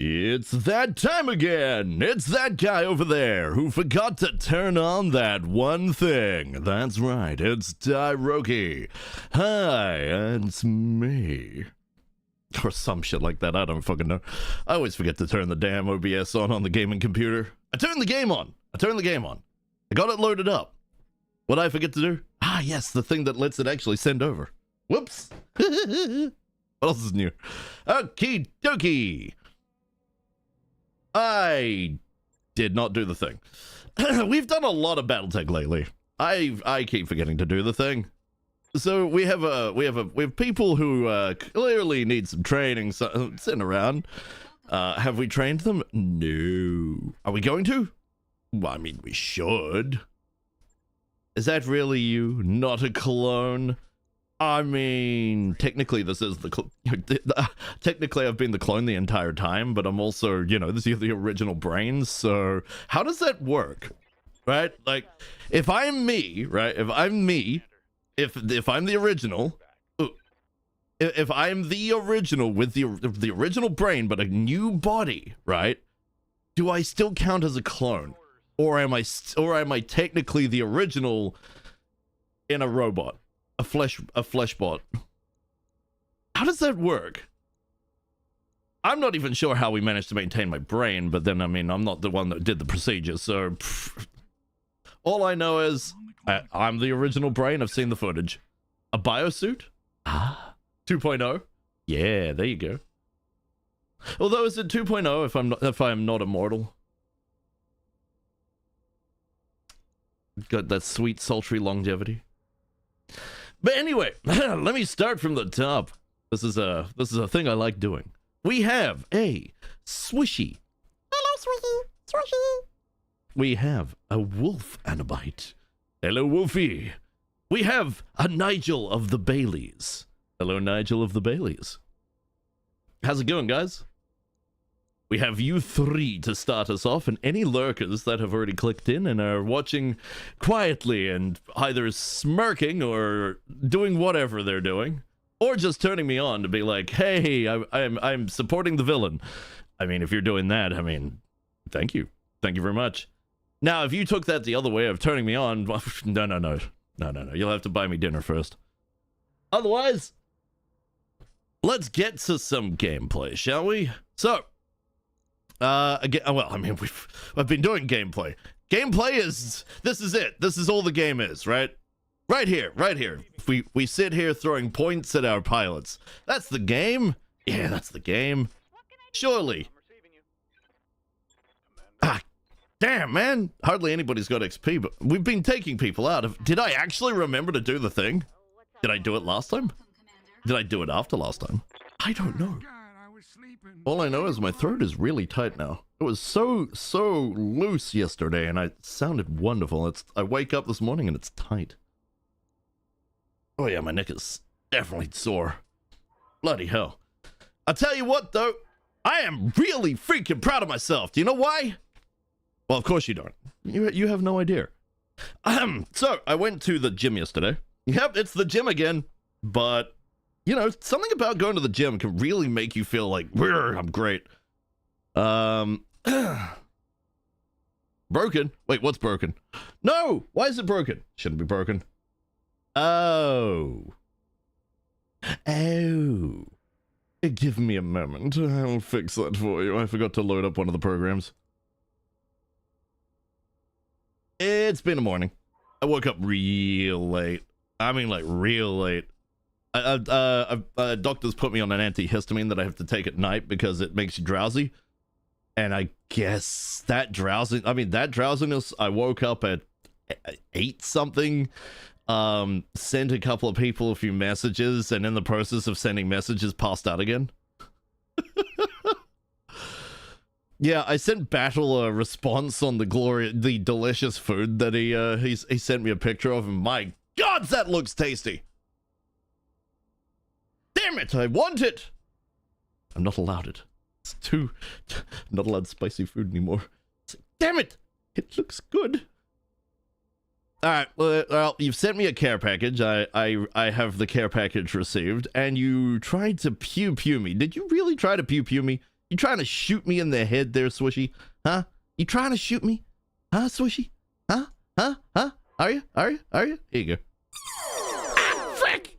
It's that time again! It's that guy over there who forgot to turn on that one thing. That's right, it's Tyroki. Hi, it's me. Or some shit like that, I don't fucking know. I always forget to turn the damn OBS on the gaming computer. I turned the game on. I got it loaded up. What'd I forget to do? Ah, yes, the thing that lets it actually send over. Whoops. What else is new? Okie dokie. I did not do the thing. We've done a lot of BattleTech lately. I keep forgetting to do the thing. So we have people who clearly need some training sitting around. Have we trained them? No. Are we going to? Well, I mean, we should. Is that really you? Not a clone? I mean, technically this is technically I've been the clone the entire time, but I'm also, you know, this is the original brain, so how does that work? Right? Like, if I'm me, right? If I'm me, if I'm the original, if I'm the original with the original brain but a new body, right? Do I still count as a clone? Or am I technically the original in a robot? A flesh bot. How does that work? I'm not even sure how we managed to maintain my brain, but then, I mean, I'm not the one that did the procedure, so... All I know is, I'm the original brain, I've seen the footage. A biosuit? Ah. 2.0? Yeah, there you go. Although, is it 2.0 if I'm not immortal? Got that sweet, sultry longevity. But anyway, let me start from the top. This is a thing I like doing. We have a Swishy. Hello, Swishy. Swishy. We have a Wolf Anabite. Hello, Wolfie. We have a Nigel of the Baileys. Hello, Nigel of the Baileys. How's it going, guys? We have you three to start us off, and any lurkers that have already clicked in and are watching quietly and either smirking or doing whatever they're doing, or just turning me on to be like, hey, I'm supporting the villain. I mean, if you're doing that, I mean, thank you. Thank you very much. Now, if you took that the other way of turning me on, no. You'll have to buy me dinner first. Otherwise, let's get to some gameplay, shall we? So, again, well, I mean, I've been doing gameplay. Gameplay is, this is it. This is all the game is, right? Right here. We sit here throwing points at our pilots. That's the game? Yeah, that's the game. Surely. Ah, damn, man. Hardly anybody's got XP, but we've been taking people out. Did I actually remember to do the thing? Did I do it last time? Did I do it after last time? I don't know. All I know is my throat is really tight now. It was so loose yesterday, and it sounded wonderful. I wake up this morning and it's tight. Oh yeah, my neck is definitely sore. Bloody hell. I'll tell you what, though. I am really freaking proud of myself. Do you know why? Well, of course you don't. You have no idea. So, I went to the gym yesterday. Yep, it's the gym again. But... you know, something about going to the gym can really make you feel like, I'm great. Broken? Wait, what's broken? No! Why is it broken? Shouldn't be broken. Oh. Give me a moment. I'll fix that for you. I forgot to load up one of the programs. It's been a morning. I woke up real late. I mean, like, real late. Doctors put me on an antihistamine that I have to take at night because it makes you drowsy. And I guess that drowsiness, I woke up at 8 something, sent a couple of people a few messages, and in the process of sending messages, passed out again. Yeah, I sent Battle a response on the delicious food that he sent me a picture of, and my God, that looks tasty! Damn it, I want it! I'm not allowed it. It's I'm not allowed spicy food anymore. Damn it! It looks good. Alright, well, you've sent me a care package. I have the care package received, and you tried to pew me. Did you really try to pew me? You trying to shoot me in the head there, Swishy? Huh? You trying to shoot me? Huh, Swishy? Huh? Are you? Here you go. Ah, frick!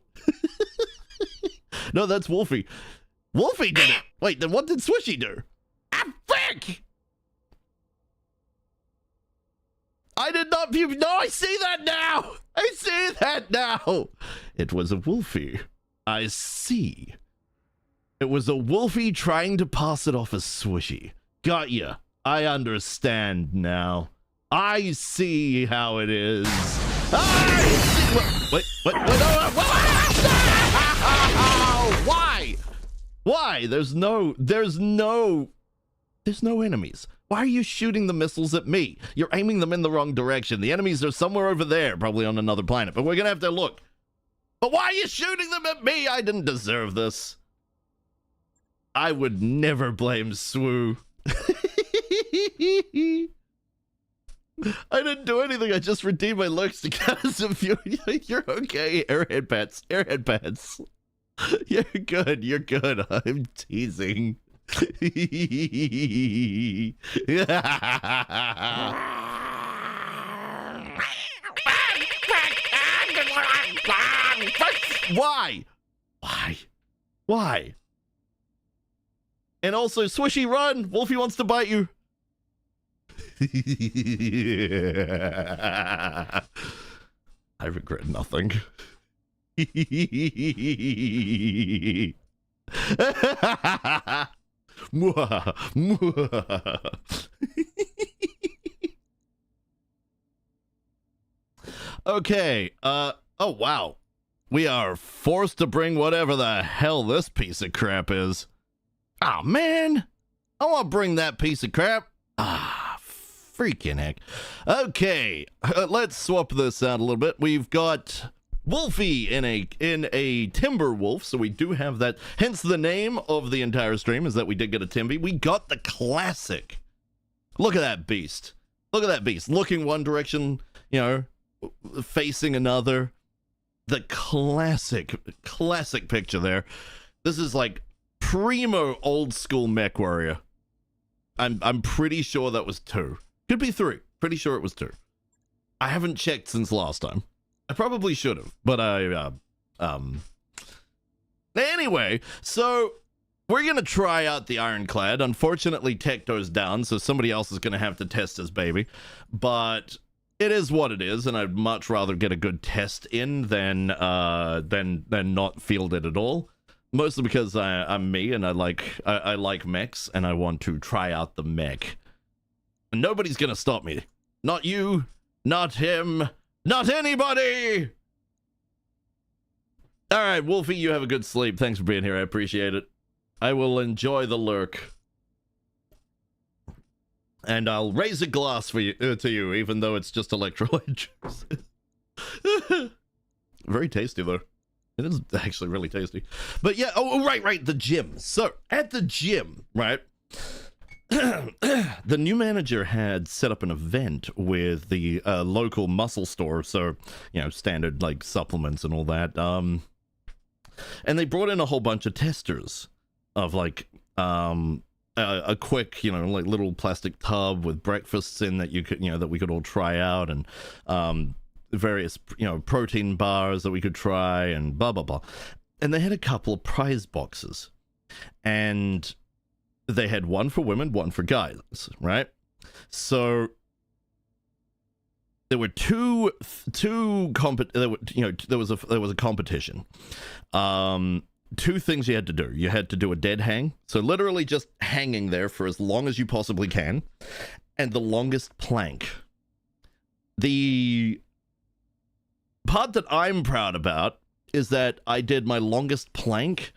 No, that's Wolfie. Wolfie did it! Wait, then what did Swishy do? Ah, frick! I did not pew. No, I see that now! I see that now! It was a Wolfie. I see. It was a Wolfie trying to pass it off as Swishy. Got ya. I understand now. I see how it is. I see. Wait, why? Why? There's no enemies. Why are you shooting the missiles at me? You're aiming them in the wrong direction. The enemies are somewhere over there, probably on another planet, but we're gonna have to look. But why are you shooting them at me? I didn't deserve this. I would never blame Swoo. I didn't do anything. I just redeemed my looks to get us a few. You're okay. Airhead pets. Airhead pets. You're good. You're good. I'm teasing. Why? Why? Why? And also, Swishy, run! Wolfie wants to bite you. I regret nothing. Okay, oh wow. We are forced to bring whatever the hell this piece of crap is. Ah, man! I want to bring that piece of crap. Ah, freaking heck. Okay, let's swap this out a little bit. We've got Wolfie in a timber wolf, so we do have that. Hence the name of the entire stream is that we did get a Timby. We got the classic. Look at that beast. Look at that beast. Looking one direction, you know, facing another. The classic picture there. This is like primo old school mech warrior. I'm pretty sure that was 2. Could be 3. Pretty sure it was 2. I haven't checked since last time. I probably should have, but anyway, so we're gonna try out the Ironclad. Unfortunately, Tecto's down, so somebody else is gonna have to test his baby. But it is what it is, and I'd much rather get a good test in than not field it at all. Mostly because I'm me and I like mechs and I want to try out the mech. And nobody's gonna stop me. Not you, not him, not anybody! Alright, Wolfie, you have a good sleep. Thanks for being here, I appreciate it. I will enjoy the lurk. And I'll raise a glass for you to you, even though it's just electrolyte juice. Very tasty, though. It is actually really tasty. But yeah, oh, right, the gym. So, at the gym, right, the new manager had set up an event with the local muscle store, so, you know, standard, like, supplements and all that. And they brought in a whole bunch of testers of, like, a quick, you know, like, little plastic tub with breakfasts in that you could, you know, that we could all try out, and, various, you know, protein bars that we could try and blah blah blah. And they had a couple of prize boxes, and they had one for women, one for guys, right? So there were there was a competition. 2 things you had to do. You had to do a dead hang, so literally just hanging there for as long as you possibly can, and the longest plank. The part that I'm proud about is that I did my longest plank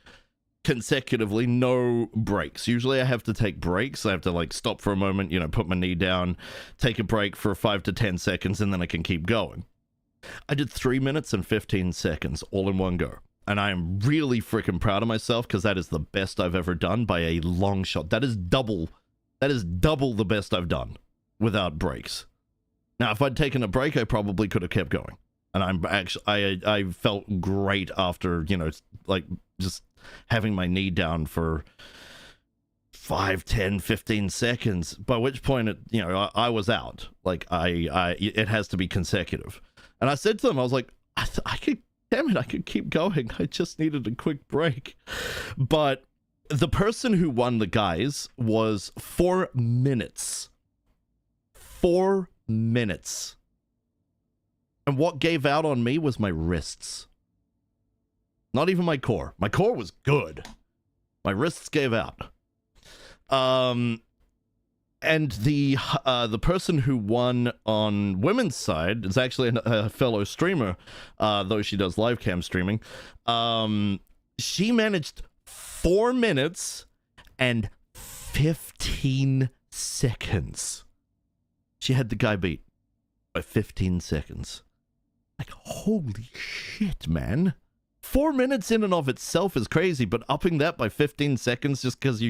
consecutively, no breaks. Usually I have to take breaks. I have to, like, stop for a moment, you know, put my knee down, take a break for 5 to 10 seconds, and then I can keep going. I did 3 minutes and 15 seconds all in one go. And I am really freaking proud of myself, because that is the best I've ever done by a long shot. That is double the best I've done without breaks. Now, if I'd taken a break, I probably could have kept going. And I'm actually, I felt great after, you know, like, just having my knee down for 5, 10, 15 seconds, by which point, you know, I was out. Like, it has to be consecutive. And I said to them, I was like, I could keep going. I just needed a quick break. But the person who won the guys was 4 minutes. 4 minutes. And what gave out on me was my wrists. Not even my core. My core was good. My wrists gave out. And the person who won on women's side is actually a fellow streamer, though she does live cam streaming. She managed 4 minutes and 15 seconds. She had the guy beat by 15 seconds. Like, holy shit, man. 4 minutes in and of itself is crazy, but upping that by 15 seconds just because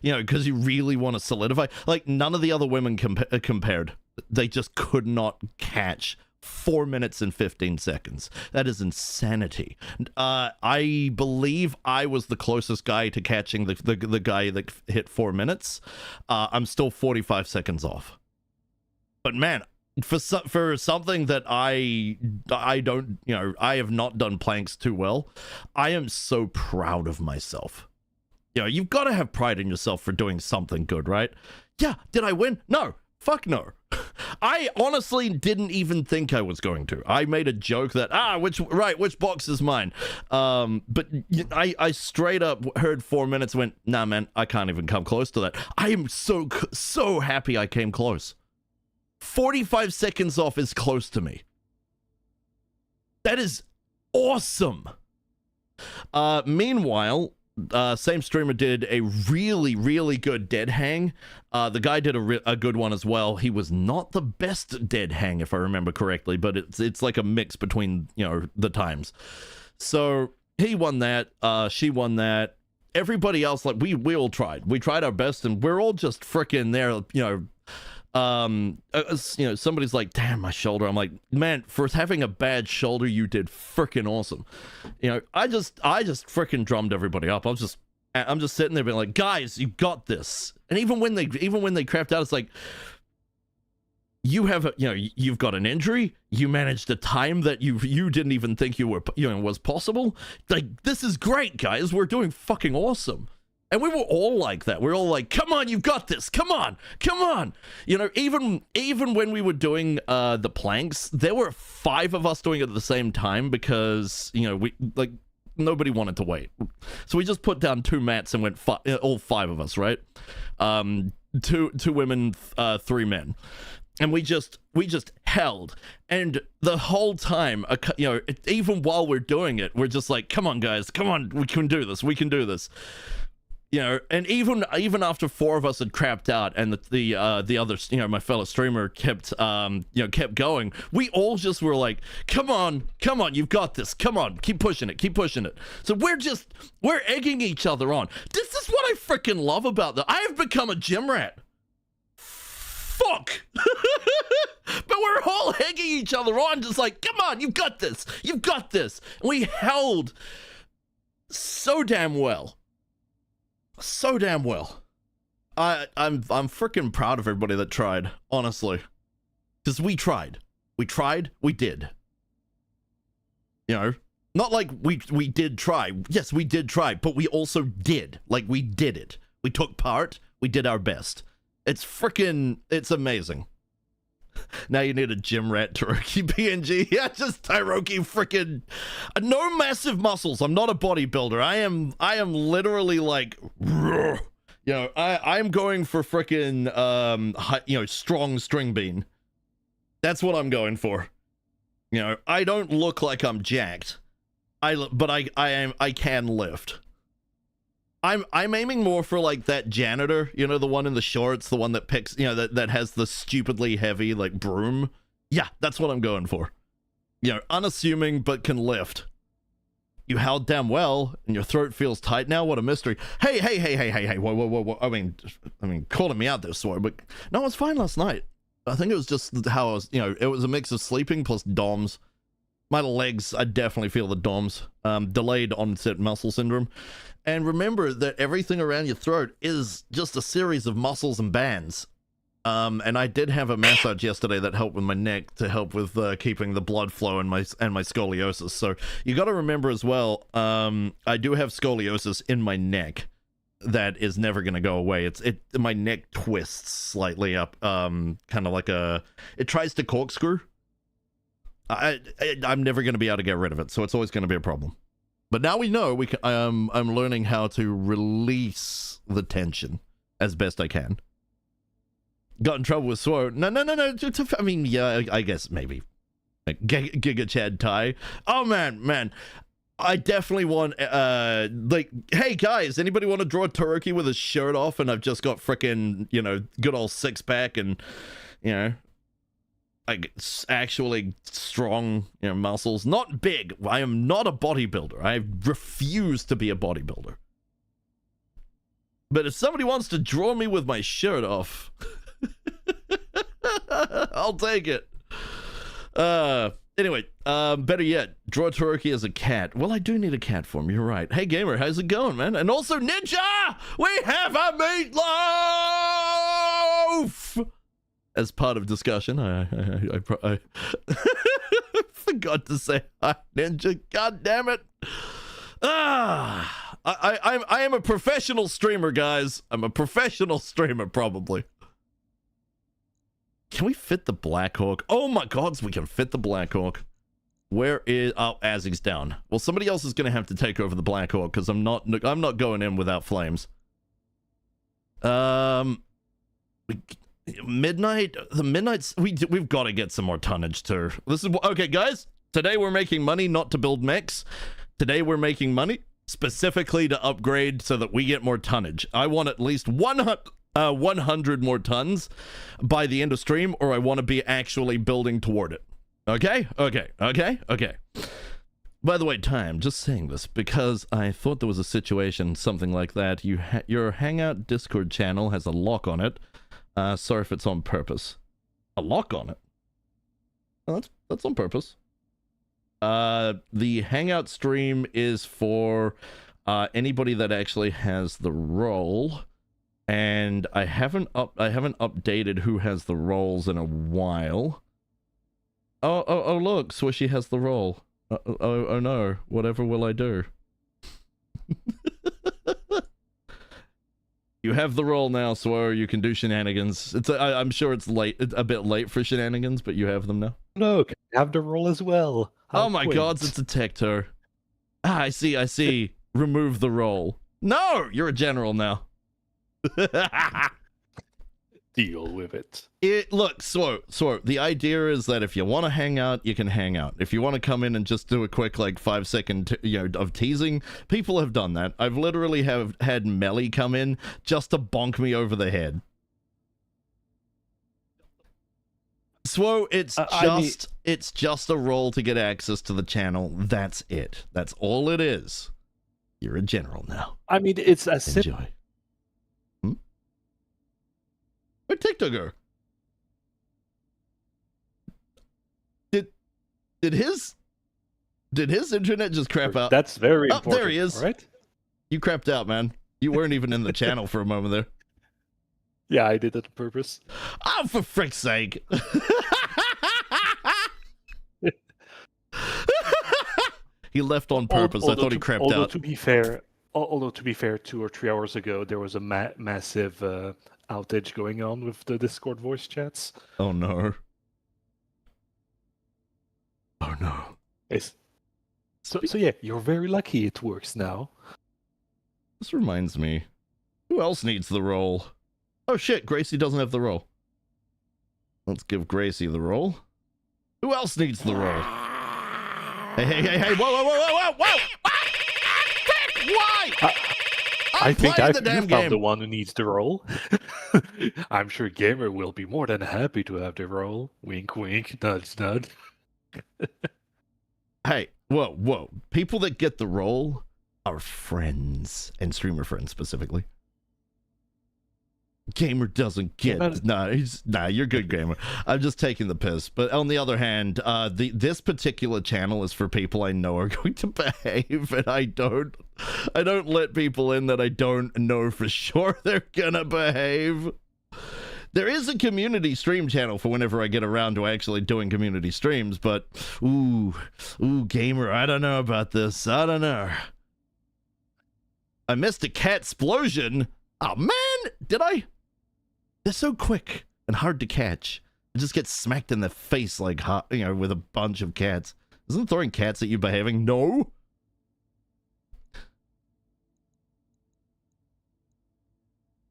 because you really want to solidify. Like, none of the other women compared. They just could not catch 4 minutes and 15 seconds. That is insanity. I believe I was the closest guy to catching the guy that hit 4 minutes. I'm still 45 seconds off. But man, for something that I don't, I have not done planks too well, I am so proud of myself. You've got to have pride in yourself for doing something good, right? Yeah, did I win? No. Fuck no. I honestly didn't even think I was going to. I made a joke that, which box is mine? But I straight up heard 4 minutes, went, nah, man, I can't even come close to that. I am so happy I came close. 45 seconds off is close to me. That is awesome. Meanwhile, same streamer did a really good dead hang. The guy did a good one as well. He was not the best dead hang, if I remember correctly, but it's like a mix between the times. So he won that. She won that. Everybody else, like, we all tried. We tried our best, and we're all just freaking there. Somebody's like, damn, my shoulder. I'm like, man, for having a bad shoulder, you did freaking awesome. I just freaking drummed everybody up. I'm just sitting there being like, guys, you got this. And even when they crapped out, it's like, you have you've got an injury. You managed a time that you didn't even think was possible. Like, this is great, guys. We're doing fucking awesome. And we were all like that. We were all like, come on, you've got this. Come on. Even when we were doing the planks, there were 5 of us doing it at the same time because, nobody wanted to wait. So we just put down 2 mats and went all 5 of us, right? 2 women, 3 men. And we just held. And the whole time, even while we're doing it, we're just like, come on, guys. Come on. We can do this. We can do this. And even after 4 of us had crapped out, and the other, my fellow streamer kept going, we all just were like, come on, you've got this, come on, keep pushing it. So we're egging each other on. This is what I freaking love about that. I have become a gym rat. Fuck. But we're all egging each other on, just like, come on, you've got this. And we held so damn well. I'm freaking proud of everybody that tried, honestly, because we tried, we did. Not like we did try. Yes, we did try, but we also did. Like, we did it. We took part. We did our best. It's amazing. Now you need a gym rat Tyroki PNG. Yeah, just Tyroki freaking no massive muscles. I'm not a bodybuilder. I am literally like, I'm going for freaking strong string bean. That's what I'm going for. I don't look like I'm jacked. But I can lift. I'm aiming more for like that janitor, the one in the shorts, the one that picks, that has the stupidly heavy like broom. Yeah, that's what I'm going for. Unassuming but can lift. You held damn well, and your throat feels tight now. What a mystery. Hey, whoa. I mean, calling me out this way, but no, it was fine last night. I think it was just how I was, it was a mix of sleeping plus DOMs. My legs, I definitely feel the DOMs. Delayed onset muscle syndrome. And remember that everything around your throat is just a series of muscles and bands. And I did have a massage yesterday that helped with my neck to help with keeping the blood flow and my scoliosis. So you got to remember as well, I do have scoliosis in my neck that is never going to go away. My neck twists slightly up, kind of like it tries to corkscrew. I'm never going to be able to get rid of it, so it's always going to be a problem. But now we know I'm learning how to release the tension as best I can. Got in trouble with Sword. No. I mean, yeah, I guess maybe. Giga Chad Ty. Oh man. I definitely want, hey guys, anybody want to draw a Tyroki with his shirt off and I've just got frickin', good old 6-pack and, like actually strong, you know, muscles. Not big. I am not a bodybuilder. I refuse to be a bodybuilder. But if somebody wants to draw me with my shirt off, I'll take it. Anyway, better yet, draw Tyroki as a cat. Well, I do need a cat form. You're right. Hey, gamer, how's it going, man? And also, Ninja, we have a meatloaf. As part of discussion, I forgot to say hi, Ninja. God damn it! I am a professional streamer, guys. I'm a professional streamer, probably. Can we fit the Black Hawk? Oh my God, so we can fit the Black Hawk. Where is? Oh, Azzy's down. Well, somebody else is gonna have to take over the Black Hawk because I'm not going in without flames. Midnight, the Midnights, we've got to get some more tonnage too. This is okay, guys. Today we're making money not to build mechs. Today we're making money specifically to upgrade so that we get more tonnage. I want at least 100 more tons by the end of stream, or I want to be actually building toward it. Okay. By the way, I'm just saying this because I thought there was a situation something like that. Your Hangout Discord channel has a lock on it. Sorry if it's on purpose. A lock on it? Oh, that's on purpose. The Hangout stream is for anybody that actually has the role, and I haven't updated who has the roles in a while. Oh look, Swishy has the role. Oh no, whatever will I do? You have the role now, Swore. You can do shenanigans. I'm sure it's late. It's a bit late for shenanigans, but you have them now. Look, I have the role as well. Oh my God, it's a Tector. Ah, I see. Remove the role. No, you're a general now. Deal with it. Look, Swore, the idea is that if you want to hang out, you can hang out. If you want to come in and just do a quick, like, 5-second, of teasing, people have done that. I've literally had Melly come in just to bonk me over the head. Swore, it's just a role to get access to the channel. That's it. That's all it is. You're a general now. I mean, it's a simple. Enjoy. Where'd TikTok go? Did his internet just crap out? That's very important. There he is. Right? You crapped out, man. You weren't even in the channel for a moment there. Yeah, I did it on purpose. Oh, for frick's sake. He left on purpose. I thought he crapped out. To be fair, 2 or 3 hours ago, there was a massive outage going on with the Discord voice chats. Oh no. Oh no. So yeah, you're very lucky it works now. This reminds me. Who else needs the role? Oh shit, Gracie doesn't have the role. Let's give Gracie the role. Who else needs the role? Hey, whoa! Why? I think I've found the one who needs the role. I'm sure Gamer will be more than happy to have the role. Wink, wink, nudge, nudge. Hey, whoa. People that get the role are friends, and streamer friends specifically. Gamer doesn't get... Nah, you're good, Gamer. I'm just taking the piss. But on the other hand, this particular channel is for people I know are going to behave, and I don't let people in that I don't know for sure they're gonna behave. There is a community stream channel for whenever I get around to actually doing community streams, but ooh, Gamer, I don't know about this. I don't know. I missed a cat explosion. Oh man, did I? They're so quick and hard to catch. I just get smacked in the face like, with a bunch of cats. Isn't throwing cats at you behaving? No.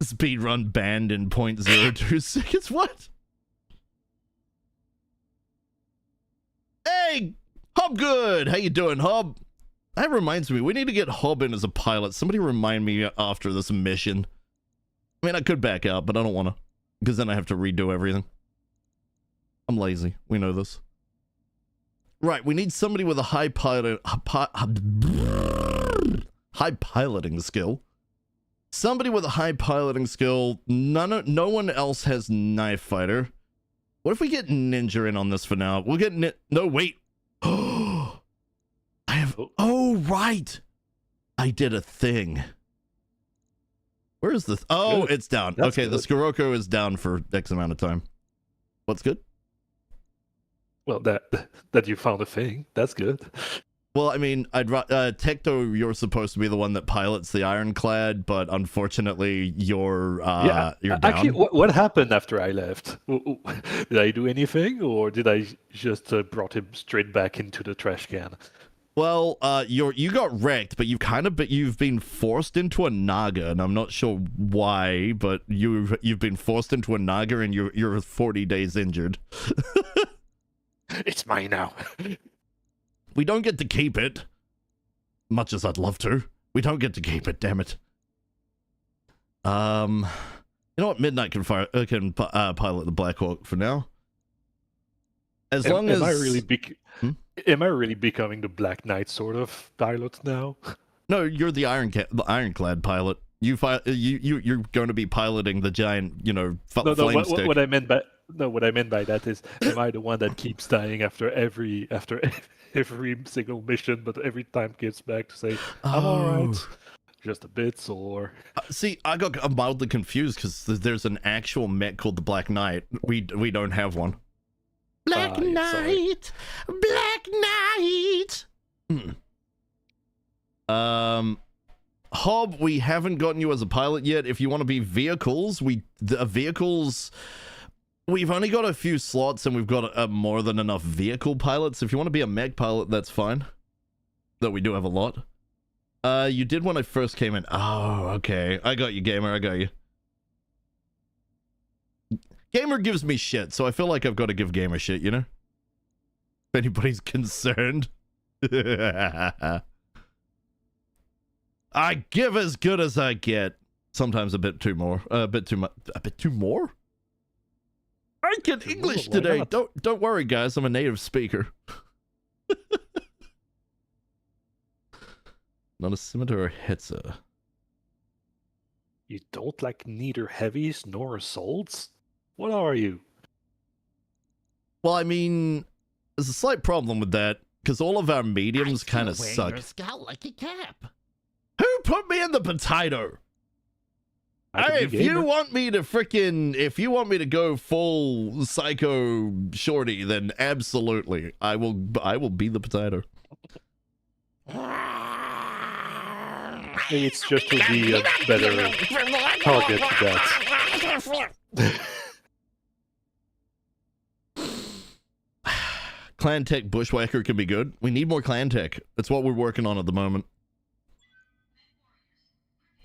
Speedrun banned in 0.02 seconds. What? Hey, Hobgood. How you doing, Hob? That reminds me, we need to get Hob in as a pilot. Somebody remind me after this mission. I mean, I could back out, but I don't want to, because then I have to redo everything. I'm lazy. We know this. Right, we need somebody with a high piloting skill. Somebody with a high piloting skill. No one else has knife fighter. What if we get ninja in on this for now? We'll get no, wait. I have. Oh, right. I did a thing. Where is this? Oh, good. It's down. That's okay, good. The Scirocco is down for X amount of time. What's good? Well, that you found a thing. That's good. Well, I mean, Tecto, you're supposed to be the one that pilots the Ironclad, but unfortunately, you're down. Actually, what happened after I left? Did I do anything, or did I just brought him straight back into the trash can? Well, you got wrecked, but you've been forced into a Naga, and I'm not sure why, but you've been forced into a Naga, and you're 40 days injured. It's mine now. We don't get to keep it. Much as I'd love to. We don't get to keep it, damn it. You know what? Midnight can pilot the Black Hawk for now. As long as... Am I really becoming the Black Knight sort of pilot now? No, you're the Ironclad pilot. You're going to be piloting the giant, flame stick. What I meant by that is, am I the one that keeps dying after every single mission, but every time gets back to say, I'm alright, just a bit, or... See, I'm mildly confused, because there's an actual mech called the Black Knight. We don't have one. Black Knight! Black Knight! Hob, we haven't gotten you as a pilot yet. If you want to be vehicles, we've only got a few slots, and we've got more than enough vehicle pilots. If you want to be a mech pilot, that's fine. Though we do have a lot. You did when I first came in. Oh, okay. I got you, Gamer. I got you. Gamer gives me shit, so I feel like I've got to give Gamer shit, you know? If anybody's concerned. I give as good as I get. Sometimes a bit too more. A bit too much. A bit too more? I can English today. Don't worry, guys. I'm a native speaker. Not a scimitar or hetzer. You don't like neither heavies nor assaults? What are you? Well, I mean, there's a slight problem with that, because all of our mediums kind of suck. Your scout like a cap. Who put me in the potato? Hey, if you want me to go full psycho shorty, then absolutely, I will be the potato. Maybe it's just to be a better target to that. Clan Tech Bushwhacker can be good. We need more Clan Tech. That's what we're working on at the moment.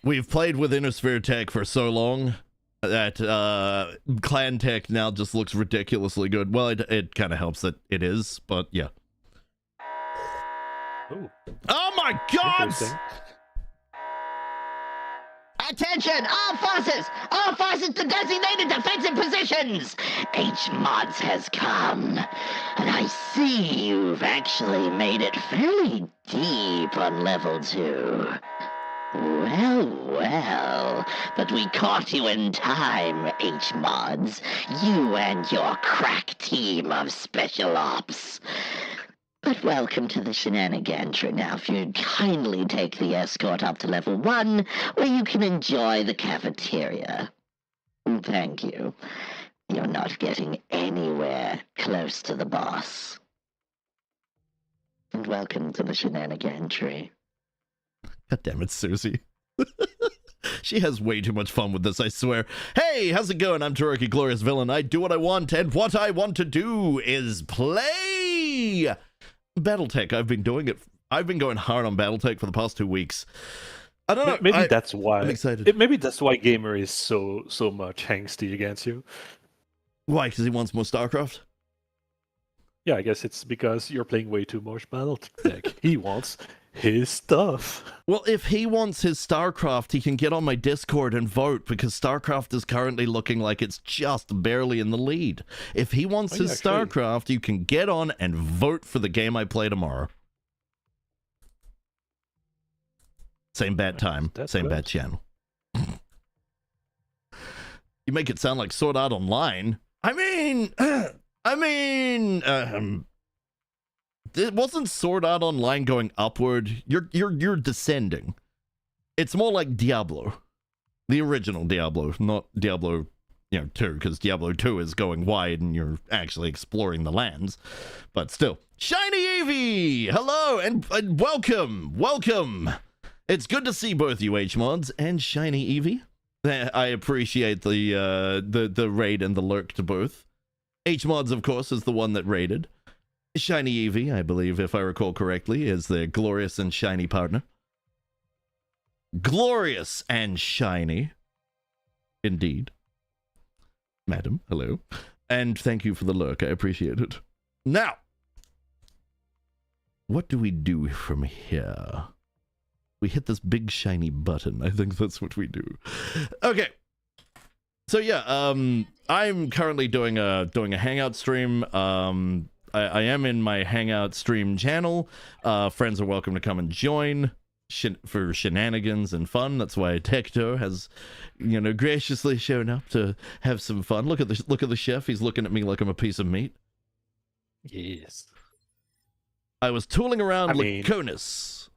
We've played with Innersphere Tech for so long that Clan Tech now just looks ridiculously good. Well, it kind of helps that it is, but yeah. Ooh. Oh my god! Attention! All forces to designated defensive positions! H-Mods has come, and I see you've actually made it fairly deep on level 2. Well, but we caught you in time, H-Mods. You and your crack team of special ops. But welcome to the shenanigans. Now, if you'd kindly take the escort up to level 1, where you can enjoy the cafeteria. Thank you. You're not getting anywhere close to the boss. And welcome to the shenanigan tree. God damn it, Susie. She has way too much fun with this, I swear. Hey, how's it going? I'm Tyroki, Glorious Villain. I do what I want, and what I want to do is play BattleTech. I've been going hard on BattleTech for the past 2 weeks. I don't know. Maybe that's why. I'm excited. Maybe that's why Gamer is so much angsty against you. Why? Because he wants more StarCraft? Yeah, I guess it's because you're playing way too much BattleTech. He wants his stuff. Well, if he wants his StarCraft, he can get on my Discord and vote, because StarCraft is currently looking like it's just barely in the lead. If he wants his StarCraft, you can get on and vote for the game I play tomorrow. Same bad time, same bad channel. You make it sound like Sword Art Online. I mean, it wasn't Sword Art Online going upward. You're descending. It's more like Diablo, the original Diablo, not Diablo, 2, because Diablo 2 is going wide and you're actually exploring the lands. But still, Shiny Eevee, hello and welcome. It's good to see both you HMods and Shiny Eevee. I appreciate the raid and the lurk to both. HMods, of course, is the one that raided. Shiny Eevee, I believe, if I recall correctly, is the glorious and shiny partner. Glorious and shiny. Indeed. Madam, hello. And thank you for the lurk, I appreciate it. Now, what do we do from here? We hit this big shiny button. I think that's what we do. Okay. So yeah, I'm currently doing a Hangout stream. I am in my Hangout stream channel. Friends are welcome to come and join for shenanigans and fun. That's why Tecto has, graciously shown up to have some fun. Look at the chef. He's looking at me like I'm a piece of meat. Yes. I was tooling around Laconis.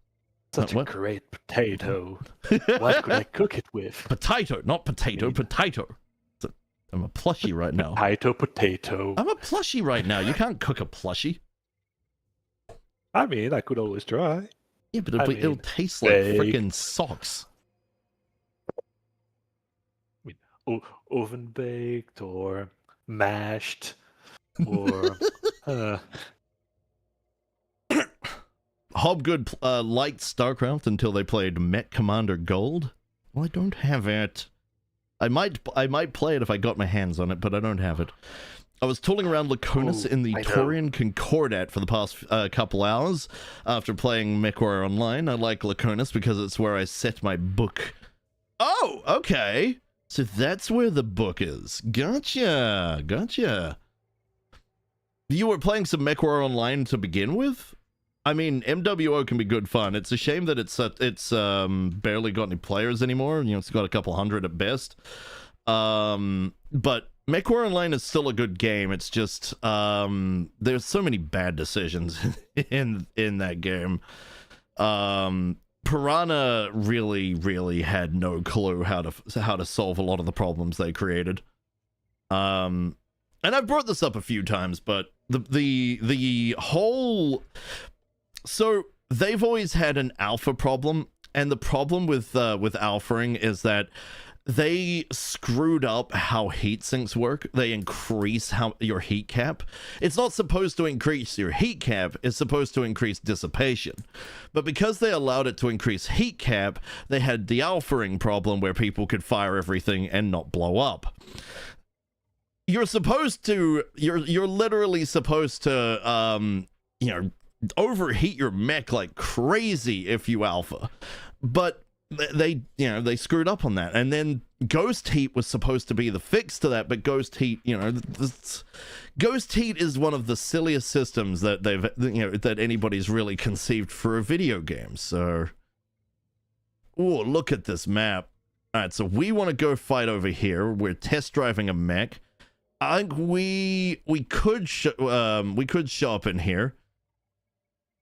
Such a great potato. What could I cook it with? Potato, not potato. Potato. I'm a plushie right now. Potato. I'm a plushie right now. You can't cook a plushie. I mean, I could always try. Yeah, but it'll taste like freaking socks. I mean, oven baked or mashed or... Hobgood liked StarCraft until they played Mech Commander Gold. Well, I don't have it. I might play it if I got my hands on it, but I don't have it. I was tooling around Laconis in the Taurian Concordat for the past couple hours after playing MechWarrior Online. I like Laconis because it's where I set my book. Oh, okay. So that's where the book is. Gotcha. You were playing some MechWarrior Online to begin with? I mean, MWO can be good fun. It's a shame that it's barely got any players anymore. It's got a couple hundred at best. But MechWarrior Online is still a good game. It's just there's so many bad decisions in that game. Piranha really had no clue how to solve a lot of the problems they created. And I've brought this up a few times, but the whole... So they've always had an alpha problem, and the problem with alphaing is that they screwed up how heat sinks work. They increase your heat cap. It's not supposed to increase your heat cap, it's supposed to increase dissipation. But because they allowed it to increase heat cap, they had the alphaing problem where people could fire everything and not blow up. You're literally supposed to, overheat your mech like crazy if you alpha, but they screwed up on that. And then ghost heat was supposed to be the fix to that, but ghost heat, ghost heat is one of the silliest systems that that anybody's really conceived for a video game. So, oh, look at this map. All right, so we want to go fight over here. We're test driving a mech. I think we could show up in here.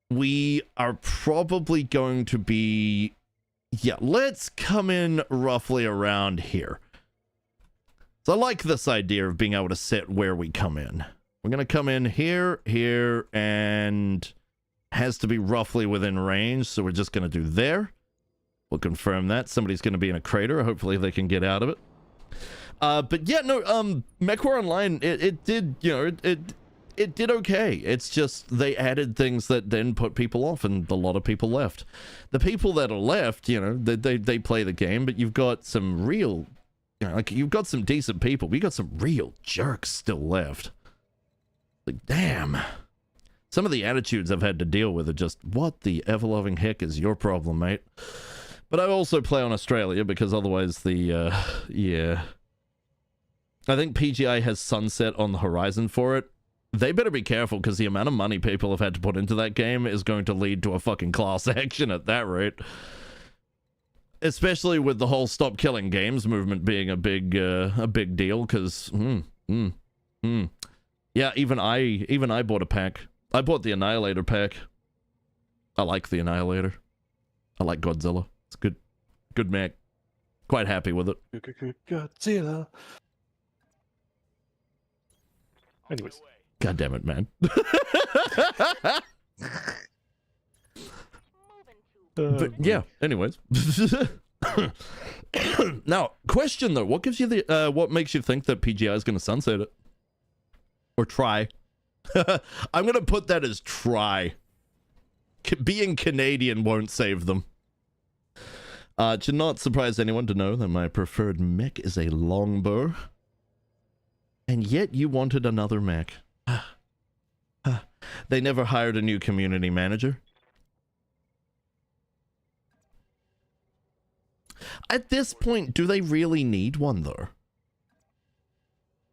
We are probably going to be... Yeah, let's come in roughly around here. So I like this idea of being able to set where we come in. We're going to come in here, and has to be roughly within range, so we're just going to do there. We'll confirm that. Somebody's going to be in a crater. Hopefully they can get out of it. But yeah, no, MechWarrior Online, it did, it did okay. It's just they added things that then put people off, and a lot of people left. The people that are left, they play the game, but you've got some real, you've got some decent people. We got some real jerks still left. Like, damn. Some of the attitudes I've had to deal with are just, what the ever-loving heck is your problem, mate? But I also play on Australia because otherwise the, yeah. I think PGI has Sunset on the horizon for it. They better be careful because the amount of money people have had to put into that game is going to lead to a fucking class action at that rate. Especially with the whole stop killing games movement being a big deal because, yeah, even I bought a pack. I bought the Annihilator pack. I like the Annihilator. I like Godzilla. It's good mech. Quite happy with it. Godzilla. Anyways. God damn it, man. But yeah, anyways. Now, question though, what gives you the what makes you think that PGI is going to sunset it? Or try? I'm going to put that as try. Being Canadian won't save them. It should not surprise anyone to know that my preferred mech is a longbow. And yet you wanted another mech. They never hired a new community manager. At this point, do they really need one, though?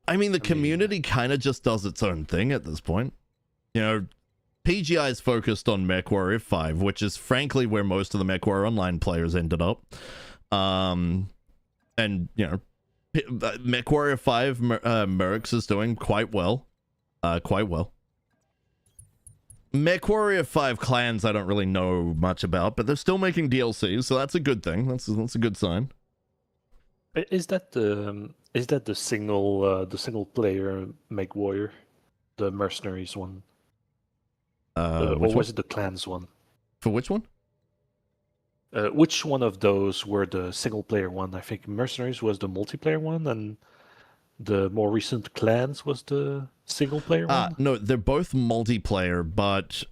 I mean, the community kind of just does its own thing at this point. You know, PGI is focused on MechWarrior 5, which is frankly where most of the MechWarrior Online players ended up. And, you know, MechWarrior 5 Mechs is doing quite well. MechWarrior 5 Clans I don't really know much about, but they're still making DLCs, so that's a good thing. That's a good sign. Is that the single player MechWarrior, the Mercenaries one? Or was it the Clans one? For which one? Which one of those were the single player one? I think Mercenaries was the multiplayer one, and the more recent Clans was the single player one. No, they're both multiplayer, but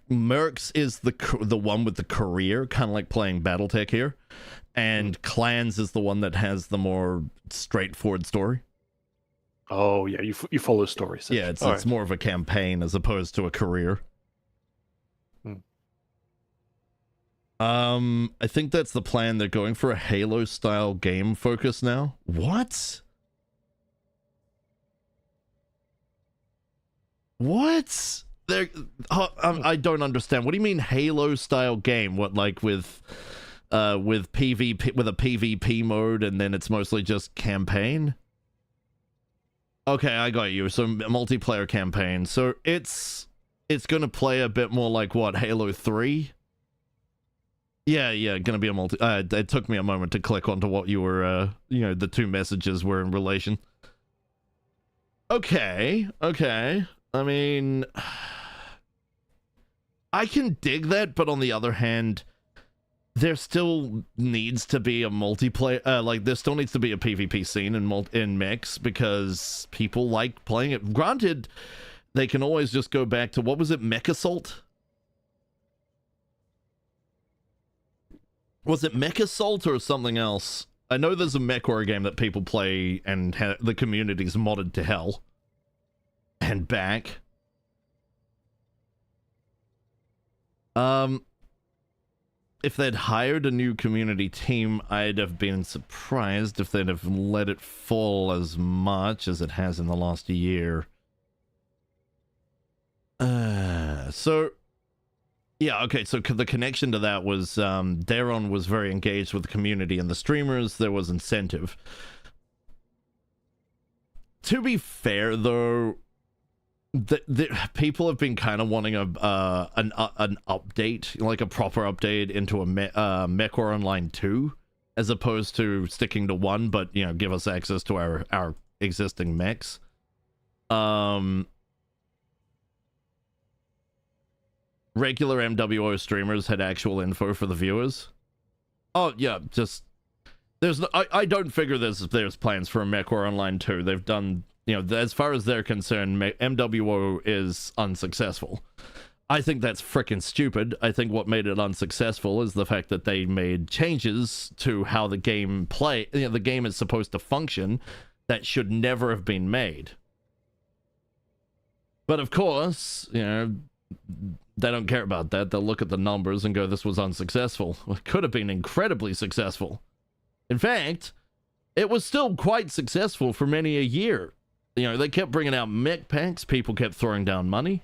Mechs is the one with the career, kind of like playing BattleTech here, and Clans is the one that has the more straightforward story. Oh yeah, you follow stories. Yeah, it's more of a campaign as opposed to a career. I think that's the plan. They're going for a Halo-style game focus now. What? What? I don't understand. What do you mean Halo-style game? What, like with PvP, with a PvP mode, and then it's mostly just campaign? Okay, I got you. So multiplayer campaign. So it's gonna play a bit more like what, Halo 3? Yeah, gonna be a multi. It took me a moment to click onto what you were, you know, the two messages were in relation. Okay. I mean, I can dig that, but on the other hand, there still needs to be a multiplayer. Like, there still needs to be a PvP scene in Mechs because people like playing it. Granted, they can always just go back to, what was it, Mech Assault? Was it Mech Assault or something else? I know there's a MechWarrior game that people play and the community's modded to hell. And back. If they'd hired a new community team, I'd have been surprised if they'd have let it fall as much as it has in the last year. So... yeah, okay, so the connection to that was, Daron was very engaged with the community and the streamers. There was incentive. To be fair, though, the people have been kind of wanting an update, like a proper update into a MechWarrior Online 2, as opposed to sticking to 1, but, you know, give us access to our existing mechs. Regular MWO streamers had actual info for the viewers. Oh yeah, just there's no, I don't figure there's plans for a MechWarrior Online 2. They've done, you know, as far as they're concerned, MWO is unsuccessful. I think that's freaking stupid. I think what made it unsuccessful is the fact that they made changes to how the game the game is supposed to function that should never have been made. But of course, you know, they don't care about that. They'll look at the numbers and go, this was unsuccessful. Well, it could have been incredibly successful. In fact, it was still quite successful for many a year. You know, they kept bringing out mech packs. People kept throwing down money.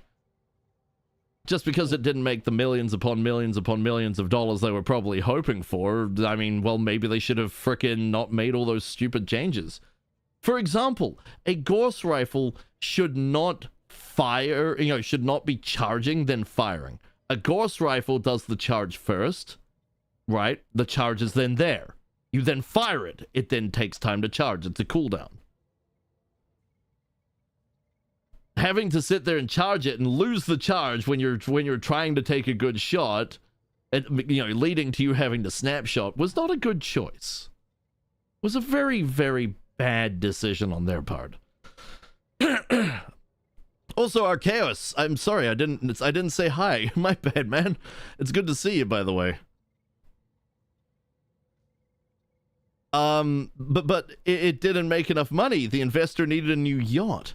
Just because it didn't make the millions upon millions upon millions of dollars they were probably hoping for, I mean, well, maybe they should have frickin' not made all those stupid changes. For example, a Gauss rifle should not fire, you know, should not be charging, then firing. A Gauss rifle does the charge first, right? The charge is then there. You then fire it. It then takes time to charge. It's a cooldown. Having to sit there and charge it and lose the charge when you're trying to take a good shot, and, you know, leading to you having to snapshot was not a good choice. It was a very, very bad decision on their part. Also, Archaeos, I'm sorry, I didn't say hi. My bad, man. It's good to see you, by the way. But it didn't make enough money. The investor needed a new yacht.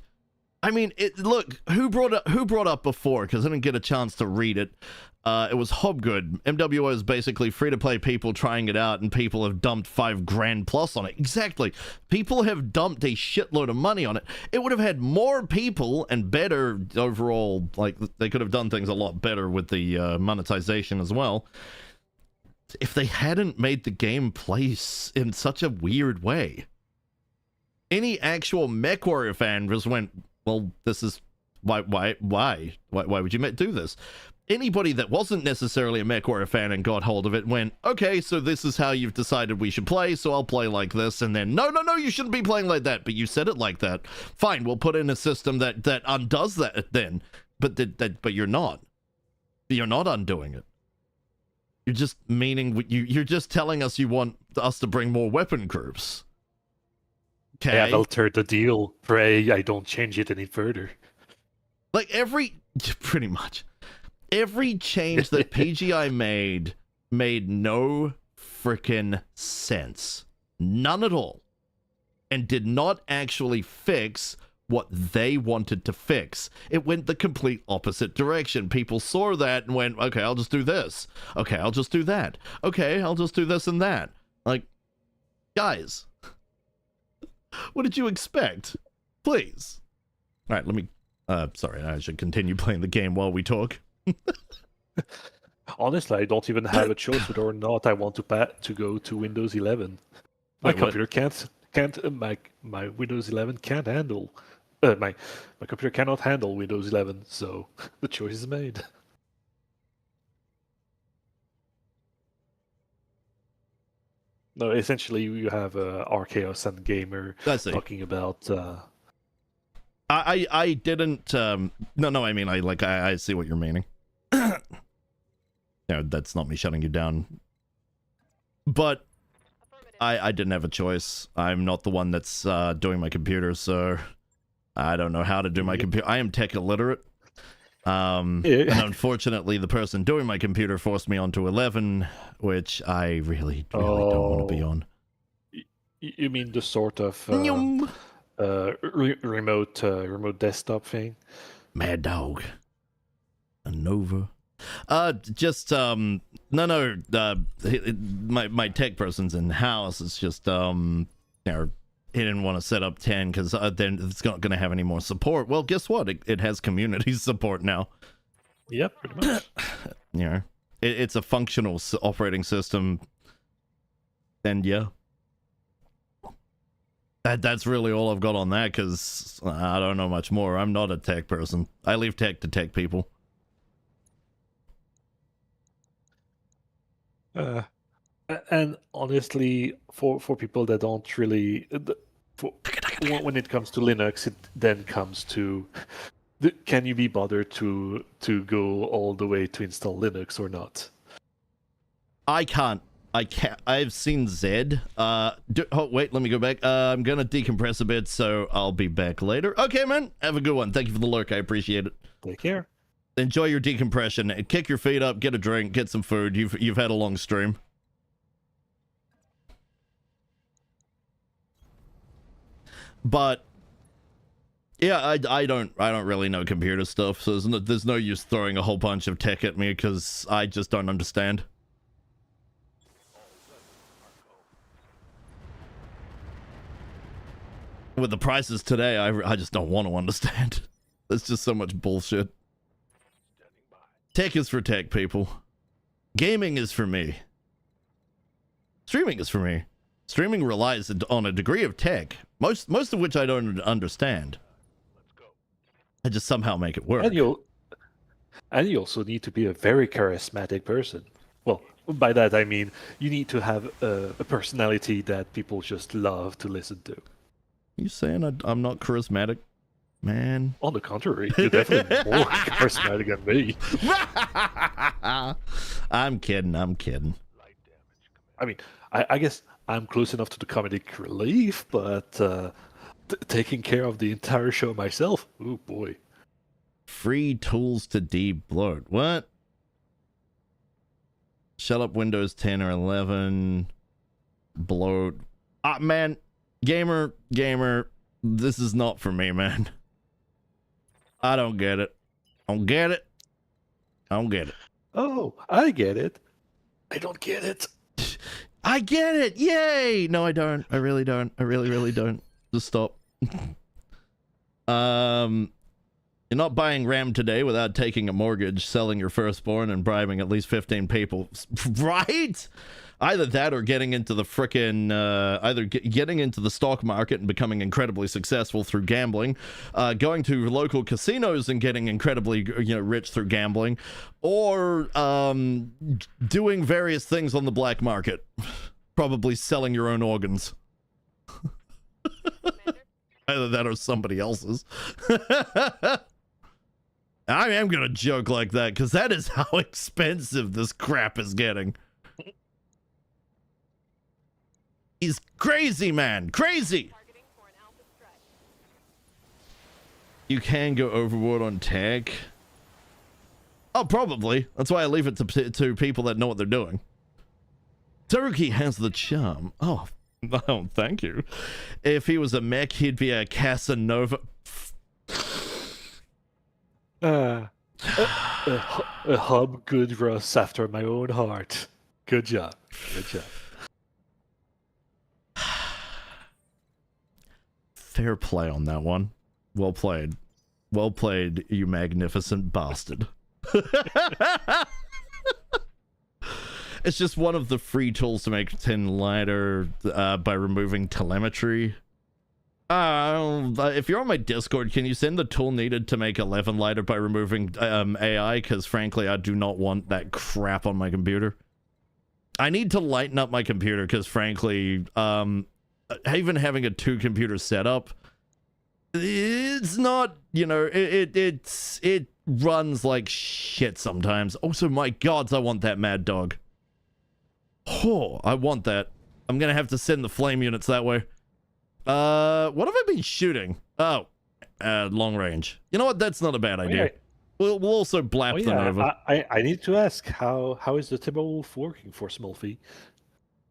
I mean, look, who brought up before, because I didn't get a chance to read it. It was Hobgood. MWO is basically free-to-play people trying it out, and people have dumped $5 grand plus on it. Exactly. People have dumped a shitload of money on it. It would have had more people and better overall, like, they could have done things a lot better with the monetization as well, if they hadn't made the game play in such a weird way. Any actual MechWarrior fan just went, well, this is why would you do this? Anybody that wasn't necessarily a MechWarrior fan and got hold of it went, okay, so this is how you've decided we should play, so I'll play like this, and then, no, you shouldn't be playing like that, but you said it like that. Fine, we'll put in a system that undoes that then, but you're not. You're not undoing it. You're just you're just telling us you want us to bring more weapon groups. Okay. Yeah, they'll turn the deal. Pray I don't change it any further. Like pretty much every change that PGI made no freaking sense. None at all. And did not actually fix what they wanted to fix. It went the complete opposite direction. People saw that and went, okay, I'll just do this. Okay, I'll just do that. Okay, I'll just do this and that. Like, guys, what did you expect? Please. All right, let me... sorry, I should continue playing the game while we talk. Honestly, I don't even have a choice whether or not I want to go to Windows 11. My Wait, computer can't my Windows 11 can't handle... my computer cannot handle Windows 11, so the choice is made. No, essentially you have Archaeos and Gamer talking about... I didn't... No, I mean, I see what you're meaning. No, that's not me shutting you down. But I didn't have a choice. I'm not the one that's doing my computer, so I don't know how to do my computer. I am tech illiterate. And unfortunately, the person doing my computer forced me onto 11, which I really don't want to be on. You mean the sort of remote desktop thing? Mad Dog. A Nova. Just my tech person's in house. It's just you know, he didn't want to set up 10 because then it's not going to have any more support. Well, guess what? It has community support now. Yep, pretty much. You know, it's a functional operating system, and yeah, that's really all I've got on that because I don't know much more. I'm not a tech person. I leave tech to tech people. And honestly, for people that don't really, when it comes to Linux, it then comes to, can you be bothered to go all the way to install Linux or not? I can't. I've seen Zed. Wait, let me go back. I'm gonna decompress a bit, so I'll be back later. Okay, man. Have a good one. Thank you for the lurk. I appreciate it. Take care. Enjoy your decompression. Kick your feet up. Get a drink. Get some food. You've had a long stream. But Yeah, I don't really know computer stuff, so there's no use throwing a whole bunch of tech at me because I just don't understand. With the prices today, I just don't want to understand. There's just so much bullshit. Tech is for tech, people. Gaming is for me. Streaming is for me. Streaming relies on a degree of tech, most of which I don't understand. I just somehow make it work. And you also need to be a very charismatic person. Well, by that I mean you need to have a personality that people just love to listen to. You saying I'm not charismatic, man? On the contrary, you're definitely more charismatic than me. I'm kidding. I mean, I guess I'm close enough to the comedic relief, but taking care of the entire show myself, oh boy. Free tools to de-bloat. What? Shut up Windows 10 or 11. Bloat. Ah, man. Gamer, this is not for me, man. I don't get it. I don't get it. Oh, I get it. I don't get it. I get it. Yay. No, I don't. I really don't. I really don't. Just stop. You're not buying RAM today without taking a mortgage, selling your firstborn, and bribing at least 15 people. Right? Either that or getting into the frickin' getting into the stock market and becoming incredibly successful through gambling, going to local casinos and getting incredibly rich through gambling, or doing various things on the black market, probably selling your own organs. Either that or somebody else's. I am gonna joke like that because that is how expensive this crap is getting. He's crazy, man. Crazy. You can go overboard on tech. Oh, probably. That's why I leave it to people that know what they're doing. Tyroki has the charm. Oh, thank you. If he was a mech, he'd be a Casanova. A hub good Russ after my own heart. Good job. Good job. Fair play on that one. Well played. Well played, you magnificent bastard. It's just one of the free tools to make tin lighter by removing telemetry. If you're on my Discord, can you send the tool needed to make 11 lighter by removing AI? Because frankly, I do not want that crap on my computer. I need to lighten up my computer because frankly, even having a 2-computer setup, it's not, it runs like shit sometimes. Also, my gods, I want that mad dog. Oh, I want that. I'm gonna have to send the flame units that way. What have I been shooting? Oh, long range. You know what? That's not a bad idea. Yeah. We'll also blap them over. I need to ask, how is the Timberwolf working for Smurfy?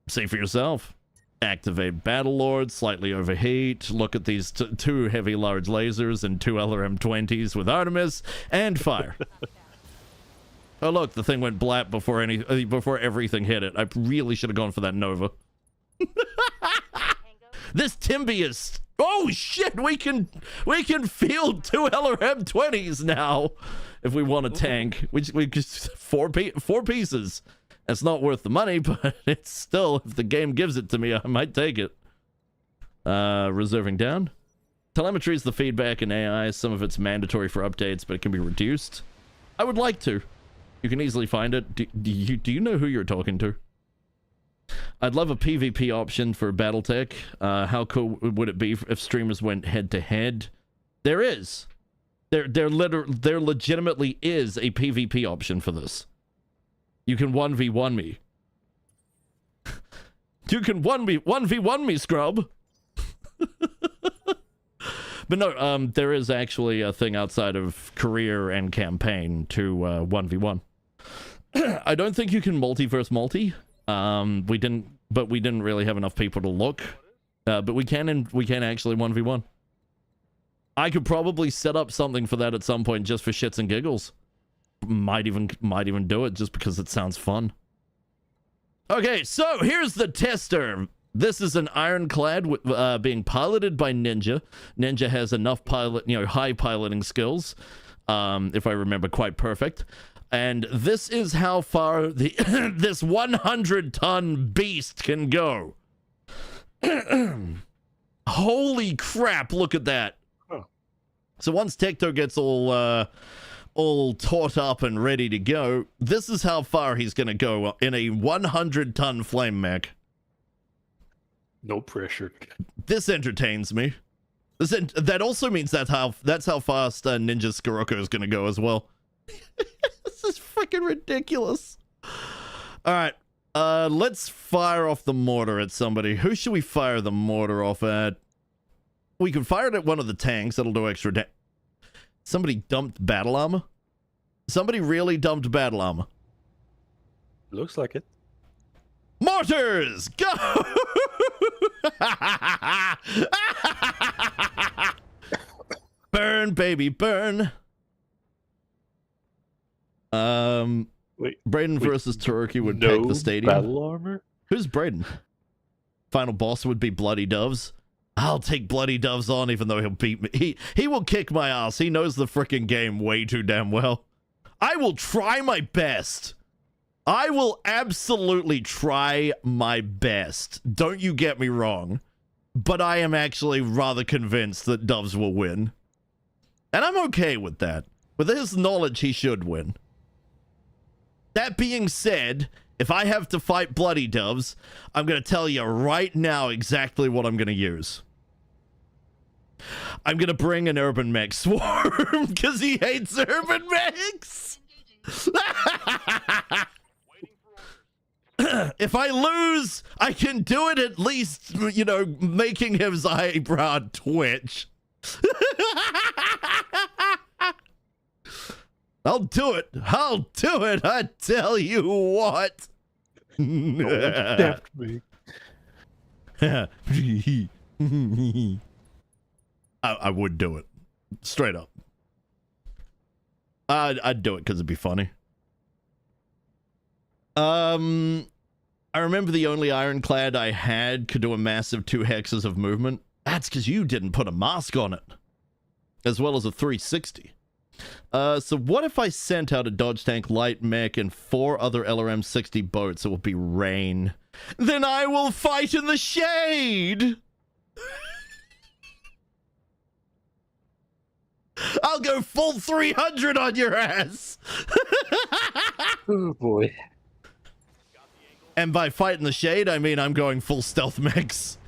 See for yourself. Activate Battle Lord, slightly overheat, look at these 2 heavy large lasers and 2 LRM-20s with Artemis, and fire. Oh look, the thing went blap before everything hit it. I really should have gone for that Nova. This Timby is... Oh shit, we can field 2 LRM-20s now if we want a tank. We just 4 pieces. It's not worth the money, but it's still, if the game gives it to me, I might take it. Reserving down. Telemetry is the feedback in AI. Some of it's mandatory for updates, but it can be reduced. I would like to. You can easily find it. Do you know who you're talking to? I'd love a PvP option for BattleTech. How cool would it be if streamers went head-to-head? There is. There legitimately is a PvP option for this. You can 1v1 me. You can 1v1 me, scrub. But no, there is actually a thing outside of career and campaign to 1v1. I don't think you can multiverse multi. We didn't really have enough people to look. But we can actually 1v1. I could probably set up something for that at some point just for shits and giggles. Might even do it just because it sounds fun. Okay, so here's the tester. This is an ironclad being piloted by Ninja. Ninja has enough high piloting skills, if I remember quite perfect. And this is how far the this 100-ton beast can go. Holy crap, look at that. Huh. So once Tecto gets all taut up and ready to go, this is how far he's going to go in a 100-ton flame mech. No pressure. This entertains me. That also means that's how fast Ninja Sirocco is going to go as well. This is freaking ridiculous. All right, let's fire off the mortar at somebody. Who should we fire the mortar off at? We can fire it at one of the tanks. That'll do extra damage. Somebody dumped battle armor? Somebody really dumped battle armor. Looks like it. Mortars, go! Burn, baby, burn. Wait, Braden versus Tyroki would take the stadium. Battle armor? Who's Braden? Final boss would be Bloody Doves. I'll take Bloody Doves on even though he'll beat me. He will kick my ass. He knows the freaking game way too damn well. I will try my best. I will absolutely try my best. Don't you get me wrong. But I am actually rather convinced that Doves will win. And I'm okay with that. With his knowledge, he should win. That being said, if I have to fight Bloody Doves, I'm going to tell you right now exactly what I'm going to use. I'm going to bring an Urban Mech Swarm because he hates Urban Mechs. If I lose, I can do it at least, you know, making his eyebrow twitch. I'll do it. I'll do it. I tell you what. Don't me. I would do it. Straight up. I'd do it because it'd be funny. I remember the only ironclad I had could do a massive 2 hexes of movement. That's because you didn't put a mask on it. As well as a 360. So what if I sent out a Dodge Tank Light Mech and 4 other LRM-60 boats? It will be rain. Then I will fight in the shade! I'll go full 300 on your ass! Oh boy. And by fight in the shade, I mean I'm going full stealth mechs.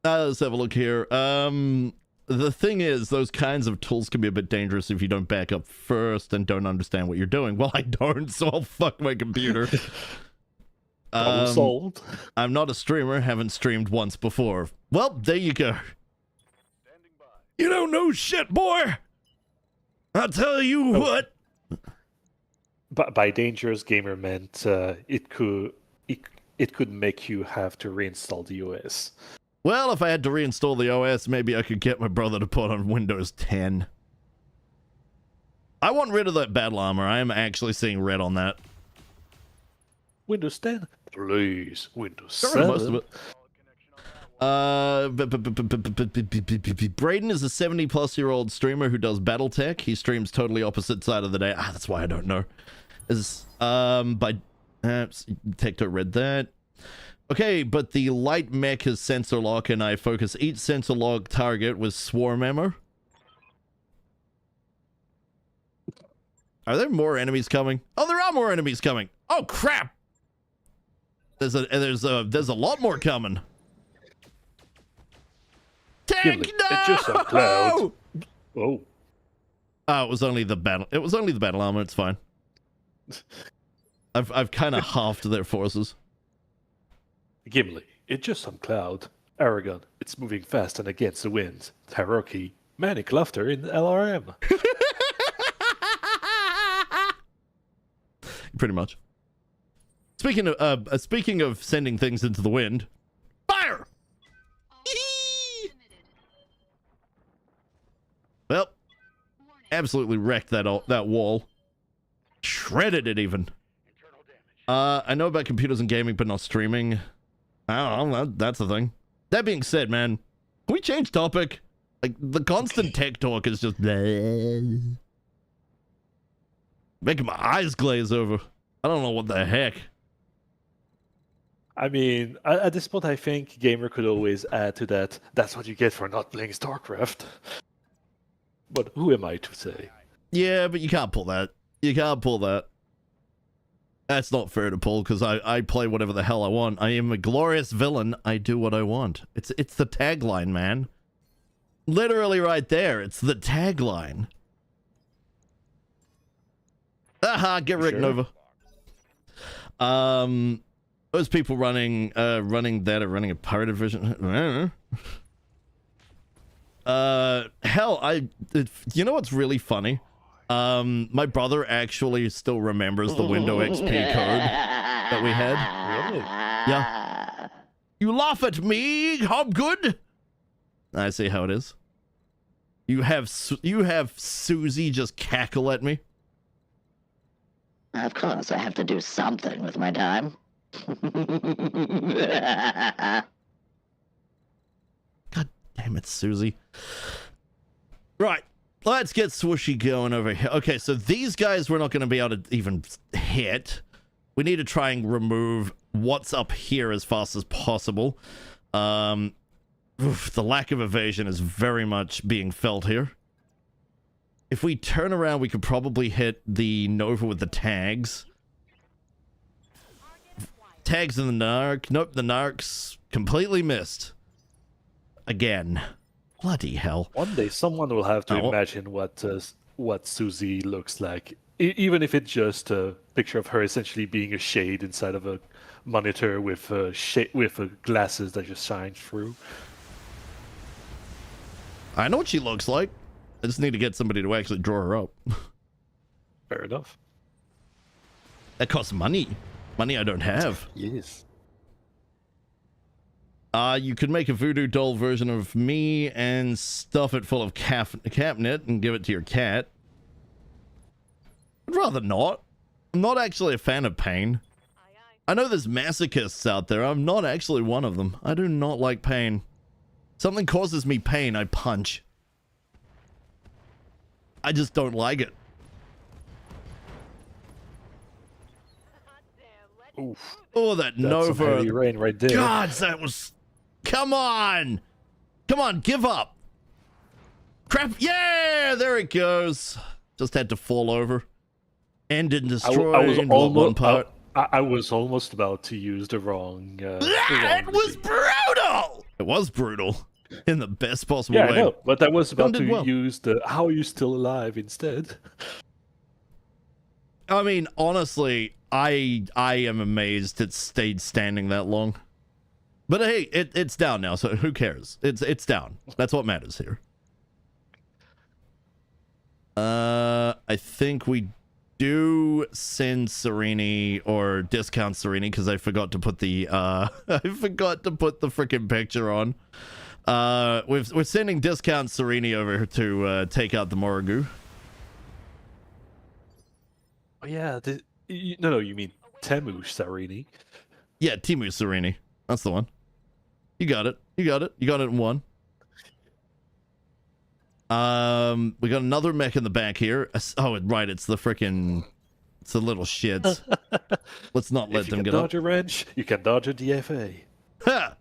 Let's have a look here. The thing is, those kinds of tools can be a bit dangerous if you don't back up first and don't understand what you're doing. Well, I don't, so I'll fuck my computer. Problem solved. I'm not a streamer, haven't streamed once before. Well, there you go. You don't know shit, boy! I'll tell you what. But by dangerous gamer meant it could make you have to reinstall the OS. Well, if I had to reinstall the OS, maybe I could get my brother to put on Windows 10. I want rid of that battle armor. I am actually seeing red on that. Windows 10? Please. Windows Got rid of most 7? of it. Braden is a 70-plus-year-old streamer who does BattleTech. He streams totally opposite side of the day. That's why I don't know. Tecto read that. Okay, but the light mech is sensor lock, and I focus each sensor lock target with swarm ammo. Are there more enemies coming? Oh, there are more enemies coming. Oh crap! There's a lot more coming. Tank, no! It's just a cloud. Oh. Oh, it was only the battle armor. It's fine. I've kind of halved their forces. Gimli, it's just some cloud. Aragon, it's moving fast and against the wind. Tyroki, manic laughter in LRM. Pretty much. Speaking of sending things into the wind, fire! Well, absolutely wrecked that wall. Shredded it even. I know about computers and gaming, but not streaming. I don't know. That's the thing. That being said, man, can we change topic? Like, the constant tech talk is just bleh. Making my eyes glaze over. I don't know what the heck. I mean, at this point, I think Gamer could always add to that. That's what you get for not playing StarCraft. But who am I to say? Yeah, but you can't pull that. You can't pull that. That's not fair to pull, because I play whatever the hell I want. I am a glorious villain. I do what I want. It's the tagline, man. Literally right there. It's the tagline. Aha, get Rick Nova. Those people running that are running a pirated version. Hell, you know what's really funny? My brother actually still remembers the Windows XP code that we had. Really? Yeah. You laugh at me, Hobgood? I see how it is. You have Susie just cackle at me. Of course, I have to do something with my time. God damn it, Susie. Right. Let's get Swooshy going over here. Okay, so these guys we're not going to be able to even hit. We need to try and remove what's up here as fast as possible. The lack of evasion is very much being felt here. If we turn around, we could probably hit the Nova with the tags. Tags in the Narc. Nope, the Narc's completely missed. Again. Bloody hell. One day, someone will have to imagine what Susie looks like, even if it's just a picture of her essentially being a shade inside of a monitor with glasses that just shine through. I know what she looks like. I just need to get somebody to actually draw her up. Fair enough. That costs money. Money I don't have. Yes. You could make a voodoo doll version of me and stuff it full of catnip and give it to your cat. I'd rather not. I'm not actually a fan of pain. I know there's masochists out there. I'm not actually one of them. I do not like pain. Something causes me pain, I punch. I just don't like it. Oof. Oh, that That's Nova. some heavy rain right there. God, that was... Come on! Come on, give up! Crap! Yeah! There it goes. Just had to fall over. End and destroy. I was almost about to use the wrong... it was brutal! It was brutal. In the best possible way. Yeah, I know. But I was about to well. use the how are you still alive instead. I mean, honestly, I am amazed it stayed standing that long. But hey, it's down now, so who cares? It's down. That's what matters here. I think we do send Serini or discount Serini because I forgot to put the freaking picture on. We're sending discount Serini over to take out the Morrigu. Oh yeah, no, you mean Temu Sarini. Yeah, Timu Serini. That's the one. You got it. You got it. You got it in one. We got another mech in the back here. Oh, right. It's the freaking... It's the little shits. Let's not let them get up. If you can dodge a wrench, you can dodge a DFA. Ha!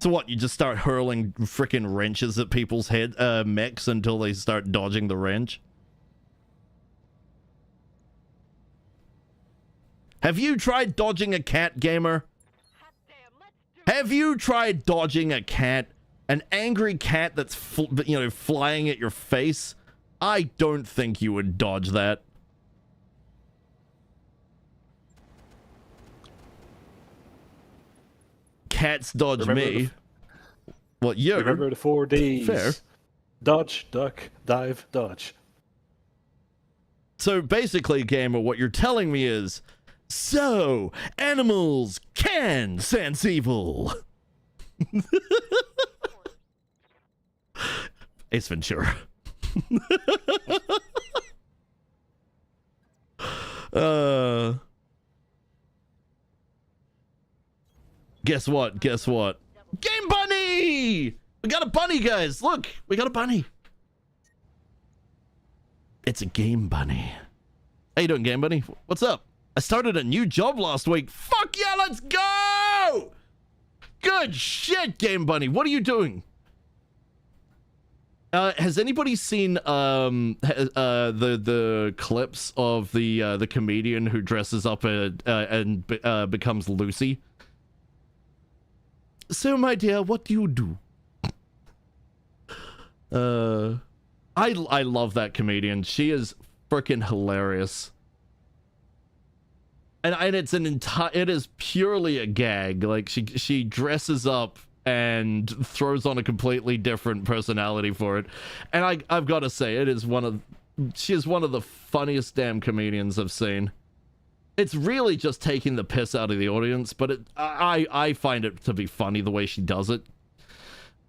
So what, you just start hurling freaking wrenches at people's head, mechs until they start dodging the wrench? Have you tried dodging a cat, gamer? Have you tried dodging a cat? An angry cat that's, flying at your face? I don't think you would dodge that. Cats dodge me. What, you? Remember the 4 Ds. Fair. Dodge, duck, dive, dodge. So basically, gamer, what you're telling me is, so animals can sense evil. Ace Ventura. Guess what? Guess what? Game bunny! We got a bunny, guys. Look, we got a bunny. It's a game bunny. How you doing, game bunny? What's up? I started a new job last week. Fuck yeah, let's go! Good shit, game bunny. What are you doing? Has anybody seen the clips of the comedian who dresses up and becomes Lucie? So, my dear, what do you do? I love that comedian. She is freaking hilarious. And it is purely a gag. Like she dresses up and throws on a completely different personality for it. And I've got to say, she is one of the funniest damn comedians I've seen. It's really just taking the piss out of the audience, but I find it to be funny the way she does it.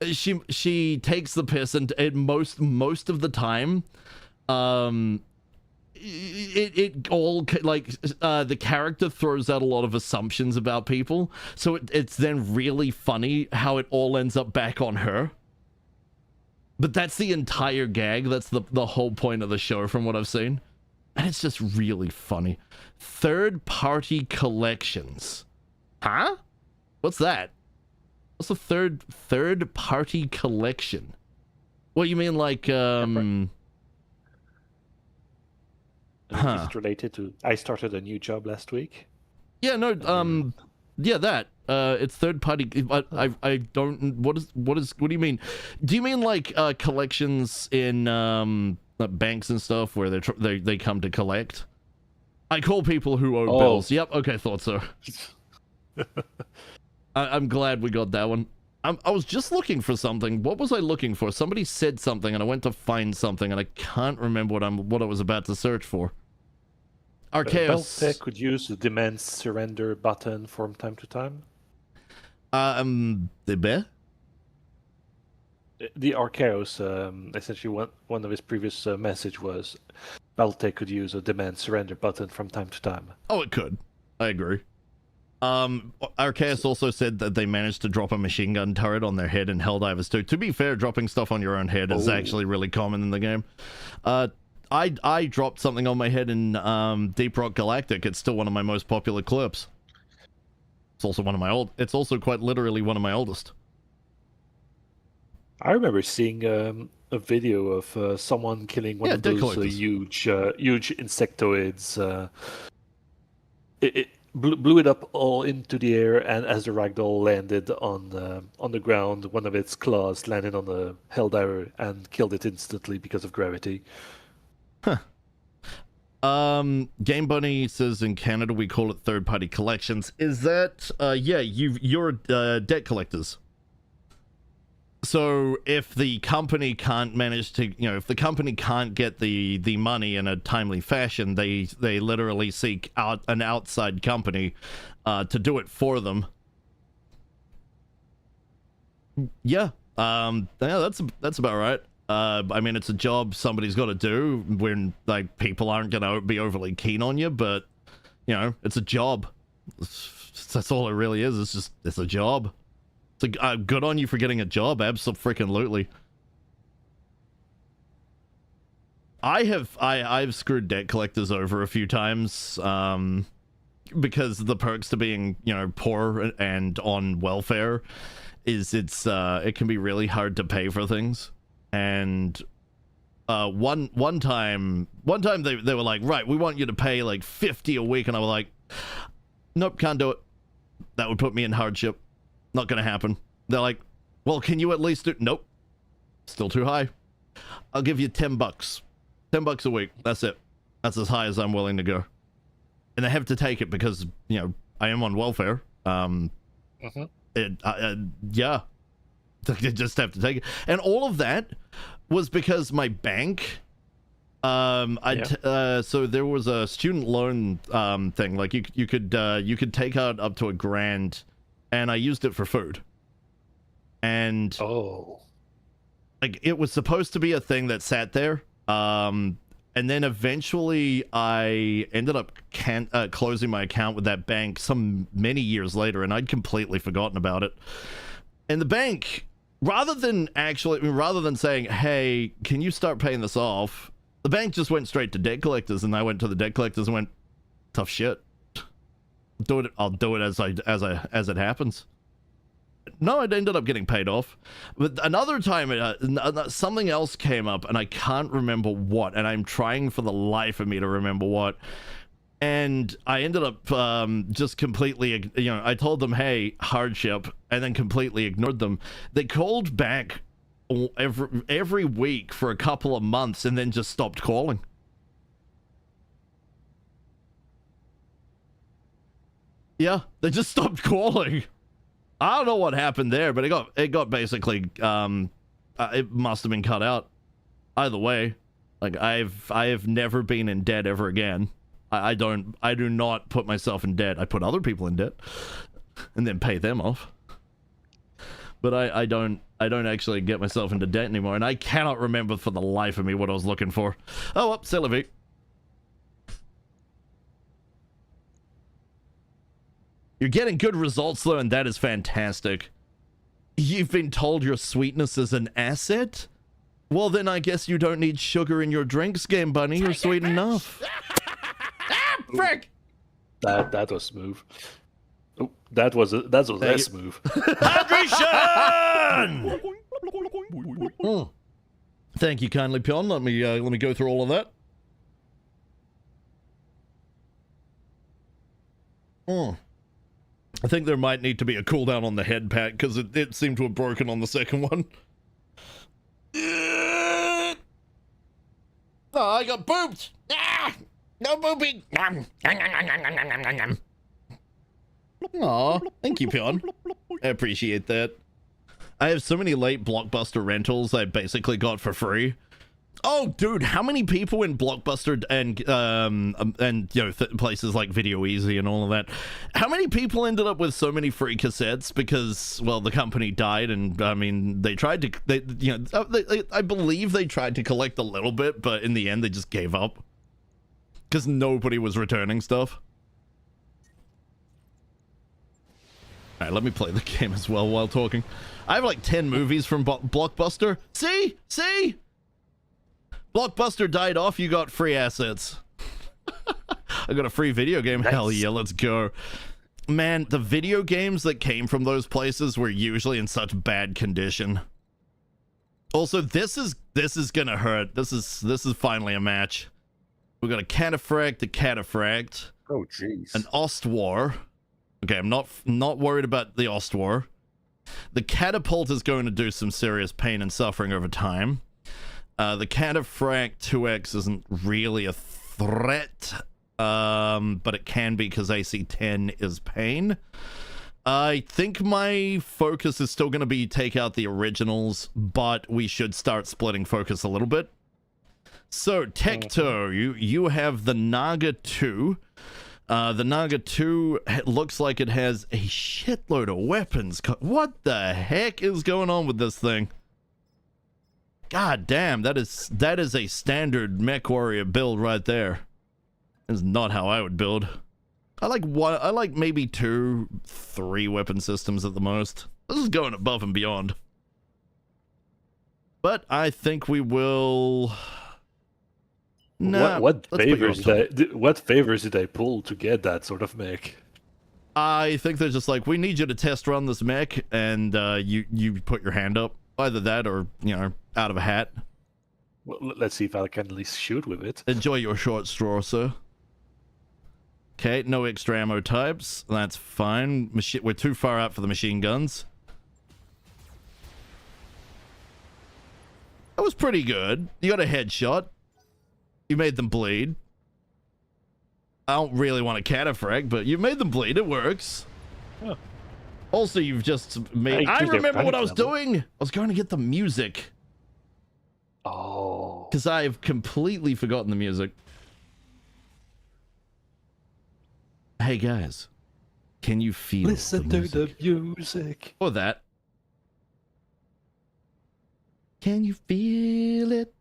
She takes the piss, and most of the time, it all, like, the character throws out a lot of assumptions about people, so it's then really funny how it all ends up back on her. But that's the entire gag. That's the whole point of the show from what I've seen. And it's just really funny. Third-party collections. Huh? What's that? What's a third-party collection? What, you mean like, Is it related to, I started a new job last week? Yeah, no, yeah, that. It's third-party, I don't, what do you mean? Do you mean like, collections in, banks and stuff where they come to collect? I call people who owe bills. Yep, okay, thought so. I'm glad we got that one. I was just looking for something. What was I looking for? Somebody said something and I went to find something and I can't remember what I was about to search for. Archaeos. BattleTech could use the demand surrender button from time to time. The bear? The Archaeos, essentially one of his previous message was BattleTech could use a demand surrender button from time to time. Oh, it could. I agree. Archaeos also said that they managed to drop a machine gun turret on their head in Helldivers 2. To be fair, dropping stuff on your own head is actually really common in the game. I dropped something on my head in Deep Rock Galactic. It's still one of my most popular clips. It's also one of my it's also quite literally one of my oldest. I remember seeing a video of someone killing one of those huge insectoids. It blew it up all into the air, and as the ragdoll landed on the ground, one of its claws landed on the Helldiver and killed it instantly because of gravity. Huh. Game Bunny says in Canada we call it third-party collections. Is that yeah, you're debt collectors. So if the company can't manage to, if the company can't get the money in a timely fashion, they literally seek out an outside company to do it for them. Yeah, yeah, that's about right. I mean, it's a job somebody's got to do when like people aren't gonna be overly keen on you, but it's a job. That's all it really is. It's a job. So good on you for getting a job, abso-freaking-lutely. I've screwed debt collectors over a few times, because the perks to being, poor and on welfare is it can be really hard to pay for things. And one time they were like, right, we want you to pay like $50 a week, and I was like, nope, can't do it. That would put me in hardship. Not gonna happen. They're like, well, can you at least do? Nope, still too high. I'll give you $10. $10 a week. That's it. That's as high as I'm willing to go. And they have to take it because I am on welfare. Yeah, they just have to take it. And all of that was because my bank. So there was a student loan thing. Like you could take out up to $1,000. And I used it for food. And like it was supposed to be a thing that sat there. And then eventually I ended up closing my account with that bank many years later, and I'd completely forgotten about it. And the bank, rather than saying, hey, can you start paying this off? The bank just went straight to debt collectors, and I went to the debt collectors and went, tough shit. I'll do it as it happens. No, it ended up getting paid off. But another time, something else came up, and I can't remember what, and I'm trying for the life of me to remember what. And I ended up just completely, I told them, hey, hardship, and then completely ignored them. They called back every week for a couple of months, and then just stopped calling. Yeah, they just stopped calling. I don't know what happened there, but it got basically it must have been cut out. Either way, like I have never been in debt ever again. I do not put myself in debt. I put other people in debt and then pay them off. But I don't actually get myself into debt anymore, and I cannot remember for the life of me what I was looking for. Oh, up, CollissaVT. You're getting good results, though, and that is fantastic. You've been told your sweetness is an asset? Well, then I guess you don't need sugar in your drinks, Game Bunny. You're sweet enough. Ah, frick! That was smooth. Oh, that was less smooth. Hydration! Thank you kindly, Pion. Let me go through all of that. I think there might need to be a cooldown on the head pack, because it seemed to have broken on the second one. Oh, I got booped! Ah! No booping! Aw, thank you, Pion. I appreciate that. I have so many late Blockbuster rentals I basically got for free. Oh, dude, how many people in Blockbuster and places like Video Easy and all of that, how many people ended up with so many free cassettes because, well, the company died, and I mean, they tried to, I believe they tried to collect a little bit, but in the end they just gave up because nobody was returning stuff. All right, let me play the game as well while talking. I have like 10 movies from Blockbuster. See? Blockbuster died off, you got free assets. I got a free video game. Nice. Hell yeah, let's go. Man, the video games that came from those places were usually in such bad condition. Also, this is gonna hurt. This is finally a match. We got a Cataphract. Oh jeez. An Ostwar. Okay, I'm not worried about the Ostwar. The Catapult is going to do some serious pain and suffering over time. The Cataphract 2X isn't really a threat, but it can be because AC-10 is pain. I think my focus is still going to be take out the originals, but we should start splitting focus a little bit. So, Tecto, you have the Naga 2. The Naga 2 looks like it has a shitload of weapons. What the heck is going on with this thing? God damn, that is a standard mech warrior build right there. That's not how I would build. I like maybe 2, 3 weapon systems at the most. This is going above and beyond. But I think we will. Nah, what favors did they pull to get that sort of mech? I think they're just like, we need you to test run this mech, and you put your hand up. Either that or, out of a hat. Well, let's see if I can at least shoot with it. Enjoy your short straw, sir. Okay, no extra ammo types. That's fine. We're too far out for the machine guns. That was pretty good. You got a headshot. You made them bleed. I don't really want a Cataphract, but you made them bleed. It works. Oh. Also, you've just made... I remember what I was doing! I was going to get the music. Oh. Because I've completely forgotten the music. Hey, guys. Can you feel Listen the to the music. Or that. Can you feel it?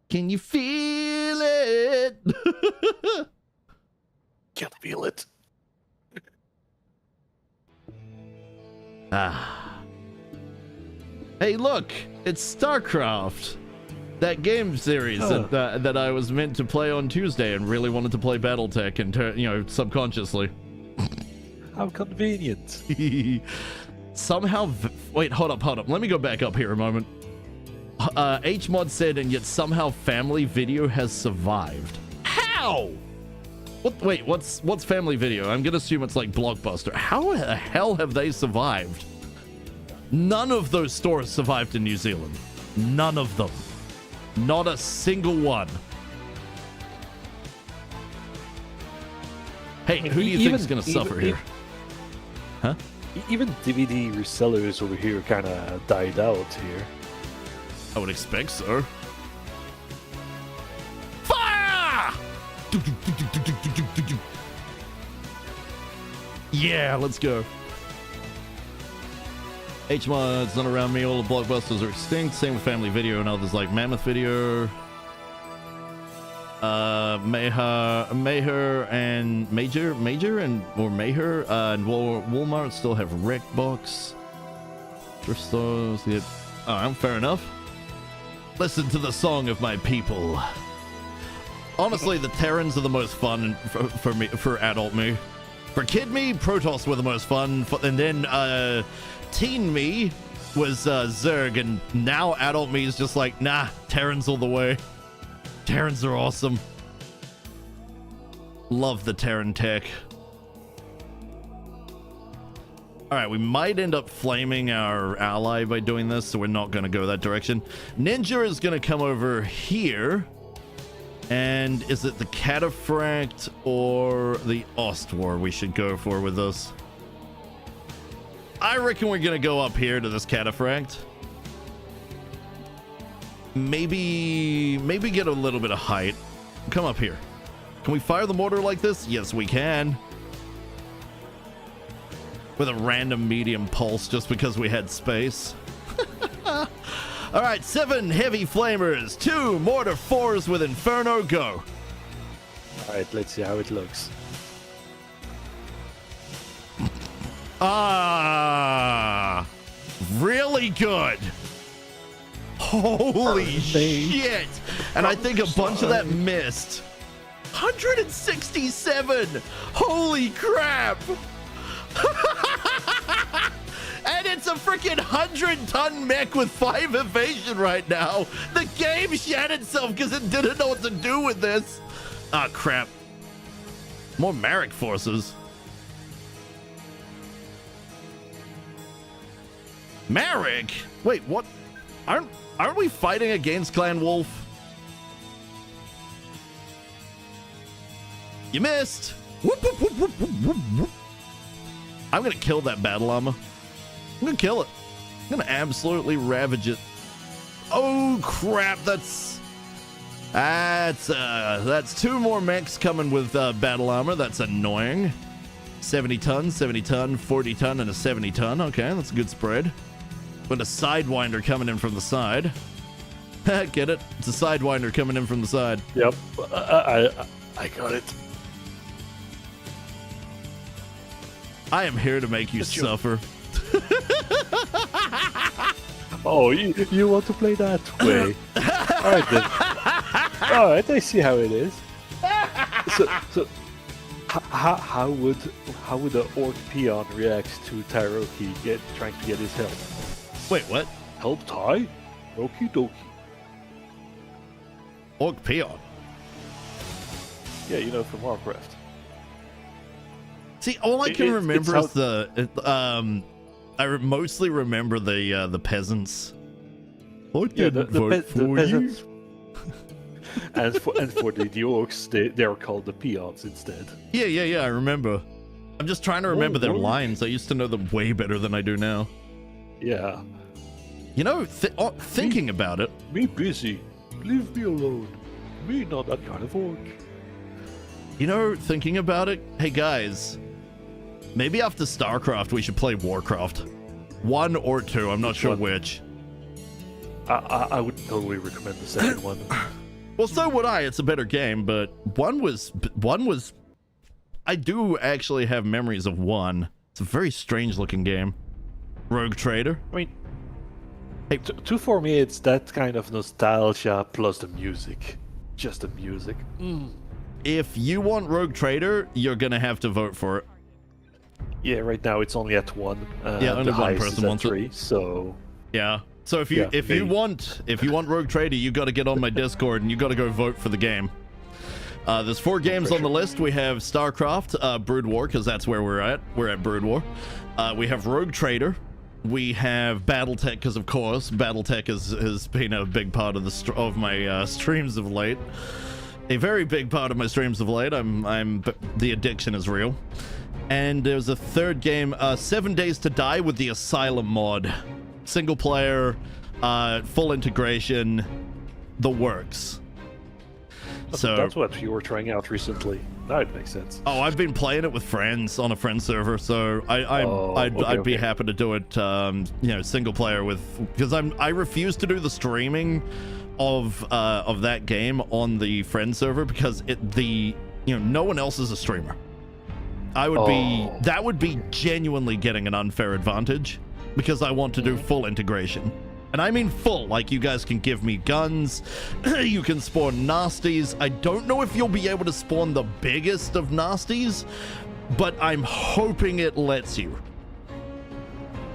Can you feel it? Can't feel it. Ah. Hey, look! It's StarCraft! That game series that I was meant to play on Tuesday and really wanted to play BattleTech and, subconsciously. How convenient. Somehow... Wait, hold up. Let me go back up here a moment. HMod said, and yet somehow Family Video has survived. How? Wait, what's Family Video? I'm gonna assume it's like Blockbuster. How the hell have they survived? None of those stores survived in New Zealand. None of them. Not a single one. Hey, who do you think is gonna suffer here? Huh? Even DVD resellers over here kind of died out here. I would expect so. Fire! Yeah, let's go. HMod's not around me. All the blockbusters are extinct. Same with Family Video and others like Mammoth Video. Maher and Major and Walmart still have Recbox. Thrift stores. Yeah. Alright, fair enough. Listen to the song of my people. Honestly, the Terrans are the most fun for adult me. For kid me, Protoss were the most fun, and then teen me was Zerg, and now adult me is just like, nah, Terrans all the way. Terrans are awesome. Love the Terran tech. Alright, we might end up flaming our ally by doing this, so we're not going to go that direction. Ninja is going to come over here. And is it the Cataphract or the Ostwar we should go for with this? I reckon we're going to go up here to this Cataphract. Maybe get a little bit of height. Come up here. Can we fire the mortar like this? Yes, we can. With a random medium pulse just because we had space. All right, 7 heavy flamers, 2 mortar 4s with Inferno, go. All right, let's see how it looks. Ah, really good. Holy shit. And I think a bunch of that missed. 167. Holy crap. And it's a freaking 100-ton mech with 5 evasion right now. The game shat itself because it didn't know what to do with this. Ah, crap. More Marek forces. Marek? Wait, what? Aren't we fighting against Clan Wolf? You missed. Whoop, whoop, whoop, whoop, whoop, whoop. I'm gonna kill that battle llama. I'm gonna kill it. I'm gonna absolutely ravage it. Oh crap! That's 2 more mechs coming with battle armor. That's annoying. 70 ton, 70 ton, 40 ton, and a 70 ton. Okay, that's a good spread. But a sidewinder coming in from the side. Get it? It's a sidewinder coming in from the side. Yep, I got it. I am here to make you suffer. Oh, you want to play that way? All right then. All right, I see how it is. So how would the orc peon react to Tyroki trying to get his help? Wait, what? Help Ty? Okie dokie. Orc peon. Yeah, you know, from Warcraft. See, all I can remember is I mostly remember the peasants. I didn't vote for you. Peasants. and for the orcs, they're called the peons instead. Yeah, I remember. I'm just trying to remember their lines. I used to know them way better than I do now. Yeah. You know, thinking about it. Me busy. Leave me alone. Me not that kind of orc. You know, thinking about it. Hey guys, maybe after StarCraft we should play Warcraft. 1 or 2, I'm not sure which. I would totally recommend the second one. Well, so would I. It's a better game, but one was. I do actually have memories of one. It's a very strange looking game. Rogue Trader. I mean, hey, two for me, it's that kind of nostalgia plus the music. Just the music. If you want Rogue Trader, you're gonna have to vote for it. Yeah, right now it's only at 1. Yeah, only the one highest person is at wants 3, it. so Yeah. So if you want Rogue Trader, you got to get on my Discord and you got to go vote for the game. There's 4 games on the list. We have StarCraft, Brood War, because that's where we're at. We're at Brood War. We have Rogue Trader. We have BattleTech, because of course BattleTech has been a big part of my streams of late. A very big part of my streams of late. The addiction is real. And there's a third game, 7 Days to Die with the Asylum mod. Single player, full integration, the works. So that's what you were trying out recently. Now it makes sense. Oh, I've been playing it with friends on a friend server, so I'd be happy to do it, single player because I refuse to do the streaming of that game on the friend server because no one else is a streamer. That would be genuinely getting an unfair advantage because I want to do full integration. And I mean full, like you guys can give me guns, you can spawn nasties. I don't know if you'll be able to spawn the biggest of nasties, but I'm hoping it lets you.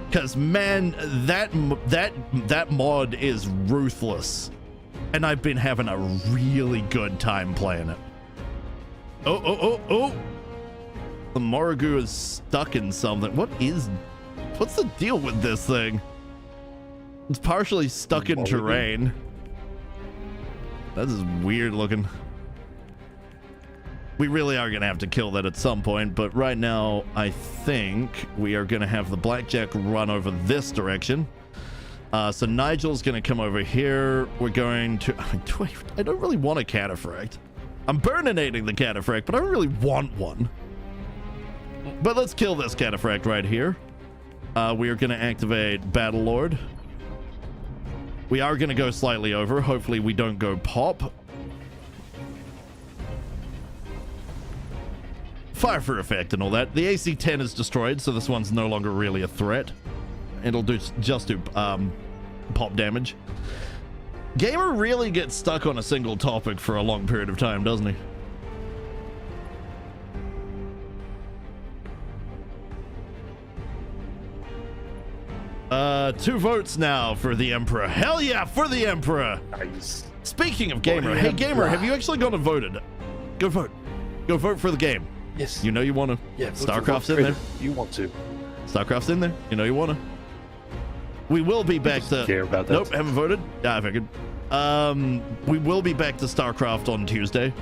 Because man, that mod is ruthless. And I've been having a really good time playing it. Oh. The Morrigu is stuck in something. What's the deal with this thing? It's partially stuck in terrain. That is weird looking. We really are going to have to kill that at some point, but right now I think we are going to have the Blackjack run over this direction. So Nigel's going to come over here. We're going to... I don't really want a cataphract. I'm burninating the cataphract, but I don't really want one. But let's kill this cataphract right here. We are going to activate Battlelord. We are going to go slightly over. Hopefully we don't go pop. Fire for effect and all that. The AC-10 is destroyed, so this one's no longer really a threat. It'll just do pop damage. Gamer really gets stuck on a single topic for a long period of time, doesn't he? Two votes now for the Emperor. Hell yeah, for the Emperor. Nice. Speaking of Gamer, hey Gamer, have you actually gone and voted? Go vote. Go vote for the game. Yes. You know you want to. Yeah, StarCraft's in there. You want to. StarCraft's in there. You know you want to. We will be back to... care about that. Nope, haven't voted. Yeah, I figured. We will be back to StarCraft on Tuesday.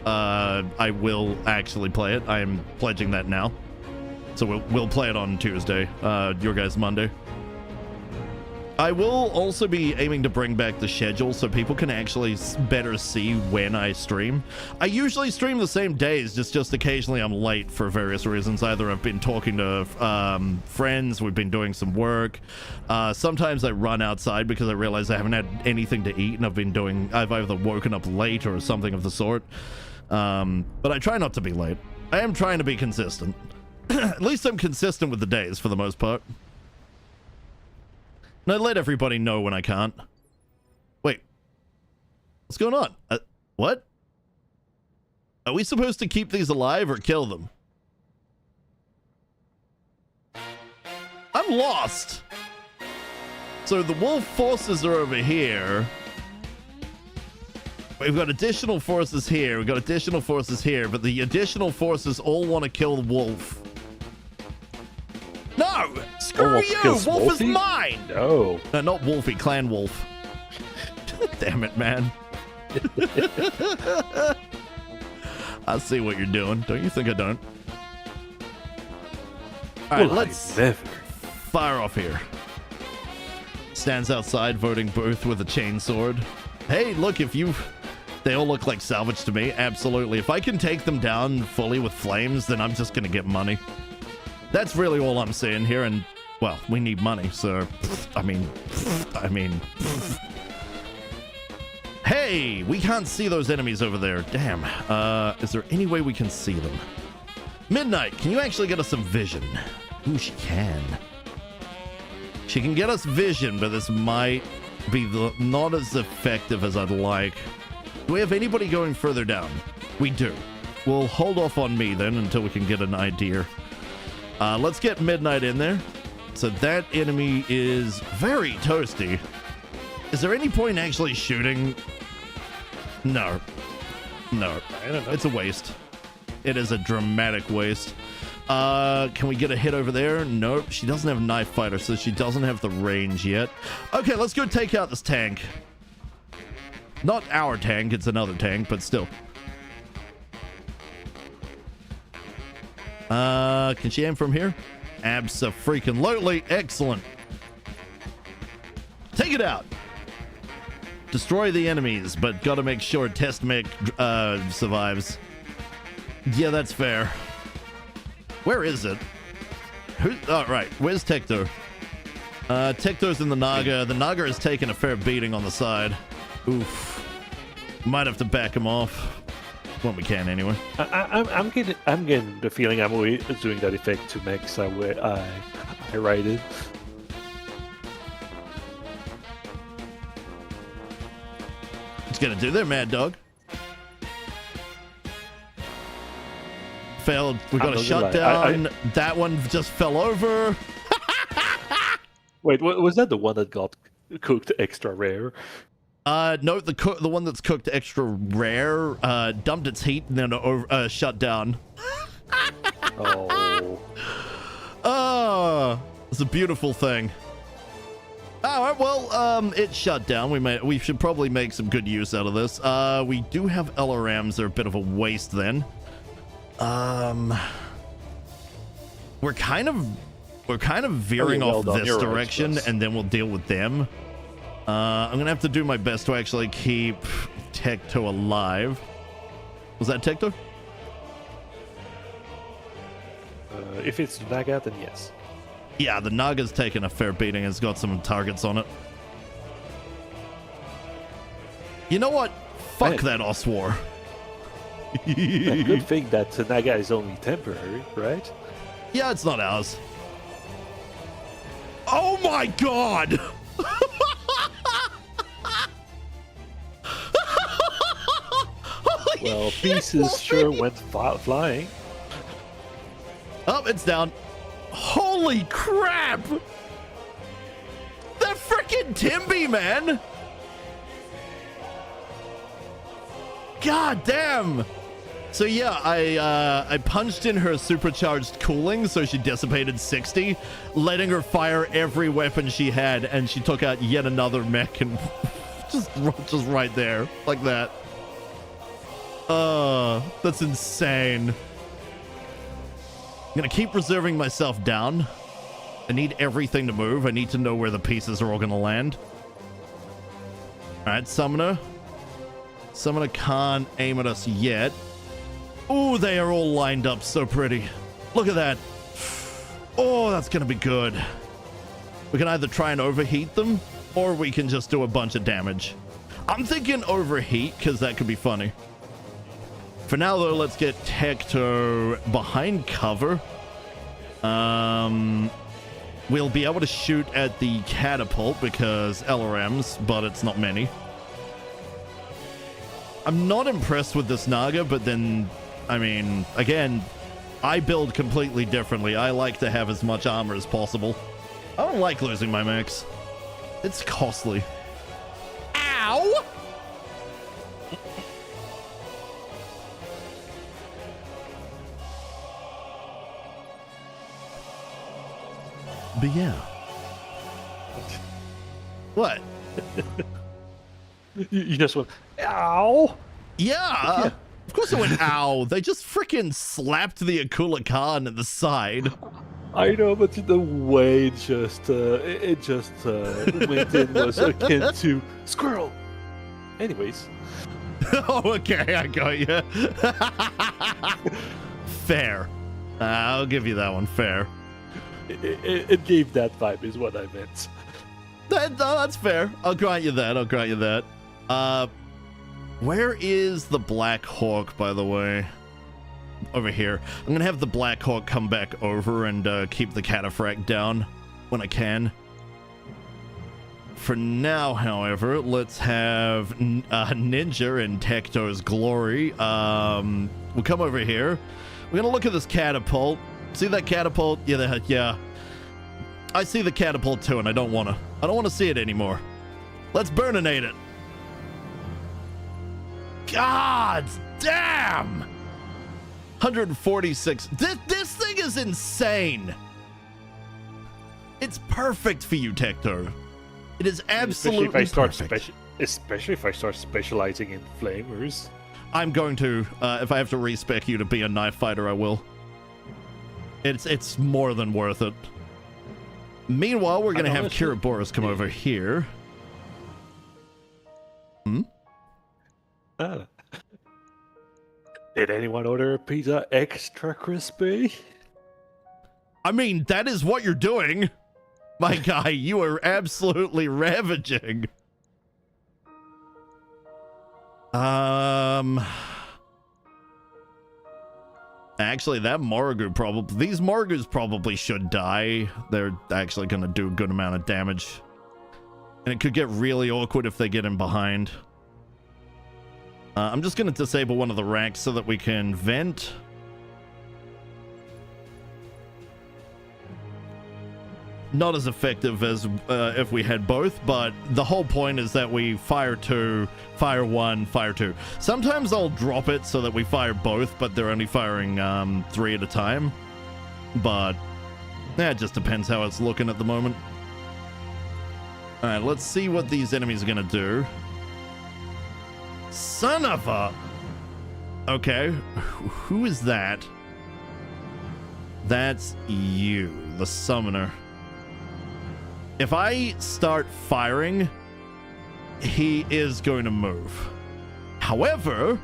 I will actually play it. I am pledging that now. So we'll play it on Tuesday. Your guys' Monday. I will also be aiming to bring back the schedule so people can actually better see when I stream. I usually stream the same days, just occasionally I'm late for various reasons. Either I've been talking to friends, we've been doing some work. Sometimes I run outside because I realize I haven't had anything to eat and I've either woken up late or something of the sort. But I try not to be late. I am trying to be consistent. At least I'm consistent with the days for the most part. And I let everybody know when I can't. Wait. What's going on? What? Are we supposed to keep these alive or kill them? I'm lost. So the wolf forces are over here. We've got additional forces here. We've got additional forces here. But the additional forces all want to kill the wolf. No! Screw you! Wolf Wolfie? Is mine! No. No, not Wolfie. Clan Wolf. Damn it, man. I see what you're doing. Don't you think I don't? Alright, let's fire off here. Stands outside voting booth with a chainsword. Hey, look, they all look like salvage to me. Absolutely. If I can take them down fully with flames, then I'm just gonna get money. That's really all I'm saying here, and, well, we need money, so, I mean, Hey, we can't see those enemies over there. Damn. Is there any way we can see them? Midnight, can you actually get us some vision? Ooh, she can. She can get us vision, but this might be not as effective as I'd like. Do we have anybody going further down? We do. We'll hold off on me then until we can get an idea. Let's get Midnight in there. So that enemy is very toasty. Is there any point in actually shooting? No. No. It's a waste. It is a dramatic waste. Can we get a hit over there? Nope. She doesn't have a knife fighter, so she doesn't have the range yet. Okay, let's go take out this tank. Not our tank, it's another tank, but still. Can she aim from here? Abso-freaking-lutely. Excellent. Take it out. Destroy the enemies, but gotta make sure Test Mech survives. Yeah, that's fair. Where is it? Oh, right. Where's Tecto? Tecto's in the Naga. The Naga has taken a fair beating on the side. Oof. Might have to back him off. When we can, anyway. I'm getting the feeling I'm always doing that effect to Mechs. I write it. What's gonna do there, Mad Dog? Failed. We got a shutdown. That one just fell over. Wait, was that the one that got cooked extra rare? No, the one that's cooked extra rare dumped its heat and then shut down. Oh, it's a beautiful thing. All right, well, it shut down. We should probably make some good use out of this. We do have LRMs. They're a bit of a waste then. We're kind of veering off this direction, and then we'll deal with them. I'm gonna have to do my best to actually keep Tecto alive. Was that Tecto? If it's Naga, then yes. Yeah, the Naga's taken a fair beating. It's got some targets on it. You know what? Fuck that Oswar. Good thing that Naga is only temporary, right? Yeah, it's not ours. Oh my god! Well, pieces sure went flying. Oh, it's down. Holy crap! That freaking Timby, man! God damn! So yeah, I punched in her supercharged cooling, so she dissipated 60, letting her fire every weapon she had, and she took out yet another mech, and just right there, like that. That's insane. I'm gonna keep reserving myself down. I need everything to move. I need to know where the pieces are all gonna land. All right, Summoner. Summoner can't aim at us yet. Ooh, they are all lined up so pretty. Look at that. Oh, that's gonna be good. We can either try and overheat them, or we can just do a bunch of damage. I'm thinking overheat, because that could be funny. For now, though, let's get Tecto behind cover. We'll be able to shoot at the catapult because LRMs, but it's not many. I'm not impressed with this Naga, but then, I mean, again, I build completely differently. I like to have as much armor as possible. I don't like losing my mechs. It's costly. Ow! But yeah. What? You just went, ow! Yeah! Of course I went, ow! They just freaking slapped the Akula Khan at the side. I know, but the way it just went in was akin to squirrel. Anyways. Oh, okay, I got you. Fair. I'll give you that one, fair. It gave that vibe, is what I meant. That's fair. I'll grant you that. Where is the Black Hawk, by the way? Over here. I'm gonna have the Black Hawk come back over and keep the cataphract down when I can. For now, however, let's have Ninja in Tecto's glory. We'll come over here. We're gonna look at this catapult. See that catapult? Yeah. I see the catapult too, and I don't wanna see it anymore. Let's burninate it. God damn! 146. This thing is insane. It's perfect for you, Tecto. It is absolutely perfect. Especially if I start specializing in flamers. I'm going to. If I have to respec you to be a knife fighter, I will. It's more than worth it. Meanwhile, we're gonna have Kiraboris come over here. Did anyone order a pizza extra crispy? I mean, that is what you're doing. My guy, you are absolutely ravaging. Actually, that Morgu these Morgus probably should die. They're actually going to do a good amount of damage. And it could get really awkward if they get in behind. I'm just going to disable one of the racks so that we can vent. Not as effective as if we had both, but the whole point is that we fire 2, fire 1, fire 2. Sometimes I'll drop it so that we fire both, but they're only firing 3 at a time. But it just depends how it's looking at the moment. Alright, let's see what these enemies are going to do. Son of a... Okay, who is that? That's you, the summoner. If I start firing, he is going to move. However,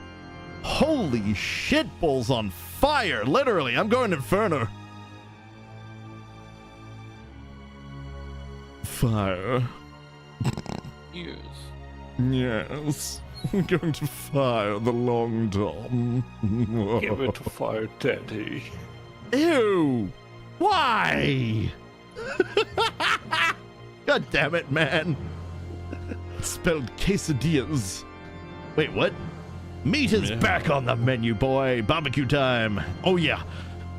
holy shit balls on fire. Literally, I'm going Inferno. Fire. Yes. Yes. I'm going to fire the long tom. Give it to Fire Daddy. Ew! Why? God damn it, man. It's spelled quesadillas. Wait, what? Meat is back on the menu, boy. Barbecue time. Oh, yeah.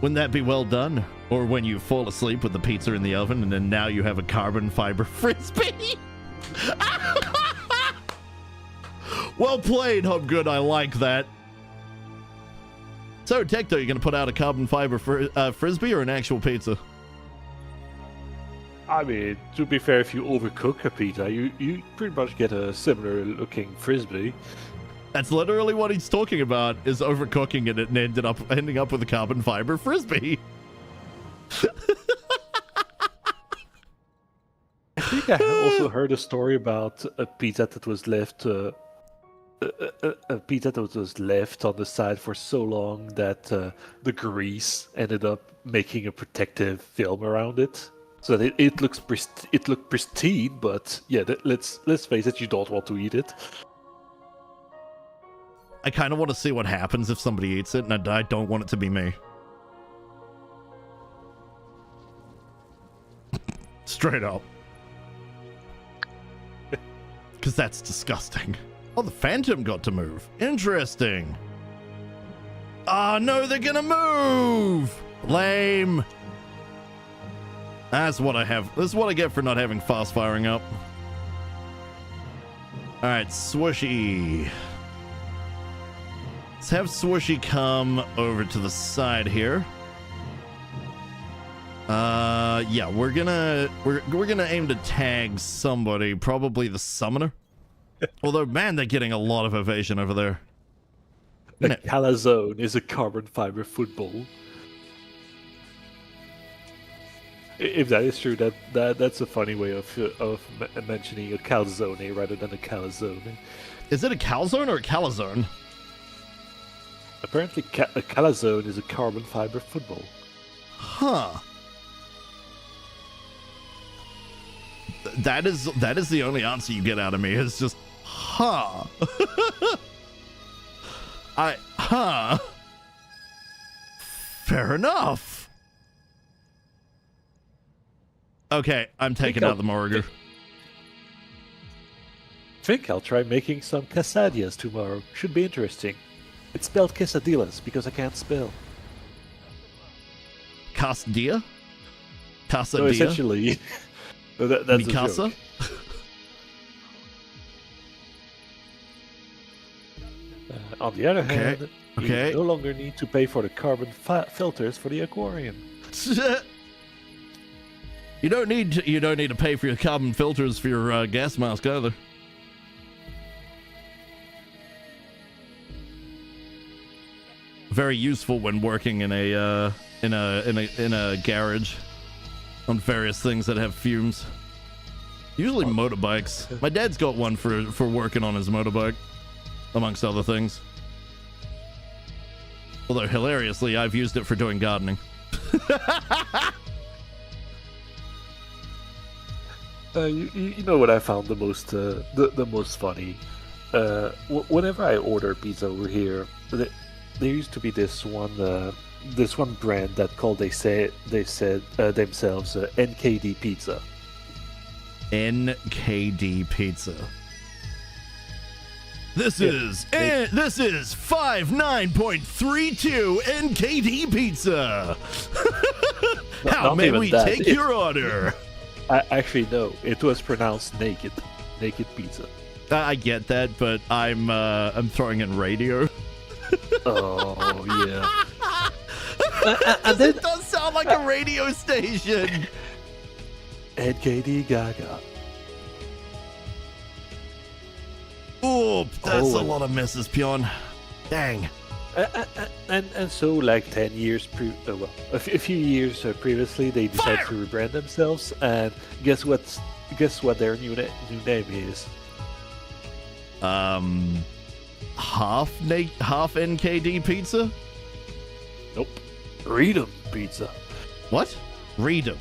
Wouldn't that be well done? Or when you fall asleep with the pizza in the oven and then now you have a carbon fiber frisbee? Well played, Hubgood. I like that. So, Tecto, you going to put out a carbon fiber frisbee or an actual pizza? I mean, to be fair, if you overcook a pizza, you pretty much get a similar looking frisbee. That's literally what he's talking about, is overcooking it and ending up with a carbon fiber frisbee. I think I also heard a story about a pizza that was left a pizza that was left on the side for so long that the grease ended up making a protective film around it. So that it looked pristine, but yeah, let's face it, you don't want to eat it. I kind of want to see what happens if somebody eats it, and I don't want it to be me. Straight up. Because that's disgusting. Oh, the Phantom got to move. Interesting. Oh, no, they're gonna move! Lame. That's what I have. This is what I get for not having fast firing up. Alright, Swooshy. Let's have Swooshy come over to the side here. Yeah, we're gonna aim to tag somebody, probably the summoner. Although, man, they're getting a lot of evasion over there. A calzone is a carbon fiber football. If that is true, that's a funny way of mentioning a calzone rather than a calzone. Is it a calzone or a calzone? Apparently, a calzone is a carbon fiber football. Huh. That is the only answer you get out of me. Is just, huh. Fair enough. Okay, I'm taking out the Morgar. Think I'll try making some quesadillas tomorrow. Should be interesting. It's spelled quesadillas because I can't spell. Quesadilla? So Quesadilla? essentially, that's a Mikasa? joke. On the other hand, okay. you no longer need to pay for the carbon filters for the aquarium. You don't need to pay for your carbon filters for your gas mask either. Very useful when working in a garage on various things that have fumes. Usually motorbikes. My dad's got one for working on his motorbike, amongst other things. Although hilariously, I've used it for doing gardening. You know what I found the most funny? Whenever I order pizza over here, there used to be this one brand that called they said themselves NKD Pizza. NKD Pizza. This is 59.32 NKD Pizza. How may we take your order? Actually, no. It was pronounced naked pizza. I get that, but I'm throwing in radio. Oh yeah. And it does sound like a radio station. NKD Gaga. Oh, that's a lot of misses, Pion. Dang. And so, like 10 years a few years previously, they decided to rebrand themselves, and guess what their new name is? Half NKD Pizza? Nope. Freedom Pizza. What? Freedom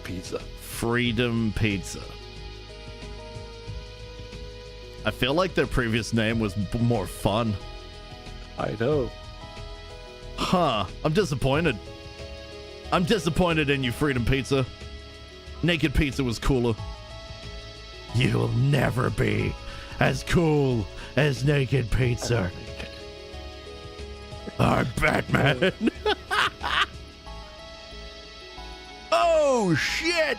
Pizza. Freedom Pizza. I feel like their previous name was more fun. I know. Huh. I'm disappointed. I'm disappointed in you, Freedom Pizza. Naked Pizza was cooler. You'll never be as cool as Naked Pizza. I'm Batman. Oh, shit.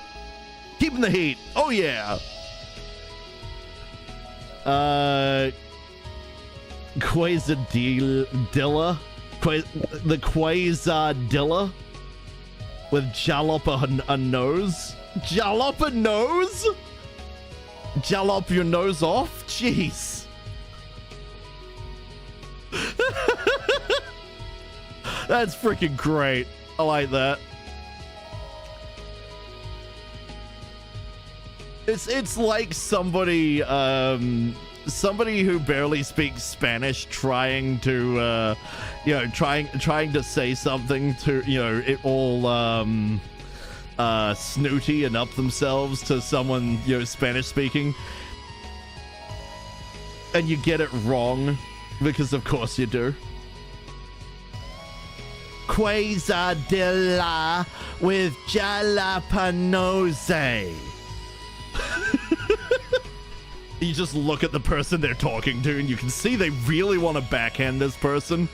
Keeping the heat. Oh, yeah. Quesadilla? The Quesadilla? With jalop a nose? Jalop a nose? Jalop your nose off? Jeez. That's freaking great. I like that. It's like somebody who barely speaks Spanish trying to trying to say something to it all snooty and up themselves to someone Spanish speaking, and you get it wrong because of course you do. Quesadilla with jalapenos. You just look at the person they're talking to and you can see they really want to backhand this person,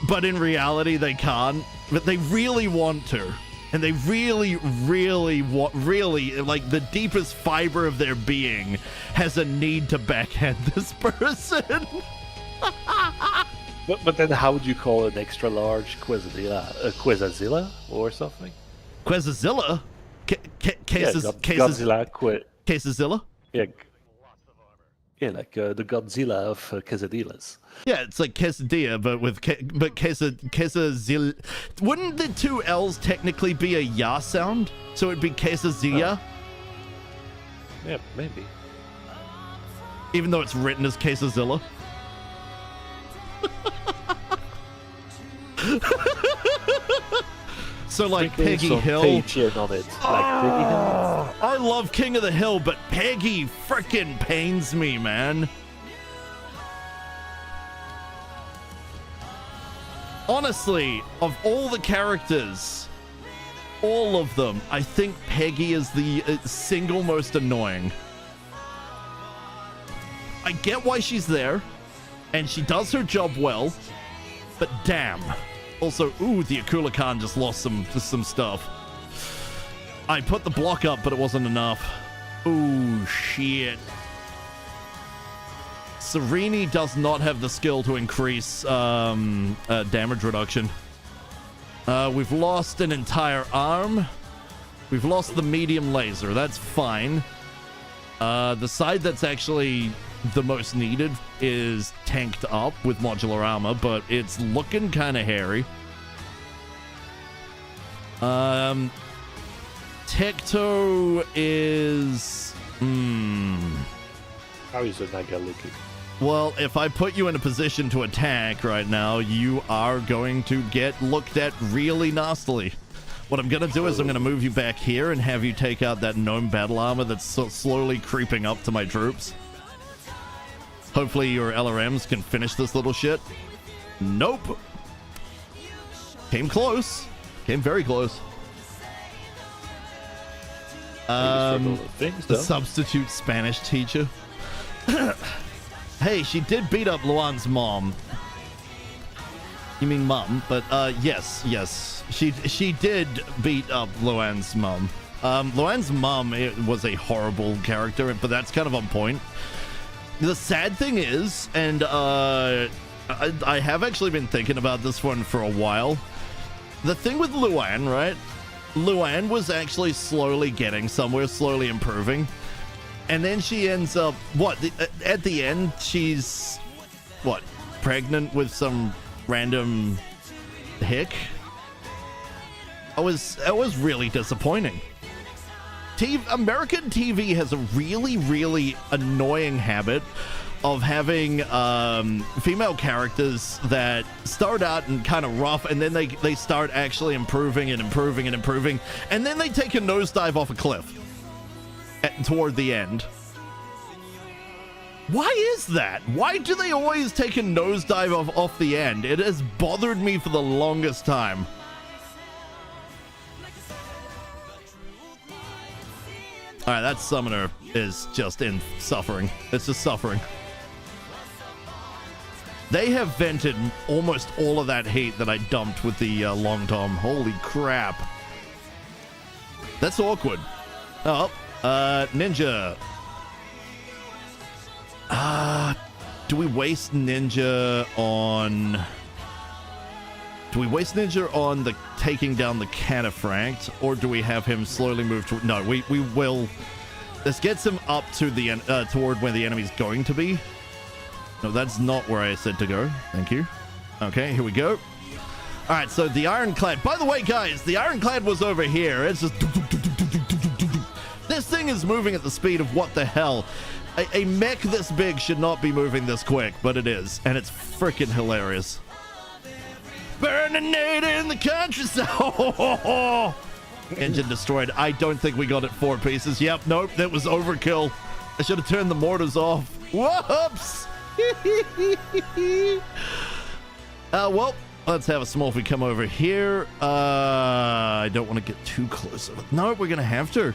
but in reality they can't, but they really want to, and they really want, like the deepest fiber of their being has a need to backhand this person. But then how would you call an extra large quesadilla? A quesadilla or something? Quesadilla? Godzilla Quesadilla? Yeah, like the Godzilla of quesadillas. Yeah, it's like quesadilla, but with quesadilla. Wouldn't the two L's technically be a ya sound? So it'd be quesadilla? Yeah, maybe. Even though it's written as quesadilla? So like Peggy Hill. On it, like Peggy Hill. I love King of the Hill, but Peggy frickin' pains me, man. honestly, of all the characters, all of them, I think Peggy is the single most annoying. I get why she's there, and she does her job well, but damn. Also, ooh, the Akula Khan just lost some stuff. I put the block up, but it wasn't enough. Ooh, shit. Sereni does not have the skill to increase damage reduction. We've lost an entire arm. We've lost the medium laser. That's fine. The side that's actually the most needed is tanked up with modular armor, but it's looking kind of hairy. Tecto is... How is it Naga looking? Well, if I put you in a position to attack right now, you are going to get looked at really nastily. What I'm going to do is I'm going to move you back here and have you take out that gnome battle armor that's slowly creeping up to my troops. Hopefully your LRMs can finish this little shit. Nope. Came close. Came very close. The substitute Spanish teacher. Hey, she did beat up Luan's mom. You mean mom? But yes, she did beat up Luan's mom. Luan's mom was a horrible character, but that's kind of on point. The sad thing is, and I have actually been thinking about this one for a while. The thing with Luan, right? Luan was actually slowly getting somewhere, slowly improving. And then she ends up, at the end, she's, pregnant with some random hick? It was really disappointing. American TV has a really, really annoying habit of having female characters that start out and kind of rough, and then they start actually improving and improving and improving, and then they take a nosedive off a cliff toward the end. Why is that? Why do they always take a nosedive off the end? It has bothered me for the longest time. Alright, that summoner is just in suffering. It's just suffering. They have vented almost all of that hate that I dumped with the Long Tom. Holy crap. That's awkward. Oh, Ninja. Do we waste Ninja on... Do we waste Ninja on the taking down the Cataphract, or do we have him slowly move to... No, we will... This gets him up to the toward where the enemy's going to be. No, that's not where I said to go. Thank you. Okay, here we go. All right, so the Ironclad... By the way, guys, the Ironclad was over here. It's just... This thing is moving at the speed of what the hell. A mech this big should not be moving this quick, but it is. And it's freaking hilarious. Burning it in the countryside. Engine destroyed. I don't think we got it 4 pieces. Yep, nope, that was overkill. I should have turned the mortars off. Whoops. Well, let's have a Smurfy come over here. I don't want to get too close. No, we're gonna have to.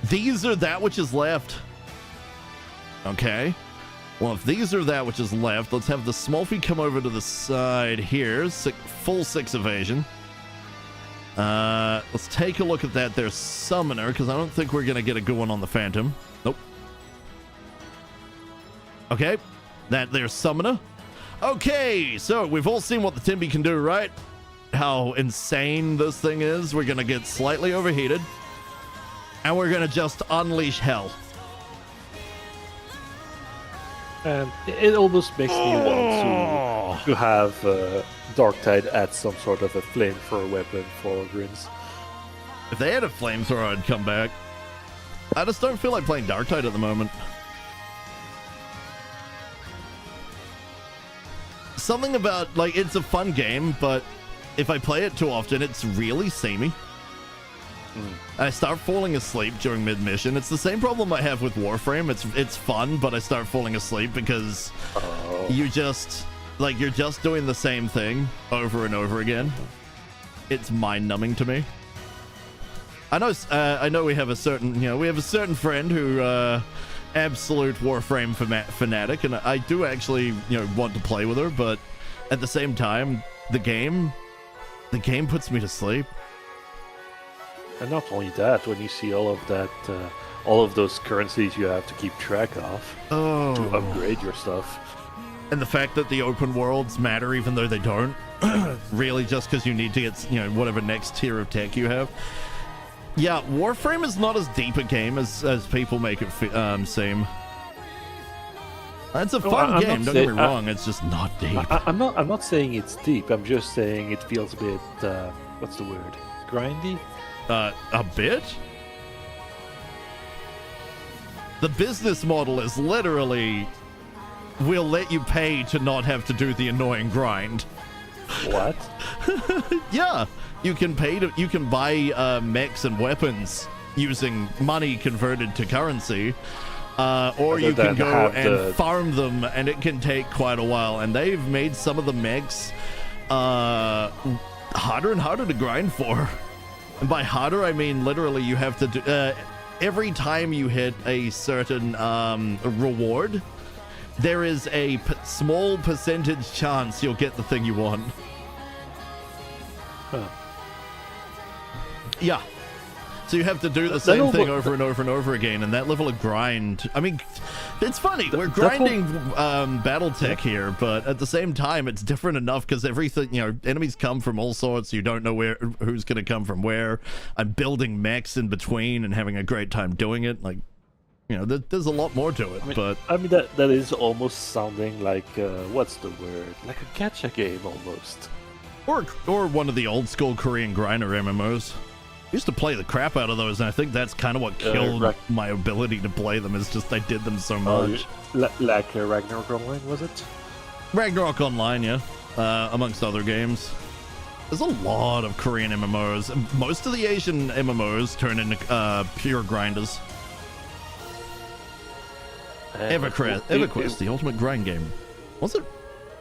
These are that which is left. Okay. Well, if these are that which is left, let's have the Smurfy come over to the side here. Full 6 evasion. Let's take a look at that there summoner, because I don't think we're going to get a good one on the Phantom. Nope. Okay. That there summoner. Okay, so we've all seen what the Timby can do, right? How insane this thing is. We're going to get slightly overheated. And we're going to just unleash hell. And it almost makes me want to have Darktide add some sort of a flamethrower weapon for Grins. If they had a flamethrower, I'd come back. I just don't feel like playing Darktide at the moment. Something about, like, it's a fun game, but if I play it too often, it's really samey. I start falling asleep during mid-mission. It's the same problem I have with Warframe. It's fun, but I start falling asleep because you just... like you're just doing the same thing over and over again. It's mind-numbing to me. I know we have a certain friend who absolute Warframe fanatic, and I do actually want to play with her, but at the same time, the game puts me to sleep. And not only that, when you see all of that, all of those currencies you have to keep track of to upgrade your stuff. And the fact that the open worlds matter even though they don't, really just because you need to get, whatever next tier of tech you have. Yeah, Warframe is not as deep a game as people make it seem. It's a fun game, don't get me wrong, it's just not deep. I'm not saying it's deep, I'm just saying it feels a bit, what's the word? Grindy? A bit? The business model is literally, we'll let you pay to not have to do the annoying grind. What? Yeah, you can buy mechs and weapons using money converted to currency, or you can go and farm them, and it can take quite a while. And they've made some of the mechs harder and harder to grind for. And by harder, I mean literally you have to do every time you hit a certain reward, there is a small percentage chance you'll get the thing you want. Huh. Yeah. So you have to do the same thing over and over and over again, and that level of grind, I mean, it's funny, we're grinding BattleTech here, but at the same time, it's different enough because everything, enemies come from all sorts, you don't know who's going to come from where. I'm building mechs in between and having a great time doing it, like, there's a lot more to it, but... I mean, that is almost sounding like, what's the word? Like a gacha game, almost. Or one of the old school Korean grinder MMOs. I used to play the crap out of those, and I think that's kind of what killed my ability to play them, is just I did them so much. Like Ragnarok Online, was it? Ragnarok Online, yeah. Amongst other games. There's a lot of Korean MMOs. Most of the Asian MMOs turn into pure grinders. EverQuest, the ultimate grind game. Was it?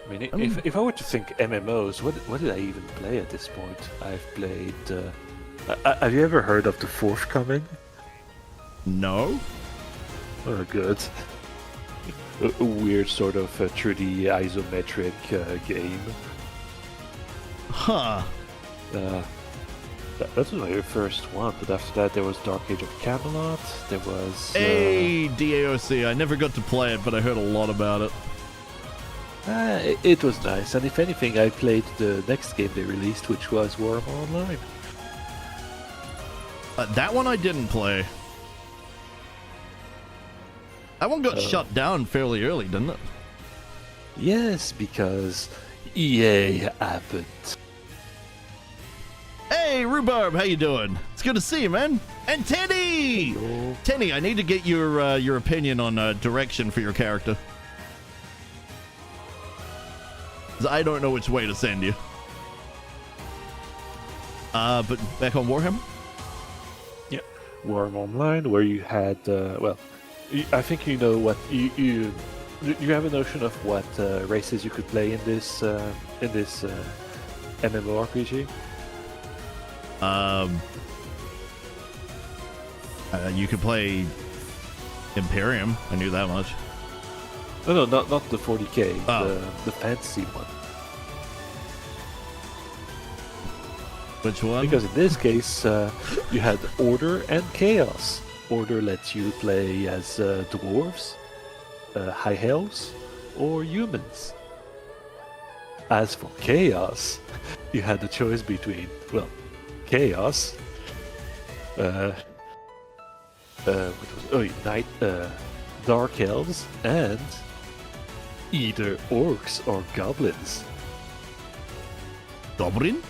I mean, if I were to think MMOs, what did I even play at this point? I've played... have you ever heard of The Forthcoming? No. Oh, good. A weird sort of 3D isometric game. Huh. That was my first one, but after that there was Dark Age of Camelot, there was... Hey, DAOC, I never got to play it, but I heard a lot about it. It was nice, and if anything, I played the next game they released, which was Warhammer Online. That one I didn't play. That one got shut down fairly early, didn't it? Yes, because EA happened. Hey, Rhubarb, how you doing? It's good to see you, man. And Tenny! Hello. Tenny, I need to get your opinion on direction for your character. 'Cause I don't know which way to send you. But back on Warhammer? Yeah, Warhammer Online, where you had, I think you know what you have a notion of what races you could play in this MMORPG. You could play Imperium. I knew that much. No, not the 40k. Oh. The fantasy one. Which one? Because in this case, you had Order and Chaos. Order lets you play as dwarves, high elves, or humans. As for Chaos, you had the choice between, Chaos, Dark Elves, and either orcs or goblins. Goblin?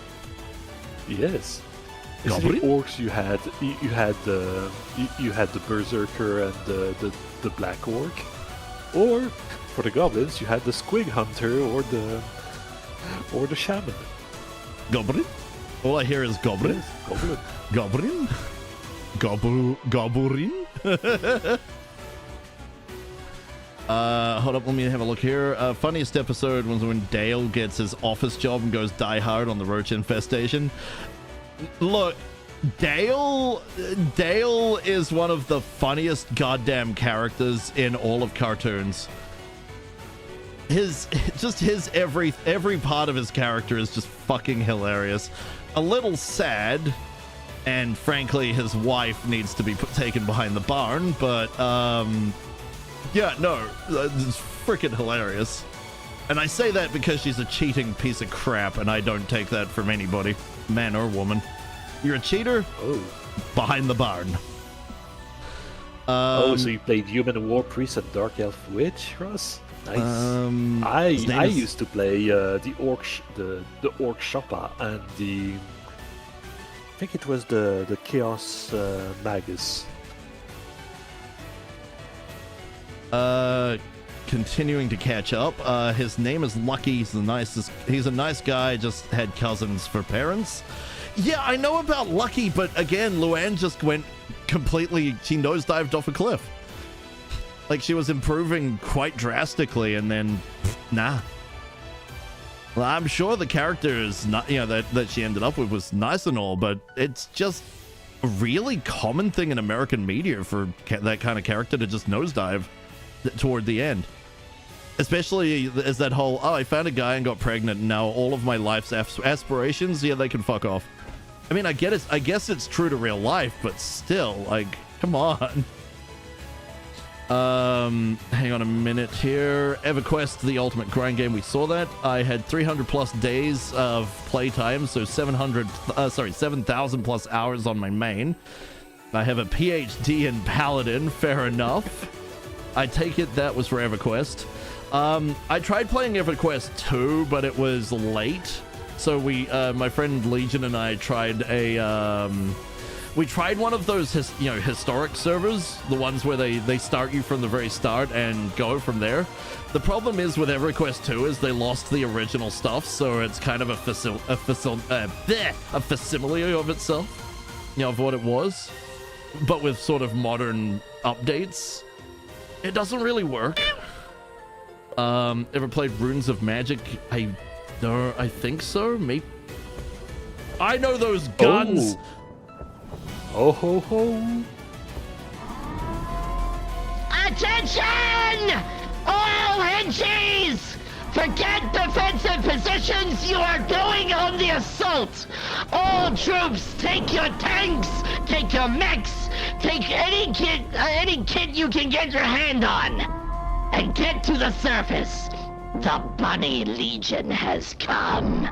Yes. Goblin? The orcs you had the berserker and the black orc, or for the goblins you had the squig hunter or the shaman. Goblin? All I hear is goblin. Yes, goblin. Goblin? Goblin? Hold up, let me have a look here. Funniest episode was when Dale gets his office job and goes die hard on the roach infestation. Look, Dale is one of the funniest goddamn characters in all of cartoons. Every part of his character is just fucking hilarious. A little sad, and frankly, his wife needs to be taken behind the barn, but yeah, no, it's freaking hilarious. And I say that because she's a cheating piece of crap, and I don't take that from anybody, man or woman. You're a cheater? Oh. Behind the barn. So you played Human War Priest and Dark Elf Witch, Russ? Nice. I used to play the Orc Shoppa and the... I think it was the Chaos Magus. Continuing to catch up. His name is Lucky. He's a nice guy, just had cousins for parents. Yeah, I know about Lucky, but again, Luann just went completely, she nosedived off a cliff. Like, she was improving quite drastically, and then, nah. Well, I'm sure the character is not, that she ended up with was nice and all, but it's just a really common thing in American media for that kind of character to just nosedive toward the end. Especially as that whole, oh, I found a guy and got pregnant, and now all of my life's aspirations, yeah, they can fuck off. I mean, I guess it's true to real life, but still, like, come on. Hang on a minute here. EverQuest, the ultimate grind game, we saw that. I had 300 plus days of playtime, so 7,000 plus hours on my main. I have a PhD in Paladin, fair enough. I take it that was for EverQuest. I tried playing EverQuest 2, but it was late. So my friend Legion and I tried we tried one of those historic servers, the ones where they start you from the very start and go from there. The problem is with EverQuest 2 is they lost the original stuff, so it's kind of a facsimile of itself, of what it was, but with sort of modern updates. It doesn't really work. Ever played Runes of Magic? I think so. Maybe. I know those guns. Oh ho ho! Attention! All Henchies! Forget defensive positions, you are going on the assault! All troops, take your tanks, take your mechs, take any kit you can get your hand on, and get to the surface. The Bunny Legion has come.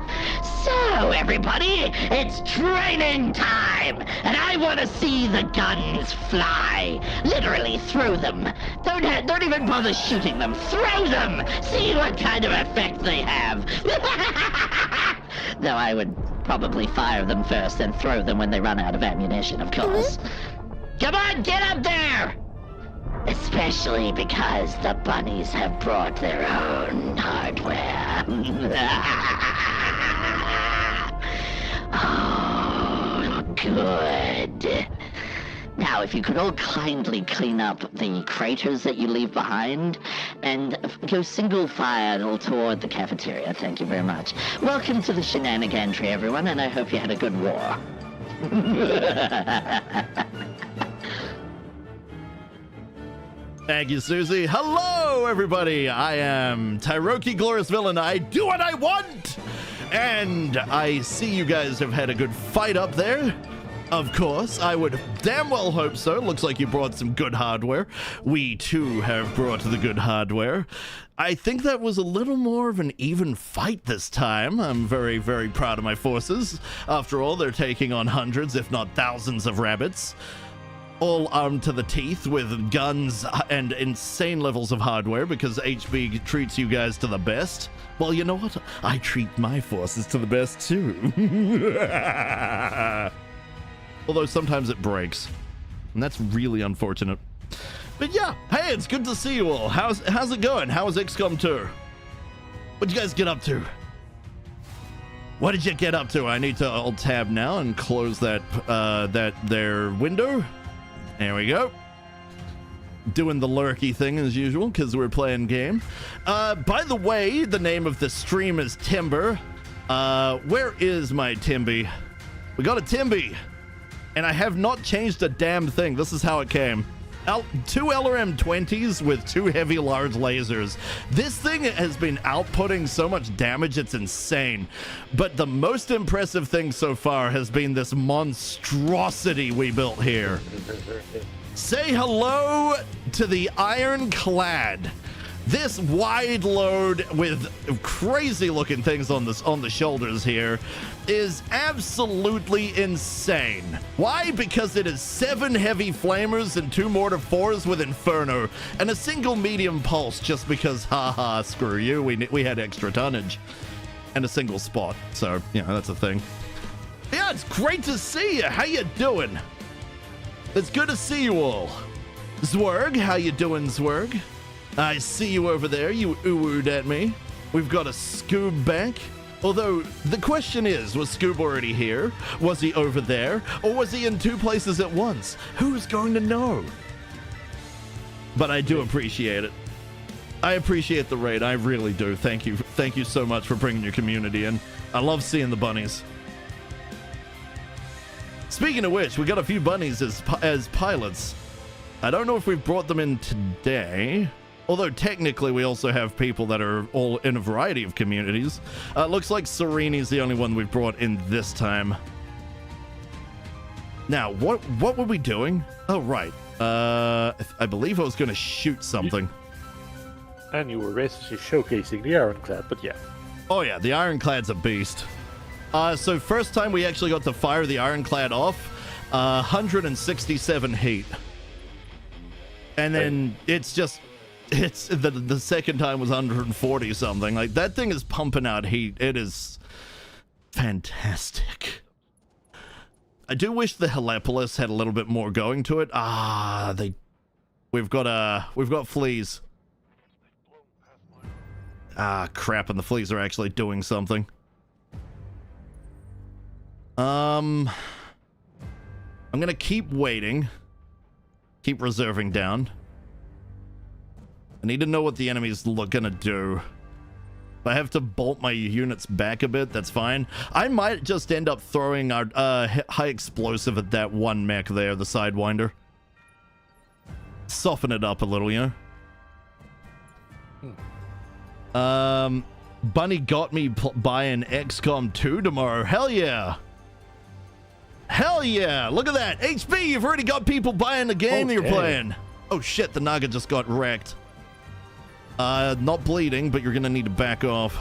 So, everybody, it's training time, and I want to see the guns fly. Literally throw them. Don't even bother shooting them. Throw them. See what kind of effect they have. Though I would probably fire them first and throw them when they run out of ammunition, of course. Come on, get up there! Especially because the bunnies have brought their own hardware. Oh, good. Now, if you could all kindly clean up the craters that you leave behind and go single file toward the cafeteria. Thank you very much. Welcome to the shenanigans, everyone, and I hope you had a good war. Thank you, Susie. Hello, everybody. I am Tyroki, Glorious Villain. I do what I want. And I see you guys have had a good fight up there. Of course, I would damn well hope so. Looks like you brought some good hardware. We, too, have brought the good hardware. I think that was a little more of an even fight this time. I'm very, very proud of my forces. After all, they're taking on hundreds, if not thousands of rabbits. All armed to the teeth with guns and insane levels of hardware because HB treats you guys to the best. Well, you know what? I treat my forces to the best too. Although sometimes it breaks. And that's really unfortunate. But yeah, hey, it's good to see you all. How's it going? How was XCOM 2? What'd you guys get up to? What did you get up to? I need to alt tab now and close their window. There we go. doing the lurky thing as usual because we're playing game. By the way, the name of the stream is Timber. Where is my Timby? We got a Timby, and I have not changed a damn thing. This is how it came. Two LRM-20s with 2 heavy large lasers. This thing has been outputting so much damage, it's insane. But the most impressive thing so far has been this monstrosity we built here. Say hello to the Ironclad. This wide load with crazy looking things on the shoulders here is absolutely insane. Why? Because it is 7 heavy flamers and 2 mortar 4s with Inferno and a single medium pulse, just because haha, screw you, we had extra tonnage and a single spot, so you know that's a thing. Yeah, it's great to see you. How you doing? It's good to see you all. Zwerg, how you doing, Zwerg? I see you over there. You oohed at me. We've got a Scoob back. Although, the question is, was Scoob already here? Was he over there? Or was he in 2 places at once? Who's going to know? But I do appreciate it. I appreciate the raid. I really do. Thank you. Thank you so much for bringing your community in. I love seeing the bunnies. Speaking of which, we got a few bunnies as pilots. I don't know if we've brought them in today. Although technically we also have people that are all in a variety of communities. Looks like Sereni's the only one we've brought in this time. Now, what were we doing? Oh, right. I believe I was going to shoot something. And you were basically showcasing the Ironclad, but yeah. Oh yeah, the Ironclad's a beast. So first time we actually got to fire the Ironclad off, 167 heat. And then it's the second time was 140 something. Like, that thing is pumping out heat. It is fantastic. I do wish the Helepolis had a little bit more going to it. We've got fleas. Crap, and the fleas are actually doing something. I'm gonna keep waiting. Keep reserving down. I need to know what the enemy's gonna do. If I have to bolt my units back a bit, that's fine. I might just end up throwing our high explosive at that one mech there, the Sidewinder. Soften it up a little, you know? Bunny got me buying XCOM 2 tomorrow. Hell yeah! Hell yeah! Look at that! HB, you've already got people buying the game that you're playing. Oh shit, the Naga just got wrecked. Not bleeding, but you're gonna need to back off.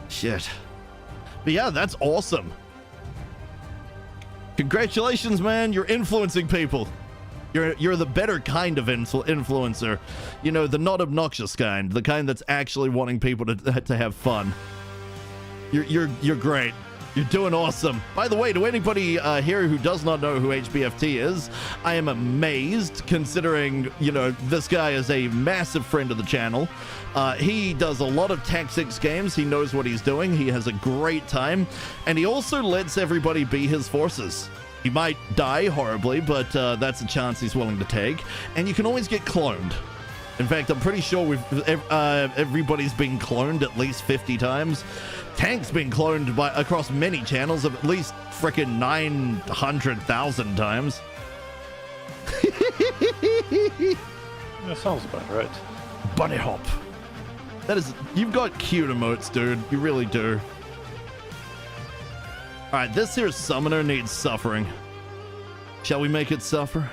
Shit. But yeah, that's awesome. Congratulations, man. You're influencing people. You're the better kind of influencer. You know, the not obnoxious kind. The kind that's actually wanting people to have fun. You're great. You're doing awesome. By the way, to anybody here who does not know who HBFT is, I am amazed considering, you know, this guy is a massive friend of the channel. He does a lot of tactics games. He knows what he's doing. He has a great time. And he also lets everybody be his forces. He might die horribly, but that's a chance he's willing to take. And you can always get cloned. In fact, I'm pretty sure everybody's been cloned at least 50 times. Tank's been cloned across many channels of at least frickin' 900,000 times. That sounds about right. Bunny hop. That is, you've got cute emotes, dude. You really do. Alright, this here summoner needs suffering. Shall we make it suffer?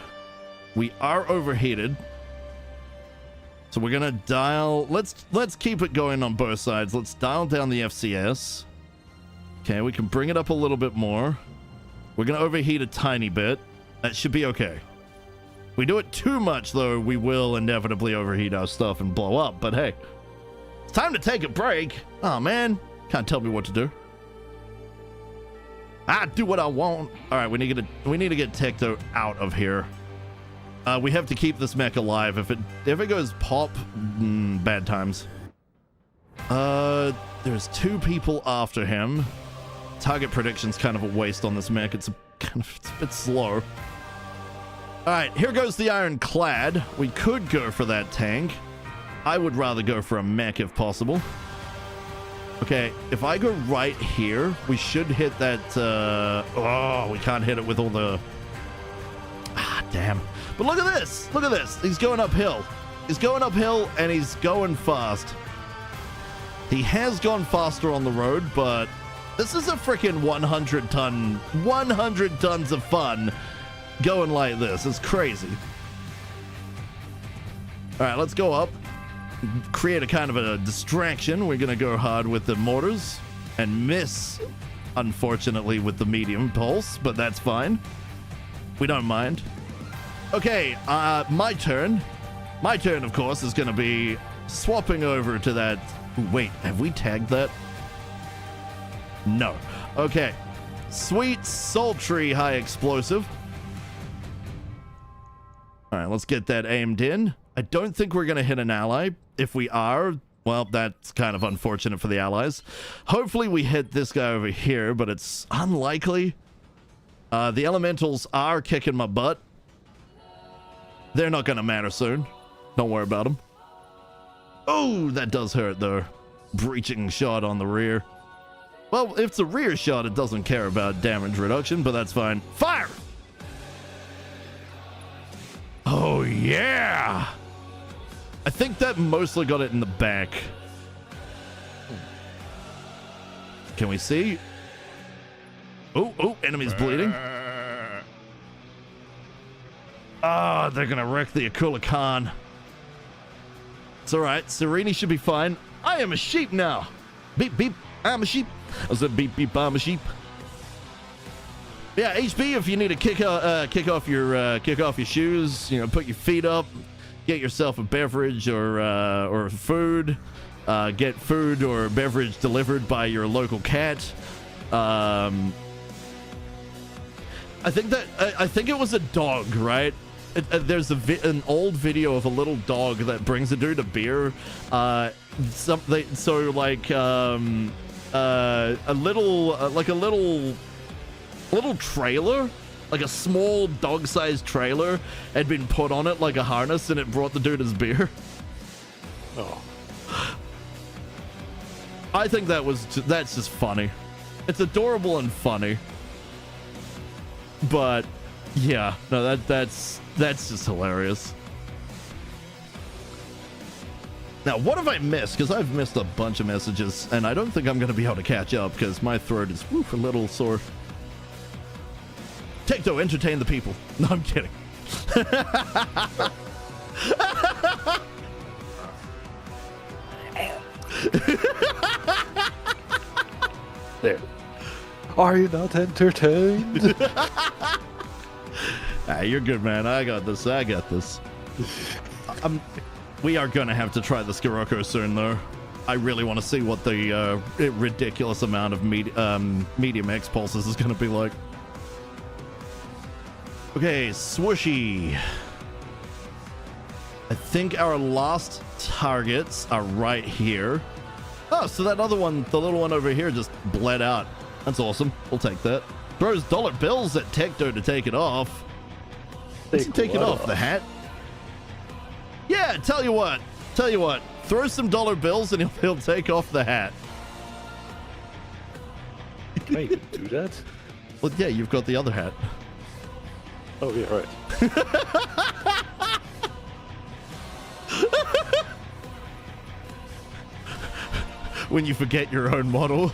We are overheated. So we're gonna dial, let's keep it going on both sides. Let's dial down the FCS. Okay, we can bring it up a little bit more. We're gonna overheat a tiny bit. That should be okay. If we do it too much though, we will inevitably overheat our stuff and blow up, but hey. It's time to take a break. Oh man, can't tell me what to do. I do what I want. Alright, we need to get Tecto out of here. We have to keep this mech alive. If it goes pop, bad times. There's 2 people after him. Target prediction's kind of a waste on this mech. It's a bit slow. All right, here goes the ironclad. We could go for that tank. I would rather go for a mech if possible. Okay, if I go right here, we should hit that. Oh, we can't hit it with all the. Ah, damn. But look at this. Look at this. He's going uphill. He's going uphill and he's going fast. He has gone faster on the road, but this is a freaking 100 tons of fun going like this. It's crazy. All right, let's go up. Create a kind of a distraction. We're going to go hard with the mortars and miss, unfortunately, with the medium pulse, but that's fine. We don't mind. Okay, my turn. My turn, of course, is going to be swapping over to that. Ooh, wait, have we tagged that? No. Okay. Sweet, sultry, high explosive. All right, let's get that aimed in. I don't think we're going to hit an ally. If we are, well, that's kind of unfortunate for the allies. Hopefully we hit this guy over here, but it's unlikely. The elementals are kicking my butt. They're not going to matter soon. Don't worry about them. Oh, that does hurt, though. Breaching shot on the rear. Well, if it's a rear shot, it doesn't care about damage reduction, but that's fine. Fire! Oh, yeah! I think that mostly got it in the back. Can we see? Oh, enemy's bleeding. Ah, they're gonna wreck the Akula Khan. It's alright, Sereni should be fine. I am a sheep now. Beep, beep, I'm a sheep. I said beep, beep, I'm a sheep. Yeah, HB, if you need to kick off your shoes, you know, put your feet up, get yourself a beverage or food, get food or beverage delivered by your local cat. I think it was a dog, right? There's an old video of a little dog that brings a dude a beer. A little trailer, like a small dog-sized trailer, had been put on it like a harness, and it brought the dude his beer. Oh, I think that's just funny. It's adorable and funny. But yeah, no, that's just hilarious. Now, what have I missed? Because I've missed a bunch of messages, and I don't think I'm going to be able to catch up because my throat is a little sore. Tecto, entertain the people. No, I'm kidding. there. Are you not entertained? You're good, man. I got this. We are going to have to try the Scirocco soon, though. I really want to see what the ridiculous amount of medium X pulses is going to be like. Okay, swooshy. I think our last targets are right here. Oh, so that other one, the little one over here, just bled out. That's awesome. We'll take that. Throws dollar bills at Tecto to take it off. Let's take it off, the hat. Yeah, tell you what. Throw some dollar bills and he'll take off the hat. Wait, you can do that? Well, yeah, you've got the other hat. Oh, yeah, right. When you forget your own model.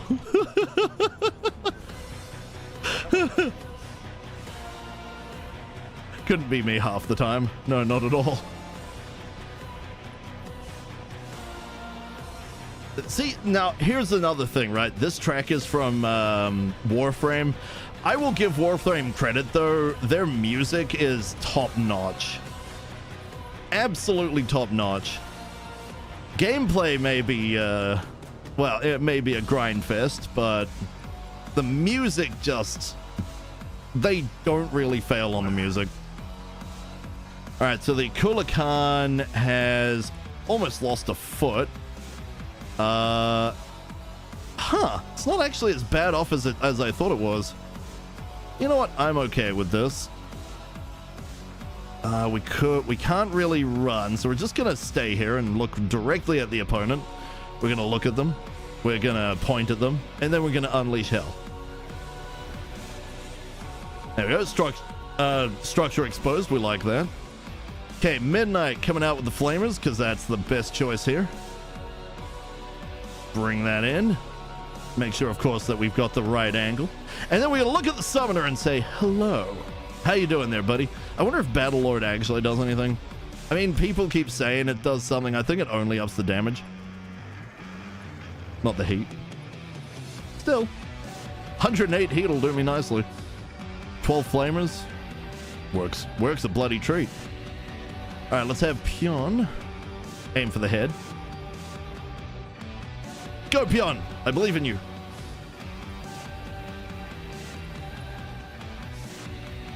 Couldn't be me half the time. No, not at all. See, now here's another thing, right? This track is from Warframe. I will give Warframe credit, though. Their music is top-notch. Absolutely top-notch. Gameplay may be, well, it may be a grind fest, but the music just... They don't really fail on the music. Alright, so the Akula Khan has almost lost a foot. It's not actually as bad off as I thought it was. You know what? I'm okay with this. We can't really run, so we're just gonna stay here and look directly at the opponent. We're gonna look at them. We're gonna point at them, and then we're gonna unleash hell. There we go. Structure exposed. We like that. Okay, Midnight coming out with the flamers because that's the best choice here. Bring that in. Make sure, of course, that we've got the right angle. And then we're gonna look at the summoner and say, hello. How you doing there, buddy? I wonder if Battlelord actually does anything. I mean, people keep saying it does something. I think it only ups the damage. Not the heat. Still. 108 heat will do me nicely. 12 flamers. Works a bloody treat. Alright, let's have Pion. Aim for the head. Go, Pion! I believe in you.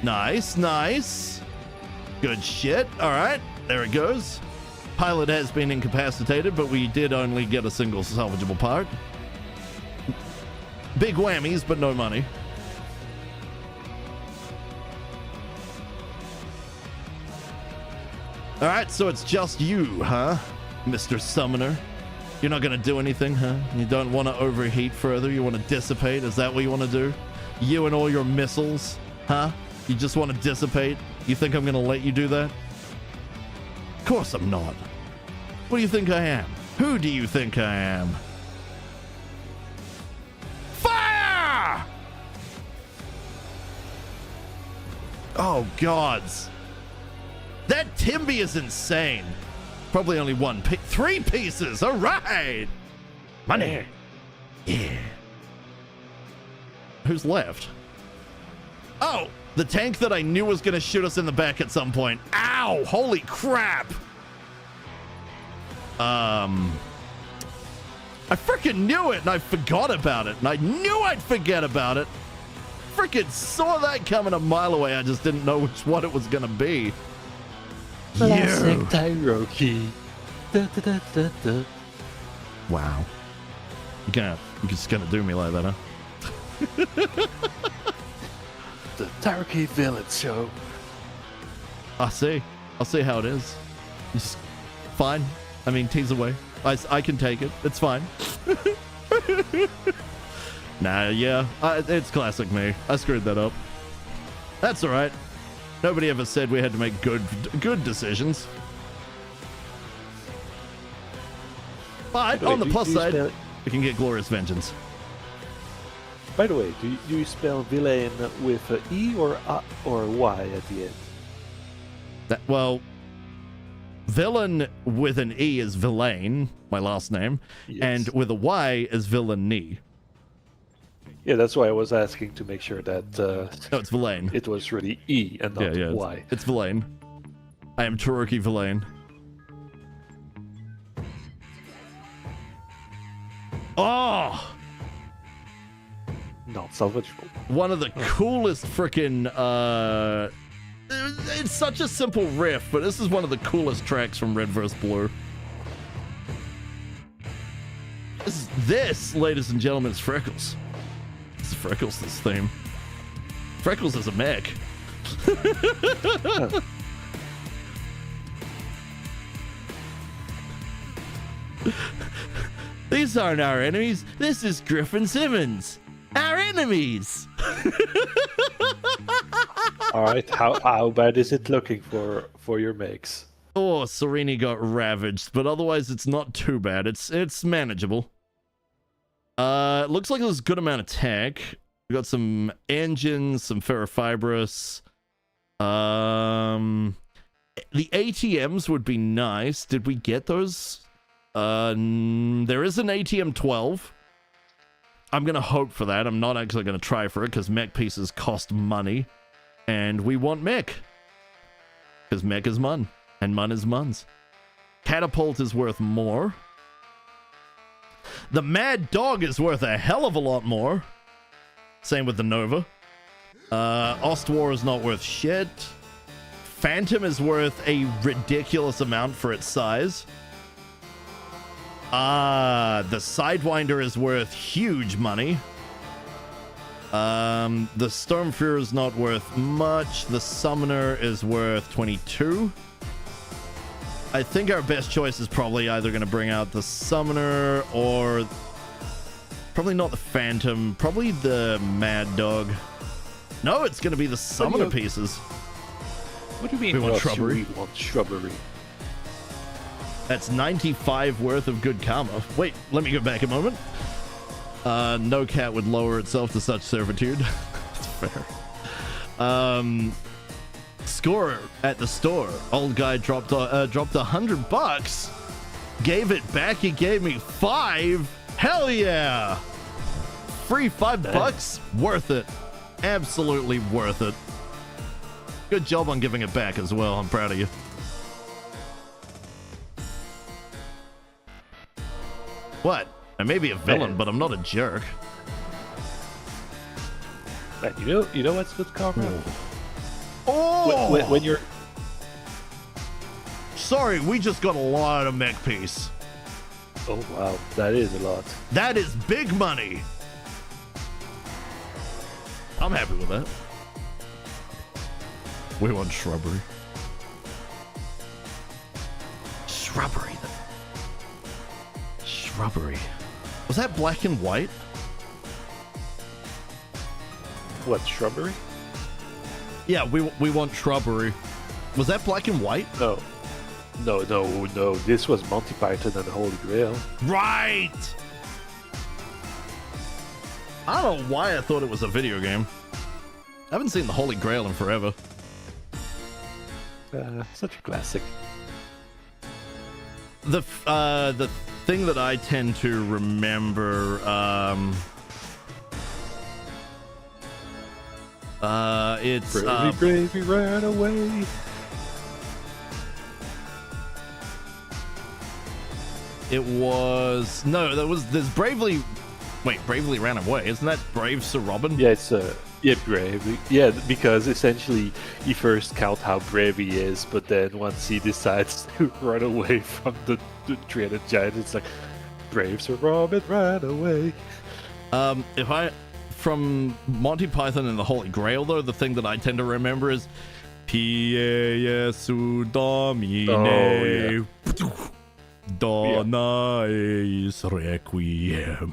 Nice, nice. Good shit. Alright, there it goes. Pilot has been incapacitated, but we did only get a single salvageable part. Big whammies, but no money. Alright, so it's just you, huh? Mr. Summoner. You're not gonna do anything, huh? You don't want to overheat further? You want to dissipate? Is that what you want to do? You and all your missiles, huh? You just want to dissipate? You think I'm gonna let you do that? Of course I'm not. What do you think I am? Who do you think I am? Fire! Oh, gods. That Timby is insane. Probably only one piece. 3 pieces. All right. Money. Yeah. Who's left? Oh, the tank that I knew was going to shoot us in the back at some point. Ow. Holy crap. I freaking knew it and I forgot about it. And I knew I'd forget about it. Freaking saw that coming a mile away. I just didn't know which one it was going to be. Classic Tyroki. Da, da, da, da, da. Wow. You're just gonna do me like that, huh? The Tyroki Villain Show. I see how it is. It's fine. I mean, tease away. I can take it. It's fine. Nah, yeah. It's classic me. I screwed that up. That's alright. Nobody ever said we had to make good decisions. But on the plus side, we can get glorious vengeance. By the way, do you spell villain with a E or a or a Y at the end? Well, villain with an E is Villain, my last name, Yes. and with a Y is Villainy. Yeah, that's why I was asking to make sure that No, it's Villain. it was really E and not Yeah, Y. it's Villain. I am Tyroki Villain. Oh! Not salvageable. One of the coolest freaking, it's such a simple riff, but this is one of the coolest tracks from Red vs. Blue. This, ladies and gentlemen, is Freckles. This is Freckles, this theme. Freckles is a mech. These aren't our enemies. This is Griffin Simmons. Our enemies. All right, how bad is it looking for your Mechs? Oh, Serini got ravaged, but otherwise it's not too bad. It's manageable. Looks like there's a good amount of tech. We got some engines, some ferrofibrous. The ATMs would be nice. Did we get those? There is an ATM 12. I'm gonna hope for that. I'm not actually gonna try for it because mech pieces cost money, and we want mech because mech is mun and mun is muns. Catapult is worth more. The Mad Dog is worth a hell of a lot more. Same with the Nova. Ostwar is not worth shit. Phantom is worth a ridiculous amount for its size. The Sidewinder is worth huge money. The Stormfuhrer is not worth much. The Summoner is worth 22. I think our best choice is probably either going to bring out the Summoner or probably not the Phantom, probably the Mad Dog. No, it's going to be the Summoner pieces. What do you mean? We want Shrubbery. We want Shrubbery. That's 95 worth of good karma. Wait, let me go back a moment. No cat would lower itself to such servitude. That's fair. Score at the store. Old guy dropped $100. Gave it back. He gave me 5. Hell yeah! Free $5. Worth it. Absolutely worth it. Good job on giving it back as well. I'm proud of you. What? I may be a villain, but I'm not a jerk. Man, you know what's good karma? Oh! When you're... Sorry, we just got a lot of mech piece. Oh wow, that is a lot. That is big money. I'm happy with that. We want Shrubbery. Shrubbery. Shrubbery. Was that black and white? What, Shrubbery? Yeah, we want Shrubbery. Was that black and white? No. No. This was Monty Python and the Holy Grail. Right! I don't know why I thought it was a video game. I haven't seen the Holy Grail in forever. Such a classic. The thing that I tend to remember, it's Bravey ran away. It was there's Bravely. Wait, Bravely ran away. Isn't that Brave Sir Robin? Yeah, it's Bravely. Yeah, because essentially you first count how brave he is, but then once he decides to run away from the dreaded giant, it's like Brave Sir Robin ran away. From Monty Python and the Holy Grail, though, the thing that I tend to remember is Pie Jesu Domine. Oh, yeah. Dona eis requiem.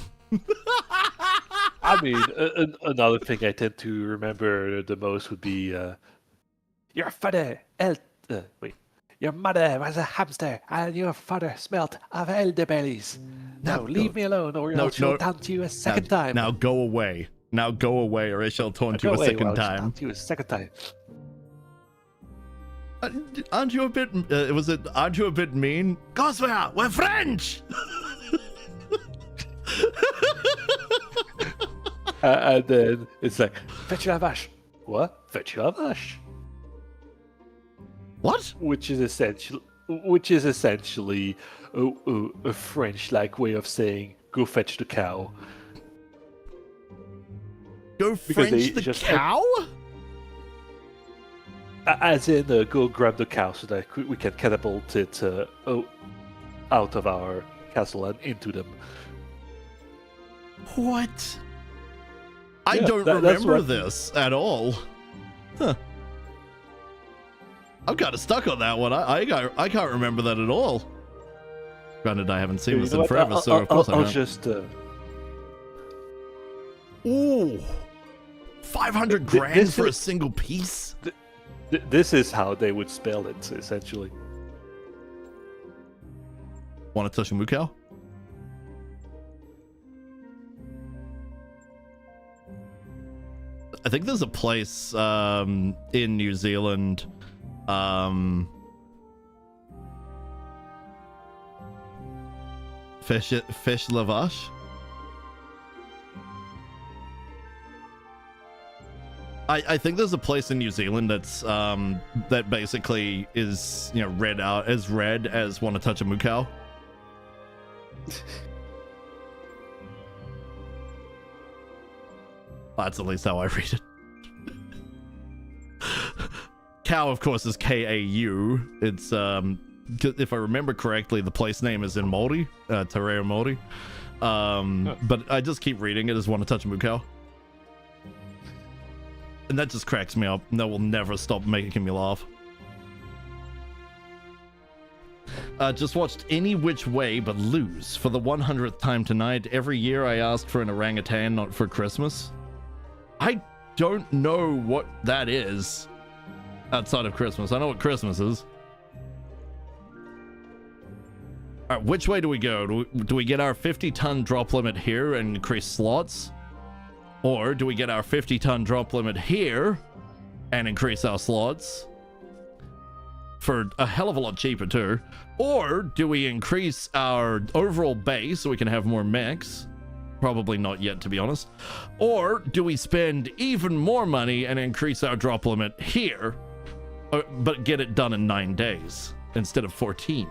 I mean, another thing I tend to remember the most would be your father your mother was a hamster and your father smelt of elderberries. Now leave me alone or I'll taunt you a second time. Now go away. Now go away or I shall taunt you a second time. Taunt you a second time. Aren't you a bit aren't you a bit mean? Goswell, we're French! And then it's like, fetch la vache. What? Fetch la vache. What? Which is essentially a French-like way of saying, go fetch the cow. Go French the cow? As in, go grab the cow so that we can catapult it out of our castle and into them. What? I don't remember this at all. Huh. I'm kind of stuck on that one. I can't remember that at all. Granted, I haven't seen this in forever, so of course I I'll don't. just... Ooh! 500 grand for a single piece? This is how they would spell it, essentially. Want to touch a Mukau? I think there's a place in New Zealand. Fish lavash. I think there's a place in New Zealand that's that basically is read out as red as want to touch a Mukau. That's at least how I read it. Cow, of course, is K-A-U. It's, if I remember correctly, the place name is in Māori, Te Reo Māori. But I just keep reading it as want to touch a Mukau. And that just cracks me up. That will never stop making me laugh. Just watched Any Which Way But Lose for the 100th time tonight. Every year I ask for an orangutan, not for Christmas. I don't know what that is outside of Christmas. I know what Christmas is. Alright, which way do we go? Do we get our 50-ton drop limit here and increase slots? Or do we get our 50-ton drop limit here and increase our slots? For a hell of a lot cheaper too. Or do we increase our overall base so we can have more mechs? Probably not yet, to be honest. Or do we spend even more money and increase our drop limit here, but get it done in 9 days instead of 14?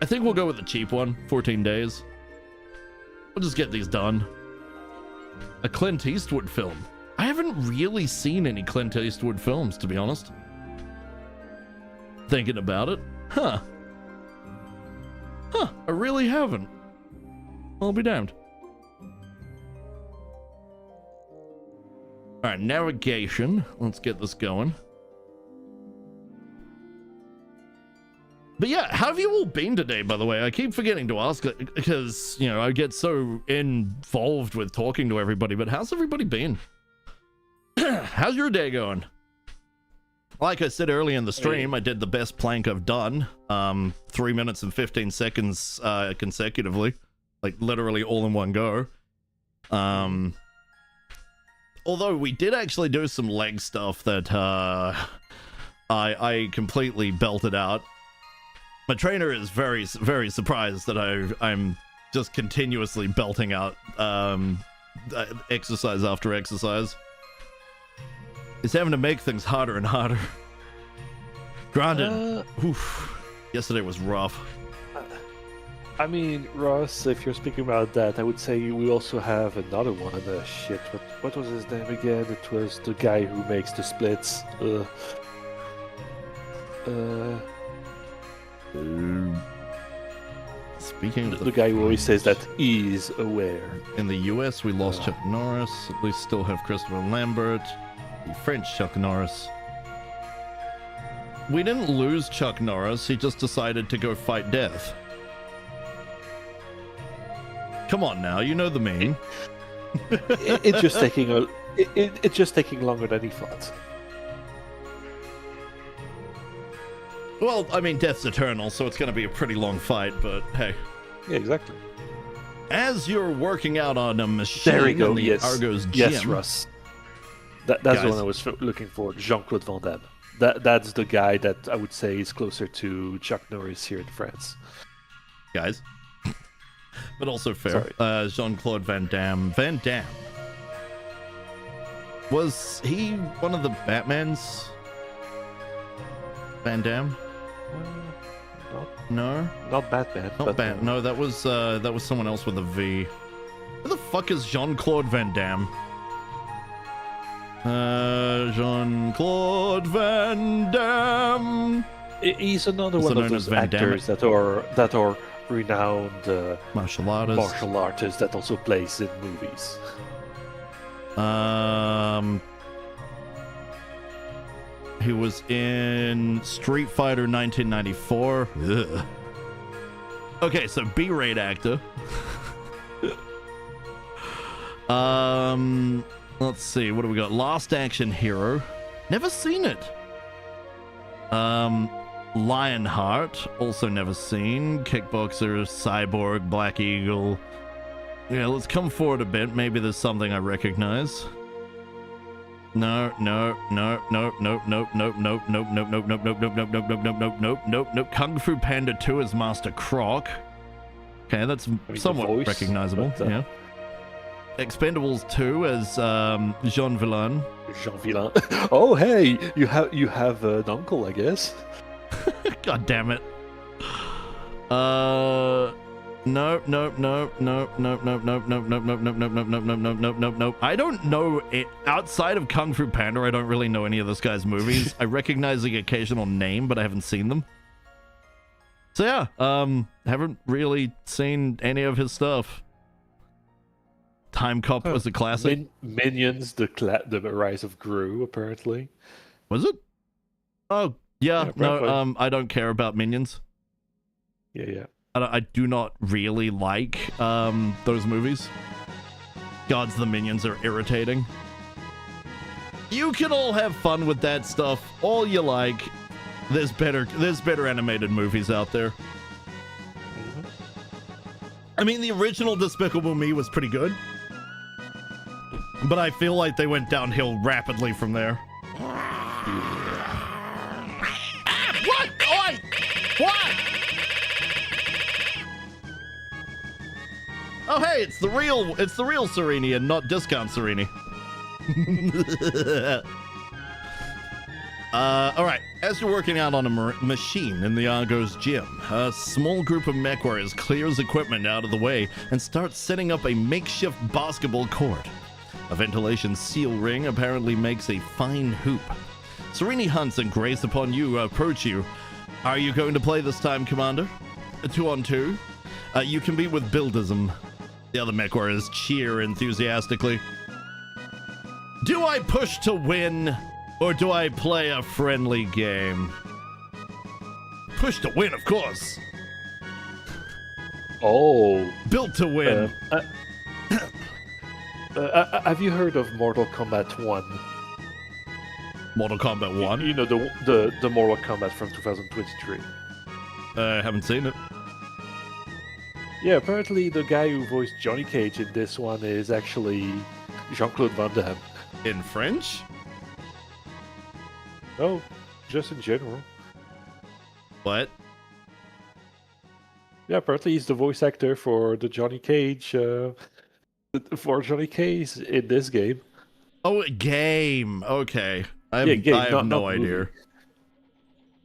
I think we'll go with the cheap one, 14 days. We'll just get these done. A Clint Eastwood film. I haven't really seen any Clint Eastwood films, to be honest. Thinking about it. Huh, I really haven't. I'll be damned. Alright, navigation. Let's get this going. But yeah, how have you all been today, by the way? I keep forgetting to ask it because, you know, I get so involved with talking to everybody, but how's everybody been? How's your day going? Like I said earlier in the stream, I did the best plank I've done. 3 minutes and 15 seconds consecutively. Like, literally all in one go. Although we did actually do some leg stuff that I completely belted out. My trainer is very, very surprised that I'm just continuously belting out exercise after exercise. It's having to make things harder and harder. Granted, yesterday was rough. I mean, Ross, if you're speaking about that, I would say we also have another one. Shit, what was his name again? It was the guy who makes the splits. Speaking of the guy who always says that he's aware. In the US, we lost Chuck Norris. We still have Christopher Lambert. The French Chuck Norris. We didn't lose Chuck Norris, he just decided to go fight death. Come on now, you know the meme. It's just taking it's just taking longer than he thought. Well, I mean, death's eternal, so it's going to be a pretty long fight, but hey. Yeah, exactly. As you're working out on a machine there we go. in the Yes. Argo's gym... Yes, Russ. That's the one I was looking for, Jean-Claude Van Damme. That's the guy that I would say is closer to Chuck Norris here in France. Guys. But also fair. Jean-Claude Van Damme. Van Damme. Was he one of the Batmans? Van Damme? No? Not Batman. Not Batman. No, that was someone else with a V. Who the fuck is Jean-Claude Van Damme? Jean-Claude Van Damme. He's another one of those actors that are renowned martial artists that also plays in movies. He was in Street Fighter 1994. Ugh. Okay, so B-rate actor. Let's see, what do we got? Last Action Hero. Never seen it. Lionheart, also never seen. Kickboxer, Cyborg, Black Eagle. Yeah, let's come forward a bit. Maybe there's something I recognize. No. Kung Fu Panda 2 is Master Croc. Okay, that's somewhat recognizable. Yeah. Expendables 2 as Jean Villain. Jean Villain. Oh, hey, you have an uncle, I guess. God damn it. No. I don't know it outside of Kung Fu Panda. I don't really know any of this guy's movies. I recognize the occasional name, but I haven't seen them. So yeah, haven't really seen any of his stuff. Time Cop was a classic. Minions, the Rise of Gru, apparently. Was it? Oh, yeah. No, apparently. I don't care about Minions. Yeah. I do not really like those movies. Gods, the Minions are irritating. You can all have fun with that stuff all you like. There's better animated movies out there. I mean, the original Despicable Me was pretty good, but I feel like they went downhill rapidly from there. What? Oi! What? Oh, hey, it's the real Serini and not Discount Serini. All right. As you're working out on a machine in the Argos gym, a small group of mech warriors clears equipment out of the way and starts setting up a makeshift basketball court. A ventilation seal ring apparently makes a fine hoop. Serini hunts and Grace upon you approach you. Are you going to play this time, Commander? 2-on-2? You can be with Buildism. The other mech warriors cheer enthusiastically. Do I push to win, or do I play a friendly game? Push to win, of course. Oh. Built to win. Have you heard of Mortal Kombat 1? Mortal Kombat 1? You know, the Mortal Kombat from 2023. I haven't seen it. Yeah, apparently the guy who voiced Johnny Cage in this one is actually Jean-Claude Van Damme. In French? Oh, just in general. What? Yeah, apparently he's the voice actor for the Johnny Cage, for Johnny Cage in this game. Oh, a game. Okay. I Game, have no not idea. movie.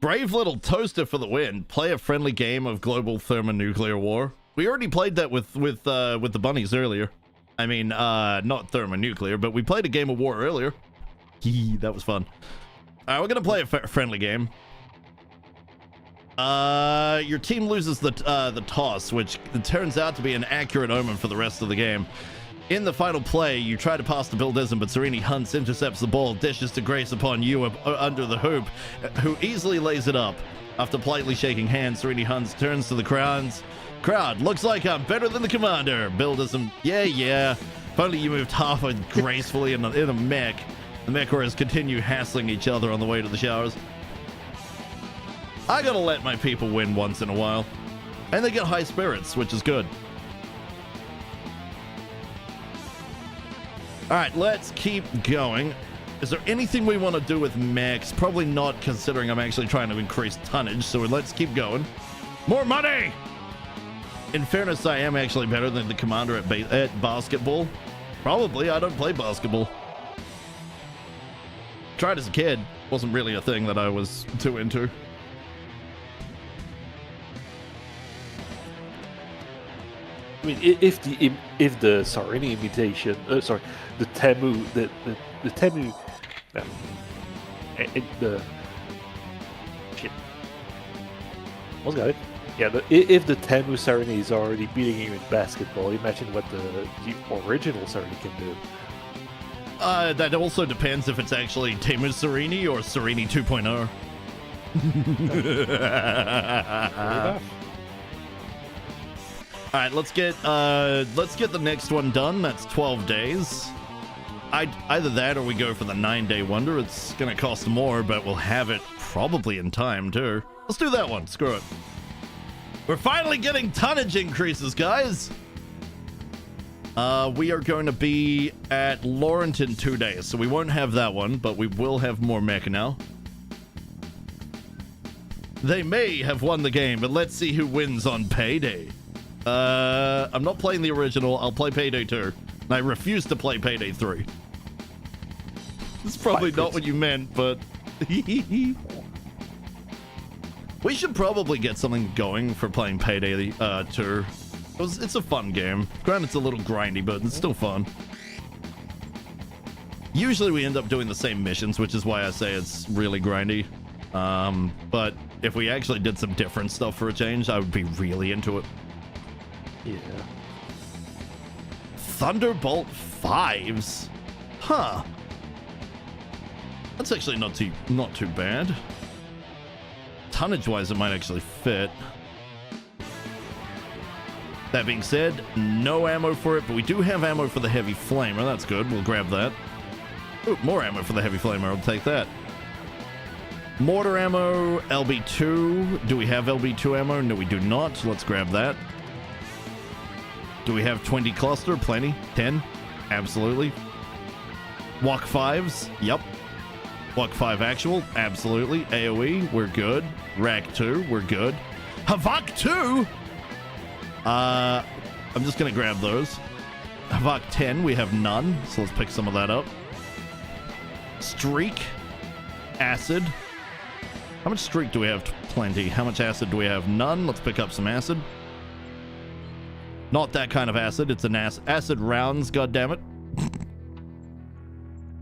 Brave Little Toaster for the win. Play a friendly game of global thermonuclear war. We already played that with the bunnies earlier. I mean, not thermonuclear, but we played a game of war earlier. That was fun. All right, we're gonna play a friendly game. Your team loses the toss, which turns out to be an accurate omen for the rest of the game. In the final play, you try to pass to Buildism, but Serini hunts, intercepts the ball, dishes to Grace upon you under the hoop, who easily lays it up. After politely shaking hands, Serini hunts turns to the crowd. Looks like I'm better than the commander. Buildism, yeah. If only you moved halfway gracefully in a mech. The mech warriors continue hassling each other on the way to the showers. I gotta let my people win once in a while. And they get high spirits, which is good. Alright, let's keep going. Is there anything we want to do with mechs? Probably not, considering I'm actually trying to increase tonnage, so let's keep going. More money! In fairness, I am actually better than the commander at basketball. Probably, I don't play basketball. Tried as a kid. Wasn't really a thing that I was too into. I mean, if the Serini imitation, the Temu, the Temu, the shit. What's got it? Yeah, if the Temu Serini is already beating you in basketball, imagine what the original Serini can do. That also depends if it's actually Temu Serini or Serini 2.0. All right, let's get the next one done. That's 12 days. Either that or we go for the 9-day wonder. It's gonna cost more, but we'll have it probably in time too. Let's do that one. Screw it. We're finally getting tonnage increases, guys. We are going to be at Laurent in 2 days, so we won't have that one, but we will have more mecha now. They may have won the game, but let's see who wins on Payday. I'm not playing the original. I'll play Payday 2. And I refuse to play Payday 3. It's probably not what you meant, but... We should probably get something going for playing Payday 2. It's a fun game. Granted, it's a little grindy, but it's still fun. Usually we end up doing the same missions, which is why I say it's really grindy. But if we actually did some different stuff for a change, I would be really into it. Yeah. Thunderbolt 5s. Huh. That's actually not too bad. Tonnage-wise, it might actually fit. That being said, no ammo for it, but we do have ammo for the heavy flamer. That's good. We'll grab that. Ooh, more ammo for the heavy flamer. I'll take that. Mortar ammo, LB2. Do we have LB2 ammo? No, we do not. Let's grab that. Do we have 20 cluster? Plenty. 10? Absolutely. Walk 5s? Yep. Walk 5 actual? Absolutely. AoE? We're good. Rack 2? We're good. Havok 2? I'm just gonna grab those. Havok 10, we have none, so let's pick some of that up. Streak. Acid. How much streak do we have? Plenty. How much acid do we have? None. Let's pick up some acid. Not that kind of acid. It's an acid rounds, goddammit.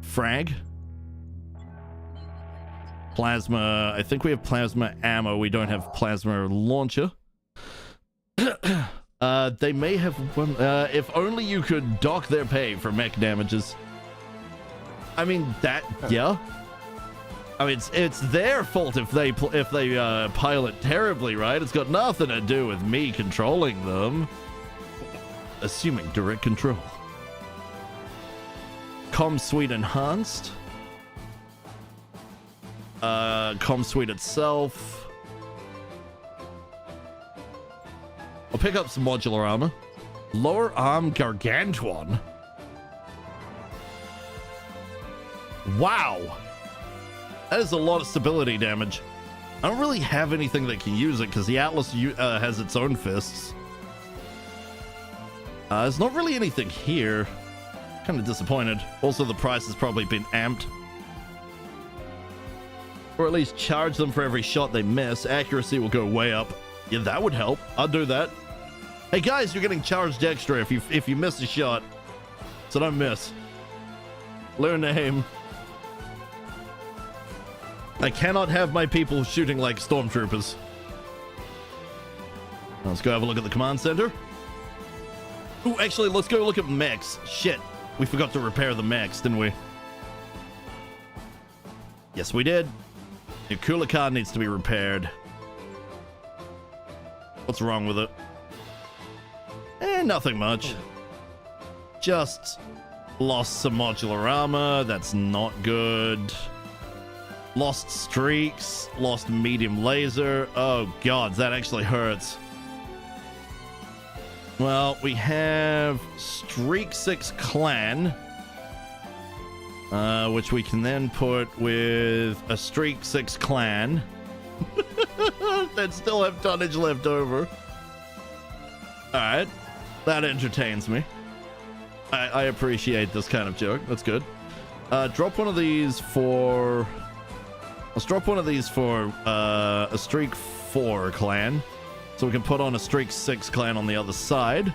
Frag. Plasma. I think we have plasma ammo. We don't have plasma launcher. They may have one. If only you could dock their pay for mech damages. I mean, that, yeah. I mean, it's their fault if they pilot terribly, right? It's got nothing to do with me controlling them. Assuming direct control. Com suite enhanced. Com suite itself. I'll pick up some modular armor. Lower arm gargantuan. Wow. That is a lot of stability damage. I don't really have anything that can use it because the Atlas has its own fists. There's not really anything here. Kind of disappointed. Also, the price has probably been amped. Or at least charge them for every shot they miss. Accuracy will go way up. Yeah, that would help. I'll do that. Hey guys, you're getting charged extra if you miss a shot. So don't miss. Learn to aim. I cannot have my people shooting like stormtroopers. Let's go have a look at the command center. Ooh, actually, let's go look at mechs. Shit, we forgot to repair the mechs, didn't we? Yes, we did. Your cooler card needs to be repaired. What's wrong with it? Nothing much. Just lost some modular armor. That's not good. Lost streaks. Lost medium laser. Oh god, that actually hurts. Well, we have Streak 6 Clan, which we can then put with a Streak 6 Clan that still have tonnage left over. Alright, that entertains me. I appreciate this kind of joke. That's good. Drop one of these for... Let's drop one of these for a Streak 4 Clan. So we can put on a Streak 6 Clan on the other side.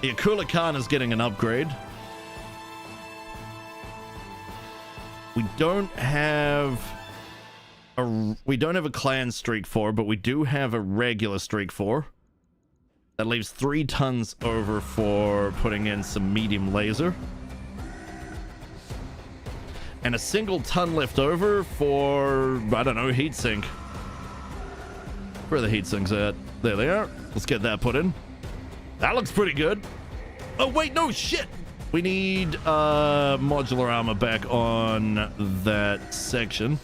The Akula Khan is getting an upgrade. We don't have a Clan Streak 4, but we do have a regular Streak 4. That leaves 3 tons over for putting in some medium laser. And a single ton left over for, I don't know, heatsink. Where are the heatsinks at? There they are. Let's get that put in. That looks pretty good. Oh, wait, no, shit. We need modular armor back on that section.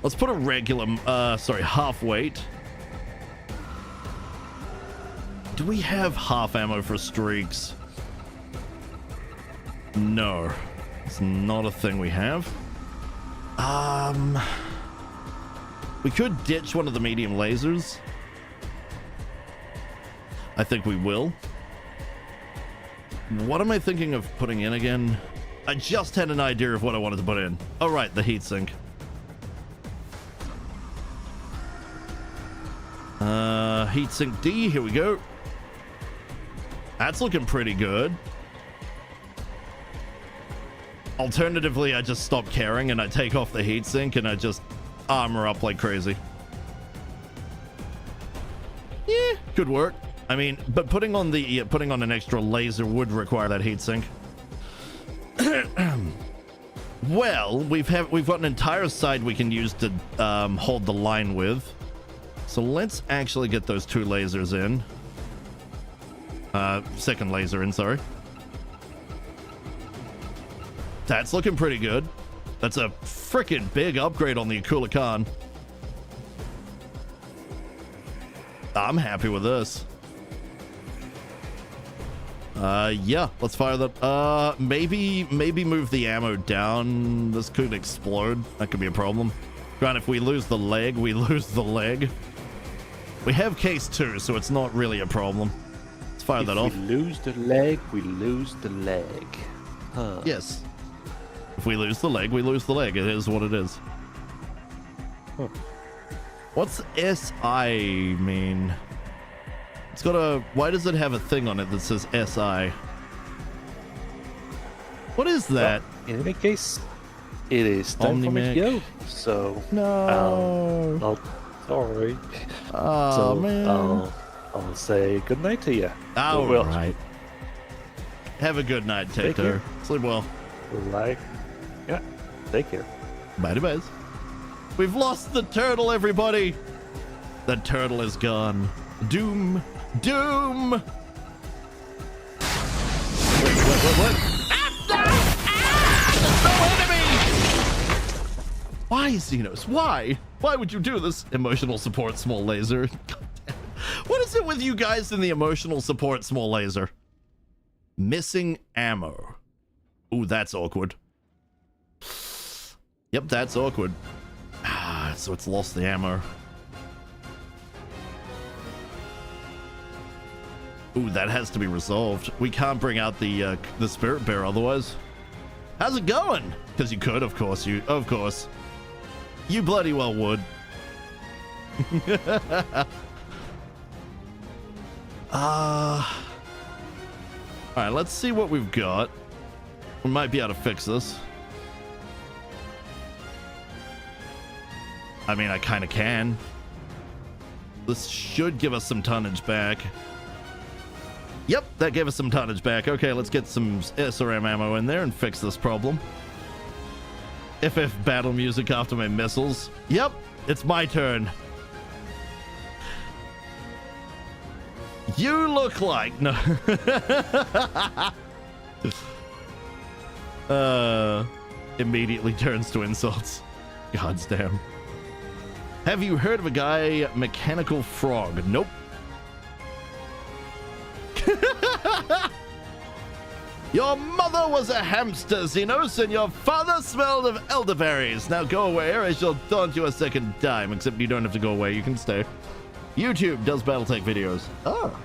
Let's put a regular, half weight. Do we have half ammo for streaks? No. It's not a thing we have. We could ditch one of the medium lasers. I think we will. What am I thinking of putting in again? I just had an idea of what I wanted to put in. Oh, right, the heatsink. Heatsink D, here we go. That's looking pretty good. Alternatively, I just stop caring and I take off the heatsink and I just armor up like crazy. Yeah, could work. I mean, but putting on an extra laser would require that heatsink. Well, we've got an entire side we can use to hold the line with. So let's actually get those 2 lasers in. Second laser in, sorry. That's looking pretty good. That's a freaking big upgrade on the Akula Khan. I'm happy with this. Yeah, let's fire that. Maybe move the ammo down. This could explode. That could be a problem. Granted, if we lose the leg, we lose the leg. We have case 2, so it's not really a problem. Let's fire that off. If we lose the leg, we lose the leg. Huh. Yes. If we lose the leg, we lose the leg. It is what it is. Huh. What's SI mean? It's got a... Why does it have a thing on it that says SI? What is that? Well, in any case, it is time for me to go. So... No. Sorry. Oh, so, man. I'll say good night to you. All well, right. Have a good night, Tater. Sleep well. Yeah, take care. Bye, bye. We've lost the turtle, everybody. The turtle is gone. Doom. Doom. What? No enemy! Why, Xenos? Why? Why would you do this? Emotional support small laser. What is it with you guys in the emotional support small laser? Missing ammo. Ooh, that's awkward. Yep, that's awkward. So it's lost the ammo. Ooh, that has to be resolved. We can't bring out the spirit bear otherwise. How's it going? Because you could, of course. Of course. You bloody well would. Alright, let's see what we've got. We might be able to fix this. I mean, I kind of can. This should give us some tonnage back. Yep, that gave us some tonnage back. Okay, let's get some SRM ammo in there and fix this problem. FF battle music after my missiles. Yep, it's my turn. You look like... No. Immediately turns to insults. God's damn. Have you heard of a guy, Mechanical Frog? Nope. Your mother was a hamster, Xenos, and your father smelled of elderberries. Now go away or I shall taunt you a second time, except you don't have to go away, you can stay. YouTube does BattleTech videos. Oh.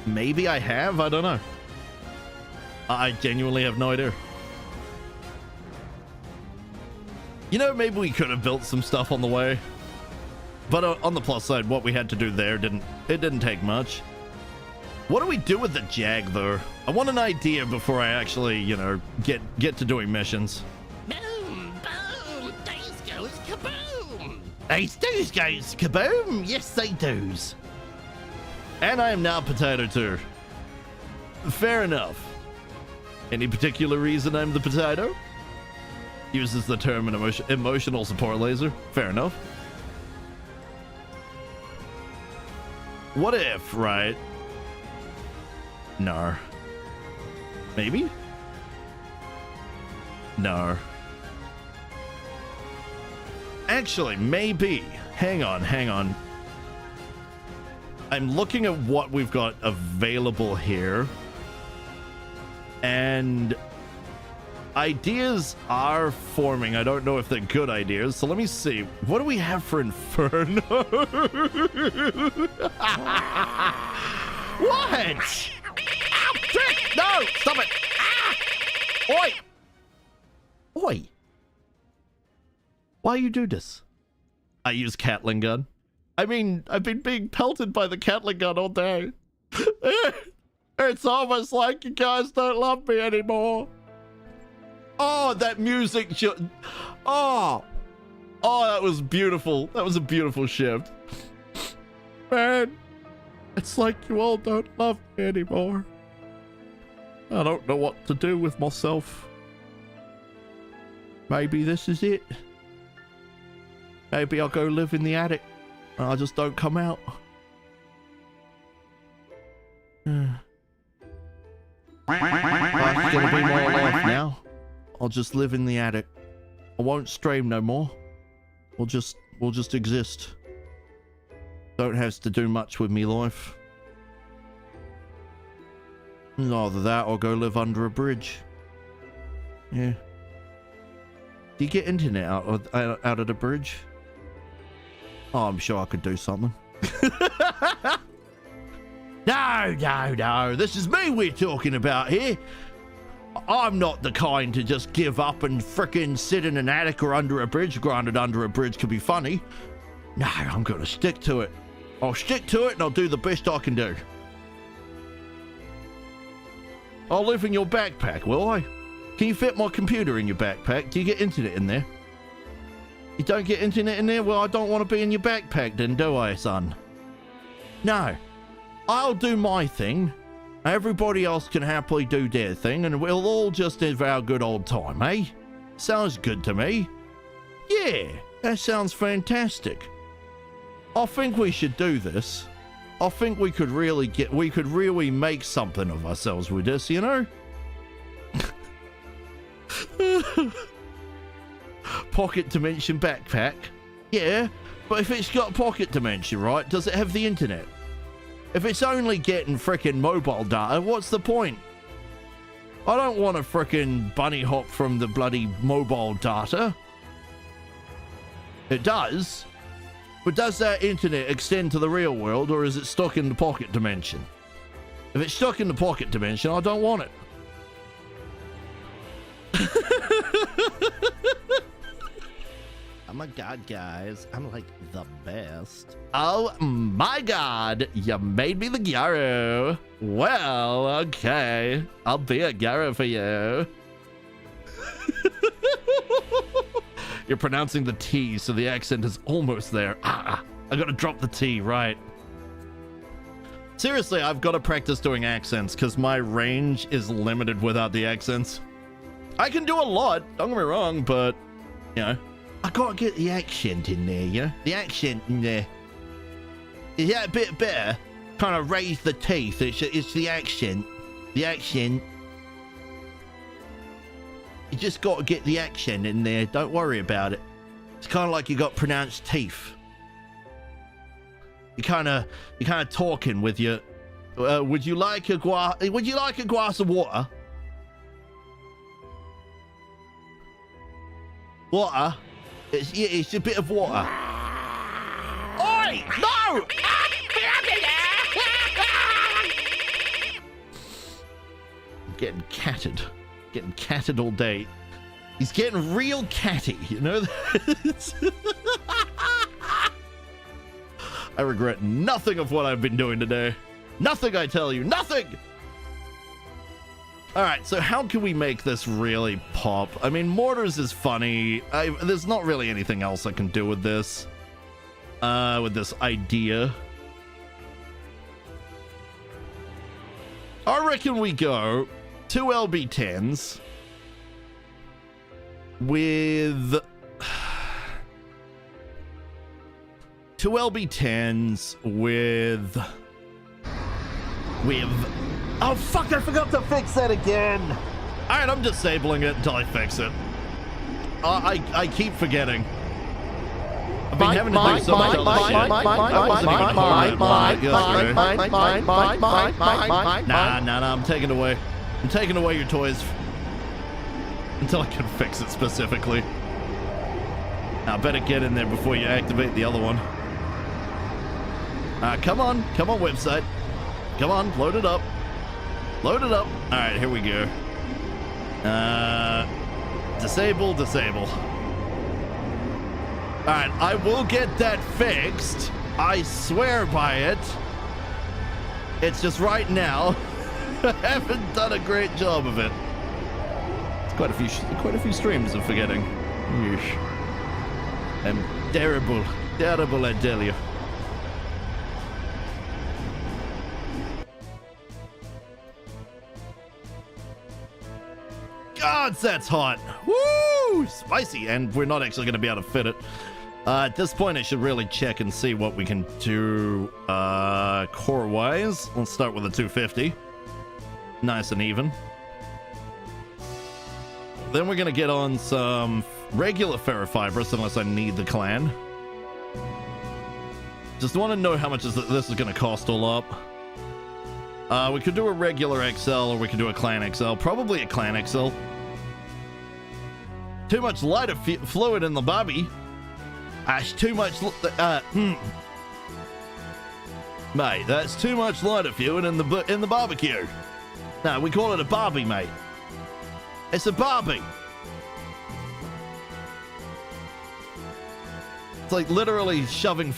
Maybe I have, I don't know. I genuinely have no idea. You know, maybe we could have built some stuff on the way. But on the plus side, what we had to do there didn't take much. What do we do with the Jag, though? I want an idea before I actually, you know, get to doing missions. Boom, boom, these goes kaboom. These doos goes kaboom. Yes, they doos. And I am now Potato 2. Fair enough. Any particular reason I'm the Potato? Uses the term an emotional support laser. Fair enough. What if, right? No. Maybe? No. Actually, maybe. Hang on. I'm looking at what we've got available here. And ideas are forming. I don't know if they're good ideas. So let me see. What do we have for Inferno? What? Trick! No! Stop it! Ah! Oi! Why you do this? I use Catling gun. I mean, I've been being pelted by the Catling gun all day. It's almost like you guys don't love me anymore. Oh, that music. Oh, that was beautiful. That was a beautiful shift. man. It's like you all don't love me anymore. I don't know what to do with myself. Maybe this is it. Maybe I'll go live in the attic and I just don't come out. Life's gonna be my life now. I'll just live in the attic. I won't stream no more. We'll just exist. Don't have to do much with me life. Either that or go live under a bridge. Yeah. Do you get internet out of the bridge? Oh, I'm sure I could do something. No. This is me we're talking about here. I'm not the kind to just give up and frickin' sit in an attic or under a bridge. Granted, under a bridge could be funny. No, I'm gonna stick to it. I'll stick to it and I'll do the best I can do. I'll live in your backpack, will I? Can you fit my computer in your backpack? Do you get internet in there? You don't get internet in there? Well, I don't want to be in your backpack then, do I, son? No. I'll do my thing. Everybody else can happily do their thing, and we'll all just have our good old time, eh? Sounds good to me. Yeah, that sounds fantastic. I think we should do this. I think we could really make something of ourselves with this, you know? Pocket dimension backpack. Yeah, but if it's got pocket dimension, right, does it have the internet? If it's only getting frickin' mobile data, what's the point? I don't want to frickin' bunny hop from the bloody mobile data. It does. But does that internet extend to the real world, or is it stuck in the pocket dimension? If it's stuck in the pocket dimension, I don't want it. Oh my god, guys, I'm like the best. Oh my god, you made me the gyro. Well, okay, I'll be a gyro for you. You're pronouncing the T, so the accent is almost there. I gotta drop the T, right. Seriously, I've got to practice doing accents because my range is limited without the accents. I can do a lot, don't get me wrong, but, you know, I gotta get the accent in there, you know? The accent in there. Is that a bit better? Kind of raise the teeth. It's the accent. The accent. You just gotta get the accent in there. Don't worry about it. It's kind of like you got pronounced teeth. You're kind of talking with your. Would you like a glass of water? Water. It's a bit of water. Oi! No! I'm getting catted. Getting catted all day. He's getting real catty, you know? I regret nothing of what I've been doing today. Nothing, I tell you. Nothing! Alright, so how can we make this really pop? I mean, mortars is funny. There's not really anything else I can do with this. With this idea. I reckon we go 2 LB10s with 2 LB10s with oh fuck, I forgot to fix that again. Alright, I'm disabling it until I fix it. I keep forgetting. I've been having to do so much other shit. Nah, I'm taking away. I'm taking away your toys. Until I can fix it specifically. Now, I better get in there before you activate the other one. Come on, website. Come on, load it up. Load it up. All right, here we go. Disable. All right, I will get that fixed. I swear by it. It's just right now, I haven't done a great job of it. It's quite a few streams of forgetting. Yeesh. I'm terrible, I tell you. gods, that's hot. Woo! Spicy. And we're not actually going to be able to fit it. At this point, I should really check and see what we can do core-wise. Let's start with a 250. Nice and even. Then we're going to get on some regular ferrofibrous, unless I need the clan. Just want to know how much this is going to cost all up. We could do a regular XL, or we could do a clan XL. Probably a clan XL. Too much lighter fluid in the bobby. Too much... Mate, that's too much lighter fluid in the barbecue. No, we call it a barbie, mate. It's a barbie. It's like literally shoving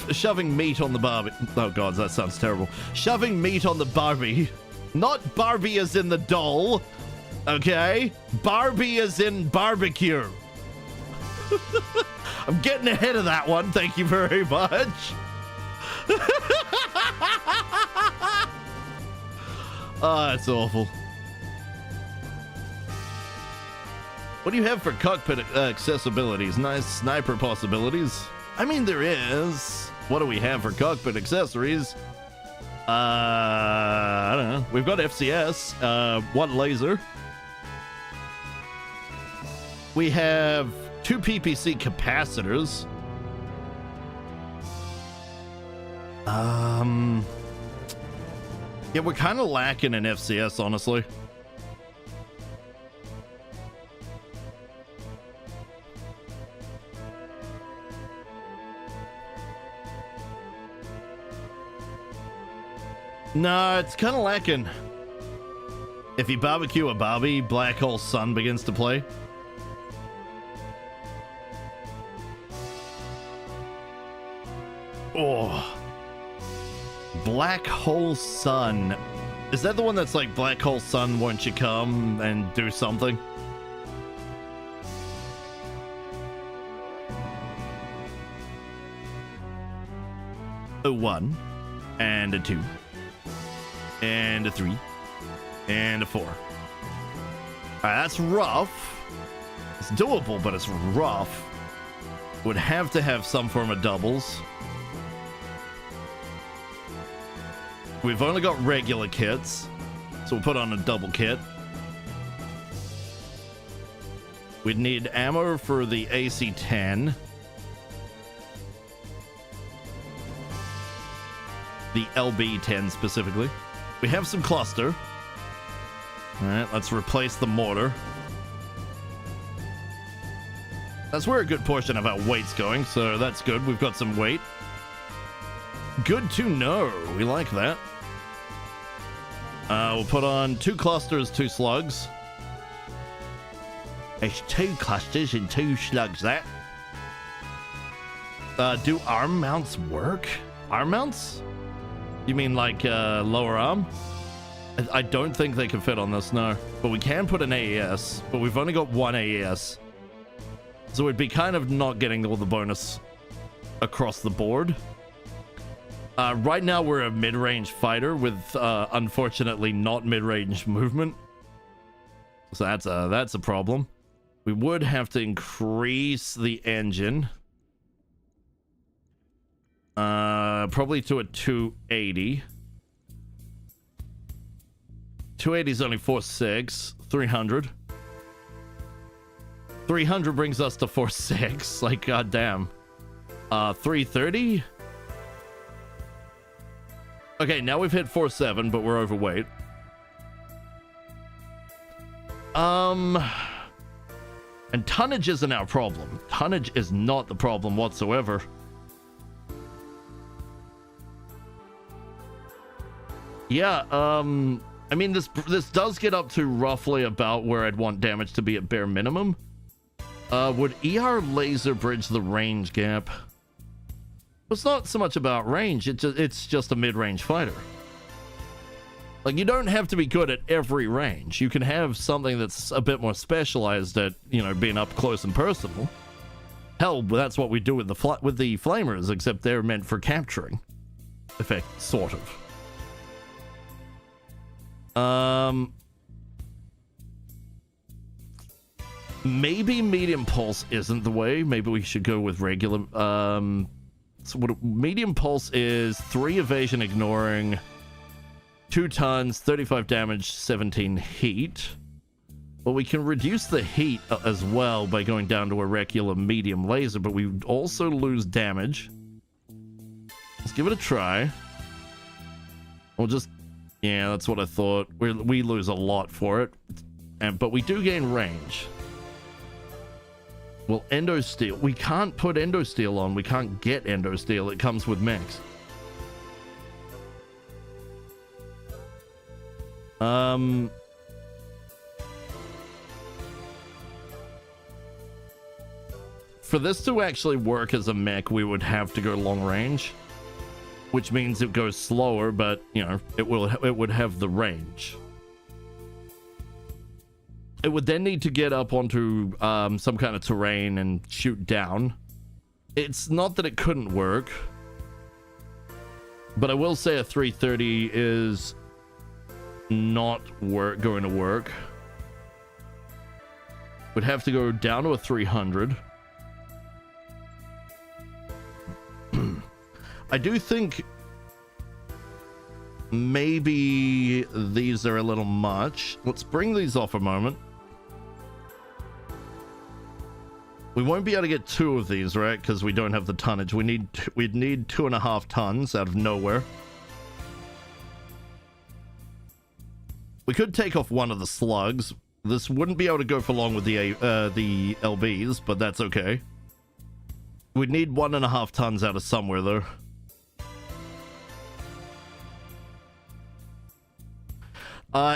meat on the barbie. Oh god, that sounds terrible. Shoving meat on the barbie. Not Barbie as in the doll. Okay? Barbie as in barbecue. I'm getting ahead of that one. Thank you very much. Oh, that's awful. What do you have for cockpit accessibilities? Nice sniper possibilities. I mean, there is. What do we have for cockpit accessories? I don't know. We've got FCS, one laser. We have 2 PPC capacitors. Yeah, we're kind of lacking in FCS, honestly. No, it's kind of lacking. If you barbecue a Barbie, Black Hole Sun begins to play. Oh. Black Hole Sun. Is that the one that's like, Black Hole Sun, won't you come and do something? A 1 and a 2 and a 3 and a 4. All right, that's rough. It's doable, but it's rough. Would have to have some form of doubles. We've only got regular kits, so we'll put on a double kit. We'd need ammo for the AC-10. The LB-10 specifically. We have some cluster. All right, let's replace the mortar. That's where a good portion of our weight's going, so that's good. We've got some weight. Good to know. We like that. We'll put on 2 clusters, 2 slugs. It's 2 clusters and 2 slugs, that. Do arm mounts work? Arm mounts? You mean like lower arm? I don't think they can fit on this, no. But we can put an AES, but we've only got 1 AES. So it'd be kind of not getting all the bonus across the board. Right now we're a mid-range fighter with unfortunately not mid-range movement. So that's a problem. We would have to increase the engine. Probably to a 280. 280 is only 4.6. 300. 300 brings us to 4.6. Like, goddamn. 330. Okay, now we've hit 4.7, but we're overweight. And tonnage isn't our problem. Tonnage is not the problem whatsoever. Yeah, I mean, this does get up to roughly about where I'd want damage to be at bare minimum. Would ER laser bridge the range gap? It's not so much about range, it's just a mid-range fighter. Like, you don't have to be good at every range. You can have something that's a bit more specialized at, you know, being up close and personal. Hell, that's what we do with the flamers, except they're meant for capturing effect, sort of. Maybe medium pulse isn't the way. Maybe we should go with regular. So what medium pulse is 3 evasion ignoring, 2 tons, 35 damage, 17 heat. But we can reduce the heat as well by going down to a regular medium laser, but we also lose damage. Let's give it a try. We'll just... Yeah, that's what I thought. We lose a lot for it. But we do gain range. Well, Endo Steel. We can't put Endo Steel on. We can't get Endo Steel. It comes with Mechs. For this to actually work as a mech, we would have to go long range, which means it goes slower, but you know, it would have the range. It would then need to get up onto some kind of terrain and shoot down. It's not that it couldn't work, but I will say a 330 is not going to work. Would have to go down to a 300. I do think maybe these are a little much. Let's bring these off a moment. We won't be able to get 2 of these, right? Because we don't have the tonnage. We'd need 2.5 tons out of nowhere. We could take off one of the slugs. This wouldn't be able to go for long with the LBs, but that's okay. We'd need 1.5 tons out of somewhere, though.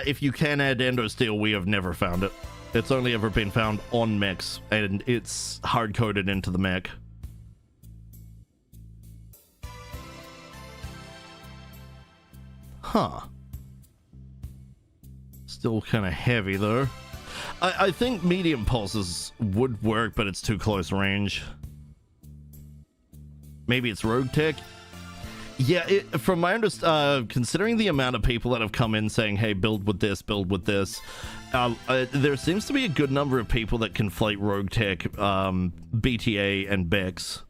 If you can add Endo Steel, we have never found it. It's only ever been found on mechs, and it's hard-coded into the mech. Huh. Still kind of heavy, though. I think medium pulses would work, but it's too close range. Maybe it's rogue tech. Yeah, from my understanding, considering the amount of people that have come in saying, hey, build with this, there seems to be a good number of people that conflate rogue tech, BTA, and Bex.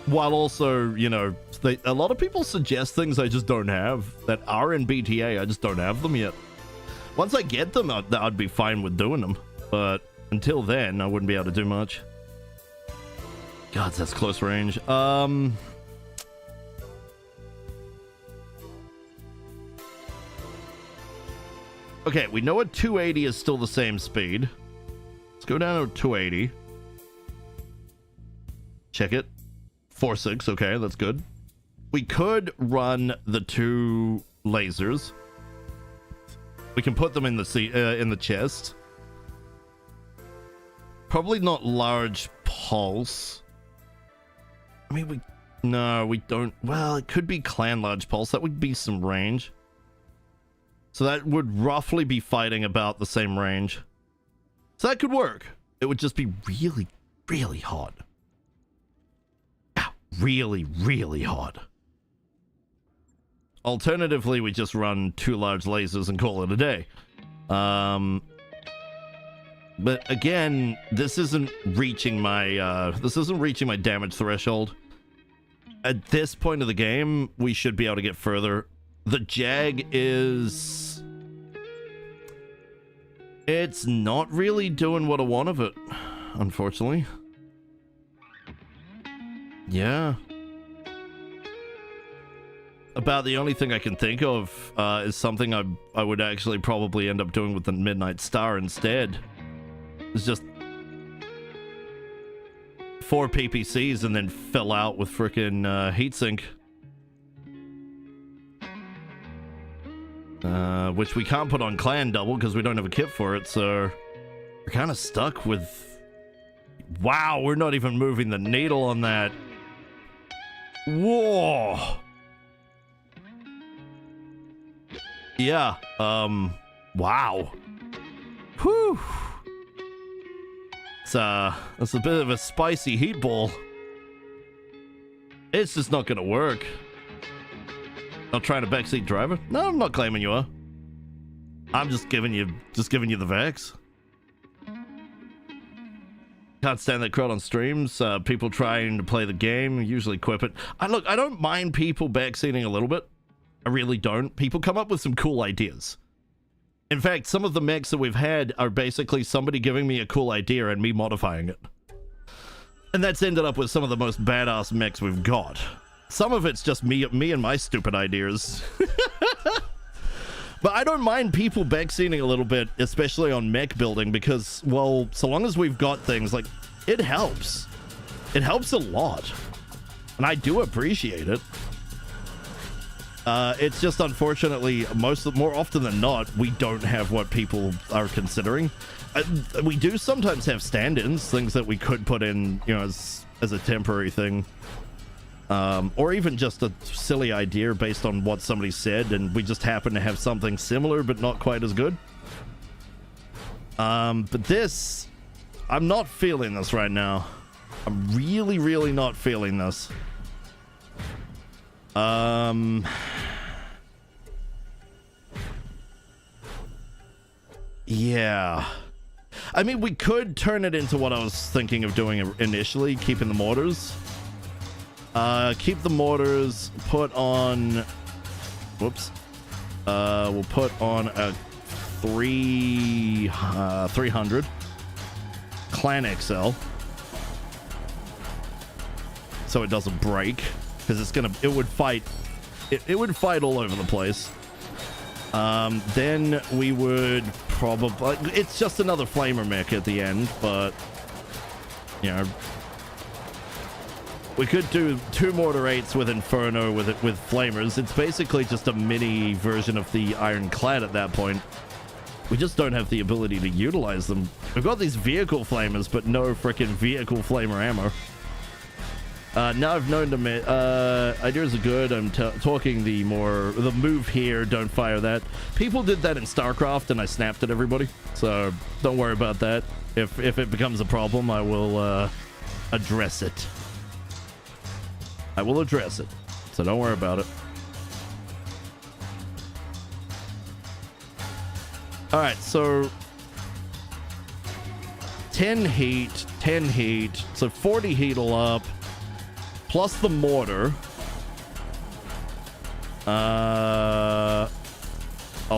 While also, you know, a lot of people suggest things I just don't have that are in BTA. I just don't have them yet. Once I get them, I'd be fine with doing them. But until then, I wouldn't be able to do much. God, that's close range. Okay, we know a 280 is still the same speed. Let's go down to 280. Check it. 4.6, okay, that's good. We could run the 2 lasers. We can put them in the chest. Probably not large pulse. I mean, we don't. Well, it could be clan large pulse. That would be some range. So that would roughly be fighting about the same range. So that could work. It would just be really, really hot. Really, really hot. Alternatively, we just run 2 large lasers and call it a day. But again, this isn't reaching my damage threshold. At this point of the game, we should be able to get further. The Jag is... It's not really doing what I want of it, unfortunately. Yeah. About the only thing I can think of is something I would actually probably end up doing with the Midnight Star instead. It's just 4 PPCs and then fill out with frickin' heatsink. Which we can't put on clan double because we don't have a kit for it, so we're kind of stuck with... Wow, we're not even moving the needle on that. Whoa! Yeah, wow. Whew. It's a bit of a spicy heat ball. It's just not gonna work. Not trying to backseat driver? No, I'm not claiming you are. I'm just giving you the Vex. Can't stand that crowd on streams. People trying to play the game usually quip it. Look, I don't mind people backseating a little bit. I really don't. People come up with some cool ideas. In fact, some of the mechs that we've had are basically somebody giving me a cool idea and me modifying it. And that's ended up with some of the most badass mechs we've got. Some of it's just me and my stupid ideas. But I don't mind people backseating a little bit, especially on mech building, because, well, so long as we've got things, like, it helps. It helps a lot. And I do appreciate it. It's just, unfortunately, more often than not, we don't have what people are considering. We do sometimes have stand-ins, things that we could put in, you know, as a temporary thing. Or even just a silly idea based on what somebody said, and we just happen to have something similar but not quite as good. But this, I'm not feeling this right now. I'm really, really not feeling this. Yeah. I mean, we could turn it into what I was thinking of doing initially, keeping the mortars. Keep the mortars, put on... Whoops. We'll put on a 300 Clan XL. So it doesn't break. Because it would fight all over the place. Then we would probably... It's just another flamer mech at the end, but... You know... We could do 2 mortar 8s with Inferno with flamers. It's basically just a mini version of the Ironclad at that point. We just don't have the ability to utilize them. We've got these vehicle flamers, but no freaking vehicle flamer ammo. Now I've known to ideas are good. I'm talking the move here, don't fire that. People did that in StarCraft and I snapped at everybody. So don't worry about that. If it becomes a problem, I will address it. I will address it, so don't worry about it. Alright, so 10 heat, so 40 heat will up, plus the mortar. I'll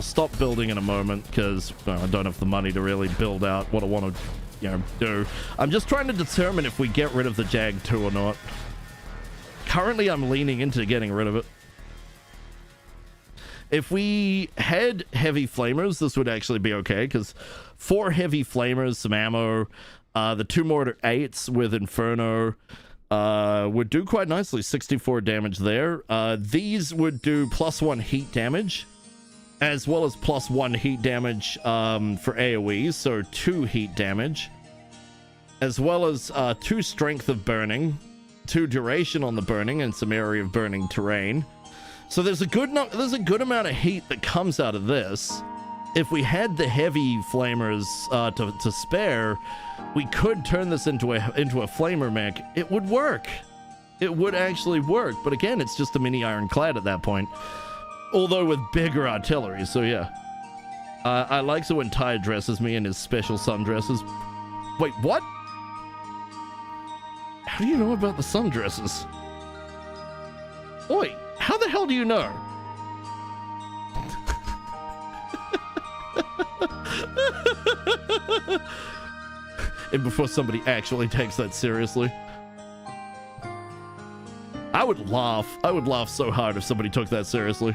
stop building in a moment, because I don't have the money to really build out what I want to, do. I'm just trying to determine if we get rid of the Jag 2 or not. Currently, I'm leaning into getting rid of it. If we had heavy flamers, this would actually be okay, because 4 heavy flamers, some ammo, the 2 mortar 8s with Inferno would do quite nicely. 64 damage there. These would do +1 heat damage, as well as +1 heat damage for AoE, so 2 heat damage, as well as 2 strength of burning, 2 duration on the burning, and some area of burning terrain. So there's a good amount of heat that comes out of this. If we had the heavy flamers to spare, we could turn this into a flamer mech. It would work. It would actually work. But again, it's just a mini Ironclad at that point, although with bigger artillery. So yeah, I like it when Ty addresses me in his special sundresses. Wait, what? How do you know about the sundresses? Oi, how the hell do you know? And before somebody actually takes that seriously. I would laugh so hard if somebody took that seriously.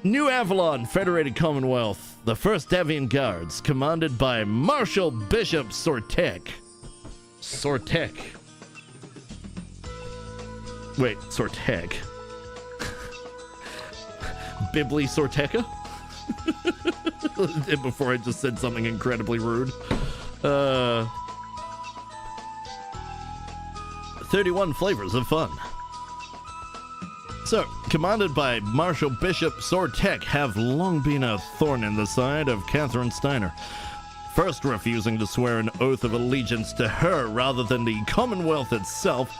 New Avalon Federated Commonwealth. The 1st Deviant Guards, commanded by Marshal Bishop Sortek. Sortek. Wait, Sortek. Bibli Sorteka? Before I just said something incredibly rude. 31 flavors of fun. So, commanded by Marshal Bishop Sortek, have long been a thorn in the side of Catherine Steiner. First refusing to swear an oath of allegiance to her rather than the Commonwealth itself,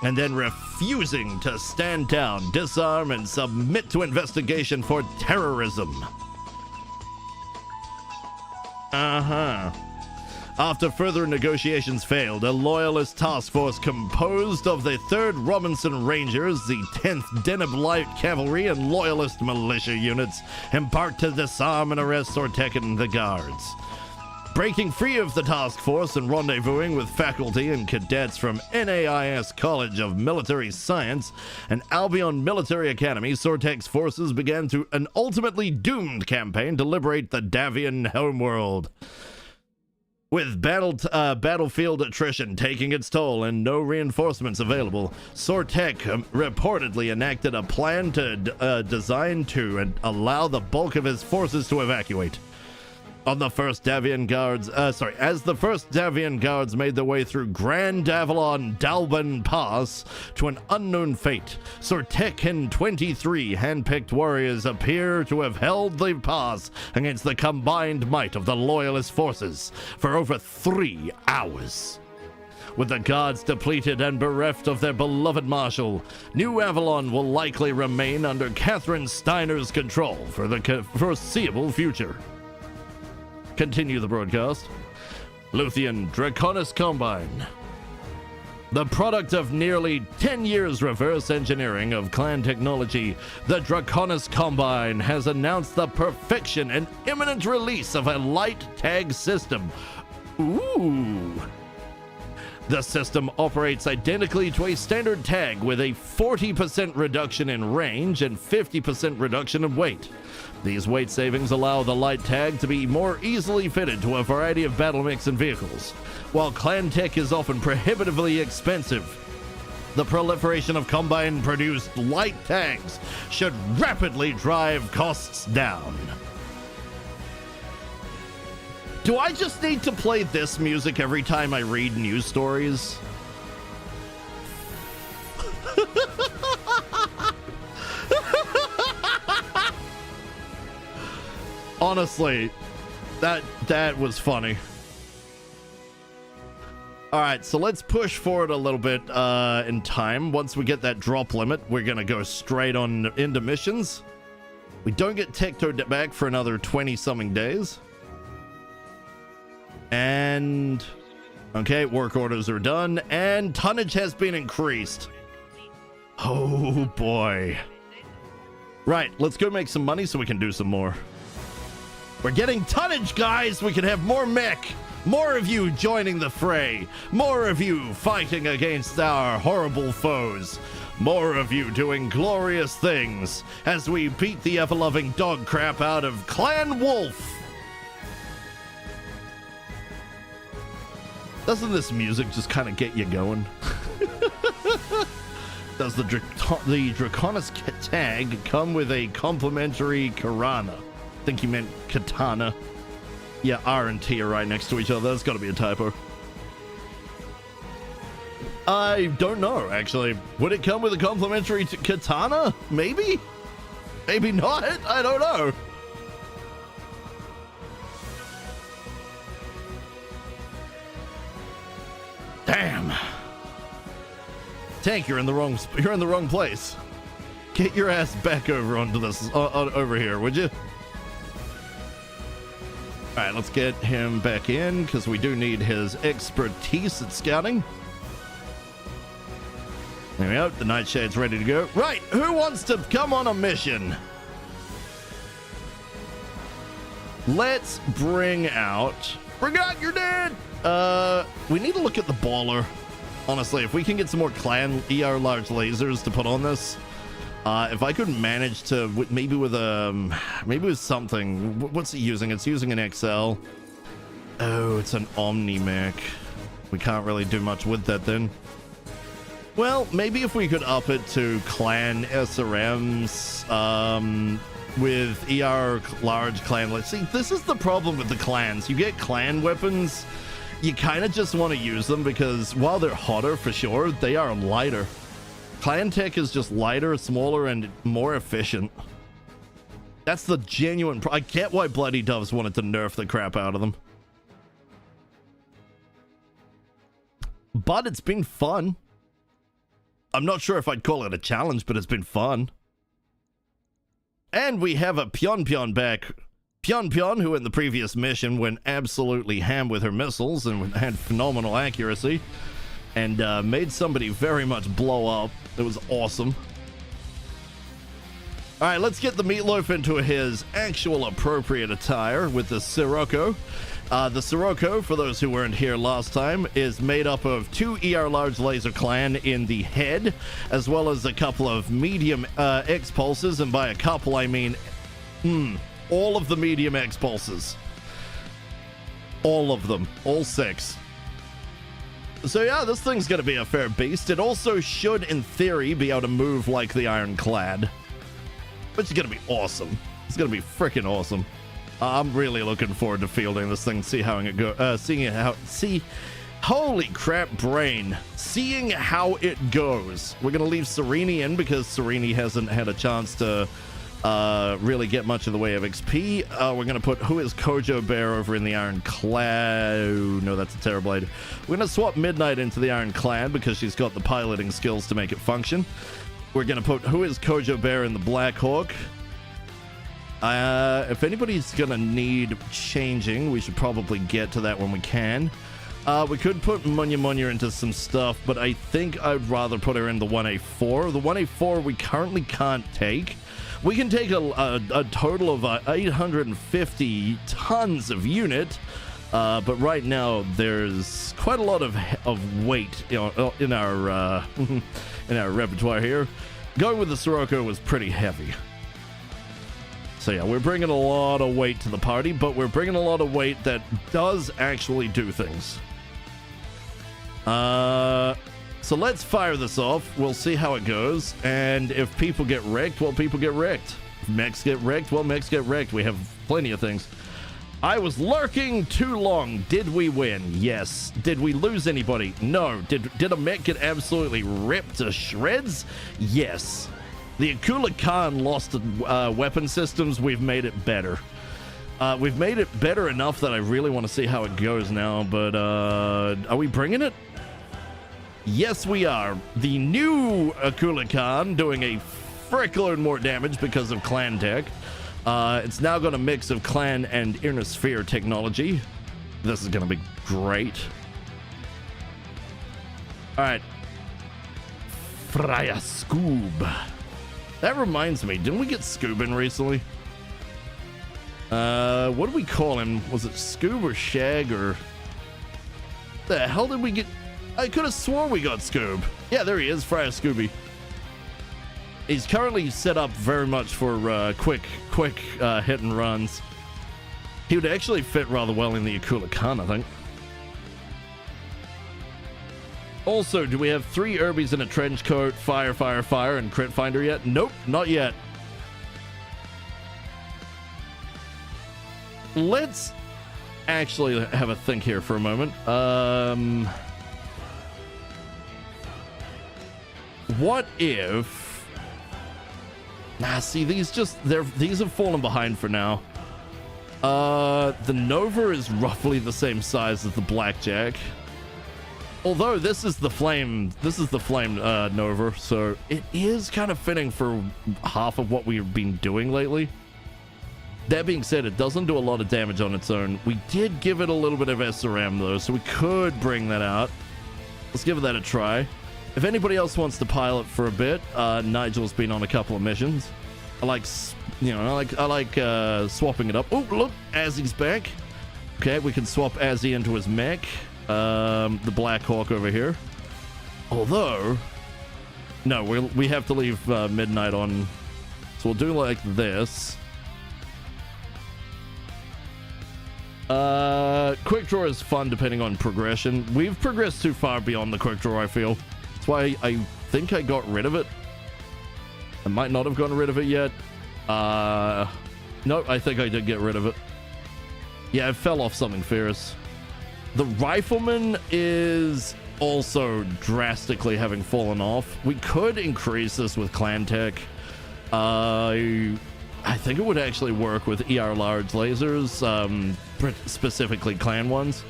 and then refusing to stand down, disarm, and submit to investigation for terrorism. Uh-huh. After further negotiations failed, a loyalist task force composed of the 3rd Robinson Rangers, the 10th Deneb Light Cavalry, and loyalist militia units embarked to disarm and arrest Sortek and the guards. Breaking free of the task force and rendezvousing with faculty and cadets from NAIS College of Military Science and Albion Military Academy, Sortek's forces began an ultimately doomed campaign to liberate the Davian homeworld. With battlefield attrition taking its toll and no reinforcements available, Sortek reportedly enacted a plan designed to allow the bulk of his forces to evacuate. As the first Davian guards made their way through Grand Avalon Dalban Pass to an unknown fate, Sortek and 23 hand-picked warriors appear to have held the pass against the combined might of the Loyalist forces for over 3 hours. With the guards depleted and bereft of their beloved marshal, New Avalon will likely remain under Catherine Steiner's control for the foreseeable future. Continue the broadcast. Luthien Draconis Combine. The product of nearly 10 years reverse engineering of clan technology, the Draconis Combine has announced the perfection and imminent release of a light tag system. Ooh. The system operates identically to a standard tag with a 40% reduction in range and 50% reduction in weight. These weight savings allow the light tag to be more easily fitted to a variety of battle mechs and vehicles. While clan tech is often prohibitively expensive, the proliferation of Combine-produced light tags should rapidly drive costs down. Do I just need to play this music every time I read news stories? Honestly, that was funny. All right, so let's push forward a little bit in time. Once we get that drop limit, we're gonna go straight on into missions. We don't get Tecto back for another 20-something days. And okay, work orders are done, and tonnage has been increased. Oh boy. Right, let's go make some money so we can do some more. We're getting tonnage, guys! We can have more mech! More of you joining the fray! More of you fighting against our horrible foes! More of you doing glorious things as we beat the ever-loving dog crap out of Clan Wolf! Doesn't this music just kind of get you going? Does the Draconis tag come with a complimentary Karana? I think you meant katana. Yeah, R and T are right next to each other. That's got to be a typo. I don't know, actually. Would it come with a complimentary katana? Maybe? Maybe not? I don't know. Damn. Tank, you're in the wrong place. Get your ass back over onto this over here, would you? All right, let's get him back in because we do need his expertise at scouting. There we go. The Nightshade's ready to go. Right, who wants to come on a mission? Let's bring out your dad. We need to look at the baller. Honestly, if we can get some more clan ER large lasers to put on this. If I could manage to, maybe with something. What's it using? It's using an XL. Oh, it's an Omni mech. We can't really do much with that then. Well, maybe if we could up it to clan SRMs, with ER large clan. Let's see, this is the problem with the clans. You get clan weapons, you kind of just want to use them because while they're hotter for sure, they are lighter. Clan tech is just lighter, smaller, and more efficient. That's the genuine I get why Bloody Doves wanted to nerf the crap out of them. But it's been fun. I'm not sure if I'd call it a challenge, but it's been fun. And we have a Pion back Pion, who in the previous mission went absolutely ham with her missiles and had phenomenal accuracy and made somebody very much blow up. It was awesome. All right, let's get the Meatloaf into his actual appropriate attire with the Sirocco. The Sirocco, for those who weren't here last time, is made up of 2 ER large laser clan in the head, as well as a couple of medium X pulses, and by a couple I mean all of the medium X pulses. All of them, all 6. So yeah, this thing's gonna be a fair beast. It also should, in theory, be able to move like the Ironclad, which is gonna be awesome. It's gonna be freaking awesome. I'm really looking forward to fielding this thing, see how it goes. Holy crap, brain. Seeing how it goes. We're gonna leave Serini in because Serini hasn't had a chance to really get much of the way of XP. We're gonna put who is Kojo Bear over in the Ironclad. No, that's a terrible idea. We're gonna swap Midnight into the Ironclad because she's got the piloting skills to make it function. We're gonna put who is Kojo Bear in the Blackhawk. If anybody's gonna need changing, we should probably get to that when we can. We could put Munya into some stuff, but I think I'd rather put her in the 1A4. The 1A4 we currently can't take. We can take a total of 850 tons of unit, but right now there's quite a lot of weight, you know, in our in our repertoire here. Going with the Sirocco was pretty heavy. So yeah, we're bringing a lot of weight to the party, but we're bringing a lot of weight that does actually do things. So let's fire this off. We'll see how it goes. And if people get wrecked, well, people get wrecked. If mechs get wrecked, well, mechs get wrecked. We have plenty of things. I was lurking too long. Did we win? Yes. Did we lose anybody? No. Did a mech get absolutely ripped to shreds? Yes. The Akula Khan lost weapon systems. We've made it better. We've made it better enough that I really want to see how it goes now, but are we bringing it? Yes, we are. The new Akula Khan doing a frickload more damage because of clan tech. It's now got a mix of clan and inner sphere technology. This is going to be great. All right. Freya Scoob. That reminds me, didn't we get Scoob in recently? What do we call him? Was it Scoob or Shag or... The hell did we get... I could have sworn we got Scoob. Yeah, there he is, Freya Scooby. He's currently set up very much for quick hit and runs. He would actually fit rather well in the Akula Khan, I think. Also, do we have 3 Urbies in a trench coat, fire, and crit finder yet? Nope, not yet. Let's actually have a think here for a moment. What if... Nah, see, these have fallen behind for now. The Nova is roughly the same size as the Blackjack. Although this is the flame Nova, so it is kind of fitting for half of what we've been doing lately. That being said, it doesn't do a lot of damage on its own. We did give it a little bit of SRM though, so we could bring that out. Let's give that a try. If anybody else wants to pilot for a bit, Nigel's been on a couple of missions. I like swapping it up. Oh, look, Azzy's back. Okay, we can swap Azzy into his mech. The Black Hawk over here. Although, no, we have to leave Midnight on. So we'll do like this. Quick draw is fun depending on progression. We've progressed too far beyond the quick draw, I feel. That's why I think I got rid of it. I might not have gotten rid of it yet. No, I think I did get rid of it. Yeah, it fell off something fierce. The Rifleman is also drastically having fallen off. We could increase this with clan tech. I think it would actually work with ER large lasers, specifically clan ones.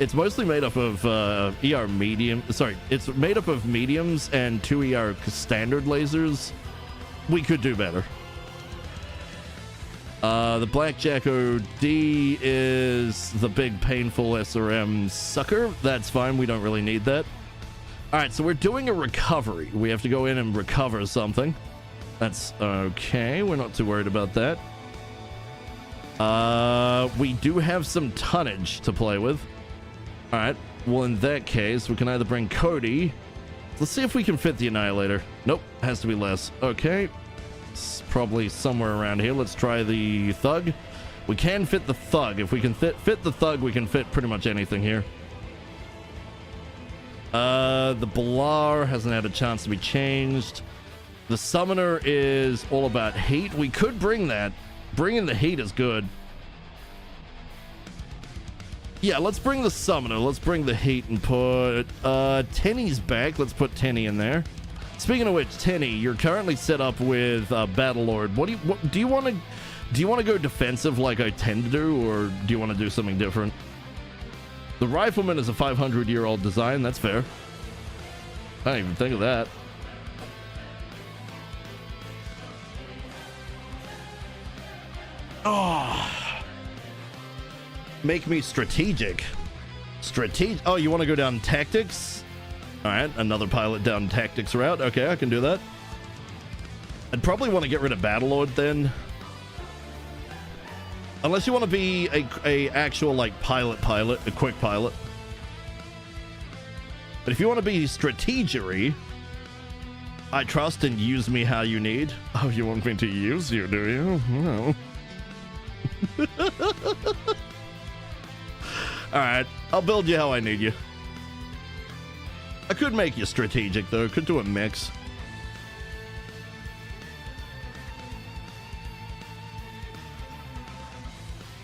It's mostly made up of ER medium. Sorry, it's made up of mediums and 2 ER standard lasers. We could do better. The Blackjack OD is the big painful SRM sucker. That's fine. We don't really need that. All right, so we're doing a recovery. We have to go in and recover something. That's okay. We're not too worried about that. We do have some tonnage to play with. All right. Well, in that case, we can either bring Cody. Let's see if we can fit the Annihilator. Nope. Has to be less. Okay. It's probably somewhere around here. Let's try the Thug. We can fit the Thug. If we can fit the Thug, we can fit pretty much anything here. The Balar hasn't had a chance to be changed. The Summoner is all about heat. We could bring that. Bringing the heat is good. Yeah, let's bring the Summoner. Let's bring the heat and put Tenny's back. Let's put Tenny in there. Speaking of which, Tenny, you're currently set up with Battlelord. What do you want to go defensive like I tend to do, or do you want to do something different? The Rifleman is a 500-year-old design. That's fair. I didn't even think of that. Oh. Make me strategic. Oh, you want to go down tactics? All right, another pilot down tactics route. Okay, I can do that. I'd probably want to get rid of Battlelord then. Unless you want to be a actual like pilot, a quick pilot. But if you want to be strategery, I trust and use me how you need. Oh, you want me to use you, do you? No. Alright, I'll build you how I need you. I could make you strategic though, could do a mix.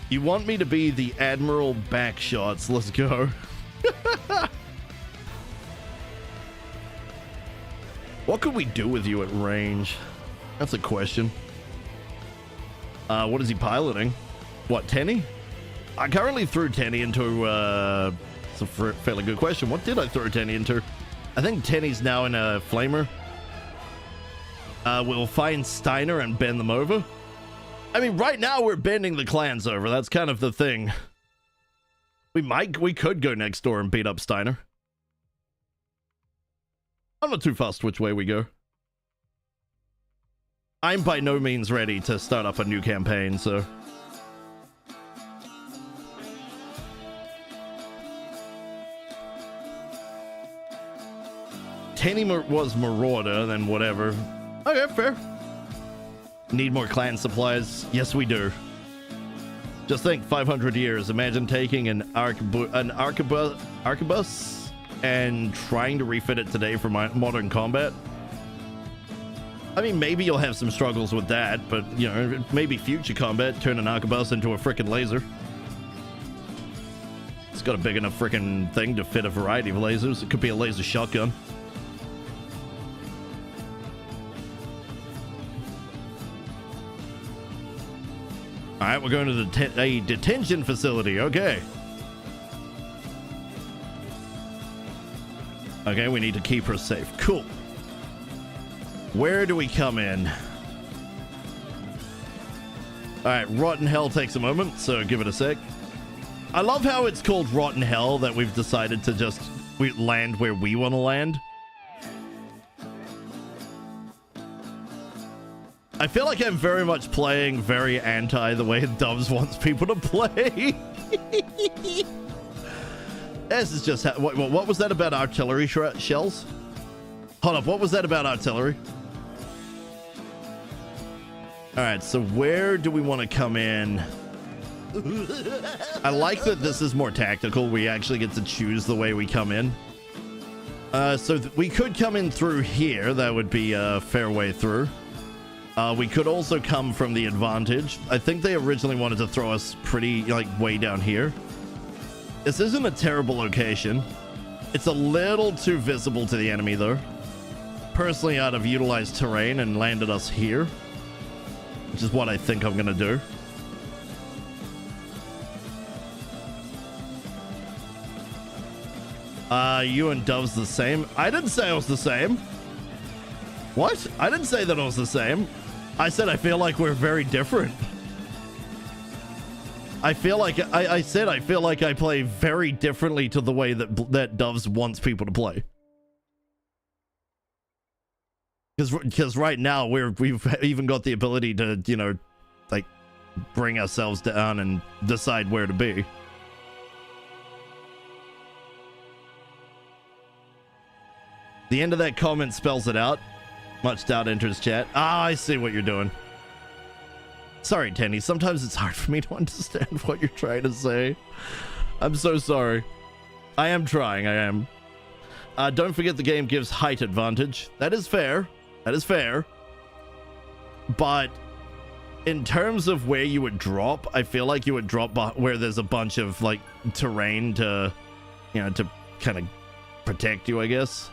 You want me to be the Admiral Backshots, let's go. What could we do with you at range? That's a question. What is he piloting? What, Tenny? I currently threw Tenny into, it's a fairly good question. What did I throw Tenny into? I think Tenny's now in a flamer. We'll find Steiner and bend them over. I mean, right now we're bending the clans over. That's kind of the thing. We could go next door and beat up Steiner. I'm not too fussed which way we go. I'm by no means ready to start up a new campaign, so... Tenny was Marauder, then whatever. Okay, fair. Need more clan supplies? Yes, we do. Just think, 500 years. Imagine taking an arquebus and trying to refit it today for modern combat. I mean, maybe you'll have some struggles with that, but, you know, maybe future combat, turn an arquebus into a frickin' laser. It's got a big enough frickin' thing to fit a variety of lasers. It could be a laser shotgun. All right, we're going to a detention facility. Okay. Okay, we need to keep her safe. Cool. Where do we come in? All right, Rotten Hell takes a moment, so give it a sec. I love how it's called Rotten Hell, that we've decided to just land where we want to land. I feel like I'm very much playing very anti the way Dubs wants people to play. This is just... What was that about artillery shells? Hold up, what was that about artillery? Alright, so where do we want to come in? I like that this is more tactical. We actually get to choose the way we come in. So we could come in through here. That would be a fair way through. We could also come from the advantage. I think they originally wanted to throw us pretty, like, way down here. This isn't a terrible location. It's a little too visible to the enemy, though. Personally, I'd have utilized terrain and landed us here, which is what I think I'm gonna do. You and Dove's the same. I didn't say I was the same. What? I didn't say that I was the same. I said I feel like we're very different. I feel like I said I feel like I play very differently to the way that Doves wants people to play. Because right now we've even got the ability to, you know, like bring ourselves down and decide where to be. The end of that comment spells it out. Much doubt enters chat. Ah, I see what you're doing. Sorry, Tenny. Sometimes it's hard for me to understand what you're trying to say. I'm so sorry. I am trying. I am. Don't forget the game gives height advantage. That is fair. That is fair. But in terms of where you would drop, I feel like you would drop where there's a bunch of like terrain to, you know, to kind of protect you, I guess.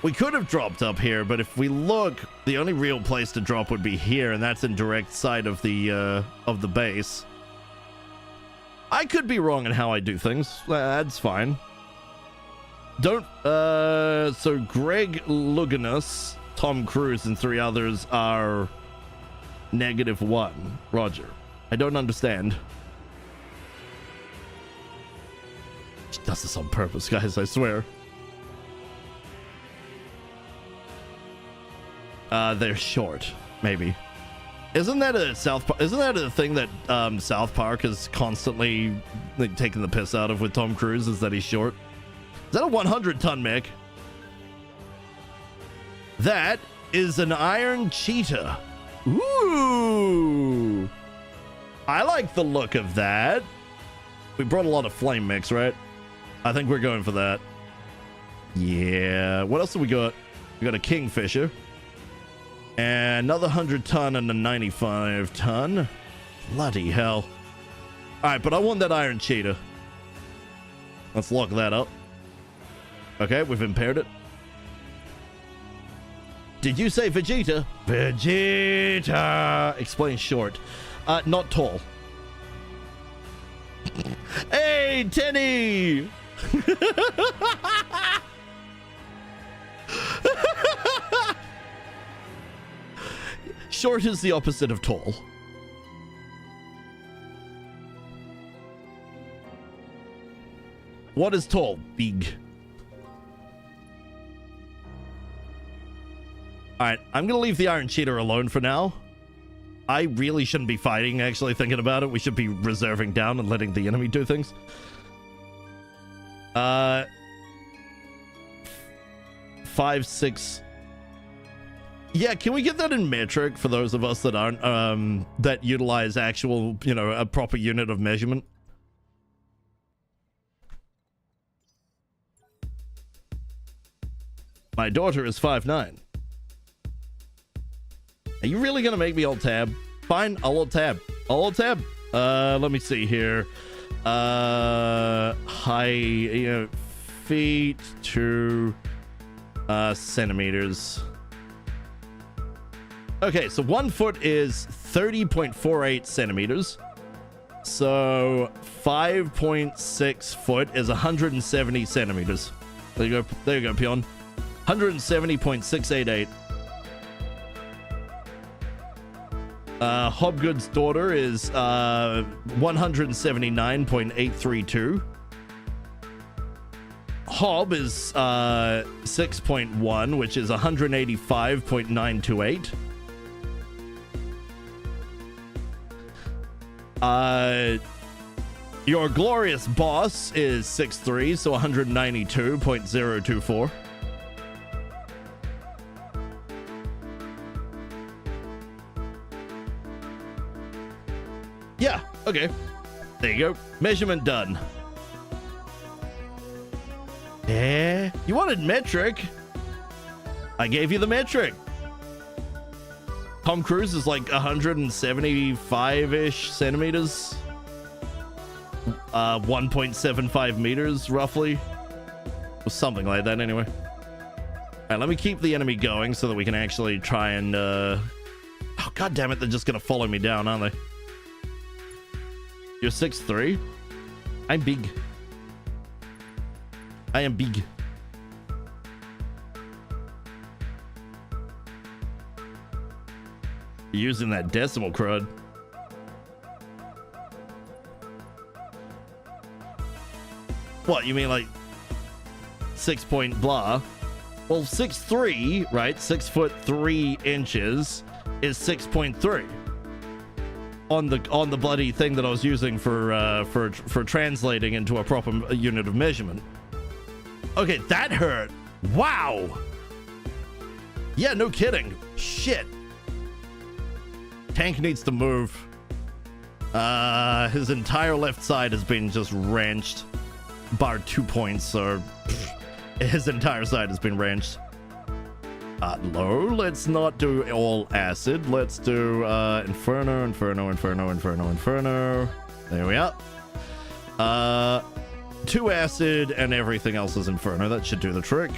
We could have dropped up here, but if we look, the only real place to drop would be here, and that's in direct sight of the base. I could be wrong in how I do things. That's fine. So Greg Luganus, Tom Cruise, and 3 others are -1. Roger. I don't understand. She does this on purpose, guys, I swear. They're short, maybe. Isn't that a isn't that a thing that South Park is constantly like taking the piss out of with Tom Cruise, is that he's short? Is that a 100-ton mech? That is an iron cheetah. Ooh. I like the look of that. We brought a lot of flame mechs, right? I think we're going for that. Yeah. What else do we got? We got a Kingfisher. And another 100-ton and a 95-ton. Bloody hell. Alright, but I want that iron cheetah. Let's lock that up. Okay, we've impaired it. Did you say Vegeta? Vegeta! Explain short. Not tall. Hey, Tenny! Short is the opposite of tall. What is tall? Big. Alright, I'm gonna leave the Iron Cheetah alone for now. I really shouldn't be fighting, actually, thinking about it. We should be reserving down and letting the enemy do things. 5, 6... Yeah, can we get that in metric for those of us that aren't, that utilize actual, you know, a proper unit of measurement? My daughter is 5'9". Are you really gonna make me alt tab? Fine, I'll alt tab. I'll alt tab. Let me see here. Height, you know, feet to, centimeters. Okay, so 1 foot is 30.48 centimeters. So 5.6 foot is 170 centimeters. There you go. There you go, Peon. 170.688. Hobgood's daughter is 179.832. Hob is 6.1, which is 185.928. Your glorious boss is 6'3", so 192.024. Yeah, okay. There you go. Measurement done. Yeah, you wanted metric. I gave you the metric. Tom Cruise is like 175-ish centimeters. 1.75 meters, roughly. Or something like that, anyway. Alright, let me keep the enemy going so that we can actually try and, Oh, god damn it, they're just gonna follow me down, aren't they? You're 6'3"? I'm big. I am big. Using that decimal crud. What, you mean like 6 point blah? Well, 6'3", right? 6 foot 3 inches is 6.3 on the bloody thing that I was using for translating into a proper unit of measurement. Okay, that hurt. Wow. Yeah, no kidding. Shit. Tank needs to move. His entire left side has been just wrenched. Bar 2 points, or his entire side has been wrenched. No, let's not do all acid. Let's do Inferno, Inferno, Inferno, Inferno, Inferno. There we are. 2 acid and everything else is Inferno. That should do the trick.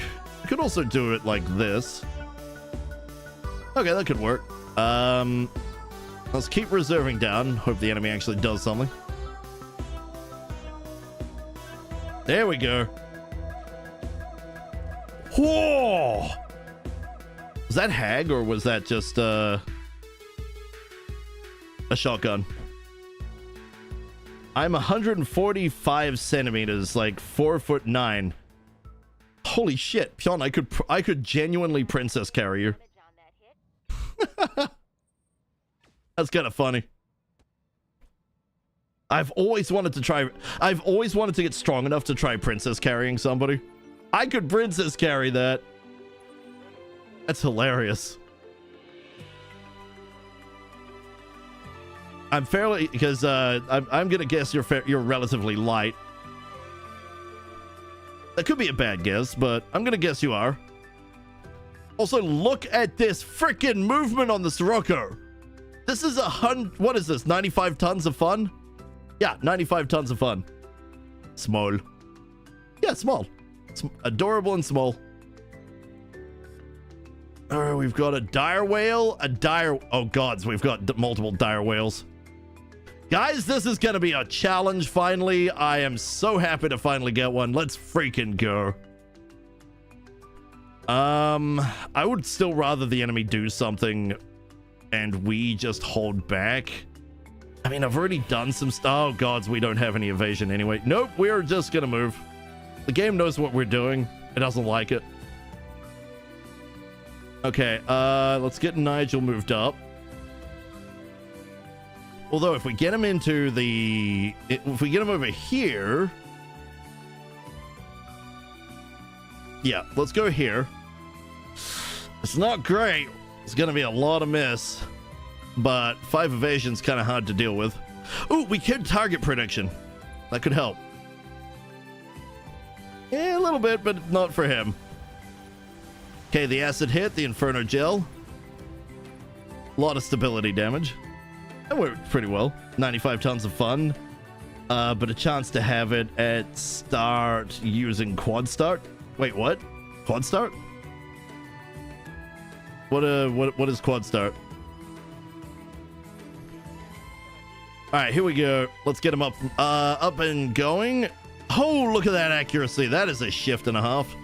You could also do it like this. Okay, that could work. Let's keep reserving down. Hope the enemy actually does something. There we go. Whoa! Was that Hag or was that just a shotgun? I'm 145 centimeters, like 4'9". Holy shit, Pion! I could genuinely princess carry you. That's kind of funny. I've always wanted to get strong enough to try princess carrying somebody. I could princess carry that. That's hilarious. I'm fairly, because I'm gonna guess you're relatively light. That could be a bad guess, but I'm gonna guess you are. Also, look at this freaking movement on the Sirocco. This is what is this? 95 tons of fun? Yeah, 95 tons of fun. Small. Yeah, small. It's adorable and small. Oh, we've got a dire whale, oh gods, we've got multiple dire whales. Guys, this is gonna be a challenge finally. I am so happy to finally get one. Let's freaking go. I would still rather the enemy do something and we just hold back. I mean, I've already done some stuff. Oh gods, we don't have any evasion anyway. Nope, we're just gonna move. The game knows what we're doing. It doesn't like it. Okay, let's get Nigel moved up. Although if we get him into if we get him over here, yeah, let's go here. It's not great. It's gonna be a lot of miss, but 5 evasion's kind of hard to deal with. Ooh, we could target prediction. That could help. Yeah, a little bit, but not for him. Okay, the acid hit, the Inferno gel. A lot of stability damage. That worked pretty well. 95 tons of fun. But a chance to have it at start using quad start. Wait, what? Quad start? What is quad start? Alright, here we go. Let's get him up and going. Oh, look at that accuracy. That is a shift and a half.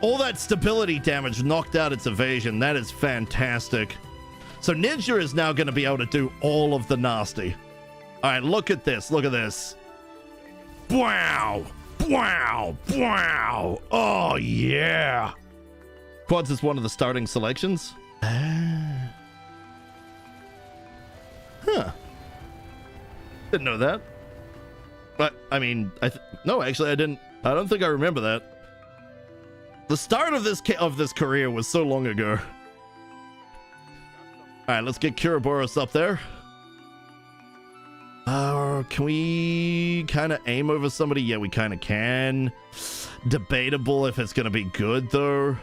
All that stability damage knocked out its evasion. That is fantastic. So Ninja is now going to be able to do all of the nasty. All right, look at this. Look at this. Wow. Wow. Wow. Oh, yeah. Quads is one of the starting selections. Huh. Didn't know that. But, I mean, no, actually, I didn't. I don't think I remember that. The start of this career was so long ago. All right, let's get Kuraboros up there. Can we kind of aim over somebody? Yeah, we kind of can. Debatable if it's going to be good, though.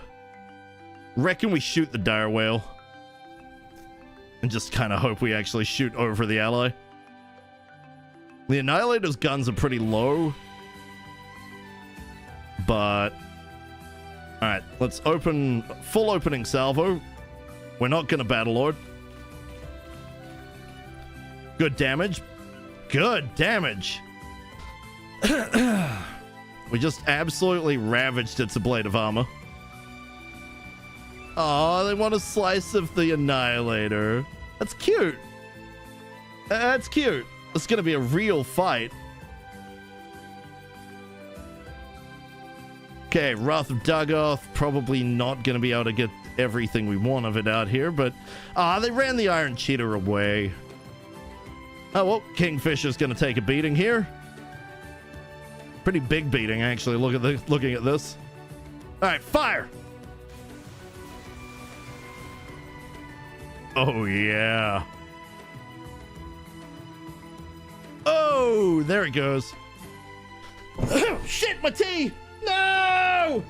Reckon we shoot the dire whale. And just kind of hope we actually shoot over the ally. The Annihilator's guns are pretty low. But... Alright, let's open... Full opening salvo. We're not going to Battle Lord. Good damage. Good damage. We just absolutely ravaged its blade of armor. Oh, they want a slice of the Annihilator. That's cute. That's cute. It's gonna be a real fight. Okay, Wrath of Dagoth, probably not going to be able to get everything we want of it out here, but they ran the Iron Cheetah away. Oh, well, Kingfisher's going to take a beating here. Pretty big beating, actually, looking at this. All right, fire! Oh, yeah. Oh, there it goes. Oh, shit, my tea! No!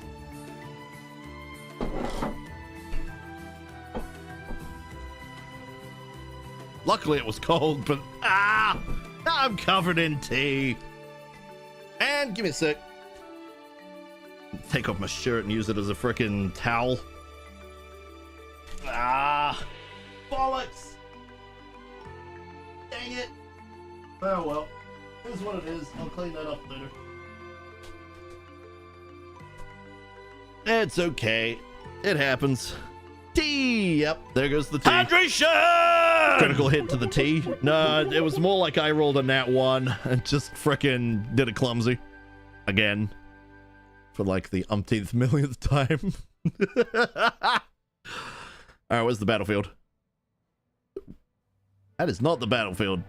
Luckily it was cold, but I'm covered in tea. And give me a sec. Take off my shirt and use it as a frickin' towel. Bollocks! Dang it! Oh well, here's what it is. I'll clean that up later. It's okay. It happens. Tea! Yep, there goes the tea. Hydration! Critical hit to the tea. No, it was more like I rolled a nat 1 and just frickin' did it clumsy. Again. For like the umpteenth millionth time. Alright, where's the battlefield? That is not the battlefield.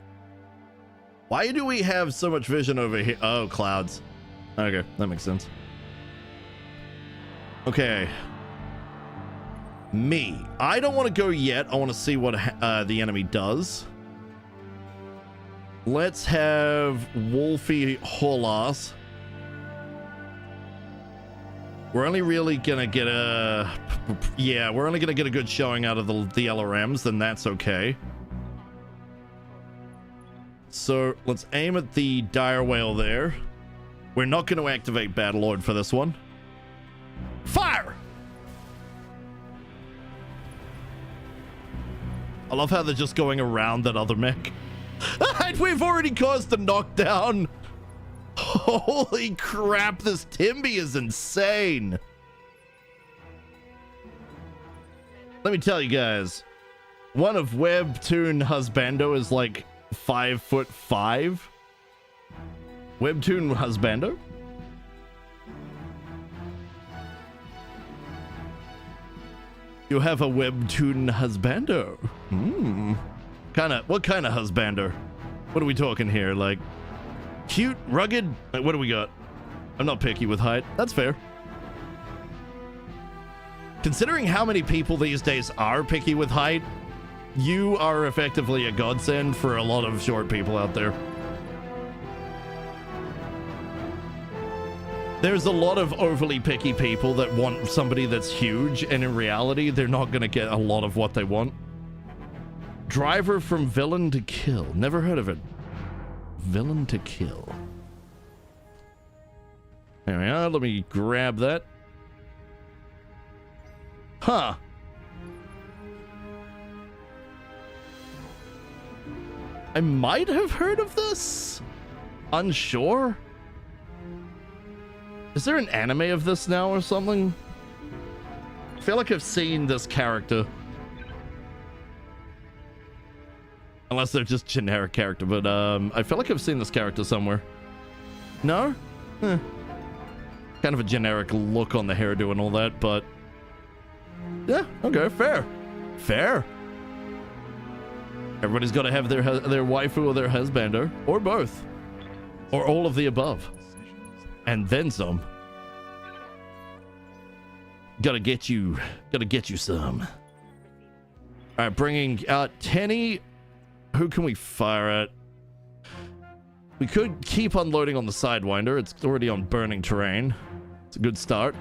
Why do we have so much vision over here? Oh, clouds. Okay, that makes sense. Okay. Me. I don't want to go yet. I want to see what the enemy does. Let's have Wolfie Horlas. We're only really gonna get a... Yeah, we're only gonna get a good showing out of the LRMs, then that's okay. So, let's aim at the dire whale there. We're not gonna activate Battlelord for this one. Fire! I love how they're just going around that other mech. And we've already caused a knockdown. Holy crap, this Timby is insane. Let me tell you guys, one of Webtoon Husbando is like 5'5". Webtoon Husbando? You have a Webtoon Husbando. What kind of husbander? What are we talking here? Like, cute, rugged? Like, what do we got? I'm not picky with height. That's fair. Considering how many people these days are picky with height, you are effectively a godsend for a lot of short people out there. There's a lot of overly picky people that want somebody that's huge, and in reality, they're not going to get a lot of what they want. Driver from Villain to Kill. Never heard of it. Villain to Kill. There we are. Let me grab that. Huh. I might have heard of this. Unsure. Is there an anime of this now or something? I feel like I've seen this character. Unless they're just generic character, but I feel like I've seen this character somewhere. No? Kind of a generic look on the hairdo and all that, but... Yeah, okay, fair. Fair. Everybody's got to have their waifu or their husbander, or both. Or all of the above. And then some. Gotta get you some. Alright, bringing out Tenny. Who can we fire at? We could keep unloading on the Sidewinder. It's already on burning terrain. It's a good start.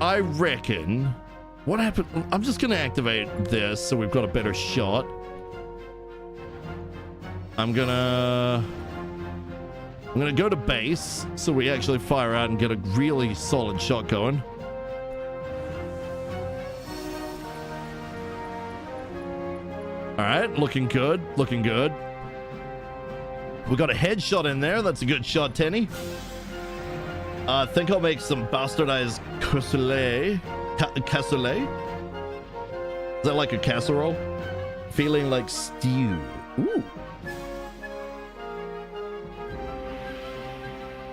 I reckon... What happened? I'm just gonna activate this so we've got a better shot. I'm gonna go to base so we actually fire out and get a really solid shot going. Alright, looking good, looking good. We got a headshot in there. That's a good shot, Tenny. I think I'll make some bastardized cassoulet. Cassoulet? Is that like a casserole? Feeling like stew. Ooh.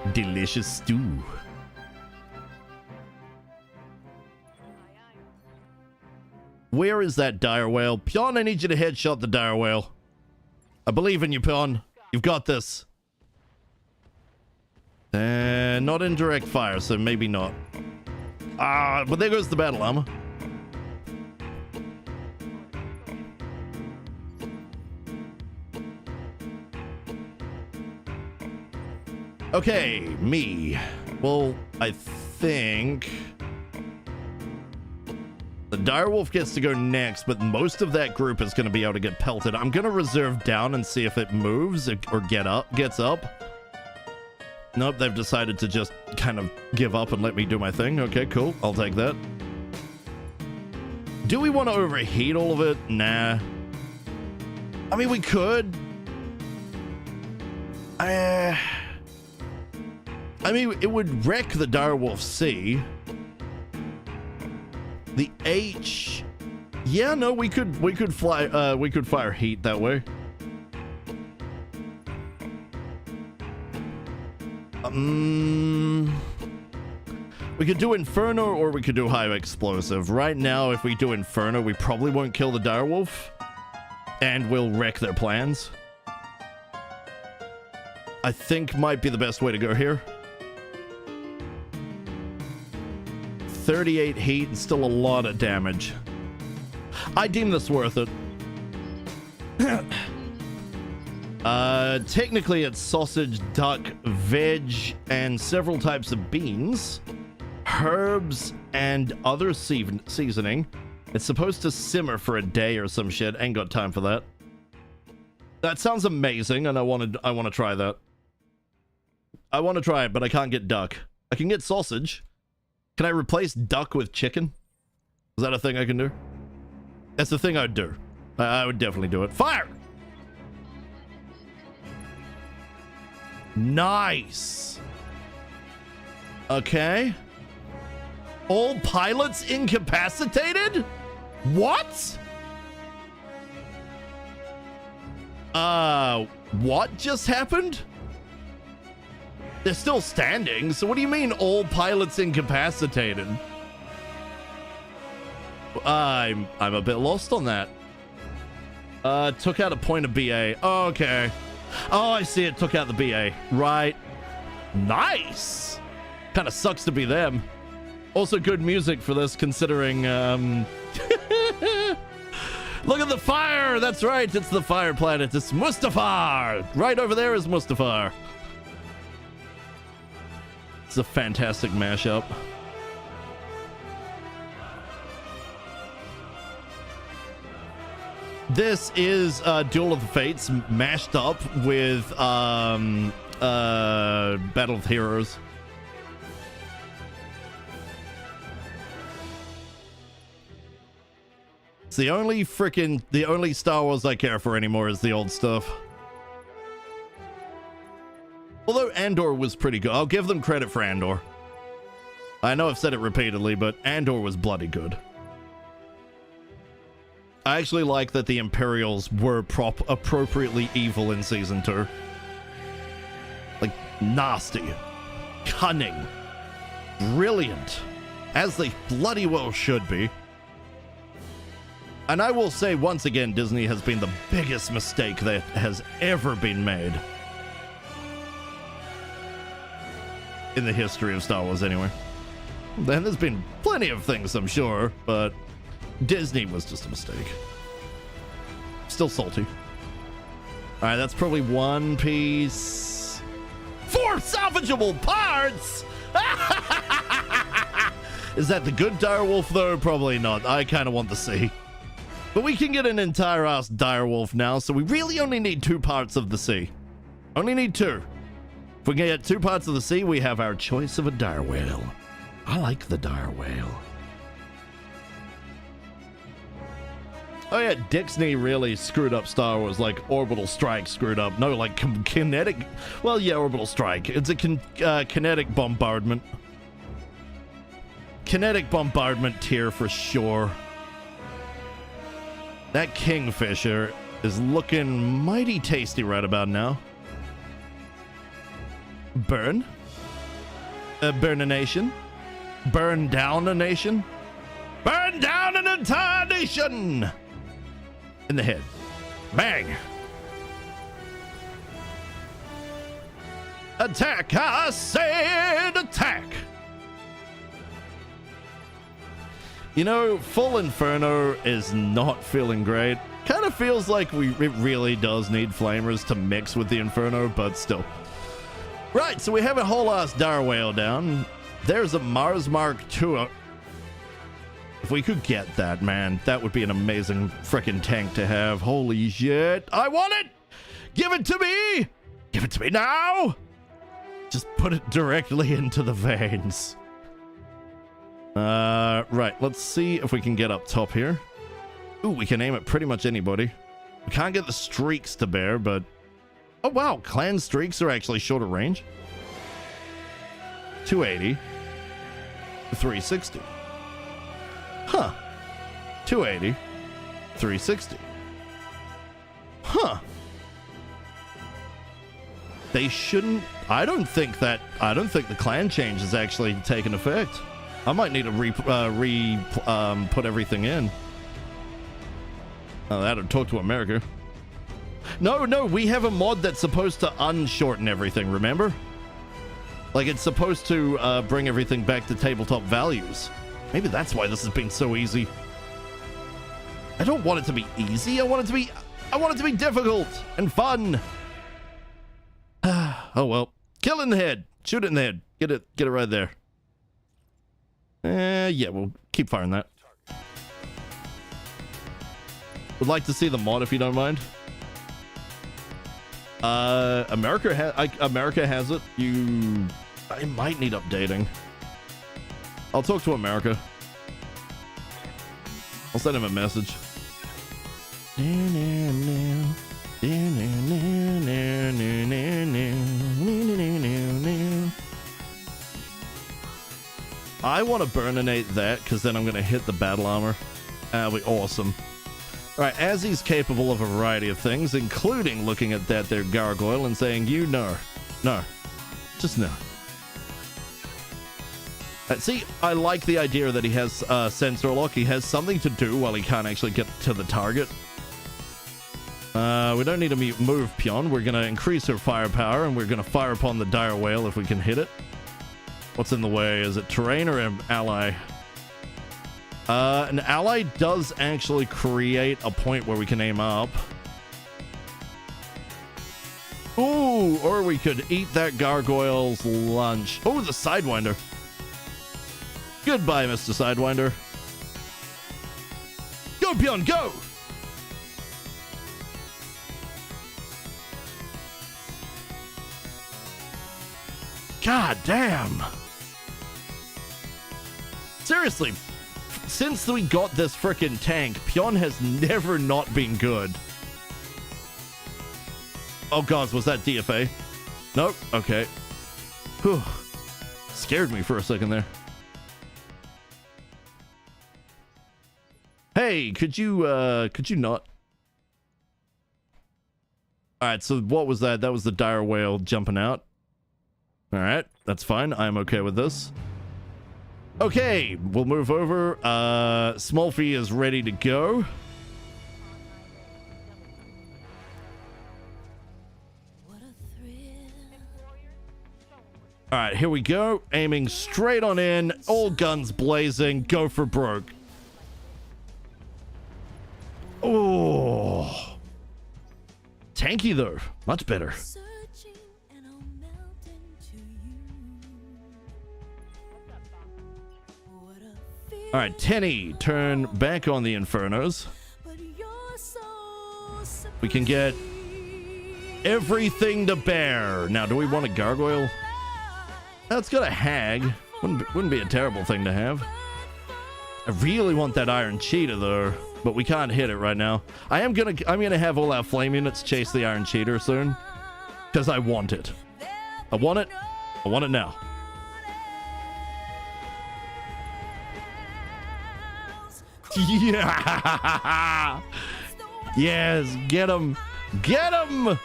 delicious stew. Where is that dire whale? Pion, I need you to headshot the dire whale. I believe in you, Pion. You've got this. Not in direct fire, so maybe not. Ah, but there goes the battle armor. Okay, me. Well, I think the direwolf gets to go next, but most of that group is going to be able to get pelted. I'm going to reserve down and see if it moves or gets up. Nope, they've decided to just kind of give up and let me do my thing. Okay, cool. I'll take that. Do we want to overheat all of it? Nah. I mean, we could. I mean, it would wreck the direwolf C. The H. Yeah, no, we could fly. We could fire heat that way. We could do Inferno or we could do High Explosive. Right now, if we do Inferno, we probably won't kill the direwolf, and we'll wreck their plans. I think might be the best way to go here. 38 heat and still a lot of damage. I deem this worth it. Technically it's sausage, duck, veg, and several types of beans, herbs, and other seasoning. It's supposed to simmer for a day or some shit. Ain't got time for that. That sounds amazing, and I want to try that. I want to try it, but I can't get duck. I can get sausage. Can I replace duck with chicken? Is that a thing I can do? That's the thing I'd do. I would definitely do it. Fire! Nice. Okay. All pilots incapacitated? What? What just happened? They're still standing, so what do you mean all pilots incapacitated? I'm a bit lost on that. Took out a point of BA. Oh, okay. Oh, I see it. Took out the BA. Right. Nice. Kind of sucks to be them. Also good music for this, considering, Look at the fire! That's right, it's the fire planet. It's Mustafar! Right over there is Mustafar. It's a fantastic mashup. This is Duel of the Fates mashed up with Battle of the Heroes. It's the only Star Wars I care for anymore is the old stuff. Although Andor was pretty good. I'll give them credit for Andor. I know I've said it repeatedly, but Andor was bloody good. I actually like that the Imperials were appropriately evil in Season 2. Like, nasty. Cunning. Brilliant. As they bloody well should be. And I will say once again, Disney has been the biggest mistake that has ever been made. In the history of Star Wars, anyway. And there's been plenty of things, I'm sure, but Disney was just a mistake. Still salty. Alright, that's probably one piece. 4 salvageable parts! Is that the good direwolf, though? Probably not. I kind of want the C. But we can get an entire ass direwolf now, so we really only need 2 parts of the C. Only need 2. If we can get 2 parts of the sea, we have our choice of a dire whale. I like the dire whale. Oh yeah, Dixney really screwed up Star Wars, like Orbital Strike screwed up. No, like kinetic... Well, yeah, Orbital Strike. It's a kinetic bombardment. Kinetic bombardment tier for sure. That Kingfisher is looking mighty tasty right about now. Burn. burn a nation. Burn down a nation. Burn down an entire nation! In the head. Bang! Attack! I said attack! You know, full Inferno is not feeling great. Kind of feels like it really does need flamers to mix with the Inferno, but still. Right, so we have a whole ass dire whale down. There's a Mars Mark II. If we could get that, man, that would be an amazing freaking tank to have. Holy shit. I want it! Give it to me! Give it to me now! Just put it directly into the veins. Right, let's see if we can get up top here. Ooh, we can aim at pretty much anybody. We can't get the streaks to bear, but... Oh, wow, clan streaks are actually shorter range. 280. 360. Huh. 280. 360. Huh. They shouldn't... I don't think the clan change has actually taken effect. I might need to put everything in. Oh, that'll talk to America. No, we have a mod that's supposed to unshorten everything, remember? Like, it's supposed to bring everything back to tabletop values. Maybe that's why this has been so easy. I don't want it to be easy. I want it to be difficult and fun. Oh well. Kill it in the head. Shoot it in the head. Get it right there. Yeah, we'll keep firing that. Would like to see the mod if you don't mind. America has it. I might need updating. I'll talk to America. I'll send him a message. I want to burninate that because then I'm going to hit the battle armor. That'll be awesome. Alright, as he's capable of a variety of things, including looking at that there gargoyle and saying, you no. No. Just no. See, I like the idea that he has sensor lock. He has something to do while he can't actually get to the target. We don't need to move Pion. We're going to increase her firepower, and we're going to fire upon the dire whale if we can hit it. What's in the way? Is it terrain or an ally? An ally does actually create a point where we can aim up. Ooh, or we could eat that gargoyle's lunch. Oh, the Sidewinder. Goodbye, Mr. Sidewinder. Go, Pion, go! God damn. Seriously, since we got this frickin' tank, Pion has never not been good. Oh god, was that DFA? Nope, okay. Whew. Scared me for a second there. Hey, could you not? Alright, so what was that? That was the dire whale jumping out. Alright, that's fine. I'm okay with this. Okay, we'll move over. Smolfy is ready to go. Alright, here we go. Aiming straight on in. All guns blazing. Go for broke. Oh. Tanky though. Much better. All right, Tenny, turn back on the Infernos. We can get everything to bear. Now, do we want a gargoyle? That's got a hag. Wouldn't be a terrible thing to have. I really want that iron cheetah though, but we can't hit it right now. I'm gonna have all our flame units chase the iron cheetah soon, because I want it. I want it. I want it now. Yeah! Yes, get him! Get him!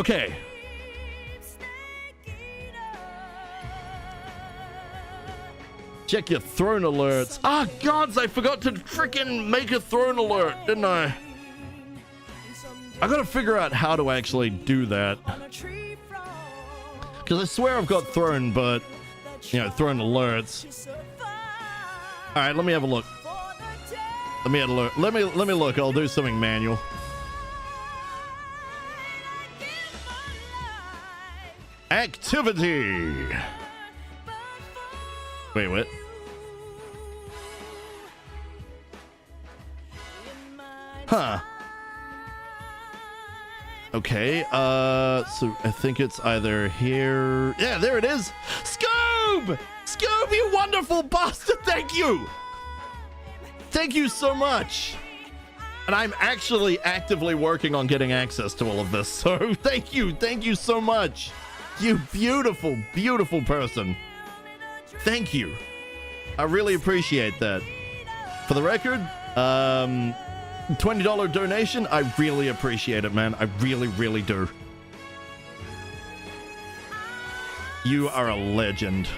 Okay. Check your throne alerts. Ah, gods, I forgot to freaking make a throne alert, didn't I? I gotta figure out how to actually do that. Because I swear I've got throne, but, you know, throne alerts. Alright, let me have a look. Let me have a look. Let me look. I'll do something manual. Activity. Wait, what? Huh. Okay, so I think it's either here. Yeah, there it is. Scoob! Scoob, you wonderful bastard! Thank you! Thank you so much! And I'm actually actively working on getting access to all of this, so thank you so much! You beautiful, beautiful person. Thank you. I really appreciate that. For the record, $20 donation, I really appreciate it, man. I really, really do. You are a legend.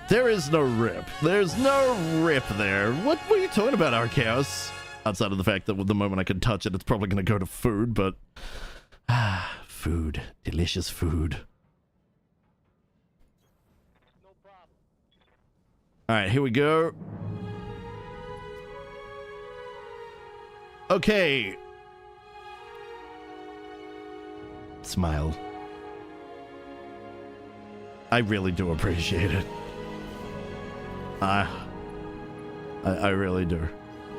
There is no rip. There's no rip there. What were you talking about, Archaeos? Outside of the fact that with the moment I can touch it, it's probably going to go to food, but... food. Delicious food. Alright, here we go. Okay. Smile. I really do appreciate it. I really do.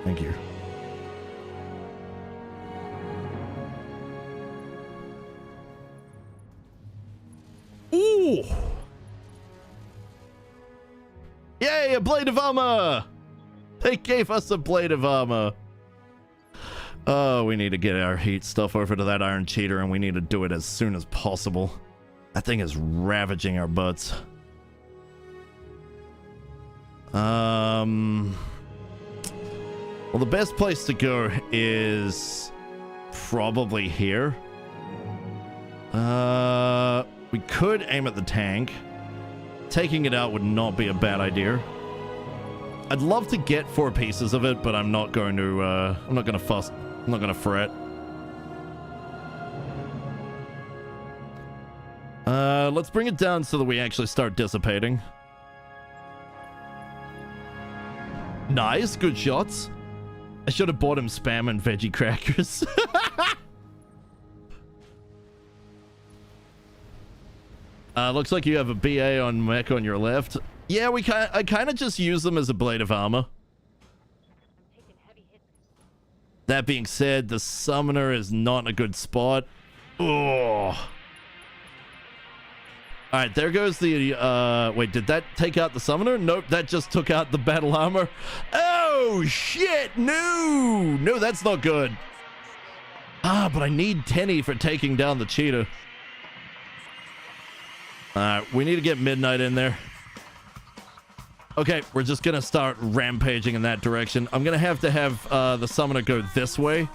Thank you. Ooh! Yay, a blade of armor! They gave us a blade of armor. Oh, we need to get our heat stuff over to that iron cheater, and we need to do it as soon as possible. That thing is ravaging our butts. Well, the best place to go is probably here. We could aim at the tank. Taking it out would not be a bad idea. I'd love to get 4 pieces of it, but I'm not going to, I'm not going to fuss. I'm not going to fret. Let's bring it down so that we actually start dissipating. Nice, good shots. I should have bought him Spam and veggie crackers. Looks like you have a BA on Mech on your left. Yeah, I kind of just use them as a blade of armor. That being said, the summoner is not in a good spot. Oh. Alright, there goes the, wait, did that take out the summoner? Nope, that just took out the battle armor. Oh, shit, no! No, that's not good. Ah, but I need Tenny for taking down the cheetah. Alright, we need to get Midnight in there. Okay, we're just gonna start rampaging in that direction. I'm gonna have to have the summoner go this way.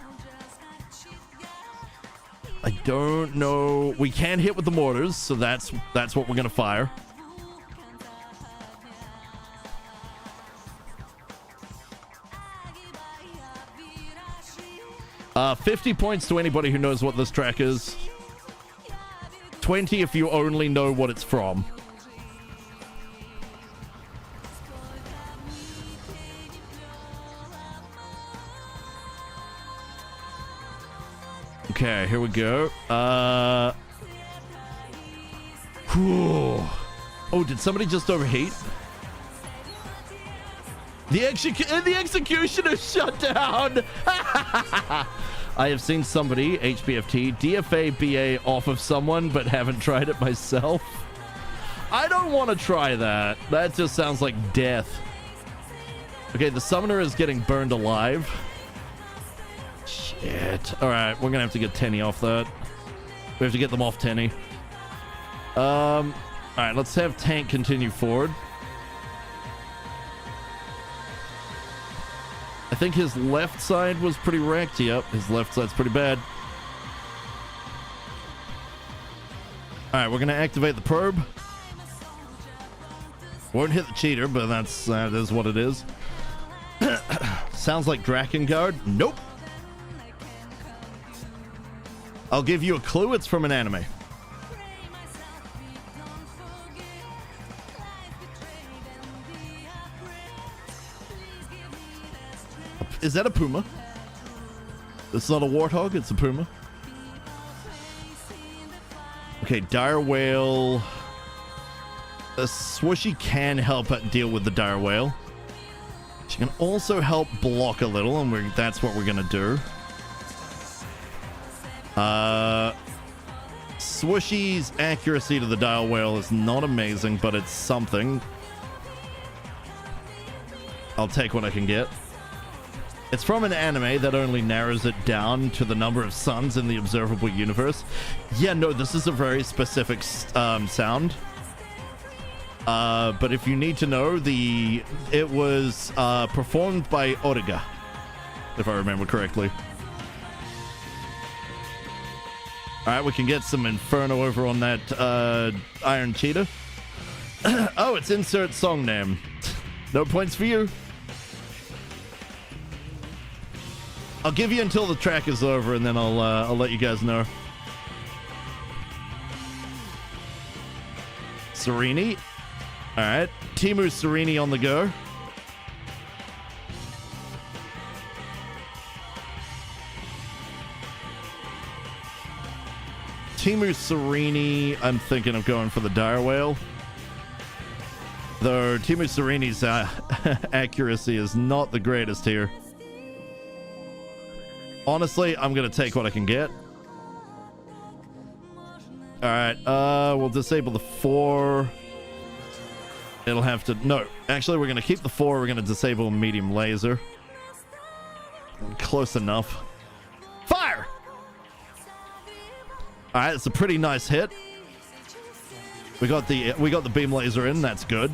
I don't know. We can hit with the mortars, so that's what we're gonna fire. Uh, 50 points to anybody who knows what this track is. 20 if you only know what it's from. Okay, here we go. Whew. Oh, did somebody just overheat? The executioner shut down. I have seen somebody, HBFT, DFA BA off of someone, but haven't tried it myself. I don't want to try that. That just sounds like death. Okay, the summoner is getting burned alive. Shit. Alright, we're gonna have to get Tenny off that. We have to get them off Tenny. Alright, let's have tank continue forward. I I think his left side was pretty wrecked. Yep, his left side's pretty bad. All right, we're gonna activate the probe. Won't hit the cheater, but that is what it is. Sounds like Drakengard. Nope. I'll give you a clue. It's from an anime. Is that a puma? It's not a warthog, it's a puma. Okay, dire whale. The swooshy can help deal with the dire whale. She can also help block a little, and that's what we're gonna do. Swooshy's accuracy to the dire whale is not amazing, but it's something. I'll take what I can get. It's from an anime that only narrows it down to the number of suns in the observable universe. Yeah, no, this is a very specific sound. But if you need to know, it was performed by Origa, if I remember correctly. All right, we can get some Inferno over on that Iron Cheetah. Oh, it's insert song name. No points for you. I'll give you until the track is over, and then I'll let you guys know. Serini. All right, Timu Serini on the go. Timu Serini, I'm thinking of going for the dire whale. Though Timu Serini's accuracy is not the greatest here. Honestly, I'm going to take what I can get. Alright, we'll disable the 4. It'll have to... No, actually, we're going to keep the 4. We're going to disable medium laser. Close enough. Fire! Alright, it's a pretty nice hit. We got the beam laser in. That's good.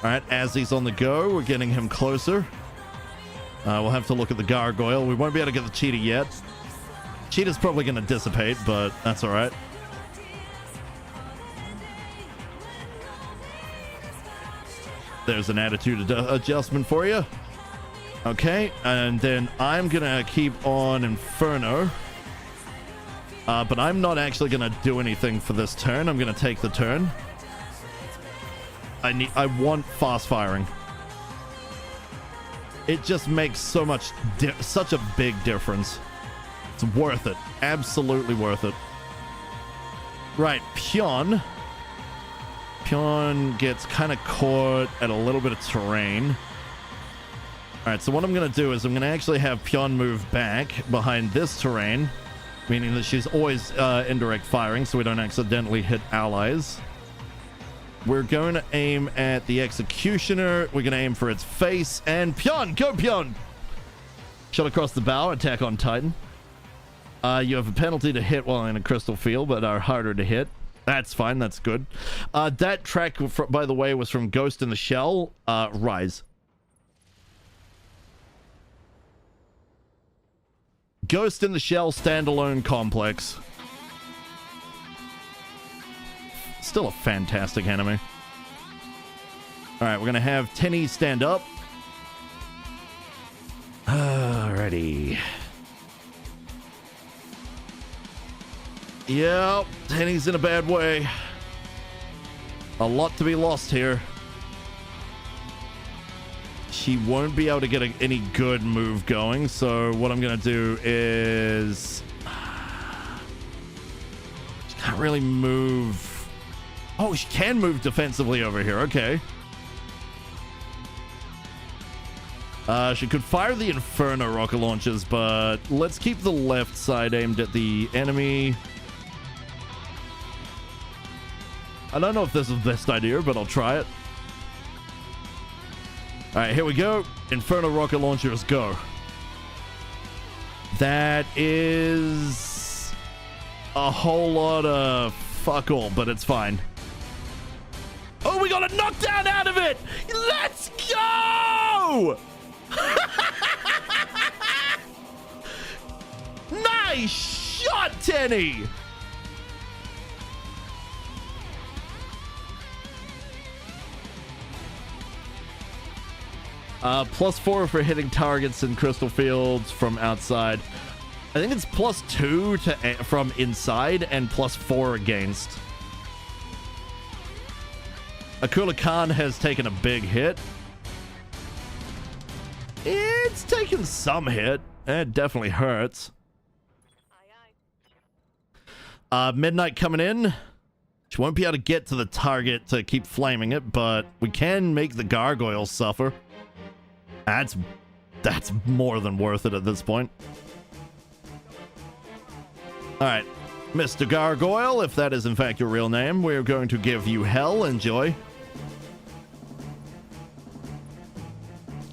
Alright, as he's on the go, we're getting him closer. We'll have to look at the gargoyle. We won't be able to get the cheetah yet. Cheetah's probably going to dissipate, but that's all right. There's an attitude adjustment for you. Okay, and then I'm going to keep on Inferno. But I'm not actually going to do anything for this turn. I'm going to take the turn. I want fast firing. It just makes such a big difference. It's worth it. Absolutely worth it. Right, Pion. Pion gets kind of caught at a little bit of terrain. All right, so what I'm going to do is I'm going to actually have Pion move back behind this terrain, meaning that she's always indirect firing, so we don't accidentally hit allies. We're going to aim at the Executioner. We're going to aim for its face. And Pion, go Pion! Shot across the bow, attack on Titan. You have a penalty to hit while in a crystal field, but are harder to hit. That's fine, that's good. That track, by the way, was from Ghost in the Shell, Rise. Ghost in the Shell standalone complex. Still a fantastic anime. All right, we're going to have Tenny stand up. Alrighty. Yep, Tenny's in a bad way. A lot to be lost here. She won't be able to get any good move going, so what I'm going to do is... She can't really move... Oh, she can move defensively over here. Okay. She could fire the Inferno rocket launchers, but let's keep the left side aimed at the enemy. I don't know if this is the best idea, but I'll try it. All right, here we go. Inferno rocket launchers, go. That is a whole lot of fuck all, but it's fine. Oh, we got a knockdown out of it! Let's go! No! Nice shot, Tenny! +4 for hitting targets in crystal fields from outside. I think it's +2 to from inside and +4 against. Akula Khan has taken a big hit. It's taken some hit. It definitely hurts. Midnight coming in. She won't be able to get to the target to keep flaming it, but we can make the gargoyles suffer. That's more than worth it at this point. Alright, Mr. Gargoyle, if that is in fact your real name, we're going to give you hell. Enjoy.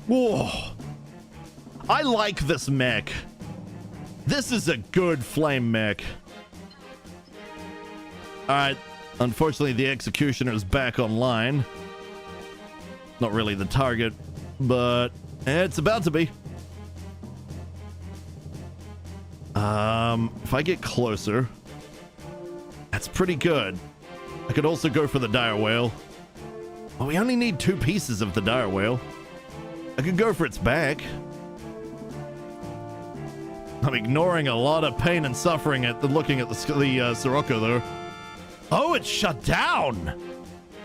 Whoa. I like this mech. This is a good flame mech. Alright, unfortunately the Executioner is back online. Not really the target, but it's about to be. If I get closer, that's pretty good. I could also go for the dire whale. Oh, we only need 2 pieces of the dire whale. I could go for its back. I'm ignoring a lot of pain and suffering at looking at the Sirocco though. Oh, it's shut down.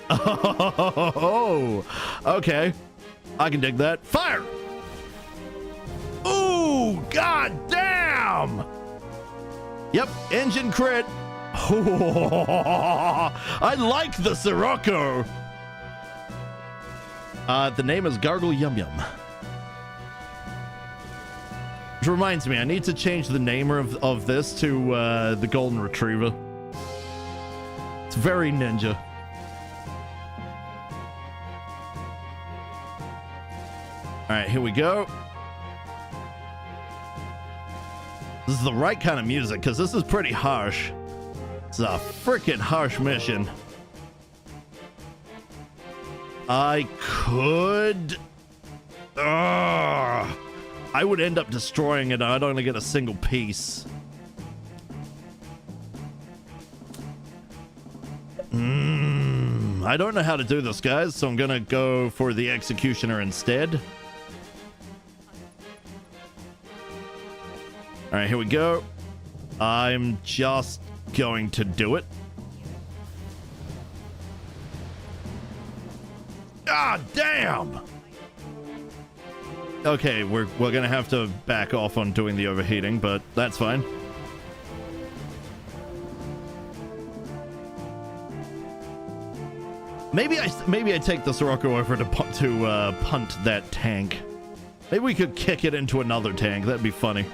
Oh, okay. I can dig that. Fire! Ooh, god damn! Yep, engine crit. Oh, I like the Sirocco. The name is Gargle Yum Yum. Which reminds me, I need to change the name of this to the Golden Retriever. It's very ninja. Alright, here we go. This is the right kind of music, because this is pretty harsh. It's a freaking harsh mission. I could... I would end up destroying it. I'd only get a single piece. I don't know how to do this, guys, so I'm gonna go for the Executioner instead. All right, here we go. I'm just going to do it. Ah, damn! Okay, we're gonna have to back off on doing the overheating, but that's fine. Maybe I take the Sirocco over to punt that tank. Maybe we could kick it into another tank. That'd be funny.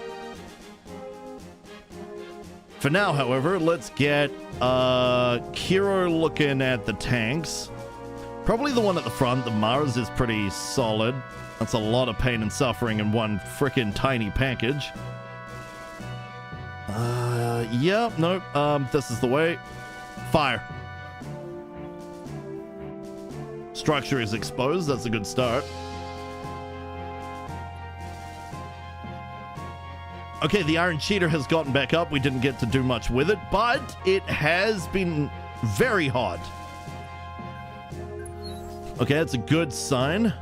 For now, however, let's get Kiro looking at the tanks. Probably the one at the front. The Mars is pretty solid. That's a lot of pain and suffering in one freaking tiny package. Yeah, nope. This is the way. Fire. Structure is exposed. That's a good start. Okay, the Iron Cheater has gotten back up. We didn't get to do much with it, but it has been very hot. Okay, that's a good sign.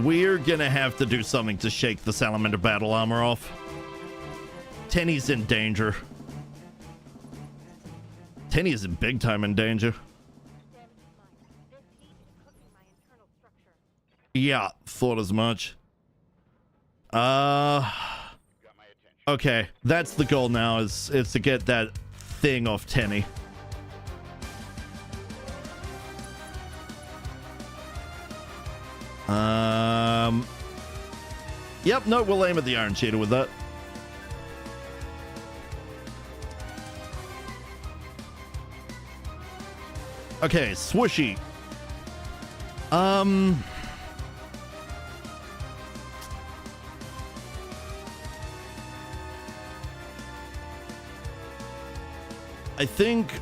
We're gonna have to do something to shake the Salamander battle armor off. Tenny's in danger. Tenny is in big time in danger. Yeah, thought as much. Okay, that's the goal now, is to get that thing off Tenny. Yep, no, we'll aim at the Iron Cheater with that. Okay, swooshy. I think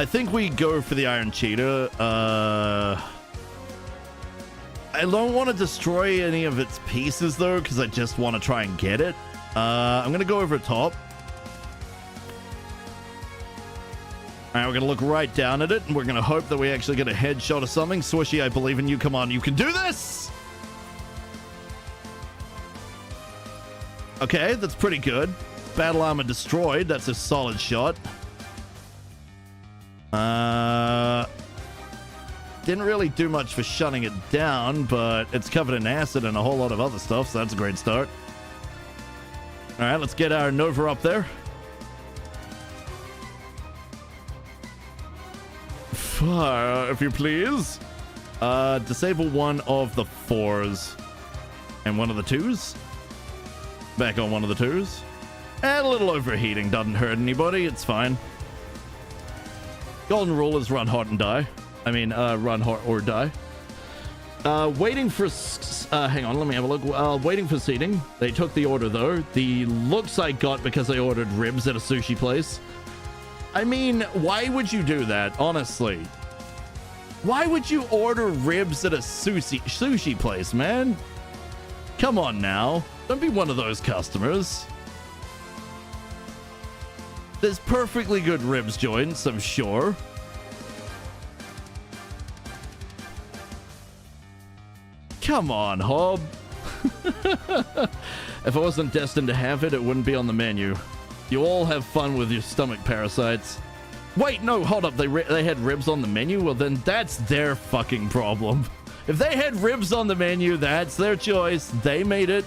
I think we go for the Iron Cheetah. I don't want to destroy any of its pieces, though, because I just want to try and get it. I'm going to go over top. All right, we're going to look right down at it, and we're going to hope that we actually get a headshot or something. Swishy, I believe in you. Come on, you can do this! Okay, that's pretty good. Battle armor destroyed. That's a solid shot. Didn't really do much for shutting it down, but it's covered in acid and a whole lot of other stuff, so that's a great start. All right, let's get our Nova up there. Fire, if you please. Disable one of the 4s and one of the 2s. Back on one of the 2s. And a little overheating doesn't hurt anybody. It's fine. Golden rule is run hot and die. I mean, run hot or die. Waiting for... hang on, let me have a look. Waiting for seating. They took the order, though. The looks I got because I ordered ribs at a sushi place. I mean, why would you do that, honestly? Why would you order ribs at a sushi place, man? Come on now. Don't be one of those customers. There's perfectly good ribs joints, I'm sure. Come on, Hob. If I wasn't destined to have it, it wouldn't be on the menu. You all have fun with your stomach parasites. Wait, no, hold up. They had ribs on the menu? Well, then that's their fucking problem. If they had ribs on the menu, that's their choice. They made it.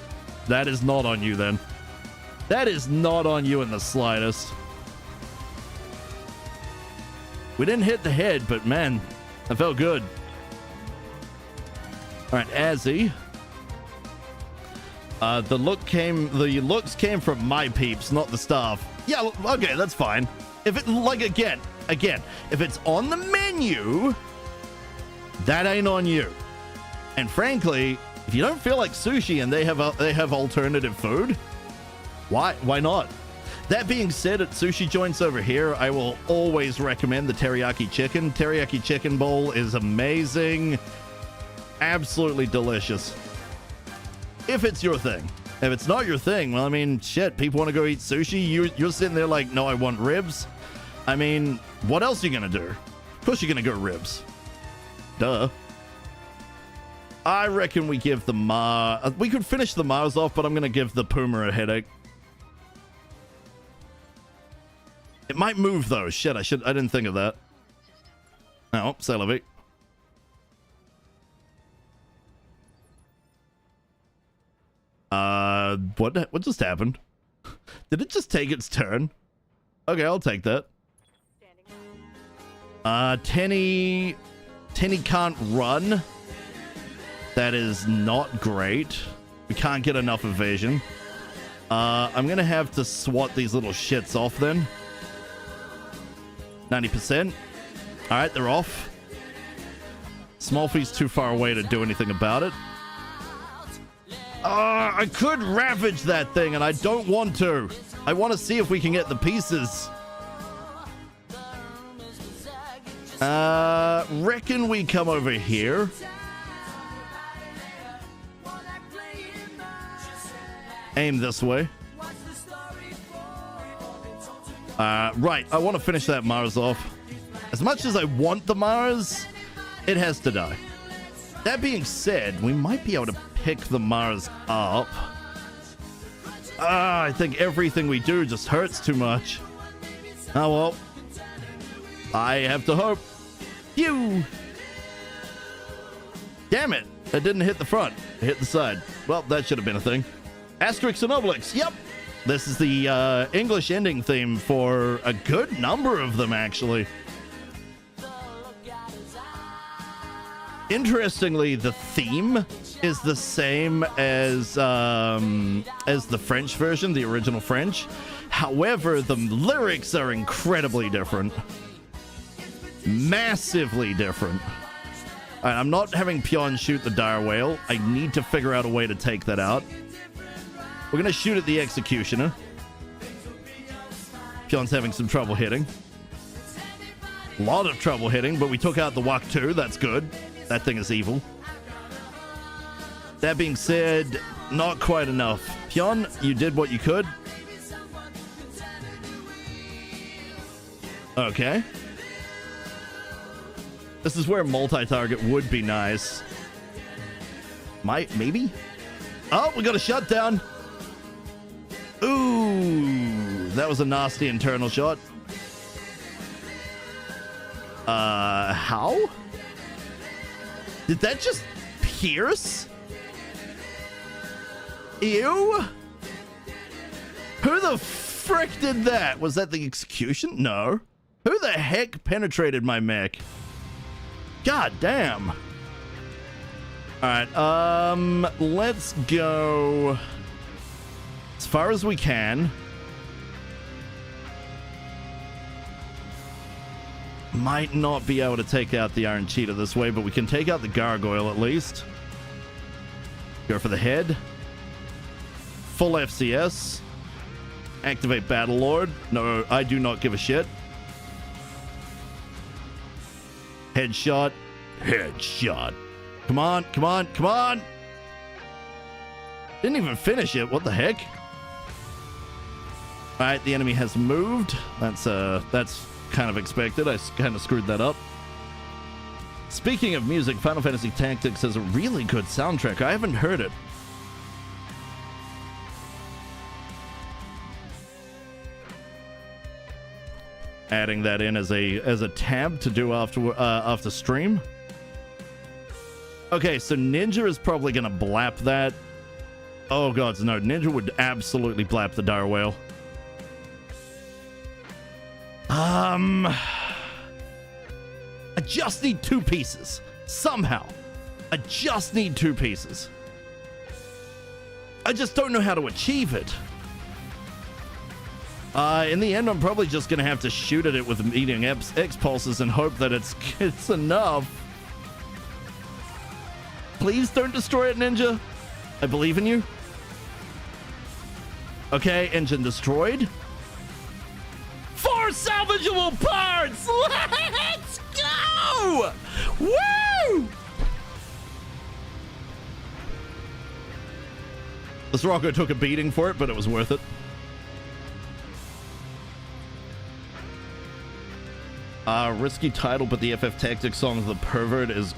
That is not on you, then. That is not on you in the slightest. We didn't hit the head, but man, I felt good. All right, Azzy. The looks came from my peeps, not the staff. Yeah, okay, that's fine. If it, like, again, if it's on the menu, that ain't on you. And frankly, if you don't feel like sushi and they have alternative food, why not? That being said, at sushi joints over here, I will always recommend the teriyaki chicken. Teriyaki chicken bowl is amazing. Absolutely delicious. If it's your thing. If it's not your thing, well, I mean, shit, people want to go eat sushi. You're sitting there like, no, I want ribs. I mean, what else are you going to do? Of course you're going to go ribs. Duh. I reckon we give the Mars... we could finish the Mars off, but I'm going to give the Puma a headache. It might move, though. Shit, I didn't think of that. Oh, Celavik. What just happened? Did it just take its turn? Okay, I'll take that. Tenny can't run. That is not great. We can't get enough evasion. I'm gonna have to swat these little shits off then. 90%. Alright, they're off. Smallfee's too far away to do anything about it. I could ravage that thing, and I don't want to. I want to see if we can get the pieces. Reckon we come over here. Aim this way. Right, I want to finish that Mars off. As much as I want the Mars, it has to die. That being said, we might be able to pick the Mars up. I think everything we do just hurts too much. Oh well. I have to hope. Phew! Damn it! It didn't hit the front. It hit the side. Well, that should have been a thing. Asterix and Obelix. Yep! This is the English ending theme for a good number of them, actually. Interestingly, the theme is the same as the French version, the original French. However, the lyrics are incredibly different. Massively different. All right, I'm not having Pion shoot the dire whale. I need to figure out a way to take that out. We're going to shoot at the executioner. Pion's having some trouble hitting. A lot of trouble hitting, but we took out the Wak 2. That's good. That thing is evil. That being said, not quite enough. Pion, you did what you could. Okay. This is where multi-target would be nice. Maybe? Oh, we got a shutdown. Ooh, that was a nasty internal shot. How? Did that just pierce? Ew. Who the frick did that? Was that the execution? No. Who the heck penetrated my mech? God damn. Alright, let's go as far as we can. Might not be able to take out the Iron Cheetah this way, but we can take out the Gargoyle at least. Go for the head. Full FCS. Activate Battle Lord. No, I do not give a shit. Headshot. Headshot. Come on, come on, come on! Didn't even finish it. What the heck? Alright, the enemy has moved. That's kind of expected. I kind of screwed that up. Speaking of music, Final Fantasy Tactics has a really good soundtrack. I haven't heard it. Adding that in as a tab to do after stream. Okay, so Ninja is probably gonna blap that. Oh god, no, Ninja would absolutely blap the dire whale. I just need 2 pieces. Somehow. I just need 2 pieces. I just don't know how to achieve it. In the end, I'm probably just gonna have to shoot at it with eating X pulses and hope that it's enough. Please don't destroy it, Ninja. I believe in you. Okay, engine destroyed. 4 salvageable parts! Let's go! Woo! This Rocco took a beating for it, but it was worth it. Risky title, but the FF Tactics song The Pervert is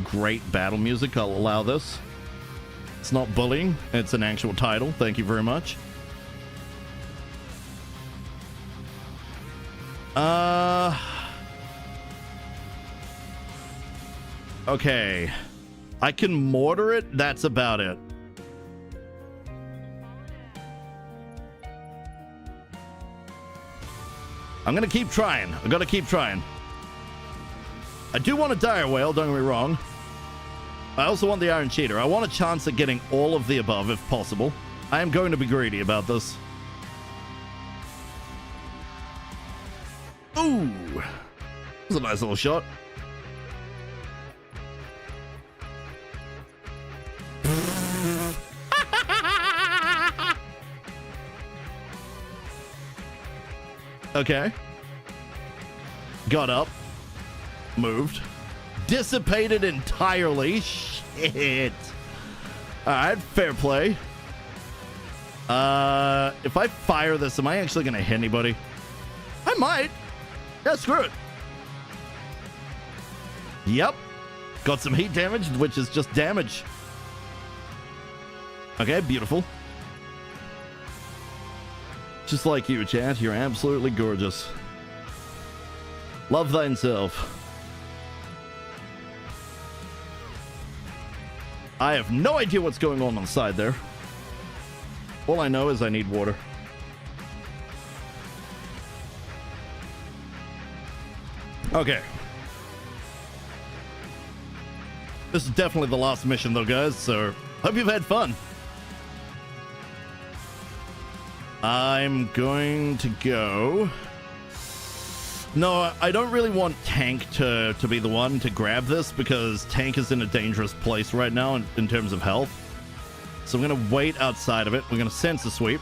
great battle music. I'll allow this. It's not bullying. It's an actual title. Thank you very much. Okay. I can mortar it. That's about it. I'm gonna keep trying. I gotta keep trying. I do want a dire whale, don't get me wrong. I also want the Iron Cheetah. I want a chance at getting all of the above if possible. I am going to be greedy about this. Ooh. That was a nice little shot. Okay. Got up. Moved. Dissipated entirely. Shit. Alright, fair play. If I fire this, am I actually gonna hit anybody? I might. Yeah, screw it. Yep. Got some heat damage, which is just damage. Okay, beautiful. Just like you, chat. You're absolutely gorgeous. Love thyself. I have no idea what's going on the side there. All I know is I need water. Okay. This is definitely the last mission though, guys, so hope you've had fun. I'm going to go... No, I don't really want Tank to be the one to grab this because Tank is in a dangerous place right now in terms of health. So I'm going to wait outside of it. We're going to sensor sweep.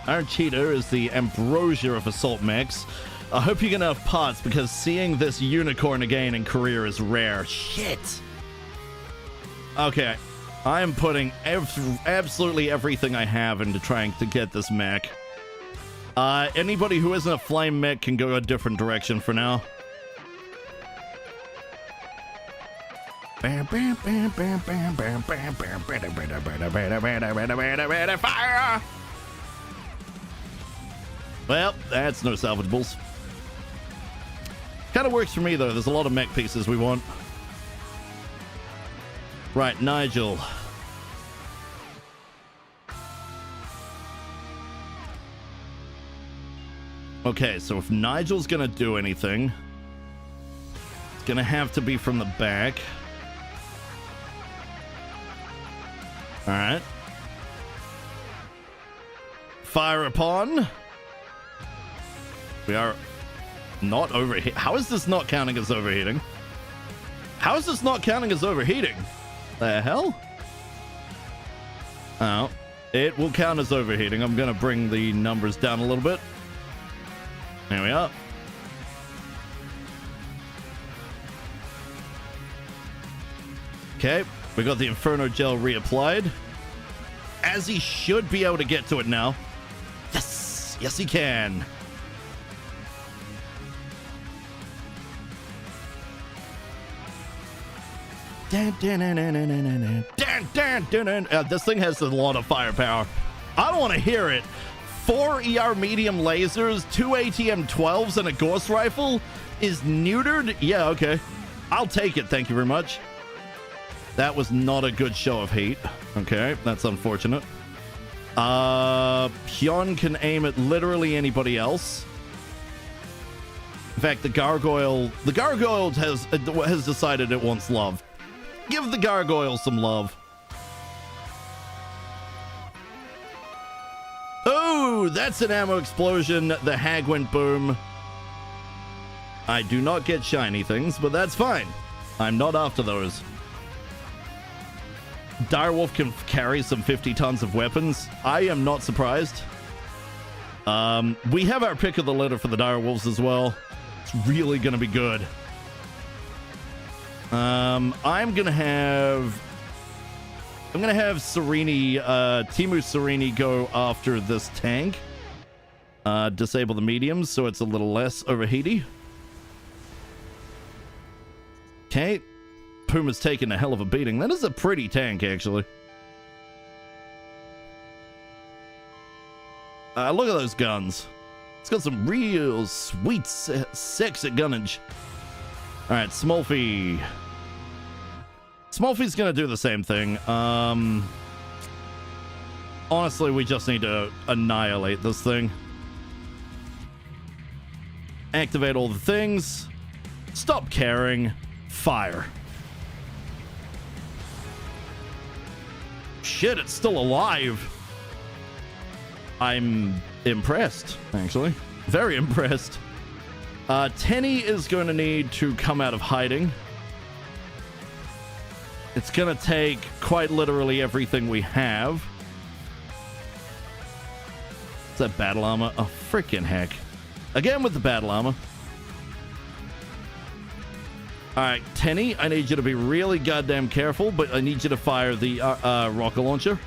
Iron Cheetah is the ambrosia of assault mechs. I hope you get enough pots, because seeing this unicorn again in career is rare. Shit. Okay. I am putting absolutely everything I have into trying to get this mech. Anybody who isn't a flame mech can go a different direction for now. Fire! Well, that's no salvageables. Kind of works for me, though. There's a lot of mech pieces we want. Right, Nigel. Okay, so if Nigel's gonna do anything, it's gonna have to be from the back. Alright. Fire upon. We are not overheating. How is this not counting as overheating? How is this not counting as overheating? The hell? Oh, it will count as overheating. I'm gonna bring the numbers down a little bit. There we are. Okay, we got the Inferno Gel reapplied. As he should be able to get to it now. Yes! Yes, he can. This thing has a lot of firepower. I don't want to hear it. 4 ER medium lasers, 2 ATM 12s, and a ghost rifle is neutered? Yeah, okay. I'll take it, thank you very much. That was not a good show of heat. Okay, that's unfortunate. Hyun can aim at literally anybody else. In fact, the gargoyle has decided it wants love. Give the gargoyle some love. Oh, that's an ammo explosion. The hag went boom. I do not get shiny things, but that's fine. I'm not after those. Direwolf can carry some 50 tons of weapons. I am not surprised. We have our pick of the litter for the direwolves as well. It's really going to be good. I'm gonna have Serini, Timu Serini go after this tank. Disable the mediums so it's a little less overheaty. Okay. Puma's taking a hell of a beating. That is a pretty tank, actually. Look at those guns. It's got some real sweet, sexy gunnage. Alright, Smolfy. Smolfy's gonna do the same thing. Honestly, we just need to annihilate this thing. Activate all the things. Stop caring. Fire. Shit, it's still alive. I'm impressed, actually. Very impressed. Tenny is going to need to come out of hiding. It's going to take quite literally everything we have. Is that battle armor? Oh, freaking heck. Again with the battle armor. Alright, Tenny, I need you to be really goddamn careful, but I need you to fire the rocket launcher.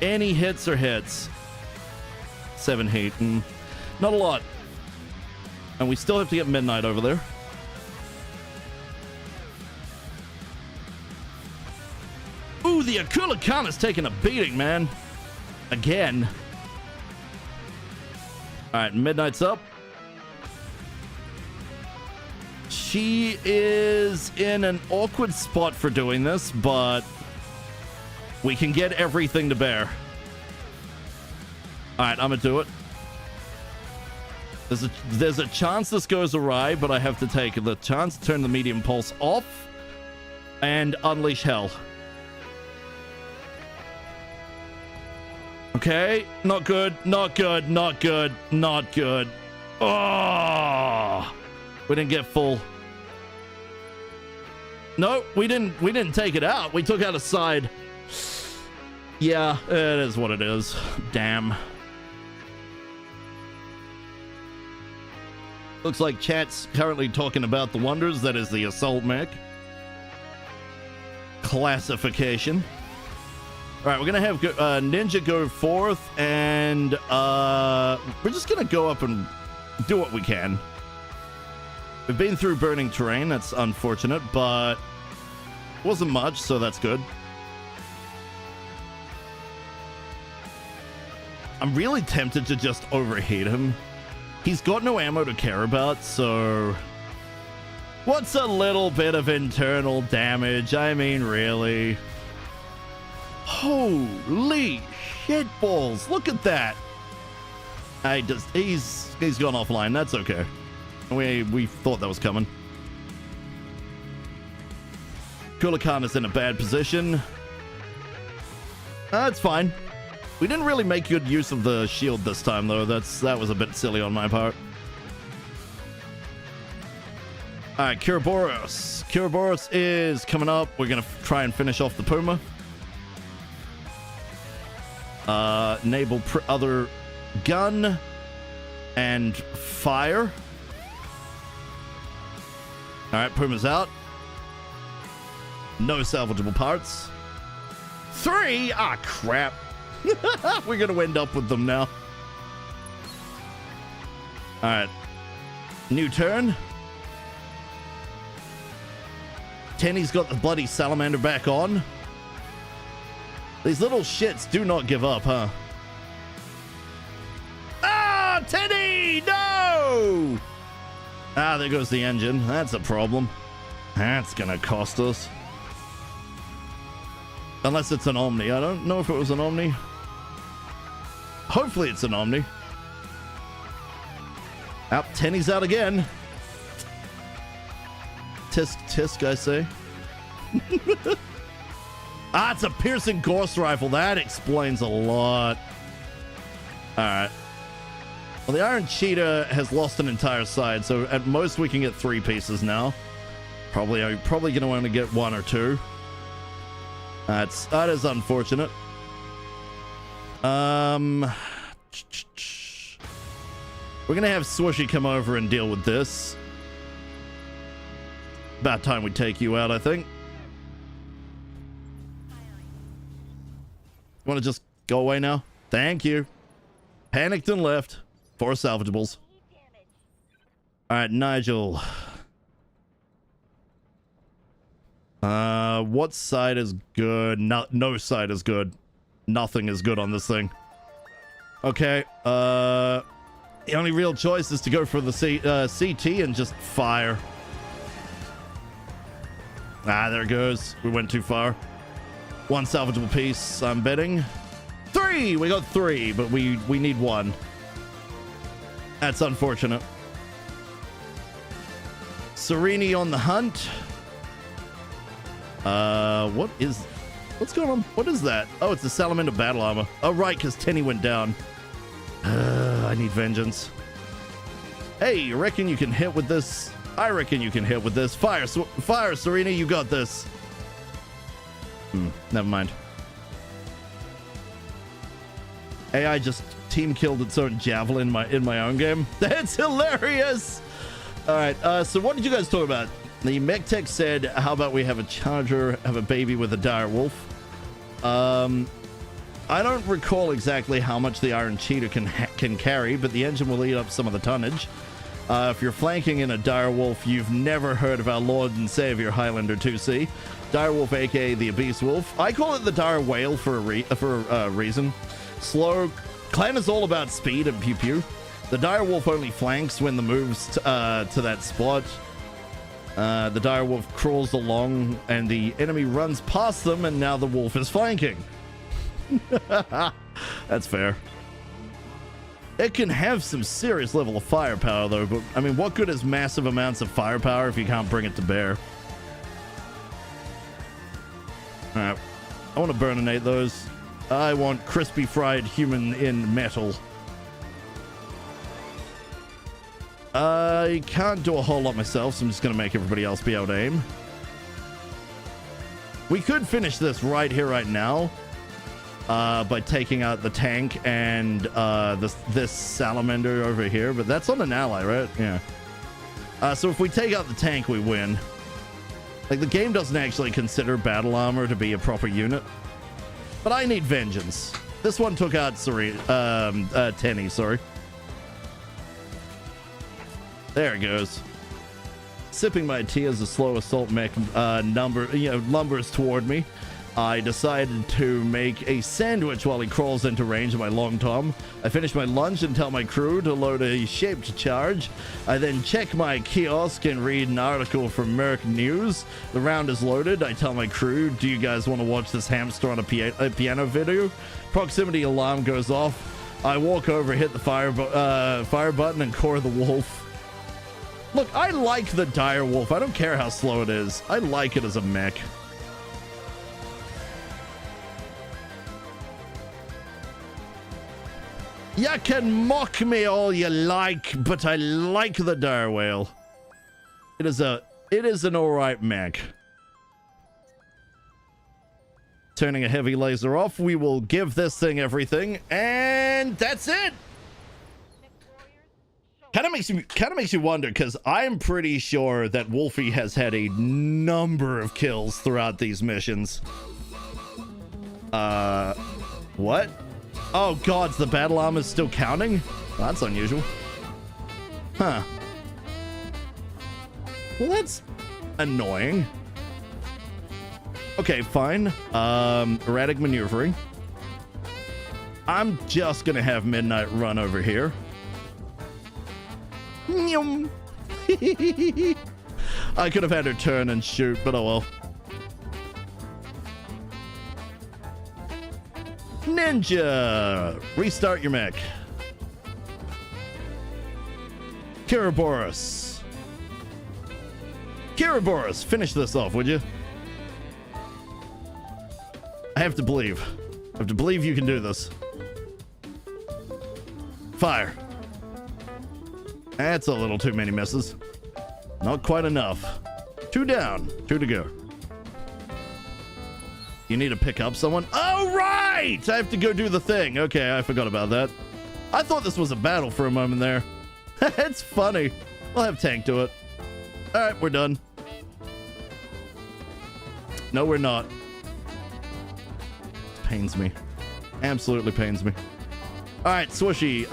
Any hits are hits. 7 heat. Not a lot. And we still have to get Midnight over there. Ooh, the Akula Khan is taking a beating, man. Again. Alright, Midnight's up. She is in an awkward spot for doing this, but we can get everything to bear. Alright, I'm gonna do it. There's a chance this goes awry, but I have to take the chance to turn the medium pulse off and unleash hell. Okay, not good, not good, not good, not good. Oh, we didn't get full. No, we didn't take it out. We took out a side. Yeah, it is what it is. Damn. Looks like chat's currently talking about the wonders that is the assault mech. Classification. Alright, we're gonna have Ninja go forth, and we're just gonna go up and do what we can. We've been through burning terrain, that's unfortunate, but wasn't much, so that's good. I'm really tempted to just overheat him. He's got no ammo to care about, so what's a little bit of internal damage? I mean, really. Holy shitballs, look at that. He's gone offline, that's okay. We thought that was coming. Kulakan is in a bad position. That's fine. We didn't really make good use of the shield this time, though. That was a bit silly on my part. All right, Kuraboros. Kuraboros is coming up. We're gonna try and finish off the Puma. Enable other gun and fire. All right, Puma's out. No salvageable parts. 3? Ah, crap. We're gonna end up with them now. All right, new turn. Tenny's got the bloody salamander back on. These little shits do not give up, huh? Ah, Tenny, no! Ah, there goes the engine. That's a problem. That's gonna cost us. Unless it's an Omni. I don't know if it was an Omni. Hopefully it's an Omni. Out, Tenny's out again. Tisk, tisk, I say. Ah, it's a piercing Ghost Rifle. That explains a lot. Alright. Well, the Iron Cheetah has lost an entire side, so at most we can get 3 pieces now. Probably going to only get 1 or 2. That is unfortunate. We're gonna have Swooshy come over and deal with this. About time we take you out, I think. Want to just go away now? Thank you. Panicked and left. 4 salvageables. All right, Nigel. What side is good? No side is good. Nothing is good on this thing. Okay, the only real choice is to go for the CT and just fire. Ah, there it goes. We went too far. 1 salvageable piece, I'm betting. 3! We got 3, but we need 1. That's unfortunate. Serini on the hunt. What's going on? What is that? Oh, it's the Salamander battle armor. Oh, right, because Tenny went down. I need vengeance. Hey, you reckon you can hit with this? I reckon you can hit with this. Fire, Serena, you got this. Never mind. AI just team killed its own javelin in my own game. That's hilarious. All right, so what did you guys talk about? The mech tech said, how about we have a charger, have a baby with a dire wolf? I don't recall exactly how much the Iron Cheetah can carry, but the engine will eat up some of the tonnage. If you're flanking in a dire wolf, you've never heard of our Lord and Savior Highlander 2C. Dire wolf, aka the Abyss Wolf. I call it the dire whale for a reason. Slow. Clan is all about speed and pew pew. The dire wolf only flanks when the moves to that spot. The dire wolf crawls along and the enemy runs past them, and now the wolf is flanking. That's fair. It can have some serious level of firepower though, but I mean, what good is massive amounts of firepower if you can't bring it to bear? Alright, I want to burninate those. I want crispy fried human in metal. I can't do a whole lot myself, so I'm just going to make everybody else be able to aim. We could finish this right here, right now, by taking out the tank and this salamander over here, but that's on an ally, right? Yeah. So if we take out the tank, we win. Like, the game doesn't actually consider battle armor to be a proper unit. But I need vengeance. This one took out Tenny, sorry. There it goes. Sipping my tea as a slow assault mech lumbers toward me. I decided to make a sandwich while he crawls into range of my long tom. I finish my lunch and tell my crew to load a shaped charge. I then check my kiosk and read an article from Merc News. The round is loaded. I tell my crew, do you guys want to watch this hamster on a piano video? Proximity alarm goes off. I walk over, hit the fire button, and core the wolf. Look, I like the dire wolf. I don't care how slow it is. I like it as a mech. You can mock me all you like, but I like the dire whale. It is an alright mech. Turning a heavy laser off, we will give this thing everything, and that's it. Kind of makes you wonder, because I'm pretty sure that Wolfie has had a number of kills throughout these missions. What? Oh god, the battle armor is still counting? Well, that's unusual. Huh. Well, that's annoying. Okay, fine. Erratic maneuvering. I'm just gonna have Midnight run over here. I could have had her turn and shoot, but oh well. Ninja! Restart your mech. Kiraboris. Kiraboris, finish this off, would you? I have to believe. I have to believe you can do this. Fire. That's a little too many misses. Not quite enough. 2 down. 2 to go. You need to pick up someone? Oh, right! I have to go do the thing. Okay, I forgot about that. I thought this was a battle for a moment there. It's funny. We'll have tank do it. All right, we're done. No, we're not. Pains me. Absolutely pains me. All right, Swooshy.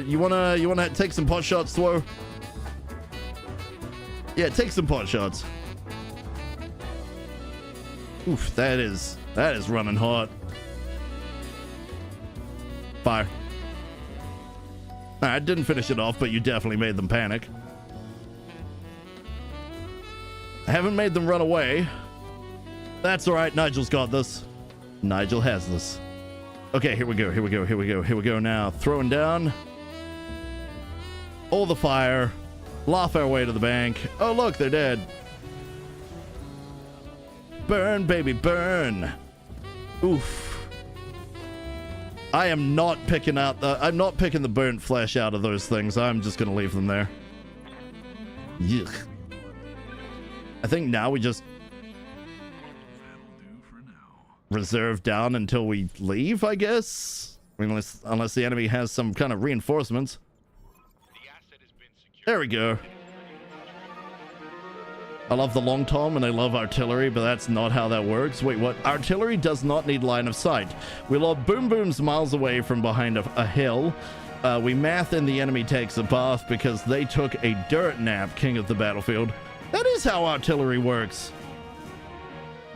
You wanna take some pot shots, Swo? Yeah, take some pot shots. Oof, that is running hot. Fire. I didn't finish it off, but you definitely made them panic. I haven't made them run away. That's all right. Nigel's got this. Nigel has this. Okay, here we go. Here we go. Here we go. Here we go now. Throwing down all the fire. Laugh our way to the bank. Oh, look, they're dead. Burn, baby, burn. Oof. I am not picking out the... I'm not picking the burnt flesh out of those things. I'm just going to leave them there. Yuck. I think now we just... reserve down until we leave, I guess? I mean, unless the enemy has some kind of reinforcements. There we go. I love the long tom and I love artillery, but that's not how that works. Wait, what? Artillery does not need line of sight. We lob boom booms miles away from behind a hill. We math and the enemy takes a bath because they took a dirt nap, king of the battlefield. That is how artillery works.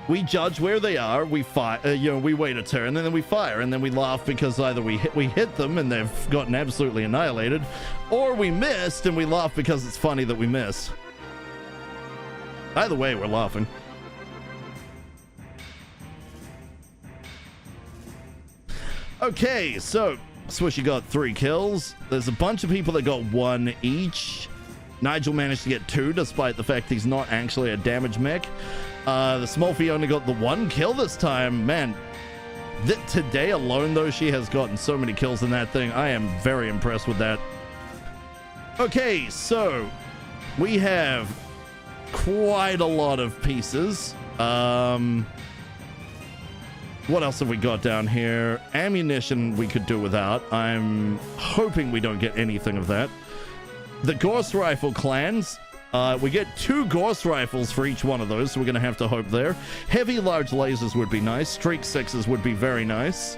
We judge where they are, we fire, we wait a turn, and then we fire, and then we laugh because either we hit them and they've gotten absolutely annihilated, or we missed and we laugh because it's funny that we missed. Either way, we're laughing. Okay, so Swishy got 3 kills. There's a bunch of people that got 1 each. Nigel managed to get 2 despite the fact he's not actually a damage mech. The Smolfie only got the 1 kill this time. Man, today alone, though, she has gotten so many kills in that thing. I am very impressed with that. Okay, so we have quite a lot of pieces. What else have we got down here? Ammunition we could do without. I'm hoping we don't get anything of that. the Ghost Rifle clans. We get 2 Ghost Rifles for each one of those, so we're going to have to hope there. Heavy large lasers would be nice. Streak 6s would be very nice.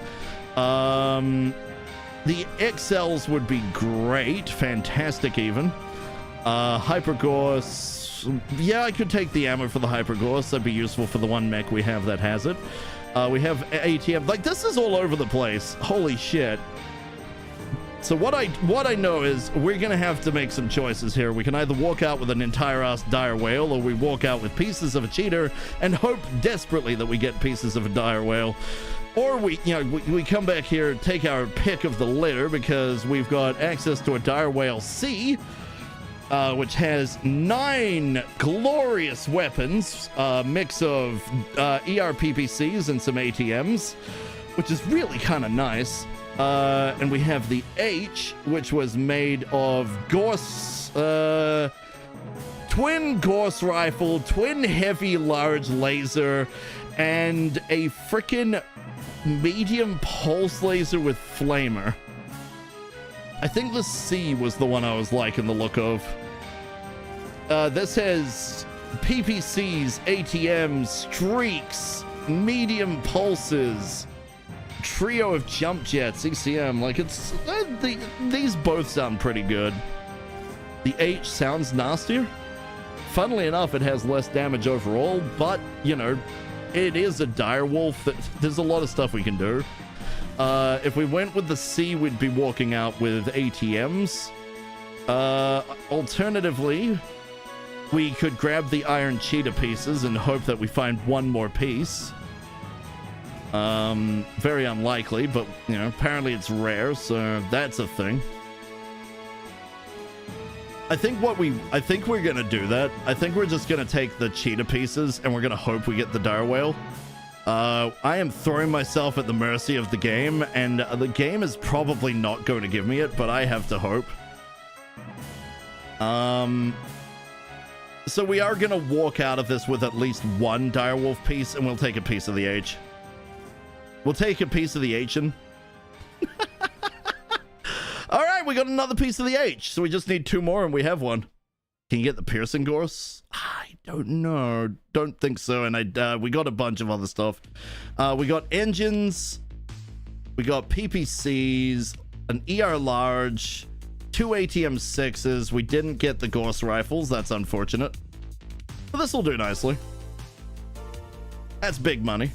The XLs would be great. Fantastic even. Hyper Gauss. Yeah, I could take the ammo for the Hyper Gauss. That'd be useful for the one mech we have that has it. We have ATM. Like, this is all over the place. Holy shit. So what I know is we're gonna have to make some choices here. We can either walk out with an entire ass dire whale, or we walk out with pieces of a cheater and hope desperately that we get pieces of a dire whale, or we come back here, take our pick of the litter, because we've got access to a dire whale C, which has 9 glorious weapons, mix of ERPPCs and some ATMs, which is really kind of nice. And we have the H, which was made of Gauss, twin Gauss rifle, twin heavy large laser, and a frickin' medium pulse laser with flamer. I think the C was the one I was liking the look of. This has PPCs, ATMs, streaks, medium pulses, trio of jump jets, ECM. Like, it's these both sound pretty good. The H sounds nastier. Funnily enough, it has less damage overall, but you know, it is a dire wolf. There's a lot of stuff we can do. If we went with the C, we'd be walking out with ATMs. Alternatively, we could grab the iron cheetah pieces and hope that we find one more piece. Very unlikely, but you know, apparently it's rare, so that's a thing. I think we're gonna do that. I think we're just gonna take the cheetah pieces and we're gonna hope we get the dire whale. I am throwing myself at the mercy of the game, and the game is probably not going to give me it, but I have to hope. So we are gonna walk out of this with at least one direwolf piece, and we'll take a piece of the H. We'll take a piece of the H-in. All right, we got another piece of the H, so we just need 2 more and we have one. Can you get the piercing gorse? I don't know. Don't think so. And we got a bunch of other stuff. We got engines. We got PPCs, an ER large, 2 ATM 6s. We didn't get the gorse rifles. That's unfortunate. But this will do nicely. That's big money.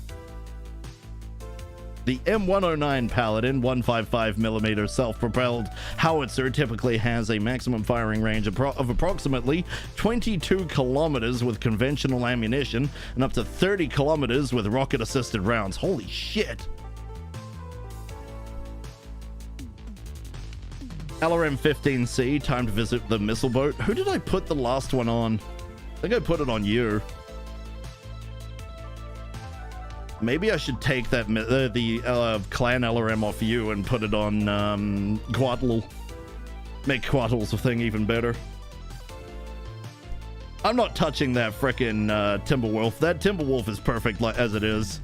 The M109 Paladin 155mm self-propelled howitzer typically has a maximum firing range of approximately 22 kilometers with conventional ammunition and up to 30 kilometers with rocket-assisted rounds. Holy shit! LRM-15C, time to visit the missile boat. Who did I put the last one on? I think I put it on you. Maybe I should take that the clan LRM off you and put it on Quattl. Make Quattle's thing even better. I'm not touching that frickin' Timberwolf. That Timberwolf is perfect as it is.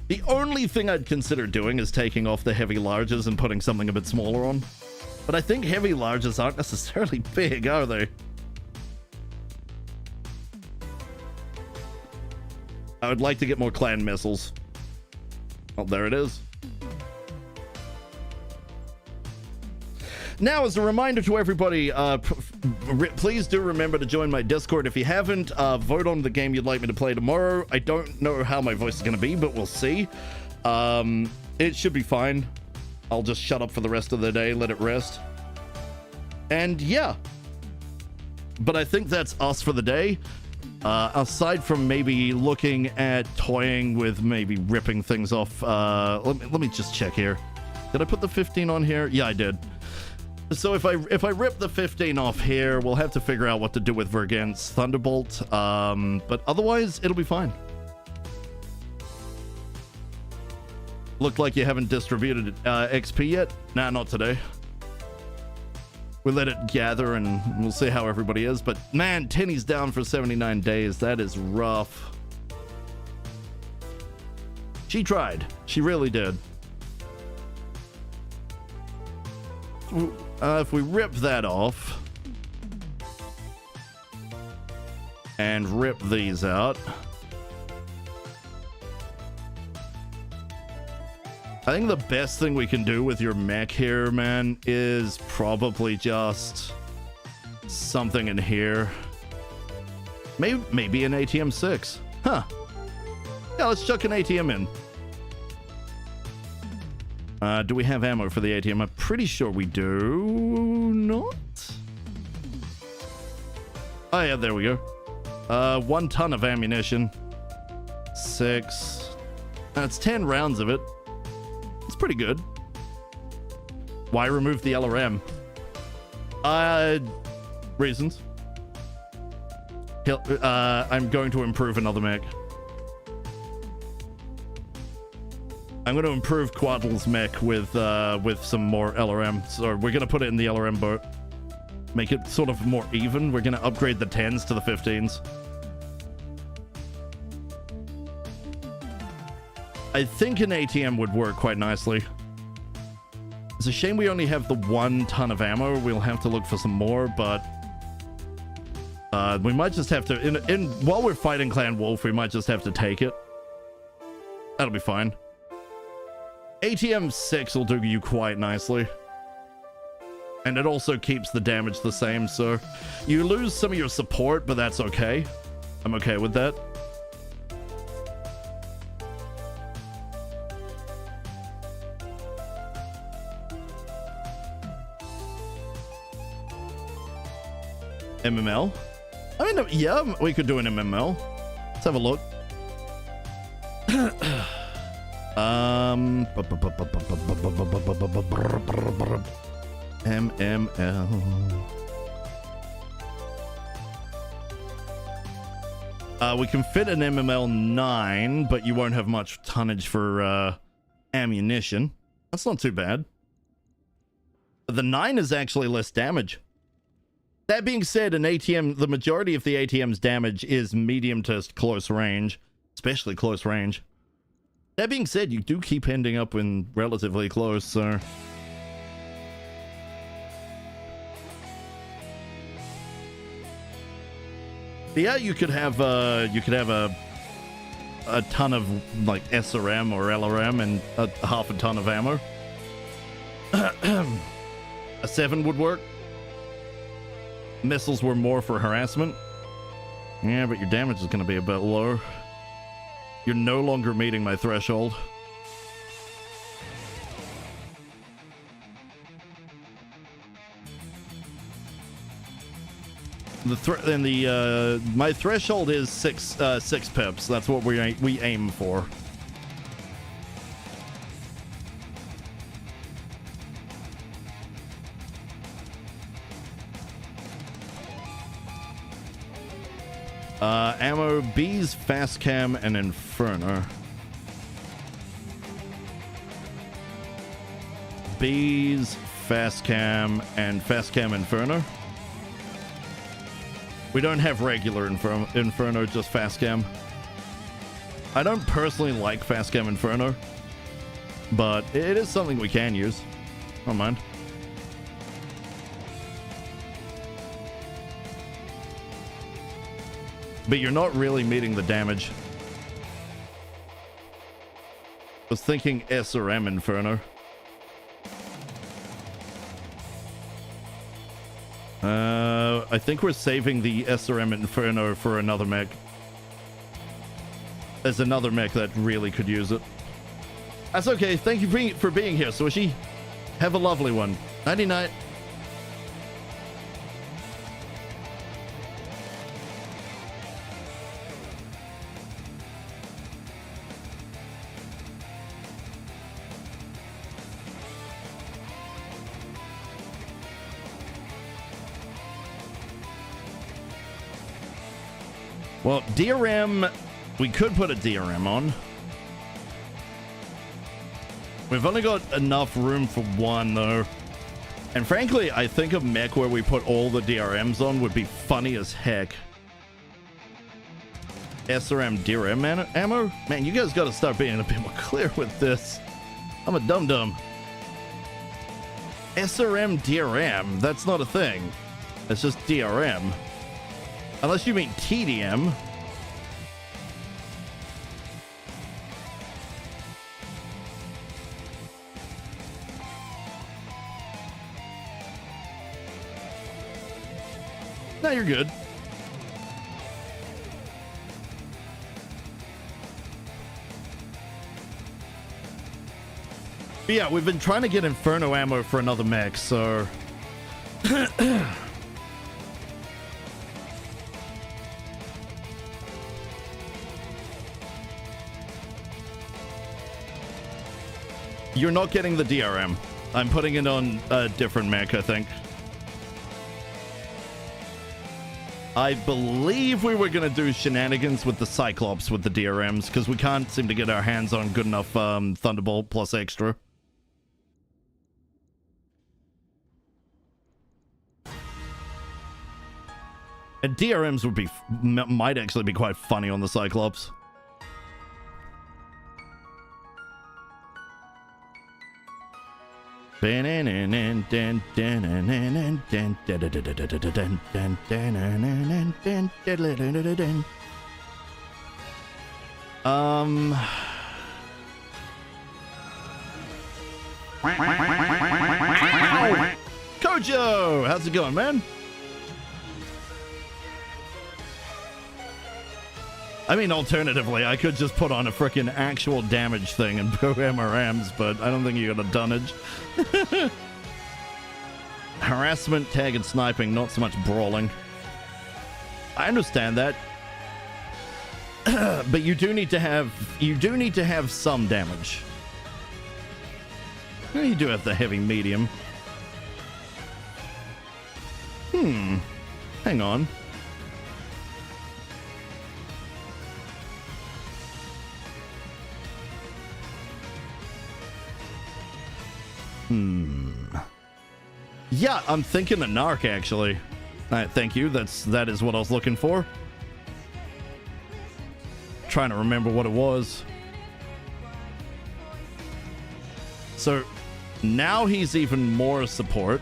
The only thing I'd consider doing is taking off the heavy larges and putting something a bit smaller on. But I think heavy larges aren't necessarily big, are they? I would like to get more clan missiles. Oh, there it is. Now, as a reminder to everybody, please do remember to join my Discord. If you haven't, vote on the game you'd like me to play tomorrow. I don't know how my voice is going to be, but we'll see. It should be fine. I'll just shut up for the rest of the day, let it rest. And yeah. But I think that's us for the day. Aside from maybe looking at toying with maybe ripping things off, let me just check here. Did I put the 15 on here? Yeah, I did. So if I rip the 15 off here, we'll have to figure out what to do with Vergen's Thunderbolt. But otherwise, it'll be fine. Look like you haven't distributed XP yet? Nah, not today. We'll let it gather and we'll see how everybody is. But man, Tinny's down for 79 days. That is rough. She tried. She really did. If we rip that off, and rip these out. I think the best thing we can do with your mech here, man, is probably just something in here. Maybe an ATM 6. Huh. Yeah, let's chuck an ATM in. Do we have ammo for the ATM? I'm pretty sure we do not. Oh yeah, there we go. 1 ton of ammunition. 6. That's 10 rounds of it. It's pretty good. Why remove the LRM? Reasons. I'm going to improve another mech. I'm going to improve Quaddle's mech with some more LRM. So we're going to put it in the LRM boat. Make it sort of more even. We're going to upgrade the 10s to the 15s. I think an ATM would work quite nicely. It's a shame we only have the 1 ton of ammo. We'll have to look for some more, but we might just have to, while we're fighting Clan Wolf, we might just have to take it. That'll be fine. ATM 6 will do you quite nicely. And it also keeps the damage the same, so you lose some of your support, but that's okay. I'm okay with that. MML? I mean, yeah, we could do an MML. Let's have a look. MML. We can fit an MML 9, but you won't have much tonnage for ammunition. That's not too bad. The 9 is actually less damage. That being said, an ATM, the majority of the ATM's damage is medium to close range, especially close range. That being said, you do keep ending up in relatively close, so... Yeah, you could have a ton of like SRM or LRM and half a ton of ammo. A 7 would work. Missiles were more for harassment. Yeah, but your damage is going to be a bit low. You're no longer meeting my threshold. My threshold is 6 pips. That's what we aim for. Ammo, bees, fast cam, and inferno. Bees, fast cam, and fast cam inferno. We don't have regular inferno, just fast cam. I don't personally like fast cam inferno, but it is something we can use. Don't mind. But you're not really meeting the damage. I was thinking SRM Inferno. I think we're saving the SRM Inferno for another mech. There's another mech that really could use it. That's okay. Thank you for being here, Swishy. Have a lovely one. Nighty night. Well, DRM, we could put a DRM on. We've only got enough room for one, though. And frankly, I think a mech where we put all the DRMs on would be funny as heck. SRM DRM ammo? Man, you guys gotta start being a bit more clear with this. I'm a dum-dum. SRM DRM, that's not a thing. It's just DRM. Unless you mean TDM. No, you're good. But yeah, we've been trying to get Inferno ammo for another mech, so... You're not getting the DRM. I'm putting it on a different mech, I think. I believe we were going to do shenanigans with the Cyclops with the DRMs, because we can't seem to get our hands on good enough Thunderbolt plus extra. And DRMs would be might actually be quite funny on the Cyclops. Kojo, how's it going, man? I mean, alternatively, I could just put on a freaking actual damage thing and go MRMs, but I don't think you got a dunnage. Harassment, tag, and sniping, not so much brawling. I understand that. But you do need to have some damage. Well, you do have the heavy medium. Hang on. Yeah, I'm thinking a narc, actually. Thank you. That is what I was looking for. Trying to remember what it was. So now he's even more support.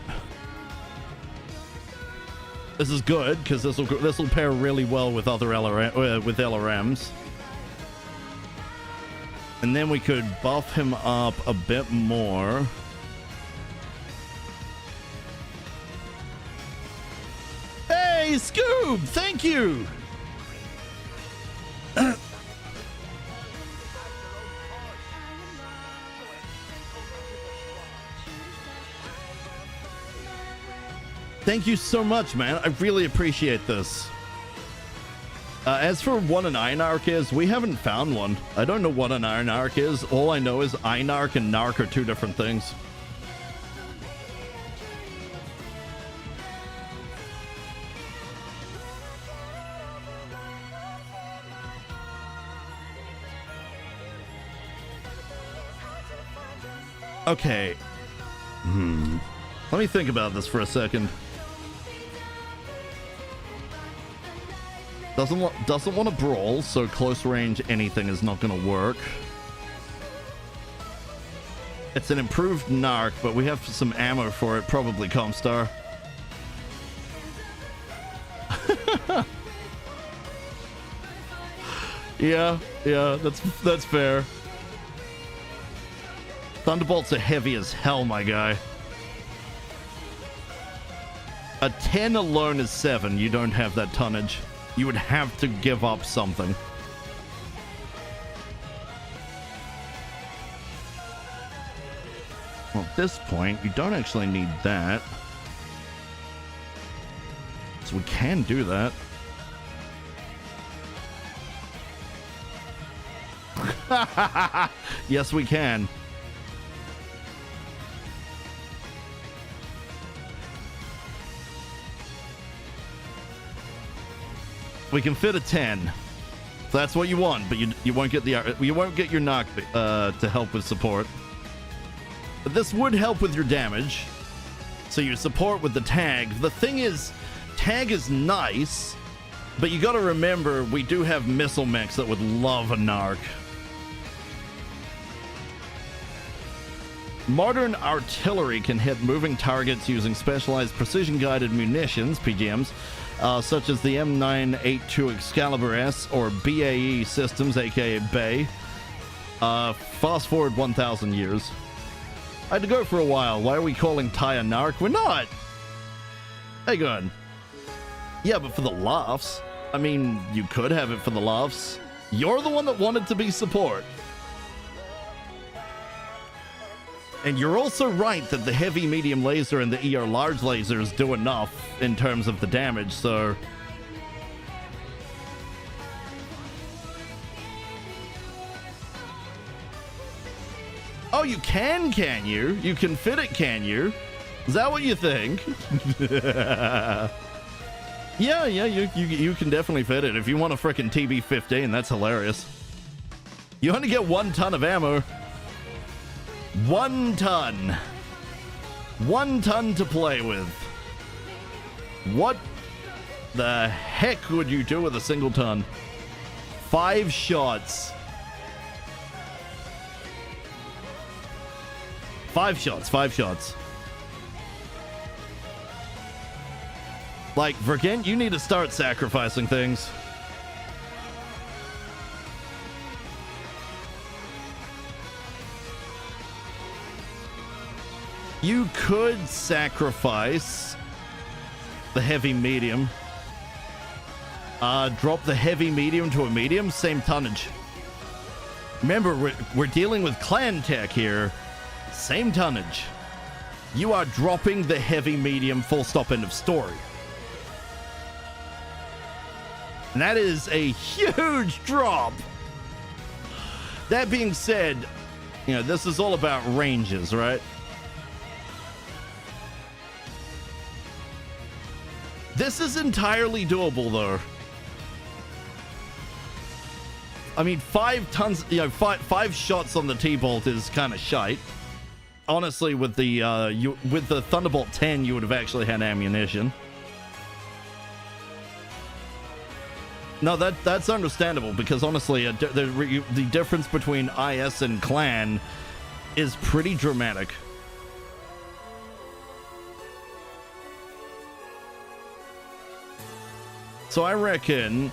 This is good because this will pair really well with other LRMs. And then we could buff him up a bit more. Hey, Scoob! Thank you! Thank you so much, man. I really appreciate this. As for what an Einarch is, we haven't found one. I don't know what an Einarch is. All I know is Einarch and Narc are two different things. Okay. Let me think about this for a second. Doesn't want to brawl, so close range anything is not going to work. It's an improved narc, but we have some ammo for it, probably Comstar. yeah, that's fair. Thunderbolts are heavy as hell, my guy. A 10 alone is 7. You don't have that tonnage. You would have to give up something. Well, at this point, you don't actually need that. So we can do that. Yes, we can. We can fit a 10. If that's what you want, but you won't get your knock to help with support. But this would help with your damage. So your support with the tag. The thing is, tag is nice, but you got to remember we do have missile mechs that would love a narc. Modern artillery can hit moving targets using specialized precision-guided munitions, PGMs, such as the M982 Excalibur S or BAE systems, aka BAE. Fast forward 1,000 years. I had to go for a while. Why are we calling Ty a narc? We're not! Hey, good. Yeah, but for the laughs. I mean, you could have it for the laughs. You're the one that wanted to be support. And you're also right that the heavy medium laser and the ER large lasers do enough in terms of the damage, so... Oh, you can you? You can fit it, can you? Is that what you think? Yeah, you can definitely fit it. If you want a frickin' TB-15, that's hilarious. You only get 1 ton of ammo. 1 ton. 1 ton to play with. What the heck would you do with a single ton? 5 shots. 5 shots, 5 shots. Like, Vergent, you need to start sacrificing things. You could sacrifice the heavy medium. Drop the heavy medium to a medium, same tonnage. Remember, we're dealing with clan tech here. Same tonnage. You are dropping the heavy medium, full stop, end of story. And that is a huge drop. That being said, you know, this is all about ranges, right? This is entirely doable, though. I mean, 5 tons, you know, five shots on the T-Bolt is kind of shite. Honestly, with the Thunderbolt 10, you would have actually had ammunition. No, that's understandable, because honestly, the difference between IS and Clan is pretty dramatic. So I reckon,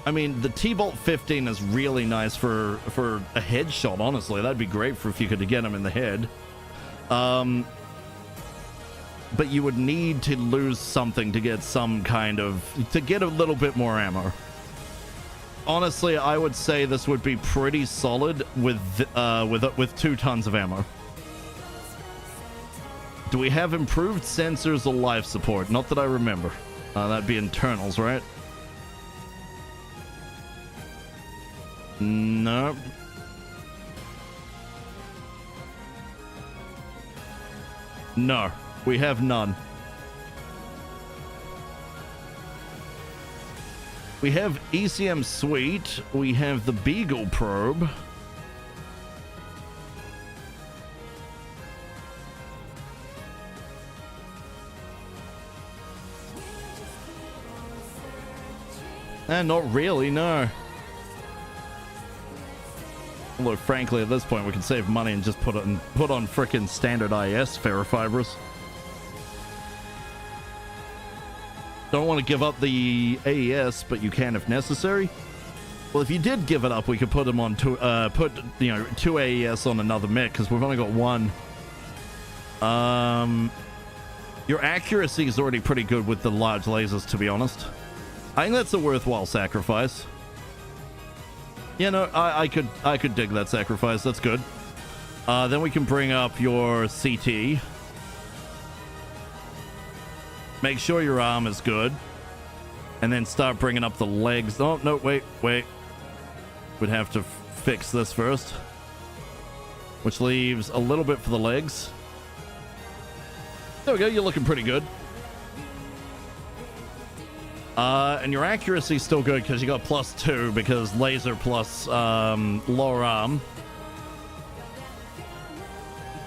I mean, the T-Bolt 15 is really nice for a headshot, honestly. That'd be great for if you could get him in the head. But you would need to lose something to get some kind of, to get a little bit more ammo. Honestly, I would say this would be pretty solid with 2 tons of ammo. Do we have improved sensors or life support? Not that I remember. That'd be internals, right? No. No, we have none. We have ECM Suite. We have the Beagle Probe. Not really, no. Although, frankly, at this point, we can save money and just put on frickin' standard IS ferrofibers. Don't want to give up the AES, but you can if necessary. Well, if you did give it up, we could put them on two AES on another mech, because we've only got 1. Your accuracy is already pretty good with the large lasers, to be honest. I think that's a worthwhile sacrifice. Yeah, no, I could dig that sacrifice. That's good. Then we can bring up your CT. Make sure your arm is good. And then start bringing up the legs. Oh, no, wait. We'd have to fix this first. Which leaves a little bit for the legs. There we go, you're looking pretty good. And your accuracy is still good because you got +2 because laser plus lower arm.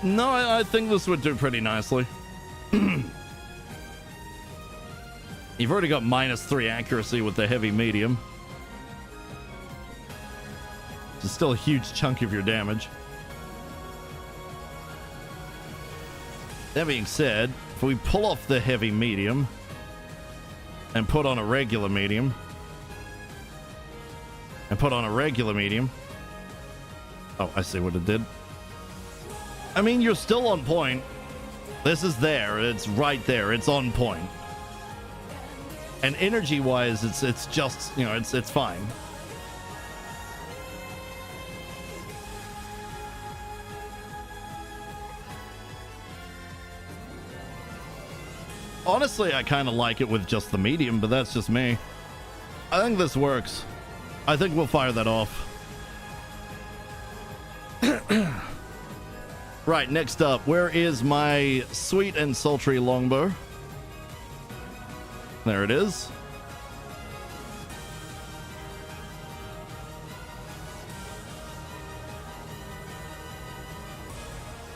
No, I think this would do pretty nicely. You've already got -3 accuracy with the heavy medium. It's still a huge chunk of your damage. That being said, if we pull off the heavy medium, and put on a regular medium. And put on a regular medium. Oh, I see what it did. I mean, you're still on point. This is there. It's right there. It's on point. And energy-wise, it's just, you know, it's fine. Honestly, I kind of like it with just the medium, but that's just me. I think this works. I think we'll fire that off. Right, next up, where is my sweet and sultry longbow? There it is.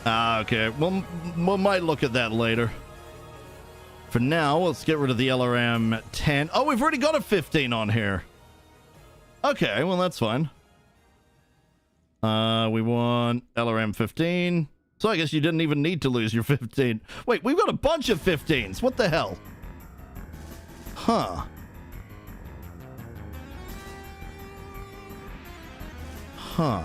Okay. Well, we might look at that later. For now, let's get rid of the LRM 10. Oh, we've already got a 15 on here. Okay, well, that's fine. We want LRM 15. So I guess you didn't even need to lose your 15. Wait, we've got a bunch of 15s. What the hell? Huh. Huh.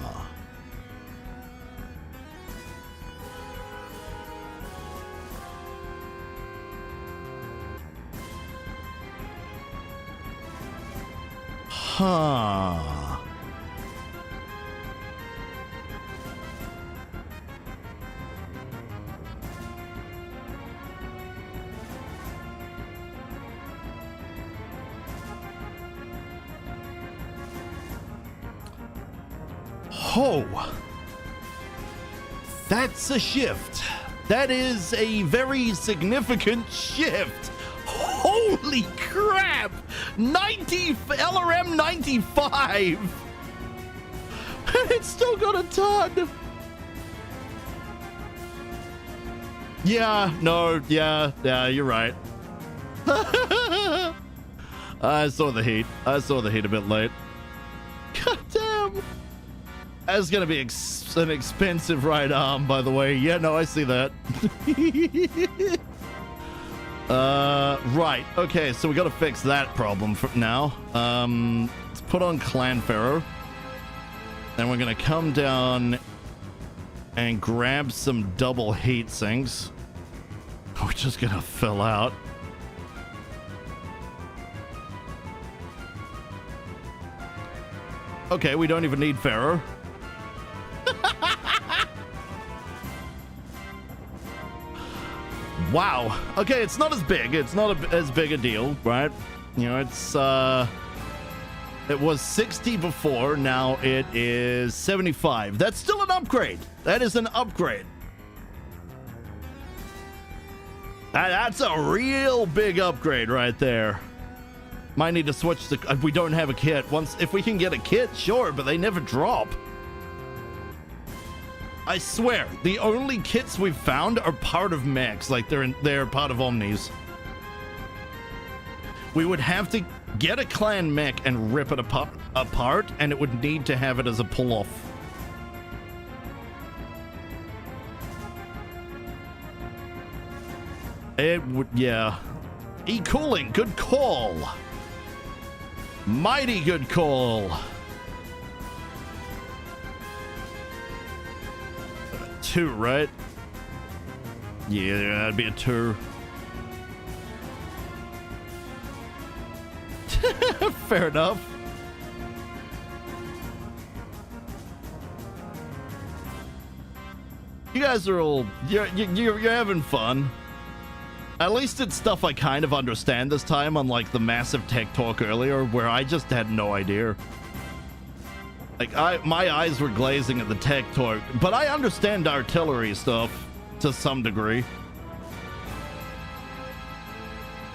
Huh. Oh, that's a shift. That is a very significant shift. Holy crap! 90 LRM 95. It's still got a ton. Yeah, no, yeah, you're right. I saw the heat. I saw the heat a bit late. God damn. That's gonna be an expensive right arm, by the way. Yeah, no, I see that. Right. Okay, so we gotta fix that problem for now. Let's put on Clan Pharaoh. Then we're gonna come down and grab some double heat sinks. We're just gonna fill out. Okay, we don't even need Pharaoh. Wow. Okay, it's not as big. It's not as big a deal, right? You know, it's it was 60 before. Now it is 75. That's still an upgrade. That is an upgrade. That's a real big upgrade right there. Might need to switch the. We don't have a kit. If we can get a kit, sure, but they never drop. I swear, the only kits we've found are part of Mechs, like they're part of Omnis. We would have to get a clan mech and rip it apart, and it would need to have it as a pull-off. It would, yeah. E-cooling, good call. Mighty good call. 2, right? Yeah, that'd be a 2. Fair enough. You guys are all you're having fun. At least it's stuff I kind of understand this time, unlike the massive tech talk earlier where I just had no idea. Like, my eyes were glazing at the tech talk, but I understand artillery stuff to some degree.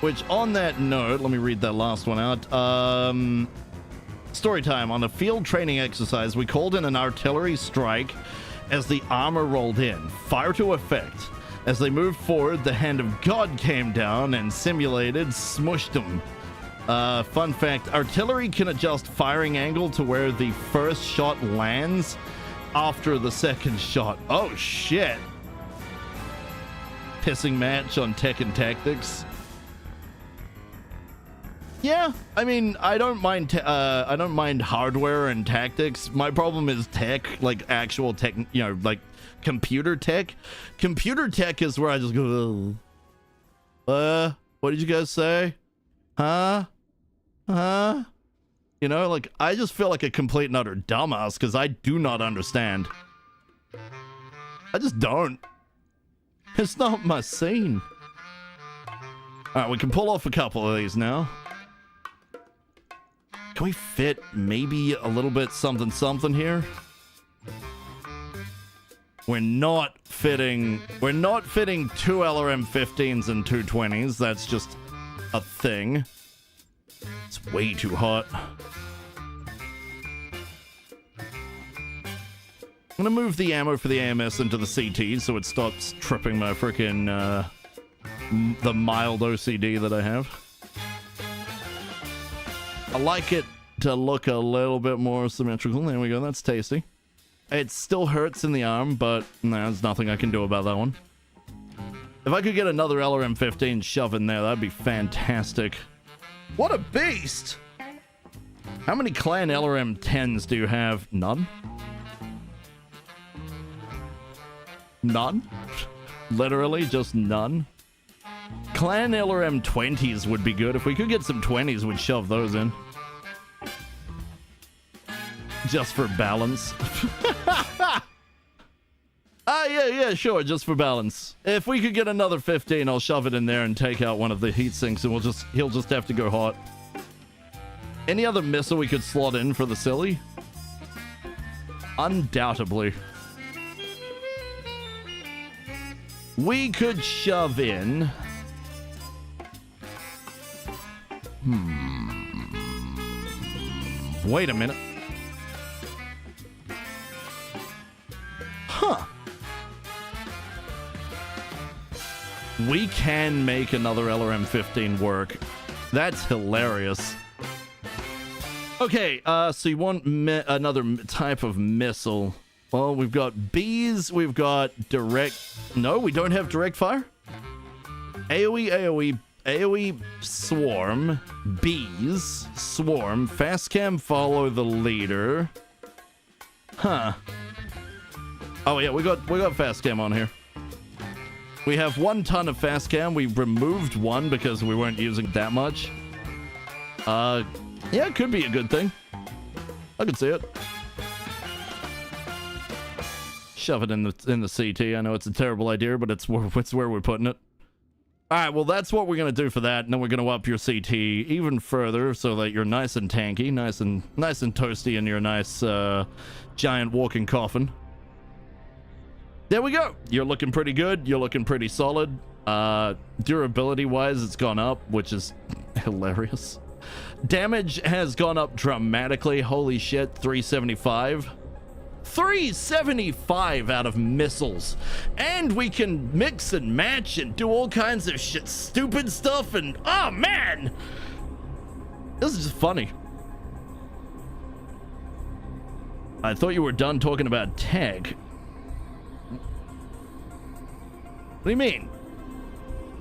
Which, on that note, let me read that last one out. Story time. On a field training exercise, we called in an artillery strike as the armor rolled in. Fire to effect. As they moved forward, the hand of God came down and simulated smushed them. Fun fact, artillery can adjust firing angle to where the first shot lands after the second shot. Oh, shit. Pissing match on Tech and Tactics. Yeah, I mean, I don't mind hardware and tactics. My problem is tech, like actual tech, you know, like computer tech. Computer tech is where I just go, what did you guys say? Huh? You know, like, I just feel like a complete and utter dumbass because I do not understand. I just don't. It's not my scene. Alright, we can pull off a couple of these now. Can we fit maybe a little bit something here? We're not fitting two LRM-15s and 220s. That's just a thing. It's way too hot. I'm gonna move the ammo for the AMS into the CT so it stops tripping my freaking the mild OCD that I have. I like it to look a little bit more symmetrical. There we go, that's tasty. It still hurts in the arm, but there's nothing I can do about that one. If I could get another LRM-15 shove in there, that'd be fantastic. What a beast! How many clan LRM-10s do you have? None? None? Literally just none? Clan LRM-20s would be good. If we could get some 20s, we'd shove those in. Just for balance. Yeah, sure, just for balance. If we could get another 15, I'll shove it in there and take out one of the heat sinks, and he'll just have to go hot. Any other missile we could slot in for the silly? Undoubtedly. We could shove in... Wait a minute. Huh. We can make another LRM-15 work. That's hilarious. Okay, so you want another type of missile. Well, we've got bees, we've got direct... No, we don't have direct fire? AoE, swarm, bees, swarm, fast cam, follow the leader. Huh. Oh yeah, we got fast cam on here. We have 1 ton of fast cam. We removed one because we weren't using that much. Yeah, it could be a good thing. I could see it. Shove it in the CT. I know it's a terrible idea, but it's where we're putting it. All right, well, that's what we're gonna do for that, and then we're gonna up your CT even further so that you're nice and tanky, nice and toasty in your nice giant walking coffin. There we go. You're looking pretty good. You're looking pretty solid. Durability wise, it's gone up, which is hilarious. Damage has gone up dramatically. Holy shit, 375. 375 out of missiles, and we can mix and match and do all kinds of shit, stupid stuff, and oh man, this is just funny. I thought you were done talking about tech. What do you mean?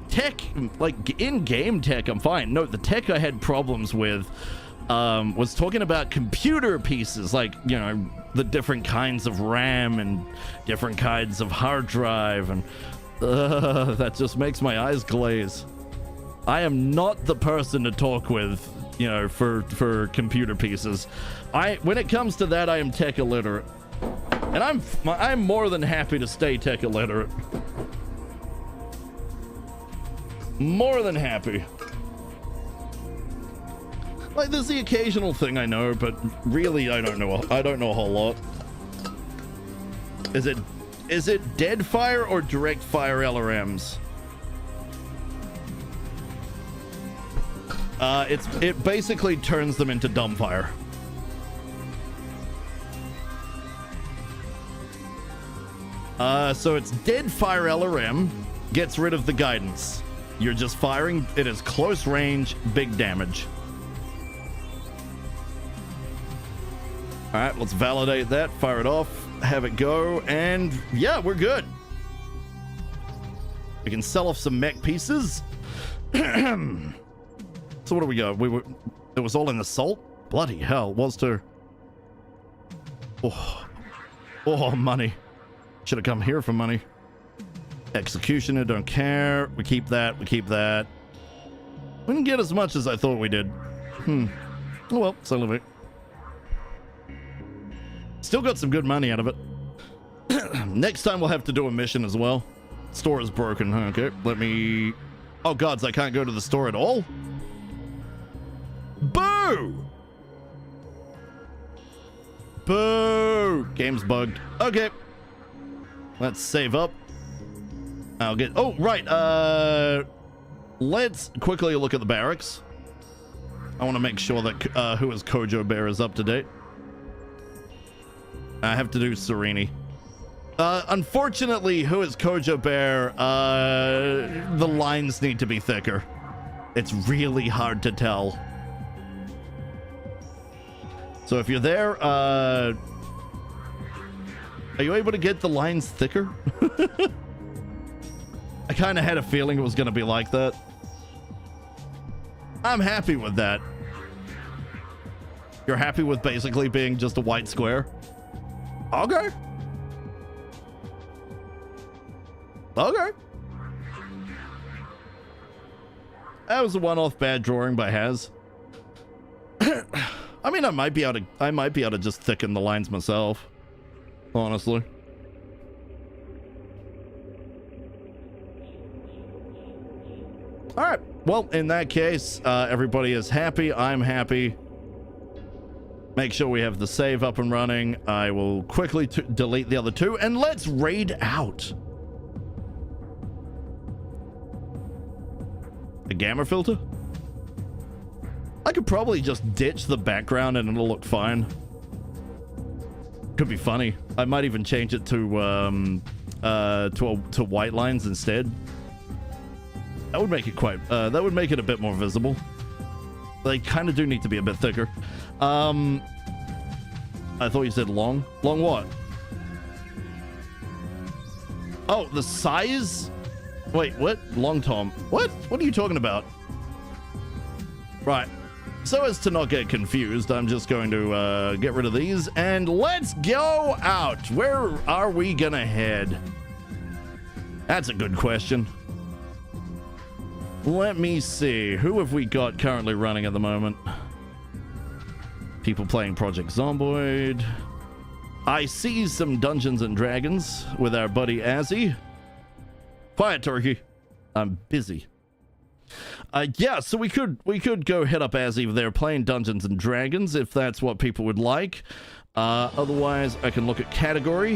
Tech, like in-game tech, I'm fine. No, the tech I had problems with was talking about computer pieces, like, you know, the different kinds of RAM and different kinds of hard drive, and that just makes my eyes glaze. I am not the person to talk with, you know, for computer pieces. When it comes to that, I am tech illiterate, and I'm more than happy to stay tech illiterate. More than happy. Like, there's the occasional thing I know, but really I don't know a whole lot. Is it dead fire or direct fire LRMs? It basically turns them into dumbfire. So it's dead fire LRM, gets rid of the guidance. You're just firing, it is close range, big damage. All right, let's validate that, fire it off, have it go, and yeah, we're good. We can sell off some mech pieces. So what do we got? It was all in the salt? Bloody hell, was too. Oh, money. Should have come here for money. Executioner, don't care. We keep that, we keep that. We didn't get as much as I thought we did. Oh well, so of it. Still got some good money out of it. Next time we'll have to do a mission as well. Store is broken. Okay, let me... Oh gods, I can't go to the store at all? Boo! Boo! Game's bugged. Okay. Let's save up. I'll get... Oh, right. Let's quickly look at the barracks. I want to make sure that who is Kojo Bear is up to date. I have to do Serini. Unfortunately, who is Kojo Bear? The lines need to be thicker. It's really hard to tell. So if you're there, are you able to get the lines thicker? I kind of had a feeling it was going to be like that. I'm happy with that. You're happy with basically being just a white square? Okay. Okay. That was a one-off bad drawing by Haz. I mean, I might be able to just thicken the lines myself, honestly. All right. Well, in that case, everybody is happy. I'm happy. Make sure we have the save up and running. I will quickly delete the other two, and let's raid out. A gamma filter? I could probably just ditch the background and it'll look fine. Could be funny. I might even change it to white lines instead. That would make it that would make it a bit more visible. They kind of do need to be a bit thicker. I thought you said long. Long what? Oh, the size? Wait, what? Long Tom. What? What are you talking about? Right. So as to not get confused, I'm just going to get rid of these and let's go out. Where are we gonna head? That's a good question. Let me see. Who have we got currently running at the moment? People playing Project Zomboid. I see some Dungeons and Dragons with our buddy Azzy. Quiet, Turkey. I'm busy. Yeah, so we could go hit up Azzy there playing Dungeons and Dragons if that's what people would like. Otherwise, I can look at category.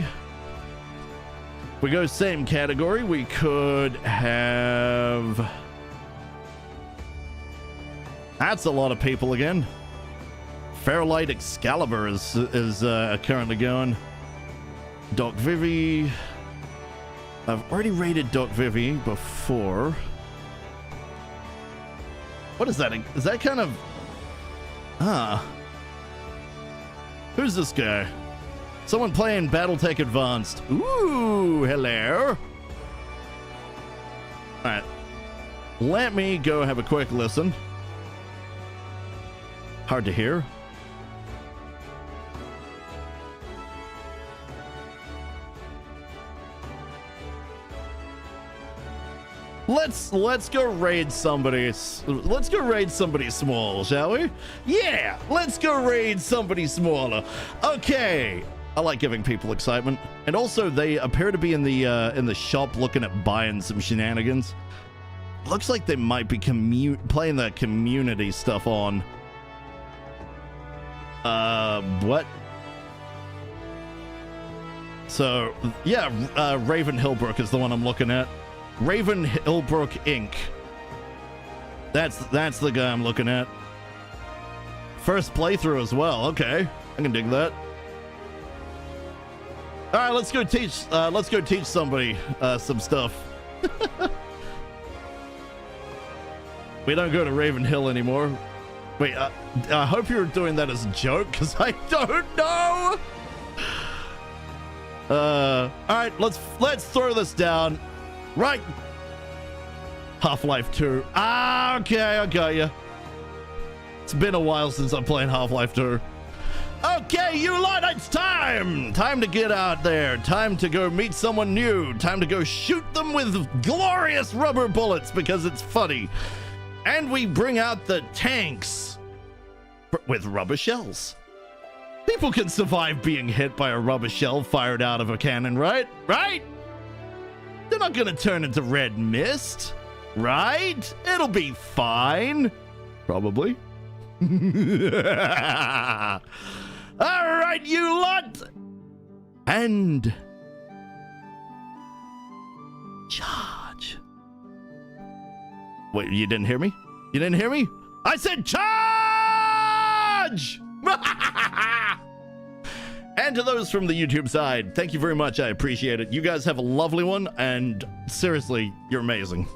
If we go same category, we could have... That's a lot of people again. Fairlight Excalibur is currently going. Doc Vivi. I've already rated Doc Vivi before. What is that? Is that kind of... Who's this guy? Someone playing BattleTech Advanced. Ooh, hello. Alright. Let me go have a quick listen. Hard to hear. Let's go raid somebody. Let's go raid somebody small, shall we? Yeah, let's go raid somebody smaller. Okay. I like giving people excitement, and also they appear to be in the shop looking at buying some shenanigans. Looks like they might be playing that community stuff on. What? So yeah, Raven Hillbrook is the one I'm looking at. Raven Hillbrook Inc. That's the guy I'm looking at. First playthrough as well. Okay, I can dig that. All right, let's go teach somebody some stuff. We don't go to Raven Hill anymore. Wait, I hope you're doing that as a joke, because I don't know. All right, let's throw this down. Right. Half-Life 2. Ah, okay, I got you. It's been a while since I'm playing Half-Life 2. Okay, you lot, it's time! Time to get out there. Time to go meet someone new. Time to go shoot them with glorious rubber bullets because it's funny. And we bring out the tanks with rubber shells. People can survive being hit by a rubber shell fired out of a cannon, right? Right? They're not gonna turn into red mist, right? It'll be fine. Probably. All right, you lot. And charge. Wait, you didn't hear me? You didn't hear me? I said charge! And to those from the YouTube side, thank you very much. I appreciate it. You guys have a lovely one, and seriously, you're amazing.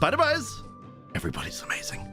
Bye-byes. Everybody's amazing.